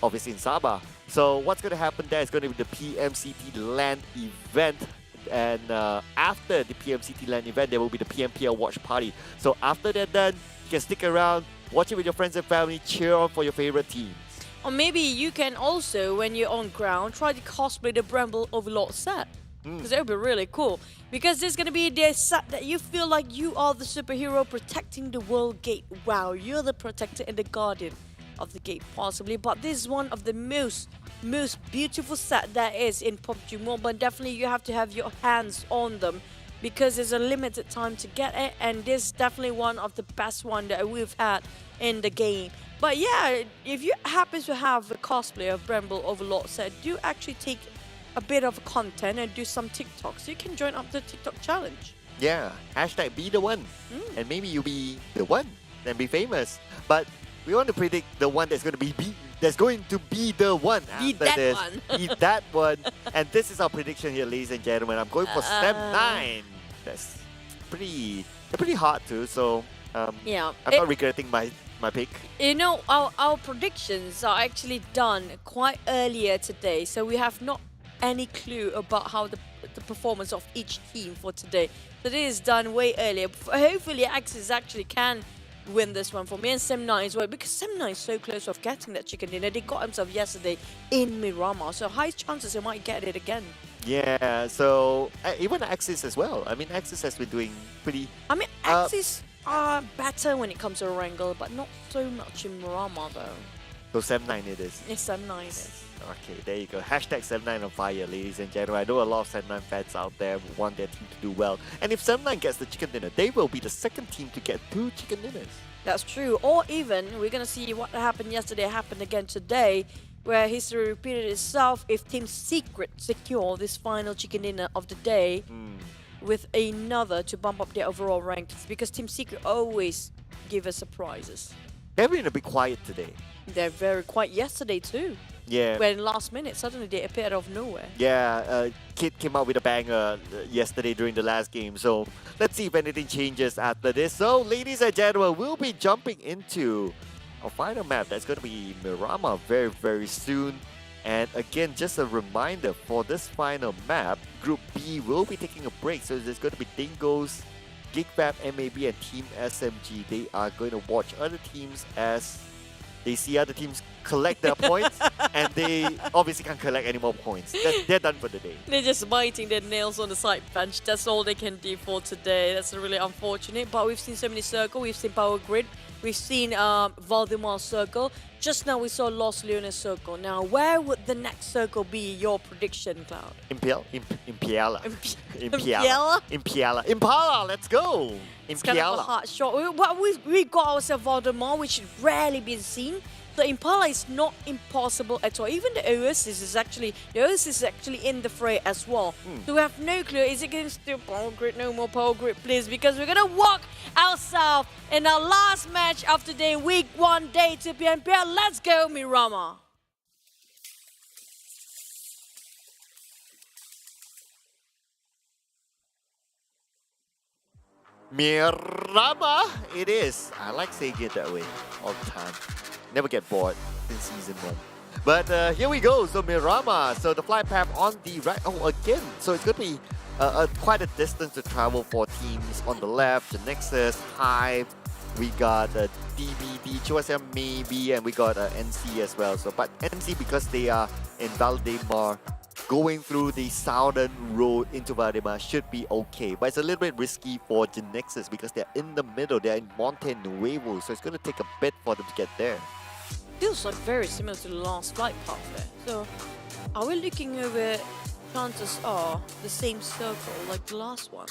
obviously in Sabah. So what's going to happen there is going to be the PMCT LAN event, and after the PMCT LAN event, there will be the PMPL watch party. So after that done, you can stick around, watch it with your friends and family, cheer on for your favorite teams. Or maybe you can also, when you're on ground, try to cosplay the Bramble Overlord set. Because that would be really cool. Because there's going to be the set that you feel like you are the superhero protecting the world gate. Wow, you're the protector and the guardian of the gate, possibly. But this is one of the most beautiful set that is in PUBG Mobile. And definitely you have to have your hands on them, because there's a limited time to get it, and this is definitely one of the best one that we've had in the game. But yeah, if you happen to have a cosplay of Bramble Overlord set, do actually take a bit of content and do some TikToks. You can join up the TikTok challenge. Yeah, hashtag be the one. And maybe you'll be the one and be famous. But we want to predict the one that's going to be the one Be after that this. one. Be that one. And this is our prediction here, ladies and gentlemen. I'm going for Step 9. That's pretty hard too. So Yeah. I'm not regretting my pick. You know, our predictions are actually done quite earlier today, so we have not any clue about how the performance of each team for today. So this is done way earlier. Hopefully Axis actually can win this one for me, and Sem9 as well, because Sem9 is so close of getting that chicken dinner. They got himself yesterday in Miramar, so high chances they might get it again. Yeah, so even Axis as well. I mean, Axis has been doing pretty... I mean, Axis are better when it comes to Wrangle, but not so much in Miramar though. So Sem9 it is. Yes, Sem9 is. Okay, there you go. Hashtag Sem9 on fire, ladies and gentlemen. I know a lot of Sem9 fans out there who want their team to do well. And if Sem9 gets the chicken dinner, they will be the second team to get 2 chicken dinners. That's true. Or even, we're going to see what happened yesterday happened again today, where history repeated itself if Team Secret secure this final chicken dinner of the day with another to bump up their overall rankings, because Team Secret always give us surprises. They've been a bit quiet today. They're very quiet yesterday too. Yeah. When last minute, suddenly they appeared out of nowhere. Yeah, Kid came out with a banger yesterday during the last game. So let's see if anything changes after this. So ladies and gentlemen, we'll be jumping into our final map. That's going to be Miramar very, very soon. And again, just a reminder, for this final map, Group B will be taking a break. So there's going to be Dingoz, GEEK, MAB, and Team SMG. They are going to watch other teams as they see other teams collect their points, and they obviously can't collect any more points. They're done for the day. They're just biting their nails on the side bench. That's all they can do for today. That's really unfortunate. But we've seen so many circle. We've seen Power Grid. We've seen Valdemar circle. Just now we saw Los Leones circle. Now, where would the next circle be? Your prediction, Cloud? Impala. Impala? Impala, let's go. It's kind of a hard shot. We got ourselves Valdemar, which is rarely been seen. So Impala is not impossible at all. Even the Oasis is actually in the fray as well. So we have no clue. Is it going to still Power Grid? No more Power Grid, please, because we're going to walk ourselves in our last match of today, week 1, day 2 PMPL. Let's go, Miramar. Miramar, it is. I like saying it that way all the time. Never get bored in season 1. But here we go. So Miramar. So the flight path on the right. Oh, again. So it's going to be quite a distance to travel for teams on the left. Genexus, HYVE. We got DBD, QSM maybe, and we got NC as well. So, but NC, because they are in Valdemar, going through the southern road into Valdemar should be okay. But it's a little bit risky for Genexus because they're in the middle. They're in Monte Nuevo, so it's going to take a bit for them to get there. Feels like very similar to the last flight path there. So, are we looking over chances are the same circle like the last one?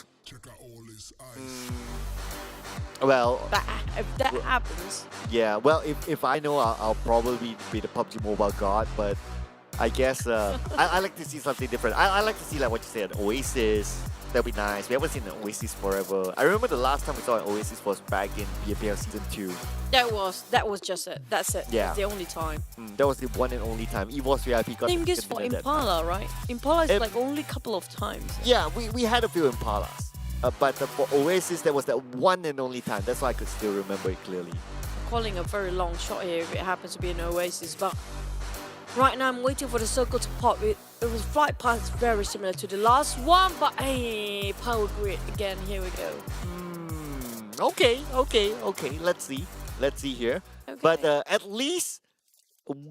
Well, If that happens, yeah. Well, if I know, I'll probably be the PUBG Mobile god. But I guess I like to see something different. I like to see like what you said, Oasis. That'd be nice. We haven't seen an Oasis forever. I remember the last time we saw an Oasis was back in PMPL Season 2. that was just it. That's it. Yeah. That's the only time. That was the one and only time. EVOS VIP got Same the goes for second winner that Impala, right? Impala is Im- like only a couple of times. Yeah, we had a few Impalas. But for Oasis, that was that one and only time. That's why I could still remember it clearly. Calling a very long shot here if it happens to be an Oasis, but right now I'm waiting for the circle to pop. It was flight paths very similar to the last one, but hey, power grid again. Here we go. Okay. Let's see here. Okay. But at least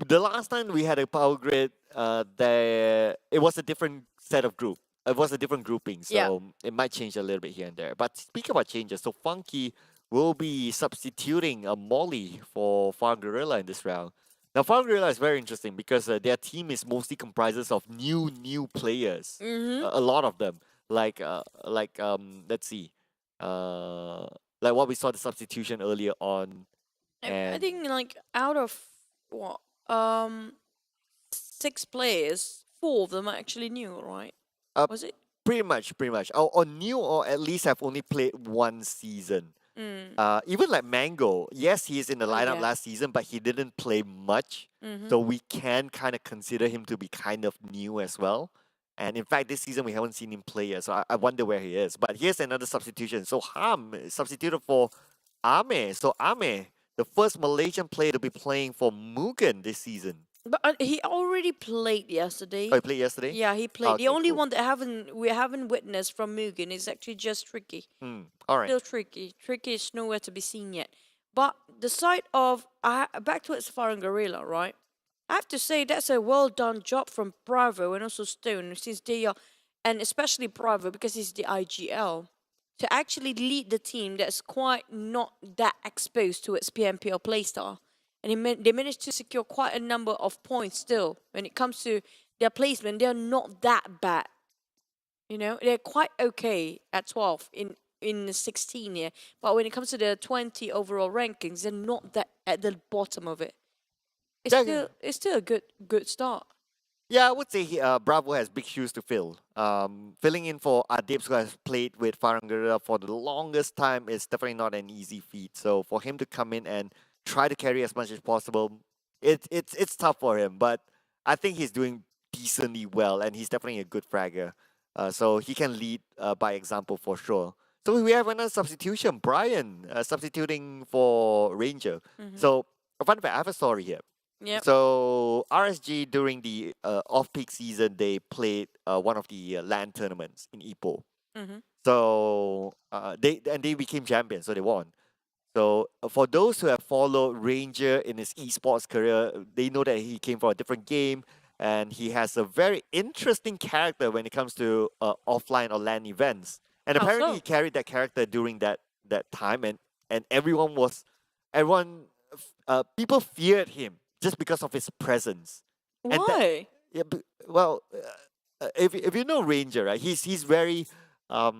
the last time we had a power grid, it was a different set of group. It was a different grouping, so Yeah. it might change a little bit here and there. But speaking about changes, so Funky will be substituting a Molly for Farang Guerilla in this round. Now, Farang Guerilla is very interesting because their team is mostly comprises of new players. A lot of them, let's see, like what we saw the substitution earlier on. I And think like out of what 6 players, 4 of them are actually new, right? Uh, Was it? pretty much, or new, or at least have only played one season. Even like Mango, yes, he is in the lineup yeah. last season, but he didn't play much. So we can kind of consider him to be kind of new as well. And in fact, this season we haven't seen him play yet, so I wonder where he is. But here's another substitution. So Ham is substituted for Ame. So Ame, the first Malaysian player to be playing for MUGEN this season. But he already played yesterday. Oh, he played yesterday? Yeah, he played. The Okay, only cool. one that we haven't witnessed from Mugen is actually just Tricky. All right. Still Tricky. Tricky is nowhere to be seen yet. But the side of back towards Farang Guerilla, right? I have to say that's a well done job from Bravo and also Stone, since they are, and especially Bravo because it's the IGL, to actually lead the team that's quite not that exposed to its PMPL playstyle. And they managed to secure quite a number of points still. When it comes to their placement, they're not that bad. You know, they're quite okay at 12 in the 16 here. But when it comes to the 20 overall rankings, they're not that at the bottom of it. It's still a good start. Yeah, I would say Bravo has big shoes to fill. Filling in for Adibs, who has played with Farang Guerilla for the longest time, is definitely not an easy feat. So for him to come in and try to carry as much as possible, it's tough for him. But I think he's doing decently well, and he's definitely a good fragger. So he can lead by example for sure. So we have another substitution, Brian, substituting for Ranger. So a fun fact, I have a story here. Yep. So RSG during the off-peak season, they played one of the LAN tournaments in Ipoh. So they became champions, so they won. So for those who have followed Ranger in his esports career, they know that he came from a different game, and he has a very interesting character when it comes to offline or LAN events. And How apparently so? he carried that character during that time, and people feared him just because of his presence. And that- Why? Yeah, well, if you know Ranger, right? He's very, I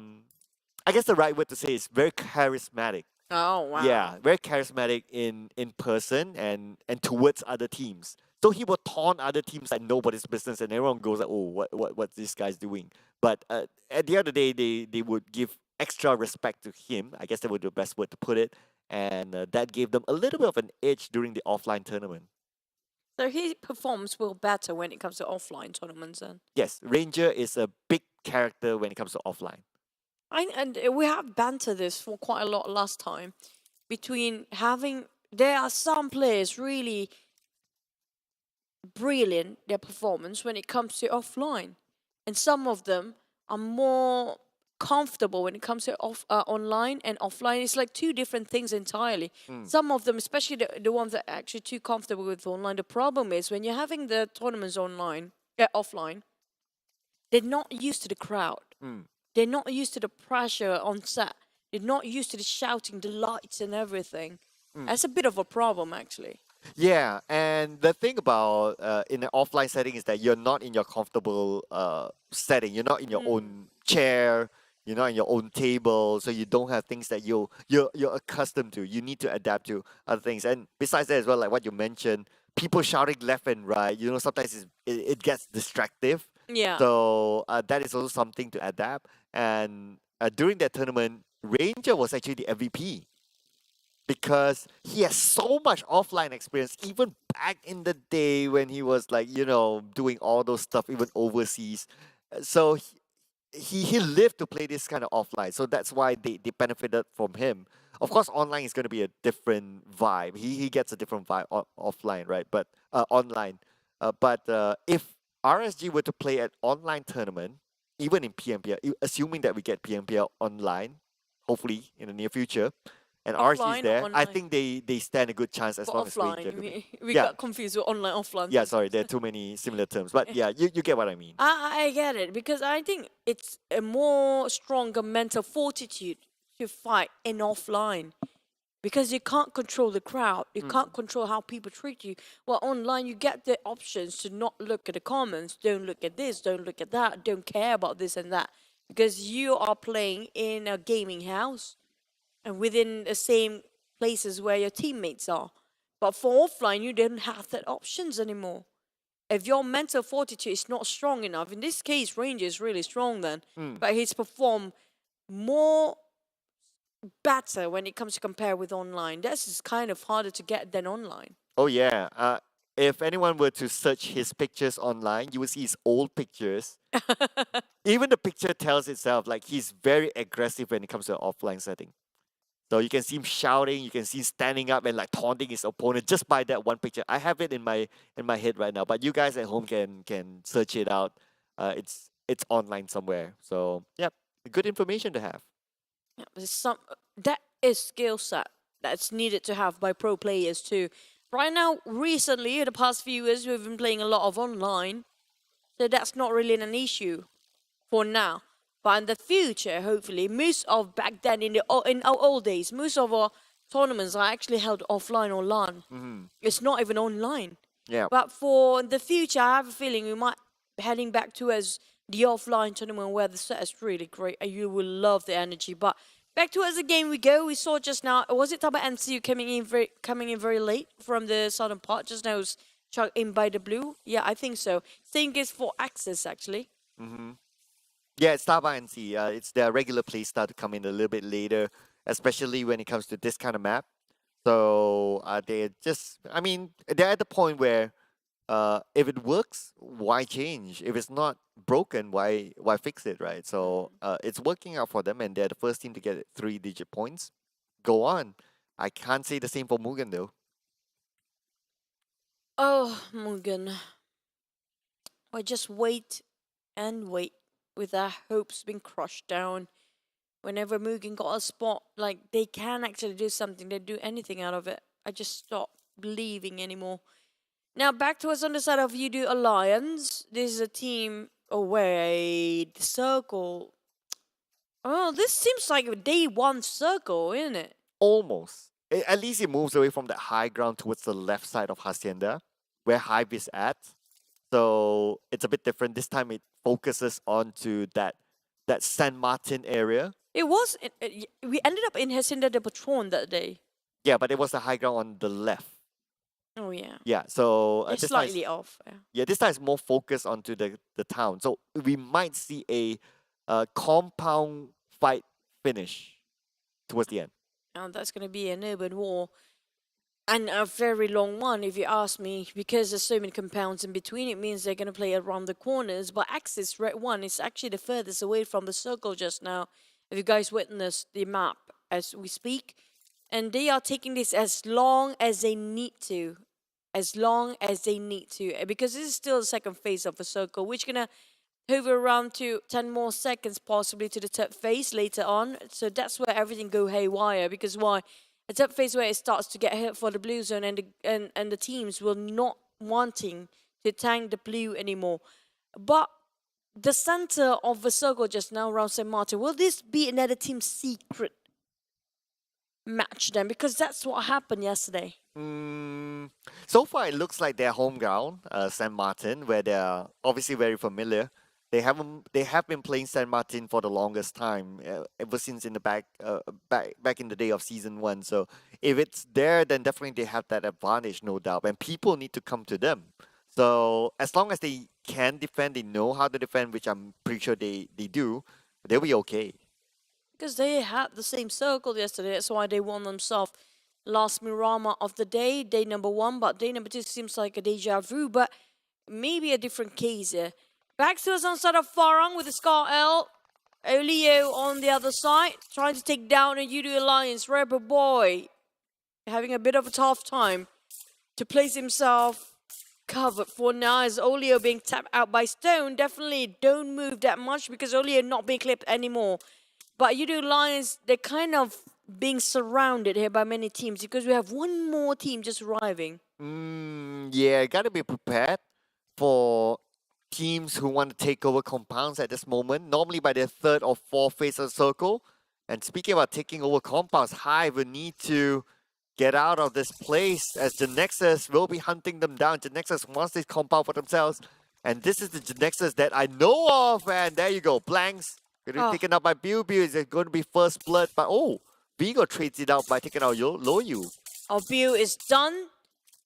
guess the right word to say is very charismatic. Oh wow. Yeah, very charismatic in person and towards other teams. So he will taunt other teams like nobody's business, and everyone goes like, "Oh, what's this guy's doing?" But at the end of the day, they would give extra respect to him. I guess that would be the best word to put it, and that gave them a little bit of an edge during the offline tournament. So he performs well better when it comes to offline tournaments then. Yes, Ranger is a big character when it comes to offline. And we have bantered this for quite a lot last time between having there are some players really brilliant their performance when it comes to offline, and some of them are more comfortable when it comes to online and offline. It's like two different things entirely. Some of them, especially the ones that are actually too comfortable with online, the problem is when you're having the tournaments offline, they're not used to the crowd. They're not used to the pressure on set. They're not used to the shouting, the lights and everything. That's a bit of a problem actually. Yeah, and the thing about in an offline setting is that you're not in your comfortable setting. You're not in your own chair. you're not in your own table, so you don't have things that you're accustomed to. You need to adapt to other things. And besides that as well, like what you mentioned, people shouting left and right, sometimes it gets distractive. Yeah. So that is also something to adapt. And during that tournament, Ranger was actually the MVP because he has so much offline experience, even back in the day when he was like, doing all those stuff, even overseas. So he lived to play this kind of offline. So that's why they benefited from him. Of course, online is going to be a different vibe. He gets a different vibe offline, right? But online. But if RSG were to play an online tournament, even in PMPL, assuming that we get PMPL online, hopefully in the near future, and RSG is Offline or there, I online? think they stand a good chance as For long as Ranger. offline, we Yeah. got confused with online, offline. Yeah, sorry, there are too many similar terms. But yeah, you get what I mean. I get it because I think it's a more stronger mental fortitude to fight in offline because you can't control the crowd, you can't control how people treat you. Well, online you get the options to not look at the comments, don't look at this, don't look at that, don't care about this and that because you are playing in a gaming house and within the same places where your teammates are. But for offline, you don't have that options anymore. If your mental fortitude is not strong enough, in this case, Ranger is really strong then, but he's performed more better when it comes to compare with online. This is kind of harder to get than online. Oh yeah. If anyone were to search his pictures online, you will see his old pictures. Even the picture tells itself like he's very aggressive when it comes to the offline setting. So you can see him shouting, you can see him standing up and like taunting his opponent just by that one picture. I have it in my head right now, but you guys at home can search it out. It's online somewhere. So yep, good information to have. Yeah, that is skill set that's needed to have by pro players too. Right now, recently, in the past few years, we've been playing a lot of online, so that's not really an issue for now. But in the future, hopefully, most of back then in our old days, most of our tournaments are actually held offline or LAN. It's not even online. Yeah. But for the future, I have a feeling we might be heading back towards the offline tournament where the set is really great and you will love the energy. But back towards the game we go. We saw just now, was it Tabah NSEA coming in very late from the southern part? Just now it was chucked in by the blue. Yeah, I think so. Same goes for Access actually. Yeah, it's Tabah NSEA. It's their regular play style to come in a little bit later, especially when it comes to this kind of map. So they're at the point where if it works, why change? If it's not broken, why fix it, right? So it's working out for them, and they're the first team to get 3-digit points. Go on. I can't say the same for MUGEN though. Oh, MUGEN. I just wait and wait with our hopes being crushed down. Whenever MUGEN got a spot, like they can actually do something, they do anything out of it. I just stop believing anymore. Now back to us on the side of Yoodo Alliance. This is a team. Oh wait, the circle. Oh, this seems like a day one circle, isn't it? Almost. At least it moves away from that high ground towards the left side of Hacienda, where HYVE is at. So it's a bit different. This time it focuses onto that San Martin area. It was. We ended up in Hacienda de Patron that day. Yeah, but it was the high ground on the left. Oh yeah. Yeah, so It's this time slightly off. Yeah. yeah, this time is more focused onto the town. So we might see a compound fight finish towards the end. And that's going to be an urban war. And a very long one, if you ask me, because there's so many compounds in between. It means they're going to play around the corners. But Axis Red 1 is actually the furthest away from the circle just now. If you guys witness the map as we speak. And they are taking this as long as they need to. As long as they need to. Because this is still the second phase of the circle, which going to hover around to 10 more seconds possibly to the third phase later on. So that's where everything go haywire. Because why? A third phase where it starts to get hit for the blue zone and the teams will not wanting to tank the blue anymore. But the center of the circle just now around St. Martin, will this be another team secret match then? Because that's what happened yesterday. So far, it looks like their home ground, San Martin, where they're obviously very familiar. They have been playing San Martin for the longest time, ever since in the back in the day of season 1. So if it's there, then definitely they have that advantage, no doubt. And people need to come to them. So as long as they can defend, they know how to defend, which I'm pretty sure they do, they'll be okay. Because they had the same circle yesterday, that's why they won themselves last Mirama of the day number 1, but day number 2 seems like a deja vu, but maybe a different case here. Back to us on side of Farang with the Scar L. Olio on the other side, trying to take down a Yoodo Alliance. Rebel Boy having a bit of a tough time to place himself covered for now, as Olio being tapped out by Stone. Definitely don't move that much because Olio not being clipped anymore. But Yoodo Alliance, they're kind of being surrounded here by many teams because we have one more team just arriving. Yeah, gotta be prepared for teams who want to take over compounds at this moment, normally by their 3rd or 4th phase of the circle. And speaking about taking over compounds, HYVE will need to get out of this place, as Genexus will be hunting them down. Genexus wants this compound for themselves, and this is the Genexus that I know of. And there you go, blanks. Going to be taken out by Biu. Is it going to be first blood? But Vigo trades it out by taking out Loyu. Biu is done.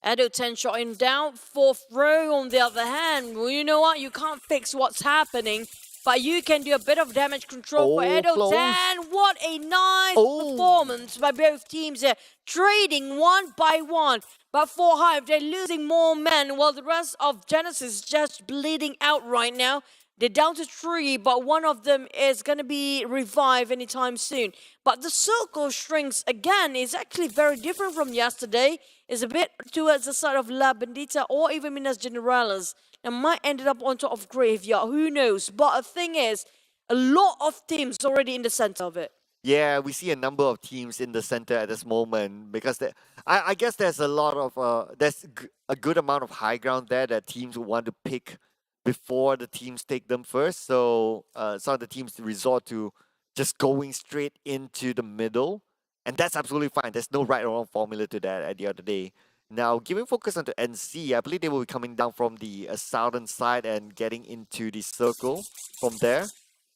Edo 10 shot in down. 4th row on the other hand. Well, you know what? You can't fix what's happening, but you can do a bit of damage control for Edo close. 10. What a nice performance by both teams here. Trading one by one. But for HYVE, they're losing more men, while the rest of Genexus is just bleeding out right now. They're down to 3, but one of them is going to be revived anytime soon. But the circle shrinks again. Is actually very different from yesterday. It's a bit towards the side of La Bandita or even Minas Generalas. And might end up on top of Graveyard. Who knows? But the thing is, a lot of teams already in the center of it. Yeah, we see a number of teams in the center at this moment because I guess there's a lot of there's a good amount of high ground there that teams want to pick before the teams take them first. So some of the teams resort to just going straight into the middle, and that's absolutely fine. There's no right or wrong formula to that at the end of the day. Now, giving focus onto NC, I believe they will be coming down from the southern side and getting into the circle from there.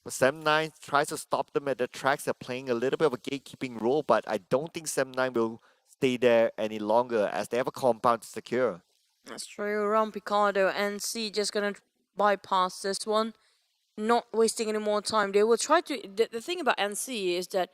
Sem9 tries to stop them at the tracks. They're playing a little bit of a gatekeeping role, but I don't think Sem9 will stay there any longer as they have a compound to secure. That's true. Ron Picardo and NC just going to bypass this one. Not wasting any more time. They will try to... The thing about NC is that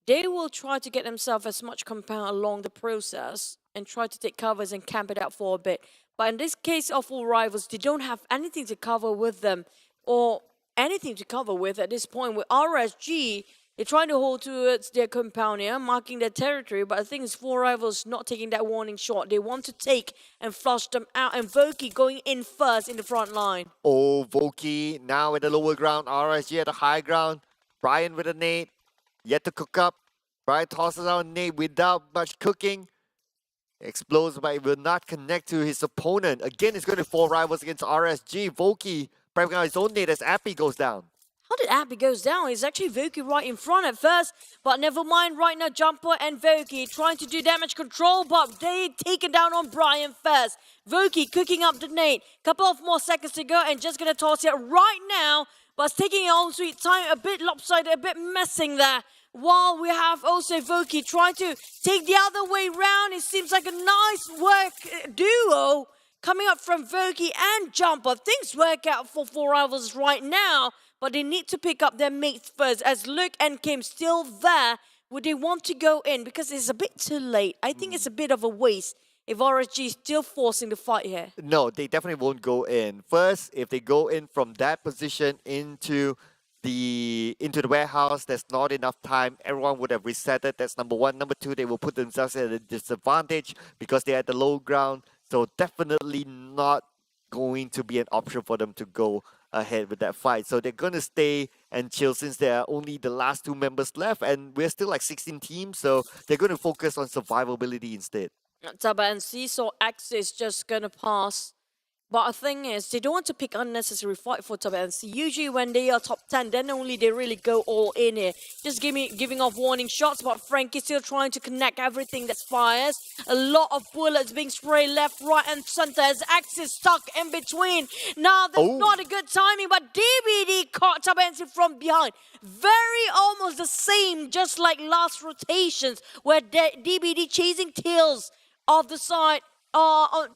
they will try to get themselves as much compound along the process and try to take covers and camp it out for a bit. But in this case of all rivals, they don't have anything to cover with them or anything to cover with at this point. With RSG, they're trying to hold towards their compound here, marking their territory. But the thing is, 4 rivals not taking that warning shot. They want to take and flush them out. And Voki going in first in the front line. Voki now at the lower ground. RSG at the high ground. Brian with a nade. Yet to cook up. Brian tosses out a nade without much cooking. Explodes, but it will not connect to his opponent. Again, it's going to 4 rivals against RSG. Voki breaking out his own nade as Appy goes down. How did Appy goes down? It's actually Voki right in front at first. But never mind, right now Jumper and Voki trying to do damage control, but they taken down on Brian first. Voki cooking up the nade. Couple of more seconds to go and just going to toss it right now. But it's taking it on sweet time, a bit lopsided, a bit messing there. While we have also Voki trying to take the other way round. It seems like a nice work duo coming up from Voki and Jumper. Things work out for 4 rivals right now, but they need to pick up their mates first. As Luke and Kim still there, would they want to go in? Because it's a bit too late. I think it's a bit of a waste if RSG is still forcing the fight here. No, they definitely won't go in. First, if they go in from that position into the warehouse, there's not enough time. Everyone would have resetted. That's number 1. Number 2, they will put themselves at a disadvantage because they're at the low ground. So definitely not going to be an option for them to go ahead with that fight. So they're going to stay and chill since there are only the last 2 members left. And we're still like 16 teams. So they're going to focus on survivability instead. Tabah NSEA, so X is just going to pass But the thing is, they don't want to pick unnecessary fight for Tabah NSEA. Usually when they are top 10, then only they really go all in here. Just giving off warning shots, but Frankie's still trying to connect everything that fires. A lot of bullets being sprayed left, right, and center as Axis stuck in between. Now, that's not a good timing, but DBD caught Tabah NSEA from behind. Very almost the same, just like last rotations, where DBD chasing tails of the side.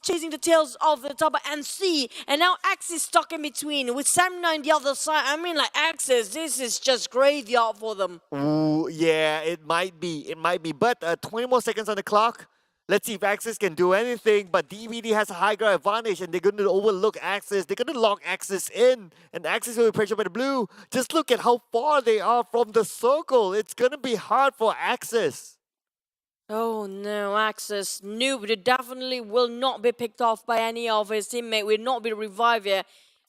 Chasing the tails of the Tabah NSEA, and now Axis stuck in between with Sam9 the other side. I mean, like, Axis, this is just graveyard for them. Ooh, yeah, it might be. But 20 more seconds on the clock. Let's see if Axis can do anything. But DBD has a high ground advantage, and they're going to overlook Axis. They're going to lock Axis in, and Axis will be pressured by the blue. Just look at how far they are from the circle. It's going to be hard for Axis. Oh no, Axis. Noob definitely will not be picked off by any of his teammates, will not be revived here.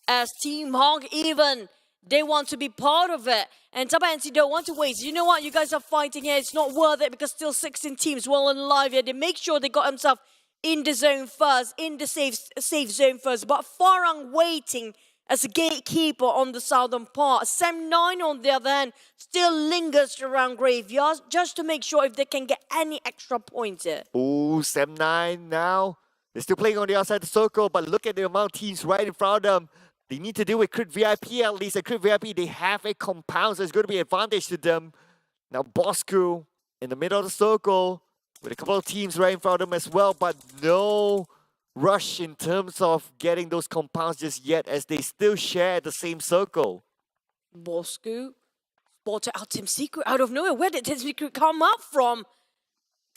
As Team Hawk even, they want to be part of it. And Tabah NSEA don't want to waste. You know what, you guys are fighting here, it's not worth it because still 16 teams well and alive here. They make sure they got themselves in the zone first, in the safe zone first. But Farang waiting as a gatekeeper on the southern part. Sam9 on the other hand still lingers around graveyards just to make sure if they can get any extra points here. Ooh, Sam9 now. They're still playing on the outside of the circle, but look at the amount of teams right in front of them. They need to deal with Crit VIP at least. At Crit VIP, they have a compound, so it's going to be an advantage to them. Now Bosskurr in the middle of the circle with a couple of teams right in front of them as well, but no rush in terms of getting those compounds just yet as they still share the same circle. Bosskurr spotted out Team Secret out of nowhere. Where did Team Secret come up from?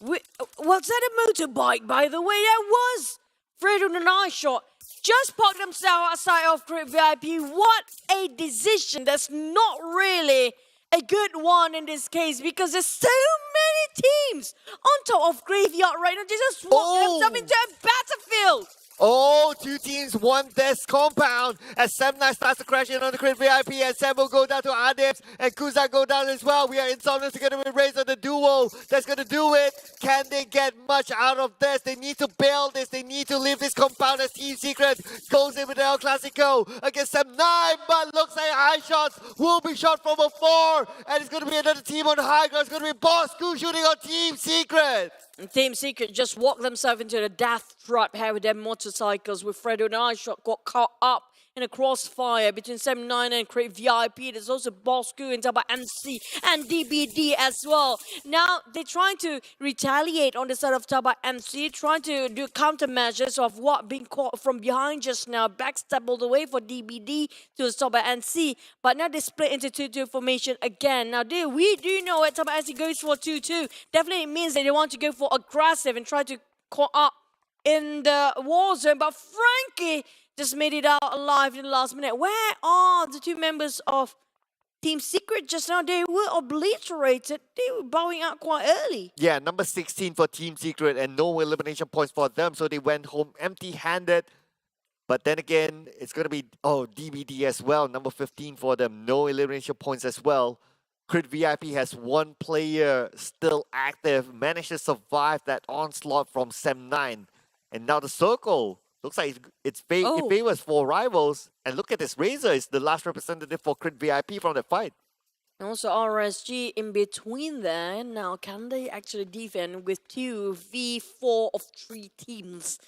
Was that a motorbike, by the way? That was redONE and I shot. Just parked themselves outside of Crit VIP. What a decision. That's not really a good one in this case because there's so many teams on top of graveyard right now. They just walk themselves into a battlefield. Oh, two teams want this compound as Sam9 starts to crash in on the Crit VIP and Sam will go down to Adips and Kuza go down as well. We are Insomniacs together with Razor, the duo that's going to do it. Can they get much out of this? They need to build this. They need to leave this compound as Team Secret goes in with the El Clasico against Sam9, but looks like high shots will be shot from afar and it's going to be another team on the high ground. It's going to be Bosskurr shooting on Team Secret. And Team Secret just walked themselves into the death trap here with their motorcycles with redONE and I shot got caught up in a crossfire between Sam9 and Crit VIP. There's also Bosskurr and Tabah NSEA and DBD as well. Now they're trying to retaliate on the side of Tabah NSEA, trying to do countermeasures of what being caught from behind just now. Backstab all the way for DBD to Tabah NSEA. But now they split into 2-2 formation again. Now we do know that Tabah NSEA goes for 2-2. Definitely means that they want to go for aggressive and try to caught up in the war zone. But Frankie just made it out alive in the last minute. Where are the two members of Team Secret just now? They were obliterated. They were bowing out quite early. Yeah, number 16 for Team Secret and no elimination points for them. So they went home empty-handed. But then again, it's going to be, DBD as well. Number 15 for them. No elimination points as well. Crit VIP has one player still active. Managed to survive that onslaught from Sam9. And now the circle. Looks like it favors for rivals. And look at this. Razor is the last representative for Crit VIP from the fight. And also RSG in between there. Now, can they actually defend with 2v4 of 3 teams?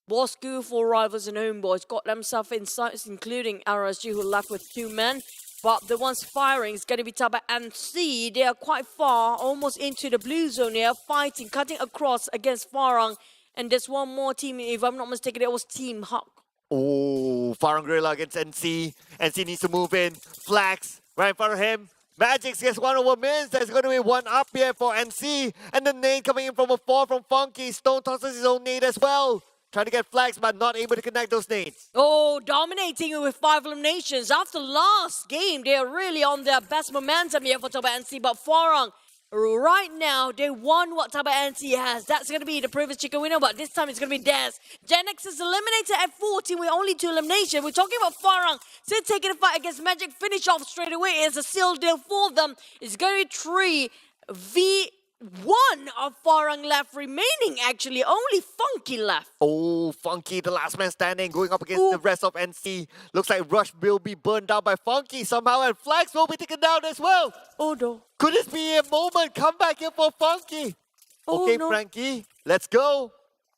Bosskurr for rivals and HomeBois got themselves inside, including RSG who left with 2 men. But the ones firing is going to be Tabah NSEA. They are quite far, almost into the blue zone here, fighting, cutting across against Farang. And there's one more team, if I'm not mistaken, it was Team Hawk. Oh, Farang Guerilla against NC. NC needs to move in. Flags right in front of him. Magix gets 1 over Mins. There's going to be 1 up here for NC. And the nade coming in from afar from Funky. Stone tosses his own nade as well. Trying to get flags, but not able to connect those nades. Oh, dominating with 5 eliminations. After last game, they are really on their best momentum here for Tabah NSEA. But Farang, right now, they won what Tabah NSEA has. That's going to be the previous chicken winner, but this time it's going to be Des. Genexus eliminated at 14 with only 2 eliminations. We're talking about Farang still taking a fight against Magic. Finish off straight away. It's a sealed deal for them. It's going to be 3v one of Farang left remaining, actually. Only Funky left. Oh, Funky, the last man standing, going up against the rest of NC. Looks like Rush will be burned down by Funky somehow, and Flags will be taken down as well. Oh, no. Could this be a moment? Come back here for Funky. Oh, Okay, no. Frankie, let's go.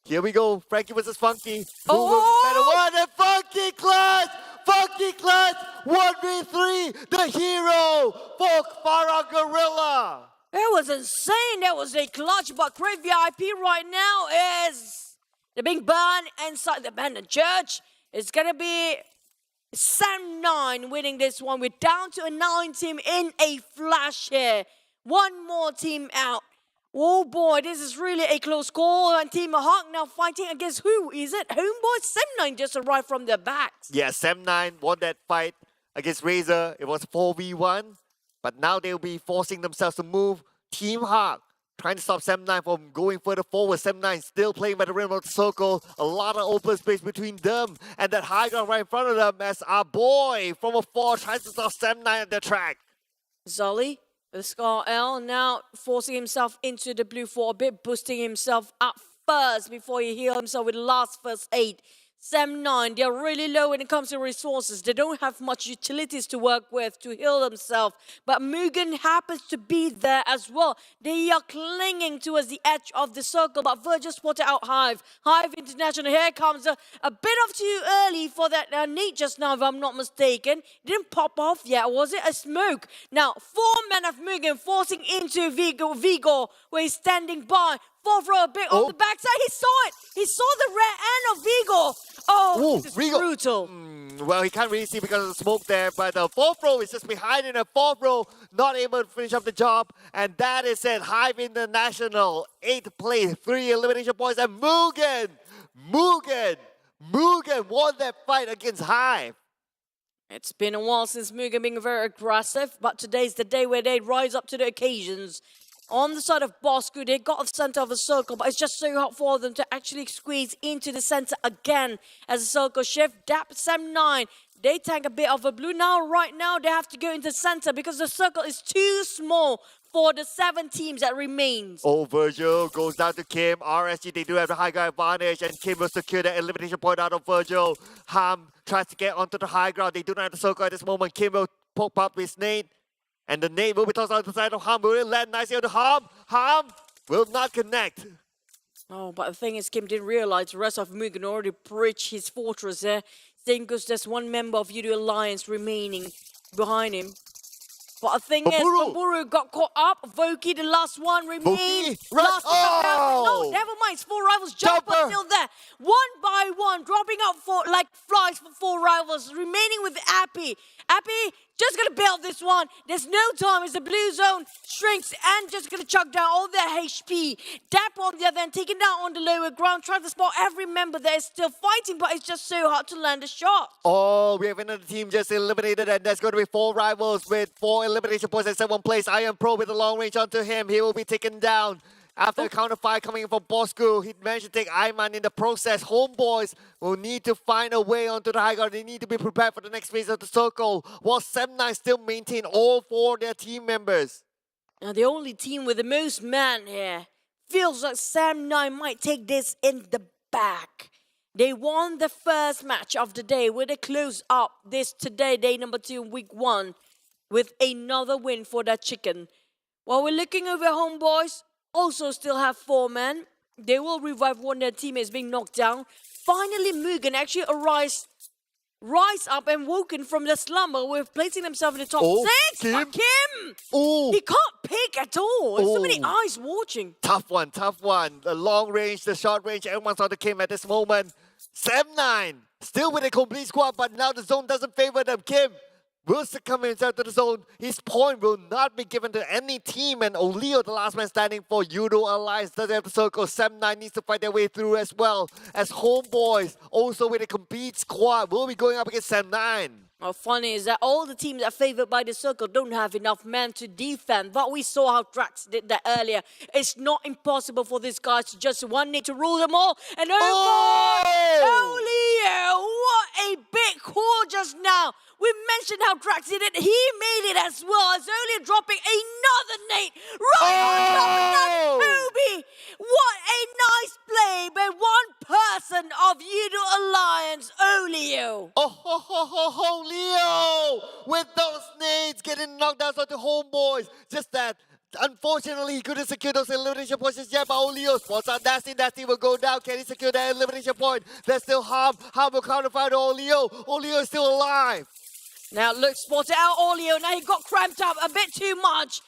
Here we go. Frankie versus Funky. Who Oh! will be better one? And Funky clutch! Funky clutch! 1v3, the hero for Farang Guerilla. That was insane. That was a clutch. But Crave VIP right now is they're being banned inside the abandoned church. It's going to be Sam9 winning this one. We're down to a 9 team in a flash here. One more team out. Oh boy, this is really a close call. And Team Hawk now fighting against who? Is it HomeBois? Sam9 just arrived from their backs. Yeah, Sam9 won that fight against Razor. It was 4v1. But now they'll be forcing themselves to move. Team Hawk trying to stop Sam9 from going further forward. Sam9 still playing by the rim of the circle. A lot of open space between them and that high ground right in front of them as our boy from afar tries to stop Sam9 at the track. Zolly, the Scar L, now forcing himself into the blue for a bit, boosting himself up first before he heals himself with last first aid. Sam9, they're really low when it comes to resources. They don't have much utilities to work with to heal themselves. But MUGEN happens to be there as well. They are clinging towards the edge of the circle. But Virgil spotted out HYVE. HYVE International, here comes a bit of too early for that nade just now, if I'm not mistaken. Didn't pop off yet, was it? A smoke. Now, 4 men of MUGEN forcing into Vigo, where he's standing by. Fourth row, a bit on the backside. He saw it. He saw the rear end of Vigo. Oh, this is Vigo. brutal. Well, he can't really see because of the smoke there, but the fourth row is just behind in the fourth row, not able to finish up the job. And that is it. HYVE International, 8th place, 3 elimination points, and MUGEN won that fight against HYVE. It's been a while since MUGEN being very aggressive, but today's the day where they rise up to the occasions. On the side of Bosskurr, they got the center of the circle, but it's just so hard for them to actually squeeze into the center again as the circle shift. Dap Sam9, they tank a bit of a blue. Now, right now, they have to go into the center because the circle is too small for the 7 teams that remains. Oh, Virgil goes down to Kim. RSG, they do have the high ground advantage, and Kim will secure the elimination point out of Virgil. Ham tries to get onto the high ground. They do not have the circle at this moment. Kim will poke up his nade. And the nade will be tossed out the side of Ham. Will it land nicely on the Ham? Ham will not connect. Oh, but the thing is, Kim didn't realize the rest of MUGEN already breached his fortress there. Same goes, there's one member of Yoodo Alliance remaining behind him. But the thing is, Baburu got caught up. Voki, the last one, remained. Last no, never mind. It's 4 rivals. Jumper still there. One by one, dropping out for like flies for 4 rivals. Remaining with Appy. Appy, just gonna bail this one. There's no time as the blue zone shrinks and just gonna chuck down all their HP. Dap on the other end, taking down on the lower ground, trying to spot every member that is still fighting, but it's just so hard to land a shot. Oh, we have another team just eliminated, and there's going to be 4 rivals with 4 elimination points at 7 place. Iron Pro with a long range onto him. He will be taken down. After a counter fire coming in from Bosskurr, he managed to take Ayman in the process. HomeBois will need to find a way onto the high ground. They need to be prepared for the next phase of the circle, while Sam9 still maintain all 4 of their team members. Now, the only team with the most men here feels like Sam9 might take this in the back. They won the first match of the day with a close up this today, day number 2 in week 1, with another win for that chicken. While we're looking over HomeBois, also still have 4 men. They will revive one of their teammates being knocked down. Finally, MUGEN actually rise up and woken from the slumber with placing themselves in the top 6. Kim. But Kim! Oh. He can't pick at all. There's so many eyes watching. Tough one. The long range, the short range, everyone's on the Kim at this moment. Sam9 still with a complete squad, but now the zone doesn't favor them. Kim will succumb himself to the zone. His point will not be given to any team, and Olio, the last man standing for Yoodo Alliance, doesn't have the circle. Sam9 needs to fight their way through as well, as HomeBois, also with a complete squad, will be going up against Sam9. What's funny is that all the teams that are favored by the circle don't have enough men to defend, but we saw how Drax did that earlier. It's not impossible for these guys to just one need to rule them all, and Olio, what a big call just now. We mentioned how Drax did it. He made it as well. It's only dropping another nade right on top of Toby. What a nice play by one person of Yoodo Alliance, Olio. Oh, Leo! With those nades getting knocked down onto HomeBois. Just that. Unfortunately, he couldn't secure those elimination points just yet, but Olio spots out Nasty. Nasty will go down. Can he secure that elimination point? There's still Harm. Harm will counterfire to Olio. Olio is still alive. Now Luke spotted out Olio. Now he got cramped up a bit too much.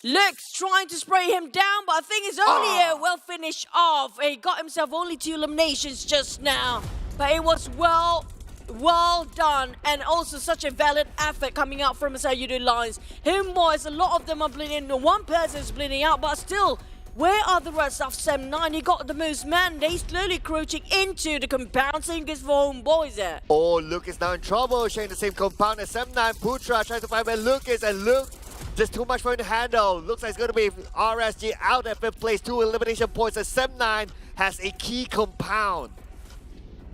Luke's trying to spray him down, but I think it's Olio will finish off. He got himself only 2 eliminations just now, but it was well done, and also such a valid effort coming out from Yoodo Alliance. HomeBois, a lot of them are bleeding. One person is bleeding out, but still, where are the rest of Sem9? He got the most man. They slowly crouching into the compound. Same goes for HomeBois there. Oh, Luke is now in trouble, sharing the same compound as Sem9. Putra tries to find where Luke is, and Luke just too much for him to handle. Looks like it's going to be RSG out at 5th place. 2 elimination points as Sem9 has a key compound.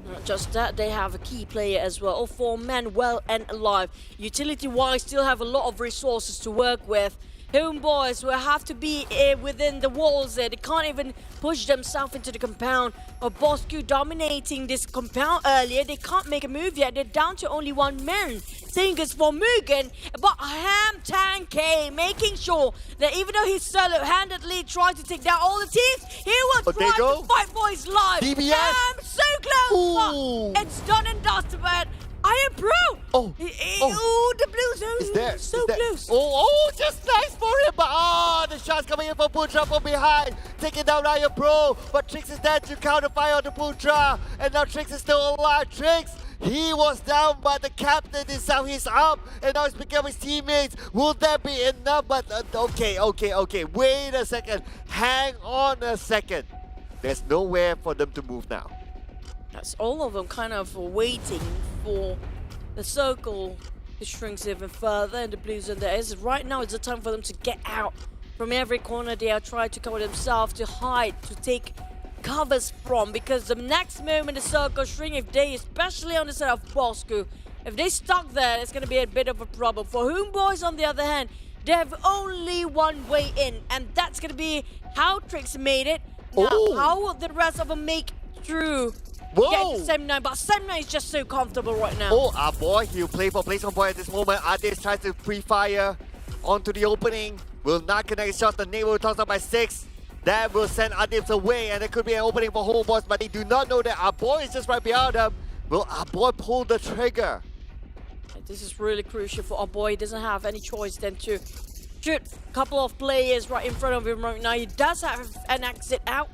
Not just that, they have a key player as well. All 4 men well and alive. Utility-wise, still have a lot of resources to work with. HomeBois will have to be within the walls there. They can't even push themselves into the compound. Bosskurr dominating this compound earlier. They can't make a move yet. They're down to only 1 man. Same goes for MUGEN, but Ham Tank making sure that even though he's solo-handedly trying to take down all the teams, he will try to fight for his life. DBS. Ham, so close, but it's done and dusted, but Iron Pro! Oh, the blue zone is there? so close. Oh, just nice for him, but the shots coming in from Putra from behind, taking down Iron Pro, but Trix is there to counterfire on the Putra, and now Trix is still alive. Trix, he was down, but the captain is now, he's up, and now he's picking up his teammates. Will that be enough? But okay, wait a second, hang on a second. There's nowhere for them to move now. That's all of them kind of waiting for the circle to shrink even further, and the blue zone there is. Right now is the time for them to get out from every corner they are trying to cover themselves, to hide, to take covers from, because the next moment the circle shrink, if they, especially on the side of Bosskurr, if they stuck there, it's going to be a bit of a problem. For HomeBois, on the other hand, they have only 1 way in, and that's going to be how Trix made it. Now, how will the rest of them make through? Get to Sem9, but Sem9 is just so comfortable right now. Oh, our boy, he'll play for place on boy at this moment. Ades tries to pre-fire onto the opening. Will not connect his shot. The neighbor will toss up by 6. That will send Ades away, and there could be an opening for HomeBois, but they do not know that our boy is just right behind them. Will our boy pull the trigger? This is really crucial for our boy. He doesn't have any choice than to shoot a couple of players right in front of him right now. He does have an exit out.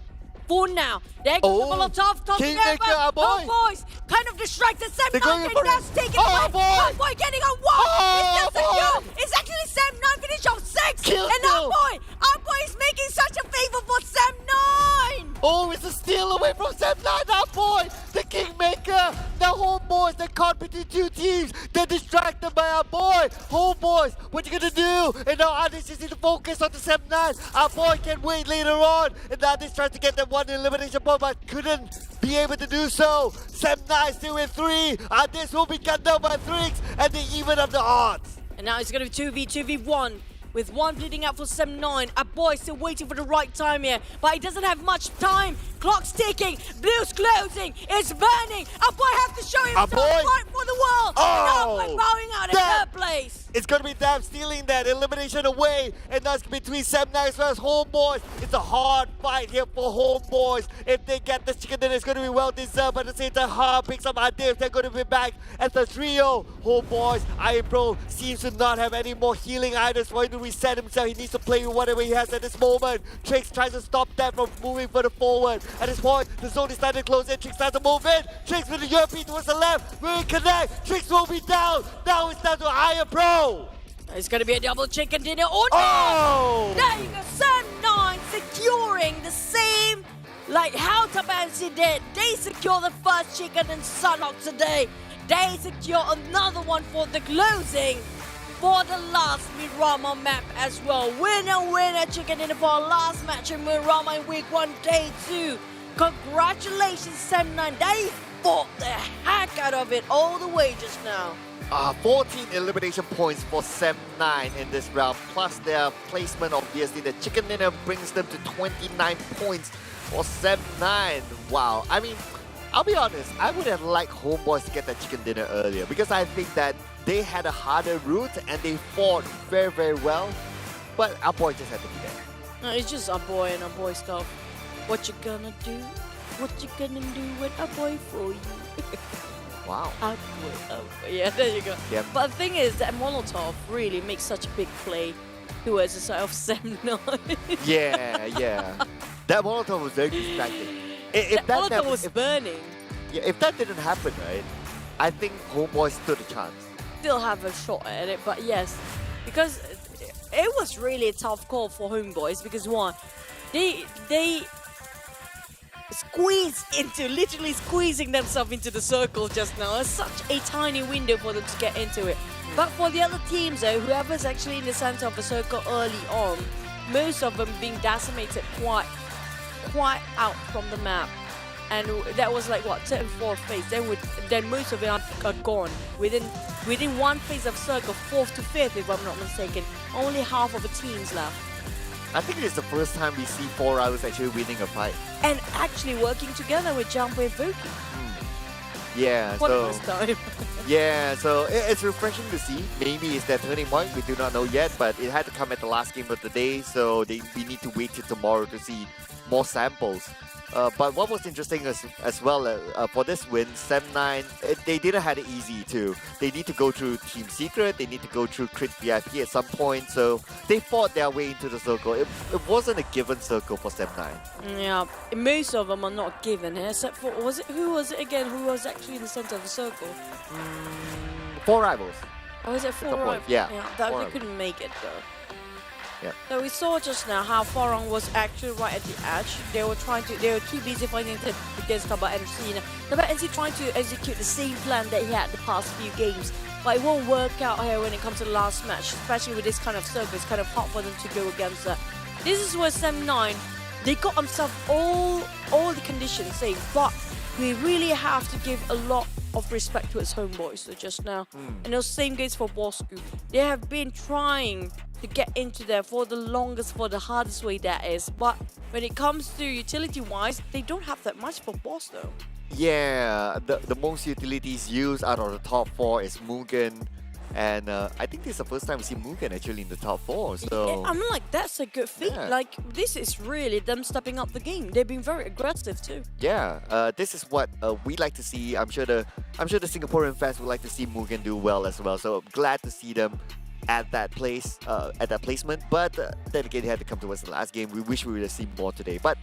For now, there goes the Molotov, tossing over. HomeBois kind of distracted. Sem9 and that's taken away. Boy getting on 1. It's just secure. It's actually Sem9 finish off 6. And our boy is making such a favor for Sem9. Oh, it's a steal away from Sem9. Our boy, the Kingmaker. Now HomeBois, they're caught between 2 teams. They're distracted by our boy. HomeBois, what you gonna do? And now Ades just need to focus on the Sem9. Our boy can wait later on. And Ades tries to get them 1 elimination point, but couldn't be able to do so. Sem9 still in 3. Ades will be cut down by Trix, and they even up the odds. And now it's going to be 2v1. With 1 bleeding out for Sem9. Our boy still waiting for the right time here, but he doesn't have much time. Clock's ticking, blue's closing, it's burning. Our boy has to show himself right for the world. And our boy bowing out in 3rd place. It's going to be them stealing that elimination away, and that's between Sem9 as well as HomeBois. It's a hard fight here for HomeBois. If they get this chicken, then it's going to be well deserved. But at the same time, Hard picks up Ades. They're going to be back at the trio. HomeBois, Iron Pro seems to not have any more healing items for him to reset himself. He needs to play with whatever he has at this moment. Trix tries to stop that from moving further forward. At this point, the zone is starting to close in. Trix starts to move in. Trix with the European towards the left. Will connect. Trix will be down. Now it's down to Iron Pro. It's going to be a double chicken dinner. Oh no! There you go. Sem9 securing the same like how Tabah NSEA did. They secure the first chicken in Sunhawk today. They secure another one for the closing for the last Miramar map as well. Winner chicken dinner for our last match in Miramar in week 1, day 2. Congratulations, Sem9. They fought the heck out of it all the way just now. 14 elimination points for Sem9 in this round, plus their placement, obviously. The chicken dinner brings them to 29 points for Sem9. Wow. I mean, I'll be honest, I would have liked HomeBois to get that chicken dinner earlier because I think that they had a harder route and they fought very, very well. But our boy just had to be there. No, it's just our boy and our boy stuff. What you gonna do? What you gonna do with a boy for you? Wow. Our boy, our boy. Yeah, there you go. Yeah. But the thing is that Molotov really makes such a big play towards the side of Sem9. Yeah. That Molotov was very distracting. If Molotov never- was burning. if that didn't happen, right, I think HomeBois stood a chance. Still have a shot at it, but yes, because it was really a tough call for HomeBois because one, they squeezed into, literally squeezing themselves into the circle just now. It's such a tiny window for them to get into it. But for the other teams though, whoever's actually in the center of the circle early on, most of them being decimated quite out from the map. And that was like what, third and fourth phase. Then most of them are gone within one phase of circle, fourth to fifth, if I'm not mistaken. Only half of the teams left, I think it's the first time we see 4 hours actually winning a fight. and actually working together with Jump with Voki. Yeah, For the so first time. yeah, so it's refreshing to see. Maybe it's their turning point. We do not know yet, but it had to come at the last game of the day, so we need to wait till tomorrow to see more samples. But what was interesting as well for this win, Sem9, they didn't have it easy too. They need to go through Team Secret, they need to go through Crit VIP at some point, so they fought their way into the circle. It wasn't a given circle for Sem9. Yeah, most of them are not given, except for, who was it again who was actually in the center of the circle? 4 rivals. Or was it Good four? point, Right? yeah, That four we rivals. couldn't make it though. Yeah. So we saw just now how Farang was actually right at the edge. They were too busy fighting against Tabah NSEA. Tabah NSEA trying to execute the same plan that he had the past few games, but it won't work out here when it comes to the last match, especially with this kind of circle. It's kind of hard for them to go against that. This is where Sem9, they got themselves all the conditions safe, but we really have to give a lot of respect to its HomeBois so just now. And those same goes for Bosskurr. They have been trying to get into there for the longest, for the hardest way that is. But when it comes to utility-wise, they don't have that much for Boss though. Yeah, the most utilities used out of the top 4 is MUGEN, and I think this is the first time we see MUGEN actually in the top 4. So I'm like, that's a good feat. Yeah. Like, this is really them stepping up the game. They've been very aggressive too. yeah, this is what we like to see. I'm sure the Singaporean fans would like to see MUGEN do well as well. So I'm glad to see them at that place, at that placement. But then again, they had to come towards the last game. We wish we would have seen more today, but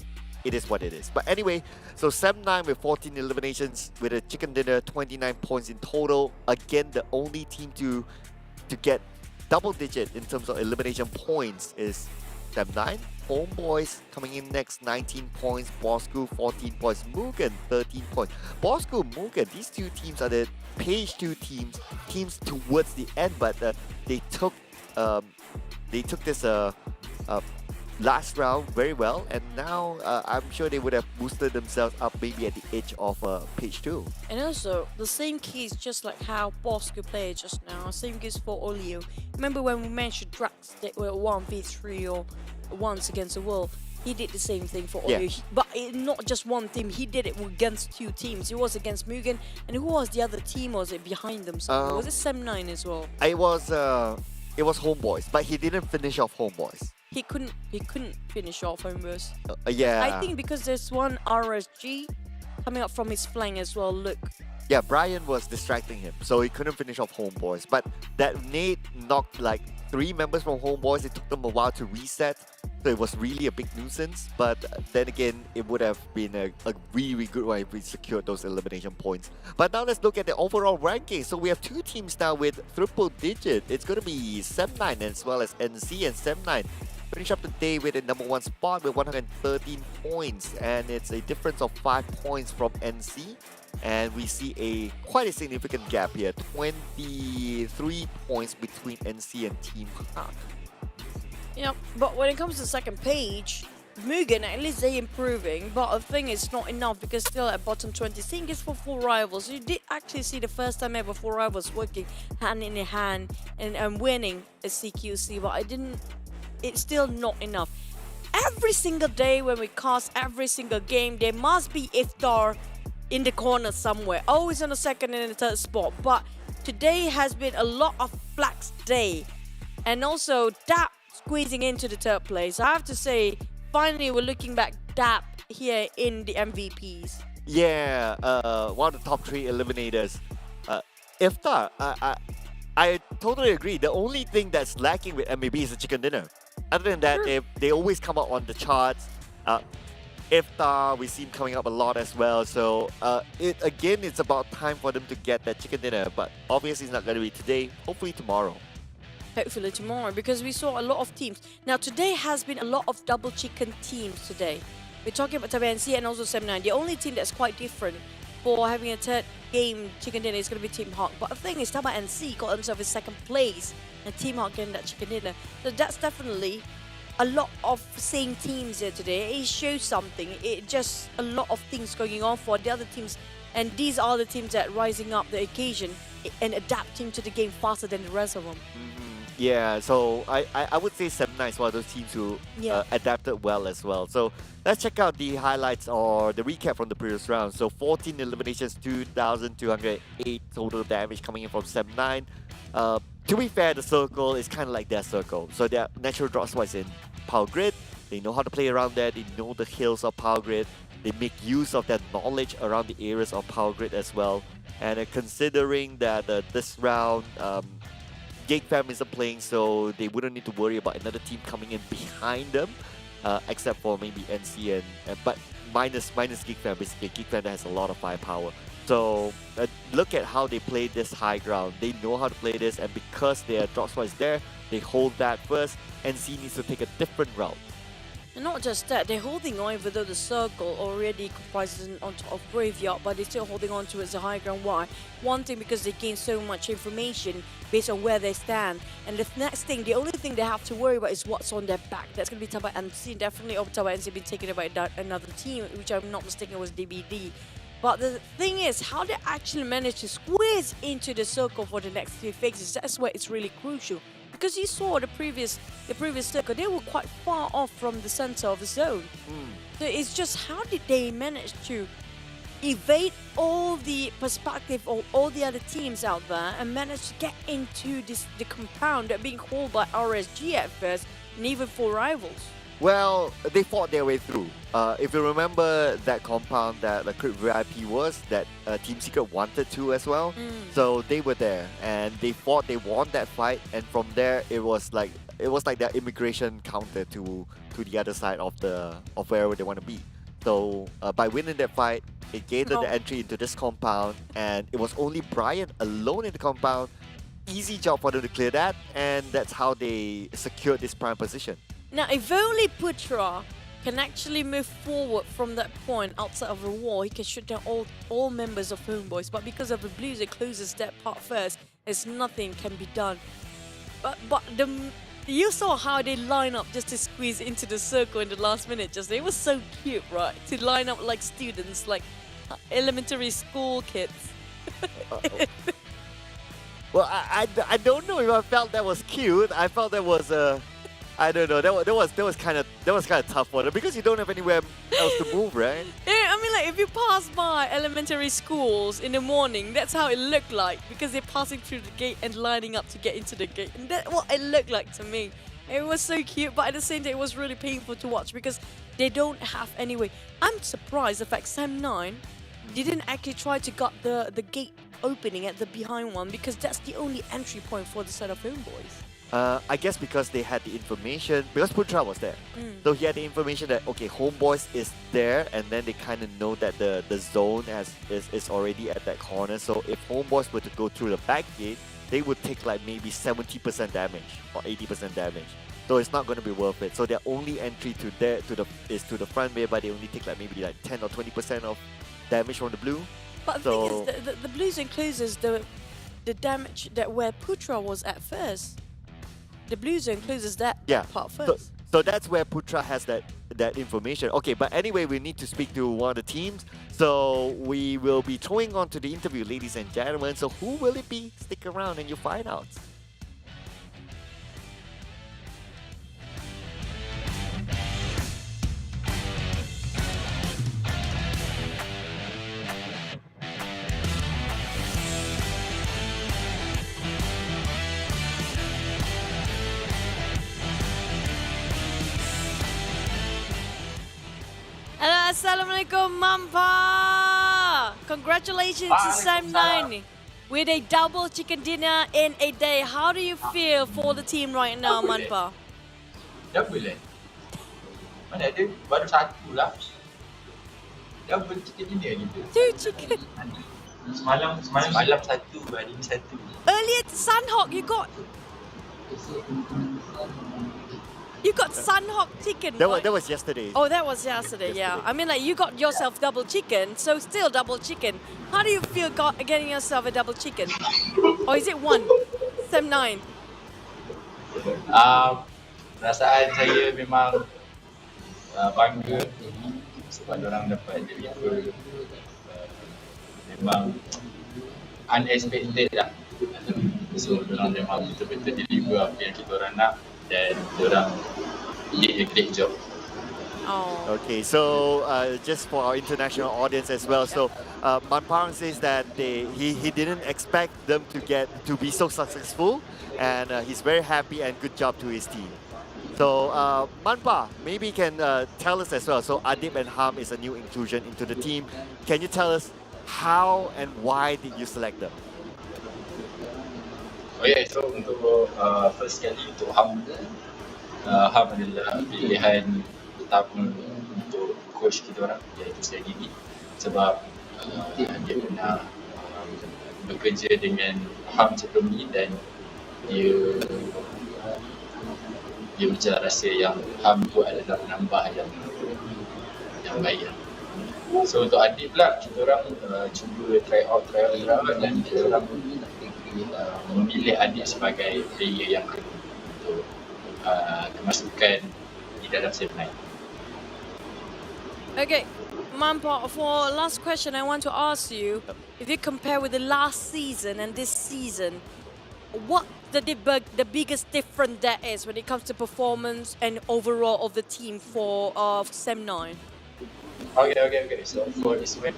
it is what it is. But anyway, so Sem9 with 14 eliminations with a chicken dinner, 29 points in total. Again, the only team to get double digit in terms of elimination points is Sem9. HomeBois coming in next, 19 points. Bosskurr 14 points. MUGEN 13 points. Bosskurr, MUGEN, these two teams are the page 2 teams towards the end, but they took this last round very well, and now I'm sure they would have boosted themselves up maybe at the edge of page 2. And also, the same case, just like how Bosskurr played just now, same case for Olio. Remember when we mentioned Drax that were 1v3 or once against the world? He did the same thing for Olio. Yeah. But not just one team, he did it against 2 teams. It was against MUGEN, and who was the other team? Was it behind them? Was it Sem9 as well? It was HomeBois, but he didn't finish off HomeBois. He couldn't finish off HomeBois. Yeah. I think because there's one RSG coming up from his flank as well. Look. Yeah, Brian was distracting him, so he couldn't finish off HomeBois. But that nade knocked like 3 members from HomeBois. It took them a while to reset, so it was really a big nuisance. But then again, it would have been a really good one if we secured those elimination points. But now let's look at the overall ranking. So we have 2 teams now with triple digit. It's going to be Sem9 as well as NC, and Sem9 finish up the day with a number 1 spot with 113 points, and it's a difference of 5 points from NC. And we see quite a significant gap here, 23 points between NC and Team HAK. Yeah, but when it comes to the second page, Mugen, at least they're improving, but I think it's not enough because still at bottom 20. Same is for 4 rivals. You did actually see the first time ever 4 rivals working hand in hand and winning a CQC, but it's still not enough. Every single day when we cast every single game, there must be Iftar in the corner somewhere, always on the second and the third spot. But today has been a lot of flax day, and also DAP squeezing into the third place. I have to say, finally we're looking back DAP here in the MVPs. Yeah, one of the top 3 eliminators. Iftar, I totally agree. The only thing that's lacking with MAB is the chicken dinner. Other than that, they always come out on the charts. Iftar, we see him coming up a lot as well. So it's about time for them to get that chicken dinner. But obviously, it's not going to be today. Hopefully tomorrow. Hopefully tomorrow, because we saw a lot of teams. Now today has been a lot of double chicken teams today. We're talking about Tabah NSEA and also 79. The only team that's quite different for having a third game chicken dinner is going to be Team Hawk. But the thing is, Tabah NSEA got themselves in second place, and Team Hawk getting that chicken dinner. So that's definitely a lot of same teams here today. It shows something. It just a lot of things going on for the other teams, and these are the teams that rising up the occasion and adapting to the game faster than the rest of them. Yeah, so I would say 79 is one of those teams who adapted well as well. So let's check out the highlights or the recap from the previous round. So 14 eliminations, 2,208 total damage coming in from 79. To be fair, the circle is kind of like their circle. So their natural drop spot is in Power Grid. They know how to play around that. They know the hills of Power Grid. They make use of that knowledge around the areas of Power Grid as well. And considering that this round, GEEK fam isn't playing, so they wouldn't need to worry about another team coming in behind them, except for maybe NC but minus GEEK fam. Basically, GEEK fam has a lot of firepower. So look at how they play this high ground. They know how to play this, and because their drop spot is there, they hold that first. NC needs to take a different route. And not just that, they're holding on even though the circle already comprises on top of Graveyard, but they're still holding on to it as a high ground. Why? One thing, because they gain so much information based on where they stand. And the next thing, the only thing they have to worry about is what's on their back. That's going to be Tabah NSEA. Definitely over Tabah NSEA being taken by another team, which I'm not mistaken was DBD. But the thing is, how they actually manage to squeeze into the circle for the next 3 phases, that's where it's really crucial. Because you saw the previous circle, they were quite far off from the center of the zone. So it's just how did they manage to evade all the perspective of all the other teams out there and manage to get into the compound that being held by RSG at first, and even 4 rivals. Well, they fought their way through. If you remember that compound that the Crypt VIP was, that Team Secret wanted to as well. So they were there and they fought, they won that fight, and from there it was like their immigration counter to the other side of wherever they want to be. So by winning that fight, it gave them the entry into this compound, and it was only Brian alone in the compound. Easy job for them to clear that, and that's how they secured this prime position. Now, if only Putra can actually move forward from that point outside of the wall, he can shoot down all members of HomeBois. But because of the Blues, it closes that part first. There's nothing can be done. But you saw how they line up just to squeeze into the circle in the last minute. Just it was so cute, right? To line up like students, like elementary school kids. Well, I don't know if I felt that was cute. I felt that was I don't know. That was kind of tough for them because you don't have anywhere else to move, right? Yeah, I mean, like if you pass by elementary schools in the morning, that's how it looked like, because they're passing through the gate and lining up to get into the gate, and that's what it looked like to me. It was so cute, but at the same time, it was really painful to watch because they don't have any way. I'm surprised the fact Sam9 didn't actually try to get the gate opening at the behind one, because that's the only entry point for the set of HomeBois. I guess because they had the information, because Putra was there. So he had the information that, okay, HomeBois is there, and then they kind of know that the zone is already at that corner. So if HomeBois were to go through the back gate, they would take like maybe 70% damage or 80% damage. So it's not going to be worth it. So their only entry is to the front way, but they only take like maybe like 10 or 20% of damage from the blue. But the thing is, the Blues includes the damage that where Putra was at first. The Blue Zone closes that part first. So that's where Putra has that that information. Okay, but anyway, we need to speak to one of the teams. So we will be throwing on to the interview, ladies and gentlemen. So who will it be? Stick around and you'll find out. Hello, Assalamualaikum, Mampa. Congratulations to Sam9 with a double chicken dinner in a day. How do you feel for the team right now, Mampa? Double eh? Mana ada? Baru satu lah. Double chicken dinner gitu. Two chicken. Semalam satu, hari ni satu. Earlier, Sunhawk, you got Sunhawk chicken. That right? was yesterday. Oh, that was yesterday, yeah. I mean, like, you got yourself double chicken, so still double chicken. How do you feel getting yourself a double chicken? Or is it one? Sam9. Perasaan saya memang bangga sebab orang dapat deliver memang unexpected lah. So, orang memang betul-betul deliver apa yang kita orang nak dan orang did a great job. Oh. Okay, so just for our international audience as well, so Manparang says that he didn't expect them to be so successful, and he's very happy and good job to his team. So Manpa, maybe you can tell us as well. So Adib and Ham is a new inclusion into the team. Can you tell us how and why did you select them? Okay, so untuk first kali untuk Ham adalah pilihan pertama untuk coach kita orang, iaitu saya Gigi, sebab dia pernah bekerja dengan Ham sebelum ni dan dia macam rasa yang Ham tu adalah penambah yang baik. So untuk Adib pula, kita orang cuba try out dan kita orang memilih Adib sebagai player yang kedua untuk kemasukan di dalam Sam9. Okay, Mampa, for last question, I want to ask you, if you compare with the last season and this season, what the biggest difference that is when it comes to performance and overall of the team for Sam9? Okay. So for this one,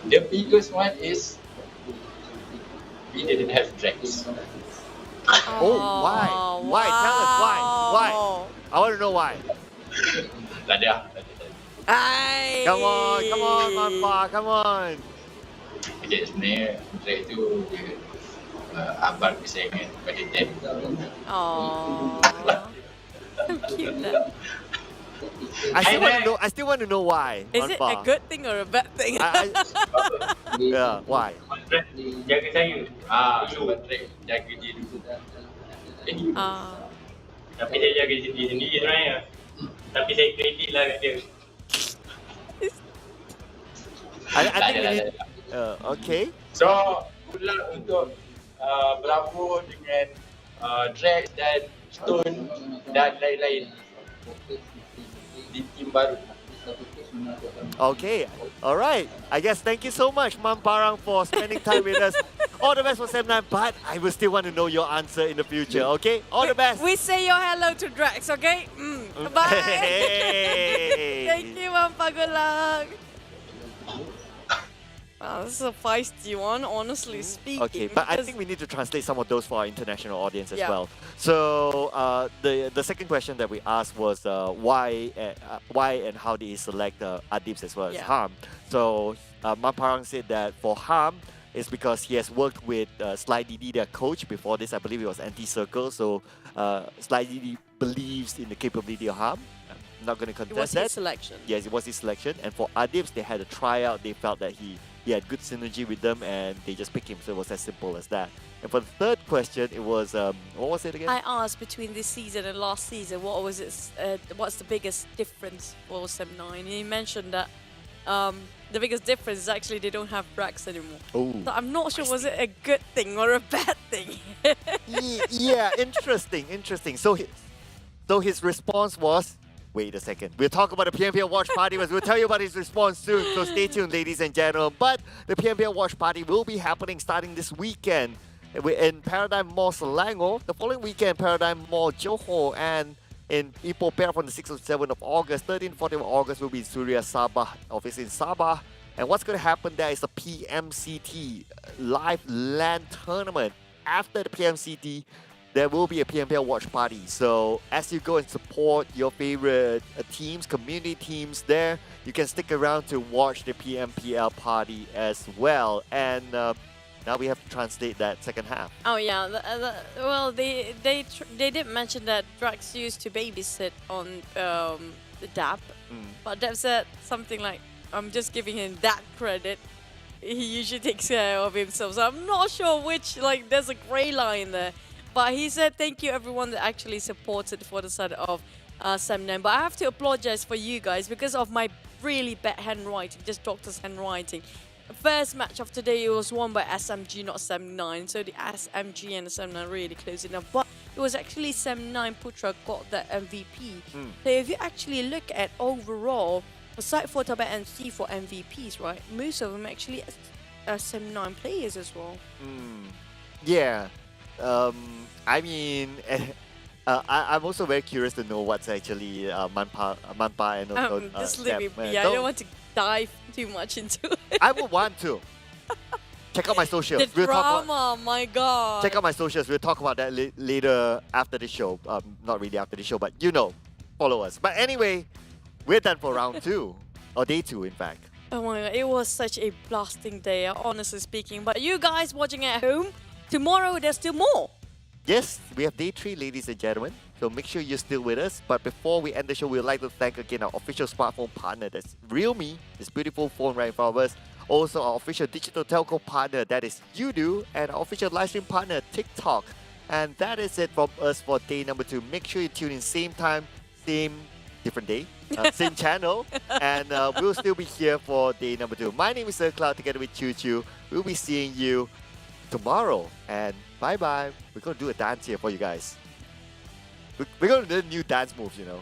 the biggest one is we didn't have drags. Oh, why? Why? Tell us why. Why? I want to know why. Tak ada. Ay. Come on, Manpa, come on. Okay, sebenarnya drag tu dia abang kesayangan pada Tab. Oh, so cute lah. I still want to know why. Is it a good thing or a bad thing? Yeah, why? Jaga saya. Sebab drag jaga dia dulu. Tapi saya jaga diri sendiri sebenarnya. Tapi saya kredit lah kat dia. I think we need... okay. So, good luck untuk Bravo dengan Drag dan Stone dan lain-lain di tim baru. Okay, all right. I guess thank you so much, Mamparang, for spending time with us. All the best for Sam9, but I will still want to know your answer in the future, okay? All the best. We say your hello to Drax, okay? Bye. Hey. Thank you, Mampa. Good luck. Wow, this is a feisty one, honestly speaking. Okay, but I think we need to translate some of those for our international audience as Yeah. well. So the second question that we asked was why and how did he select Adibs as well as Yeah. Ham? So Mamparang said that for Ham, it's because he has worked with Sly Didi, their coach. Before this, I believe it was Anti-Circle. So Sly Didi believes in the capability of Ham. I'm not going to It was contest his that. selection. Yes, it was his selection. And for Adibs, they had a tryout. They felt that he had good synergy with them, and they just picked him. So it was as simple as that. And for the third question, it was what was it again? I asked between this season and last season, what was it? What's the biggest difference for Sam9? He mentioned that the biggest difference is actually they don't have Brax anymore. Oh, So I'm not sure was it a good thing or a bad thing. yeah, interesting. So his response was Wait a second. We'll talk about the PMPL Watch Party, but we'll tell you about his response soon. So stay tuned, ladies and gentlemen. But the PMPL Watch Party will be happening starting this weekend in Paradigm Mall Selangor. The following weekend, Paradigm Mall Johor, and in Ipoh Perak from the 6th to 7th of August. 13th and 14th of August will be in Suria Sabah, office in Sabah. And what's going to happen there is the PMCT live LAN tournament. After the PMCT, there will be a PMPL Watch Party. So as you go and support your favorite teams, community teams there, you can stick around to watch the PMPL party as well. And now we have to translate that second half. Oh yeah, well they did mention that Drax used to babysit on the DAP, but Dap said something like, "I'm just giving him that credit. He usually takes care of himself." So I'm not sure which, like, there's a grey line there. But he said thank you everyone that actually supported for the start of Sem 9. But I have to apologize for you guys because of my really bad handwriting, just doctor's handwriting. First match of today, it was won by SMG, not Sem 9. So the SMG and the Sem 9 really close enough. But it was actually Sem 9 Putra got the MVP. So if you actually look at overall, aside for Tabah NSEA for MVPs, right? Most of them actually are Sem 9 players as well. Yeah. I mean, I'm also very curious to know what's actually Manpa and also Just Dap. leave it be. I don't want to dive too much into it. I would want to. Check out my socials. The drama, my god. Check out my socials. We'll talk about that later after the show. Not really after the show, but you know, follow us. But anyway, we're done for round 2. Or day 2, in fact. Oh my god, it was such a blasting day, honestly speaking. But you guys watching at home, tomorrow there's still more. Yes, we have day 3, ladies and gentlemen. So make sure you're still with us. But before we end the show, we'd like to thank again our official smartphone partner, that's Realme, this beautiful phone right in front of us. Also our official digital telco partner, that is Yoodo, and our official live stream partner, TikTok. And that is it from us for day number 2. Make sure you tune in same time, same different day, same channel, and we'll still be here for day number 2. My name is Sir Cloud together with Choo Choo. We'll be seeing you tomorrow, and bye bye. We're gonna do a dance here for you guys. We're gonna do new dance moves, you know.